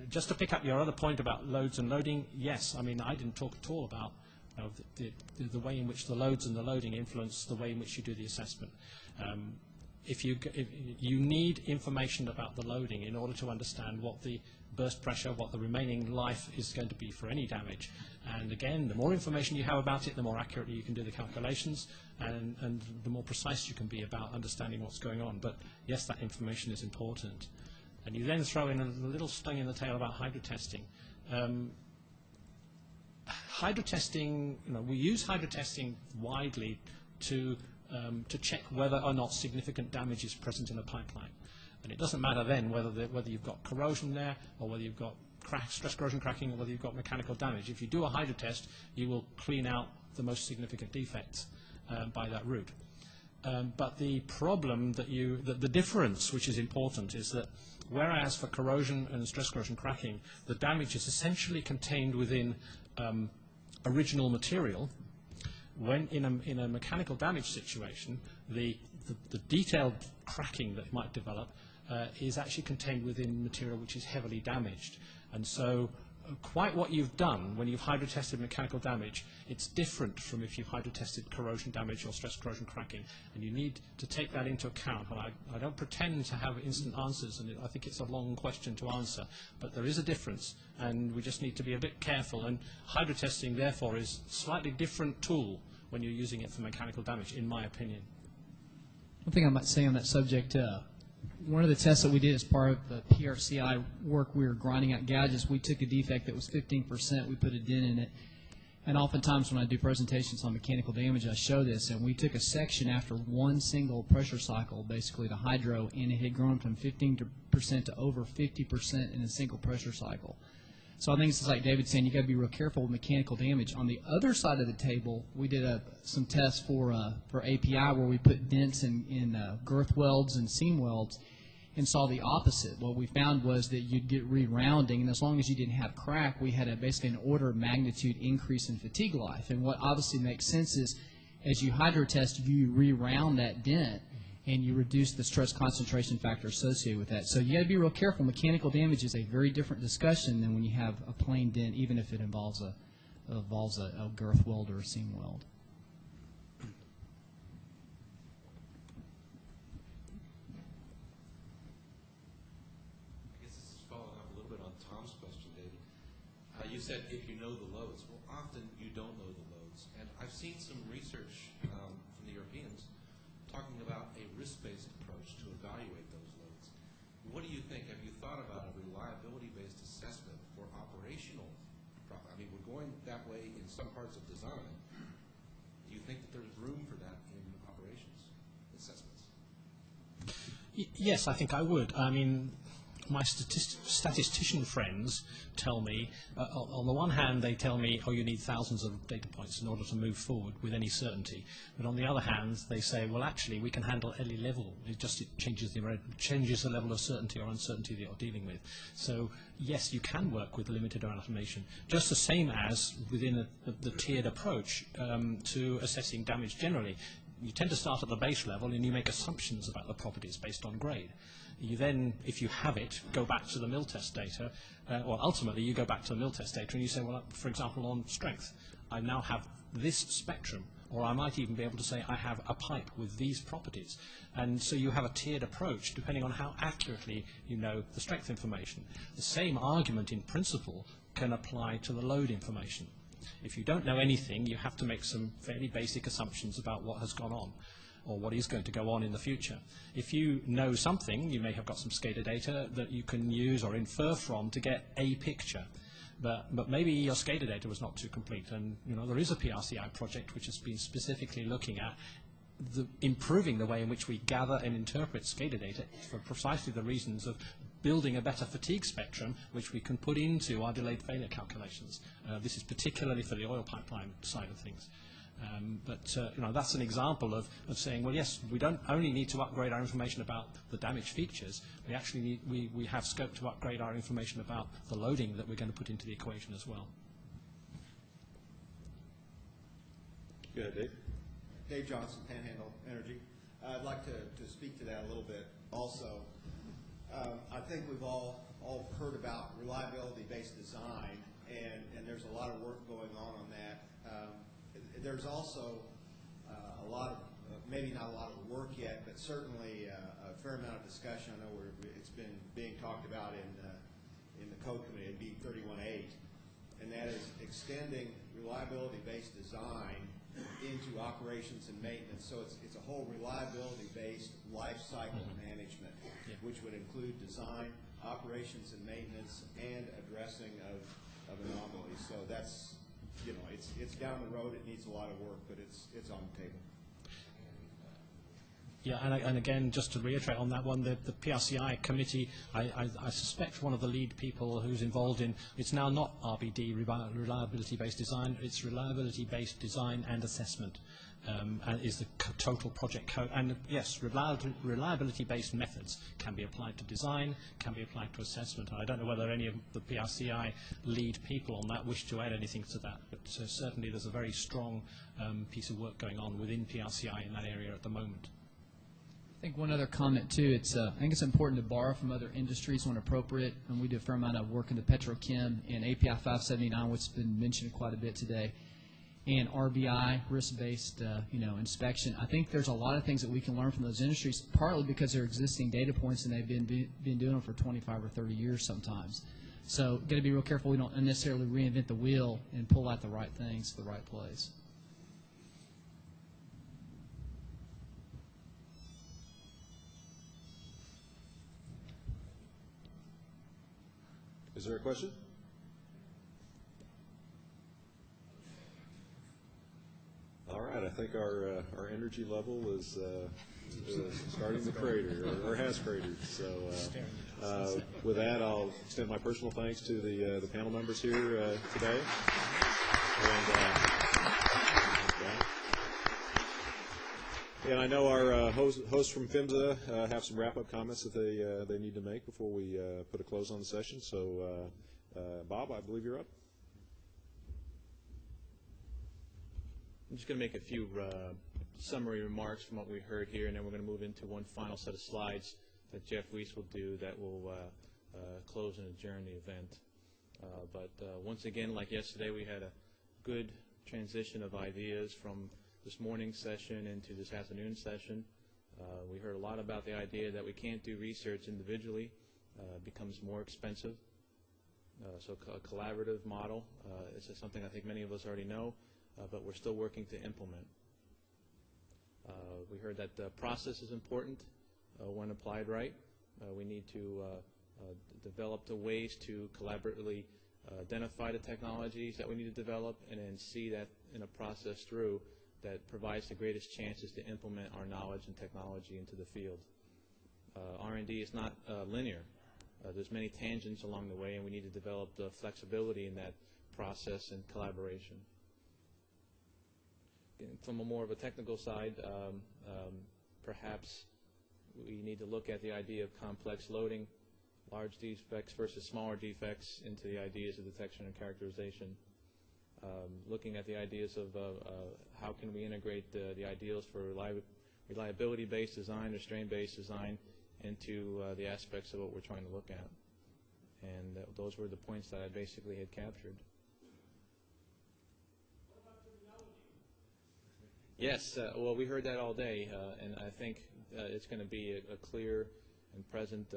Just to pick up your other point about loads and loading, yes, I mean, I didn't talk at all about the way in which the loads and the loading influence the way in which you do the assessment. If you need information about the loading in order to understand what the burst pressure, what the remaining life is going to be for any damage. And again, the more information you have about it, the more accurately you can do the calculations, and the more precise you can be about understanding what's going on. But yes, that information is important. And you then throw in a little stung in the tail about hydrotesting. Hydrotesting, we use hydrotesting widely to check whether or not significant damage is present in a pipeline. And it doesn't matter then whether you've got corrosion there or whether you've got stress corrosion cracking or whether you've got mechanical damage. If you do a hydrotest, you will clean out the most significant defects by that route. But the problem the difference which is important is that whereas for corrosion and stress corrosion cracking, the damage is essentially contained within original material, when in a mechanical damage situation, the detailed cracking that might develop is actually contained within material which is heavily damaged. And so quite what you've done when you've hydrotested mechanical damage, it's different from if you've hydrotested corrosion damage or stress corrosion cracking. And you need to take that into account. And I don't pretend to have instant answers, and I think it's a long question to answer. But there is a difference, and we just need to be a bit careful. And hydrotesting, therefore, is a slightly different tool when you're using it for mechanical damage, in my opinion. One thing I might say on that subject, one of the tests that we did as part of the PRCI work, we were grinding out gouges. We took a defect that was 15%, we put a dent in it. And oftentimes when I do presentations on mechanical damage, I show this, and we took a section after one single pressure cycle, basically the hydro, and it had grown from 15% to over 50% in a single pressure cycle. So I think it's like David's saying, you got to be real careful with mechanical damage. On the other side of the table, we did some tests for API where we put dents in girth welds and seam welds and saw the opposite. What we found was that you'd get re-rounding, and as long as you didn't have crack, we had basically an order of magnitude increase in fatigue life. And what obviously makes sense is as you hydrotest, you re-round that dent, and you reduce the stress concentration factor associated with that. So you got to be real careful. Mechanical damage is a very different discussion than when you have a plain dent, even if it involves a girth weld or a seam weld. I guess this is following up a little bit on Tom's question, David. You said if you know the loads. Well, often you don't know the loads. And I've seen some research from the Europeans talking about a risk-based approach to evaluate those loads. What do you think? Have you thought about a reliability-based assessment for operational problems? I mean, we're going that way in some parts of design. Do you think that there's room for that in operations assessments? Yes, I think I would. I mean, my statistician friends tell me, on the one hand, they tell me, oh, you need thousands of data points in order to move forward with any certainty. But on the other hand, they say, well, actually, we can handle any level. It changes the level of certainty or uncertainty that you're dealing with. So, yes, you can work with limited automation, just the same as within the tiered approach to assessing damage generally. You tend to start at the base level and you make assumptions about the properties based on grade. You then, if you have it, go back to the mill test data, or ultimately you go back to the mill test data and you say, well, for example, on strength, I now have this spectrum, or I might even be able to say I have a pipe with these properties. And so you have a tiered approach depending on how accurately you know the strength information. The same argument in principle can apply to the load information. If you don't know anything, you have to make some fairly basic assumptions about what has gone on or what is going to go on in the future. If you know something, you may have got some SCADA data that you can use or infer from to get a picture. but maybe your SCADA data was not too complete. And there is a PRCI project which has been specifically looking at improving the way in which we gather and interpret SCADA data for precisely the reasons of building a better fatigue spectrum, which we can put into our delayed failure calculations. This is particularly for the oil pipeline side of things. But that's an example of saying, well, yes, we don't only need to upgrade our information about the damage features, we actually we have scope to upgrade our information about the loading that we're going to put into the equation as well. Go ahead, Dave. Dave Johnson, Panhandle Energy. I'd like to speak to that a little bit also. I think we've all heard about reliability-based design, and there's a lot of work going on that. There's also a lot of, maybe not a lot of work yet, but certainly a fair amount of discussion. I know it's been being talked about in the code committee in B31.8, and that is extending reliability-based design into operations and maintenance. So it's a whole reliability-based life cycle management, which would include design, operations and maintenance, and addressing of anomalies. So that's, it's down the road. It needs a lot of work, but it's on the table. Yeah, and again, just to reiterate on that one, the PRCI committee, I suspect one of the lead people who's involved in, it's now not RBD, reliability-based design, it's reliability-based design and assessment, and is the total project code. And yes, reliability-based methods can be applied to design, can be applied to assessment. And I don't know whether any of the PRCI lead people on that wish to add anything to that, but certainly there's a very strong piece of work going on within PRCI in that area at the moment. I think one other comment too, I think it's important to borrow from other industries when appropriate, and we do a fair amount of work in the petrochem and API 579, which has been mentioned quite a bit today, and RBI, risk-based inspection. I think there's a lot of things that we can learn from those industries, partly because they're existing data points and they've been doing them for 25 or 30 years sometimes. So got to be real careful we don't unnecessarily reinvent the wheel and pull out the right things to the right place. Is there a question? All right, I think our energy level is starting to crater, or has cratered. So with that, I'll extend my personal thanks to the panel members here today. And I know our hosts from PHMSA have some wrap-up comments that they need to make before we put a close on the session. So, Bob, I believe you're up. I'm just going to make a few summary remarks from what we heard here, and then we're going to move into one final set of slides that Jeff Weiss will do that will close and adjourn the event. But once again, like yesterday, we had a good transition of ideas from this morning's session into this afternoon's session. We heard a lot about the idea that we can't do research individually. It becomes more expensive. So a collaborative model is something I think many of us already know, but we're still working to implement. We heard that the process is important when applied right. We need to develop the ways to collaboratively identify the technologies that we need to develop and then see that in a process through that provides the greatest chances to implement our knowledge and technology into the field. R&D is not linear. There's many tangents along the way, and we need to develop the flexibility in that process and collaboration. From a more of a technical side, perhaps we need to look at the idea of complex loading, large defects versus smaller defects into the ideas of detection and characterization. Looking at the ideas of how can we integrate the ideals for reliability-based design or strain-based design into the aspects of what we're trying to look at. And those were the points that I basically had captured. Yes, well, we heard that all day, and I think it's going to be a clear and present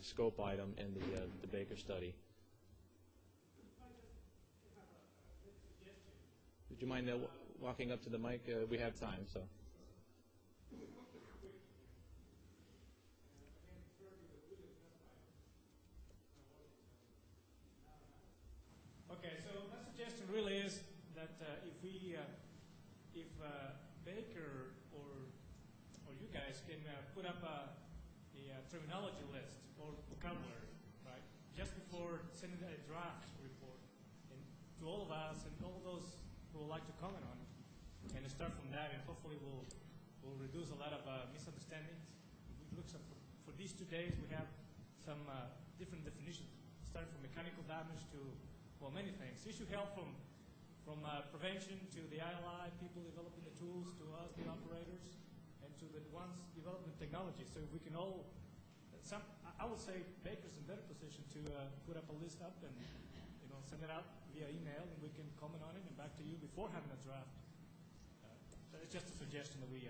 scope item in the Baker study. Would you mind walking up to the mic? We have time, so. if Baker or you guys can put up a terminology list or vocabulary, right, just before sending a draft report, and to all of us and all those who would like to comment on it, and start from that, and hopefully we'll reduce a lot of misunderstandings. It looks like for these 2 days we have some different definitions, starting from mechanical damage to, well, many things. Issue help from prevention to the ILI, people developing the tools, to us, the operators, and to the ones developing technology. So we can all, I would say Baker's in better position to put up a list up and send it out via email, and we can comment on it and back to you before having a draft. So it's just a suggestion that we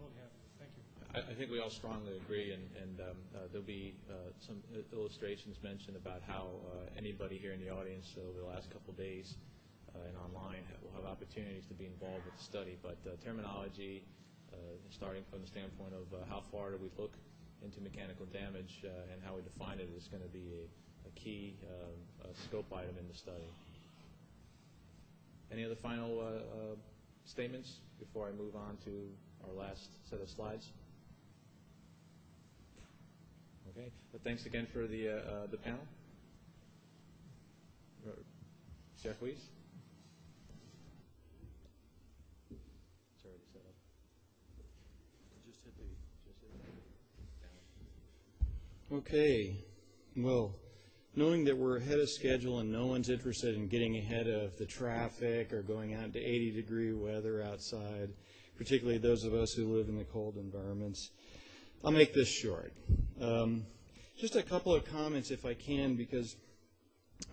probably have. Thank you. I think we all strongly agree, and there'll be some illustrations mentioned about how anybody here in the audience over the last couple of days and online will have opportunities to be involved with the study. But terminology, starting from the standpoint of how far do we look into mechanical damage and how we define it, is going to be a key scope item in the study. Any other final statements before I move on to our last set of slides? Okay, but thanks again for the panel. Chef Weiss? It's already set up. Just hit down. Okay, well, knowing that we're ahead of schedule and no one's interested in getting ahead of the traffic or going out to 80-degree weather outside, particularly those of us who live in the cold environments, I'll make this short. Just a couple of comments if I can, because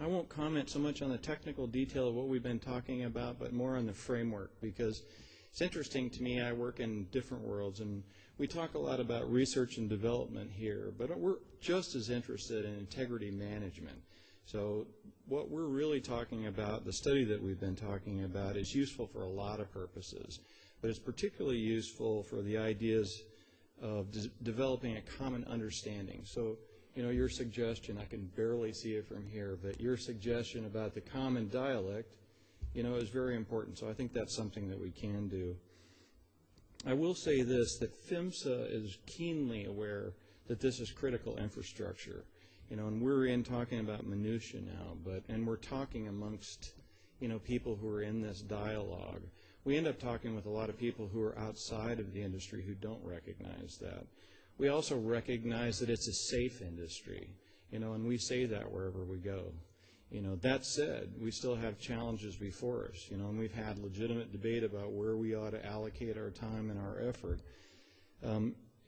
I won't comment so much on the technical detail of what we've been talking about, but more on the framework, because it's interesting to me. I work in different worlds, and we talk a lot about research and development here, but we're just as interested in integrity management. So what we're really talking about, the study that we've been talking about, is useful for a lot of purposes, but it's particularly useful for the ideas of developing a common understanding. So, your suggestion, I can barely see it from here, but your suggestion about the common dialect, is very important. So I think that's something that we can do. I will say this, that PHMSA is keenly aware that this is critical infrastructure. And we're talking about minutia now, and we're talking amongst, people who are in this dialogue. We end up talking with a lot of people who are outside of the industry who don't recognize that. We also recognize that it's a safe industry, and we say that wherever we go. That said, we still have challenges before us, and we've had legitimate debate about where we ought to allocate our time and our effort.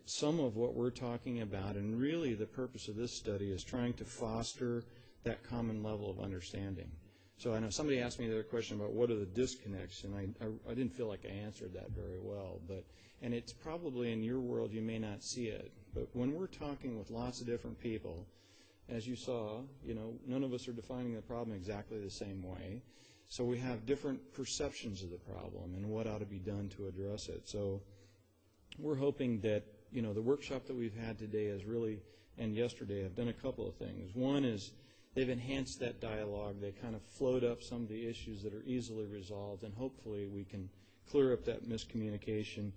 Some of what we're talking about, and really the purpose of this study, is trying to foster that common level of understanding. So I know somebody asked me the other question about what are the disconnects, and I didn't feel like I answered that very well. And it's probably in your world you may not see it, but when we're talking with lots of different people, as you saw, none of us are defining the problem exactly the same way. So we have different perceptions of the problem and what ought to be done to address it. So we're hoping that, the workshop that we've had today is really, and yesterday, have done a couple of things. One is they've enhanced that dialogue. They kind of float up some of the issues that are easily resolved, and hopefully we can clear up that miscommunication.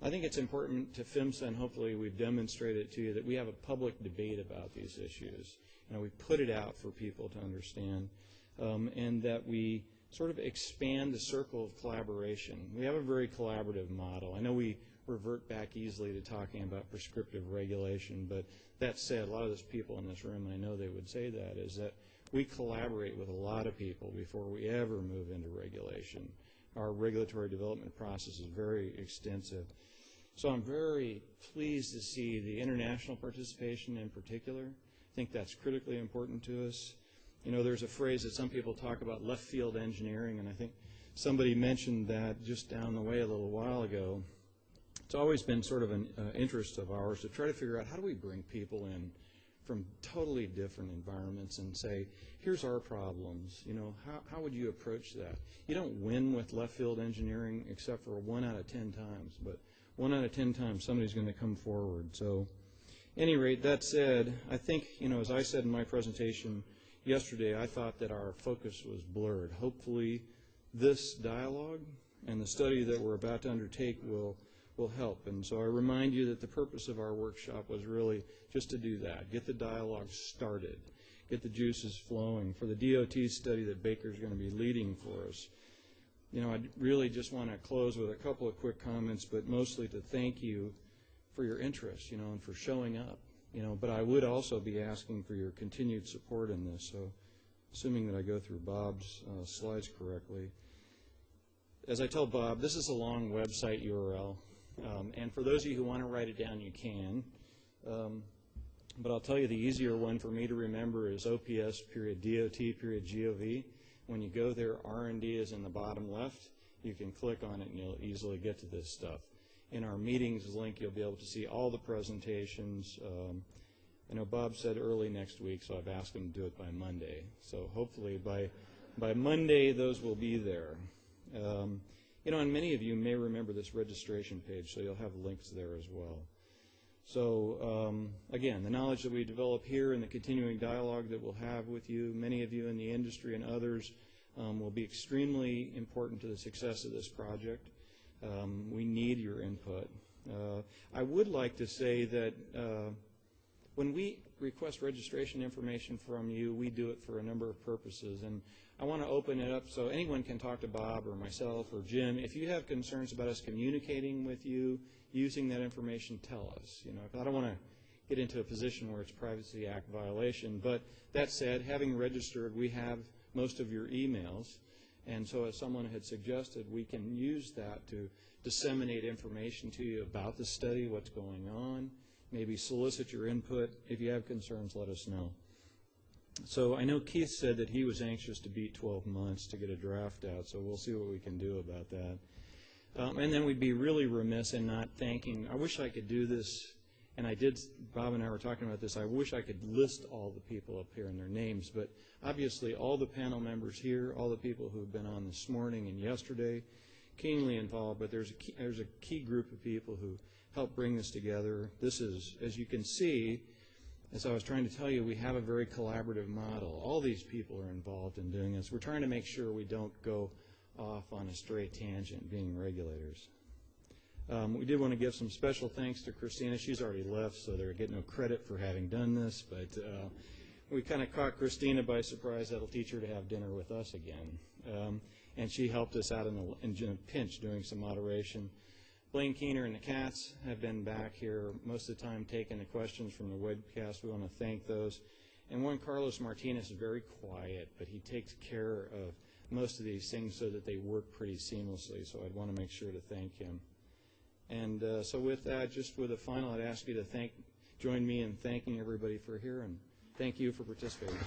I think it's important to PHMSA, and hopefully we've demonstrated to you, that we have a public debate about these issues. We put it out for people to understand, and that we sort of expand the circle of collaboration. We have a very collaborative model. I know we revert back easily to talking about prescriptive regulation, but that said, a lot of those people in this room, and I know they would say that, is that we collaborate with a lot of people before we ever move into regulation. Our regulatory development process is very extensive. So I'm very pleased to see the international participation in particular. I think that's critically important to us. There's a phrase that some people talk about, left field engineering, and I think somebody mentioned that just down the way a little while ago. It's always been sort of an interest of ours to try to figure out how do we bring people in from totally different environments and say, here's our problems. How would you approach that? You don't win with left field engineering except for 1 out of 10 times, but 1 out of 10 times somebody's going to come forward. So at any rate, that said, I think, as I said in my presentation yesterday, I thought that our focus was blurred. Hopefully this dialogue And the study that we're about to undertake will help. And so I remind you that the purpose of our workshop was really just to do that, get the dialogue started, get the juices flowing for the DOT study that Baker's going to be leading for us. You know, I really just want to close with a couple of quick comments, but mostly to thank you for your interest, you know, and for showing up, you know, but I would also be asking for your continued support in this. So assuming that I go through Bob's slides correctly. As I tell Bob, this is a long website URL. And for those of you who want to write it down, you can. But I'll tell you the easier one for me to remember is OPS.DOT.gov. When you go there, R&D is in the bottom left. You can click on it and you'll easily get to this stuff. In our meetings link, you'll be able to see all the presentations. I know Bob said early next week, so I've asked him to do it by Monday. So hopefully by Monday, those will be there. You know, and many of you may remember this registration page, so you'll have links there as well. So, again, the knowledge that we develop here and the continuing dialogue that we'll have with you, many of you in the industry and others, will be extremely important to the success of this project. We need your input. I would like to say that when we request registration information from you, we do it for a number of purposes. And I want to open it up so anyone can talk to Bob or myself or Jim. If you have concerns about us communicating with you, using that information, tell us. You know, I don't want to get into a position where it's Privacy Act violation. But that said, having registered, we have most of your emails. And so as someone had suggested, we can use that to disseminate information to you about the study, what's going on, maybe solicit your input. If you have concerns, let us know. So I know Keith said that he was anxious to beat 12 months to get a draft out, so we'll see what we can do about that. And then we'd be really remiss in not thanking. I wish I could do this, and I did. Bob and I were talking about this. I wish I could list all the people up here and their names, but obviously all the panel members here, all the people who have been on this morning and yesterday, keenly involved, but there's a key group of people who helped bring this together. This is, as you can see, as I was trying to tell you, we have a very collaborative model. All these people are involved in doing this. We're trying to make sure we don't go off on a straight tangent being regulators. We did want to give some special thanks to Christina. She's already left, so they're getting no credit for having done this, but we kind of caught Christina by surprise. That'll teach her to have dinner with us again. And she helped us out in a pinch doing some moderation. Blaine Keener and the Cats have been back here most of the time taking the questions from the webcast. We want to thank those. And Juan Carlos Martinez is very quiet, but he takes care of most of these things so that they work pretty seamlessly, so I'd want to make sure to thank him. And so with that, just with a final, I'd ask you to join me in thanking everybody for here, and thank you for participating.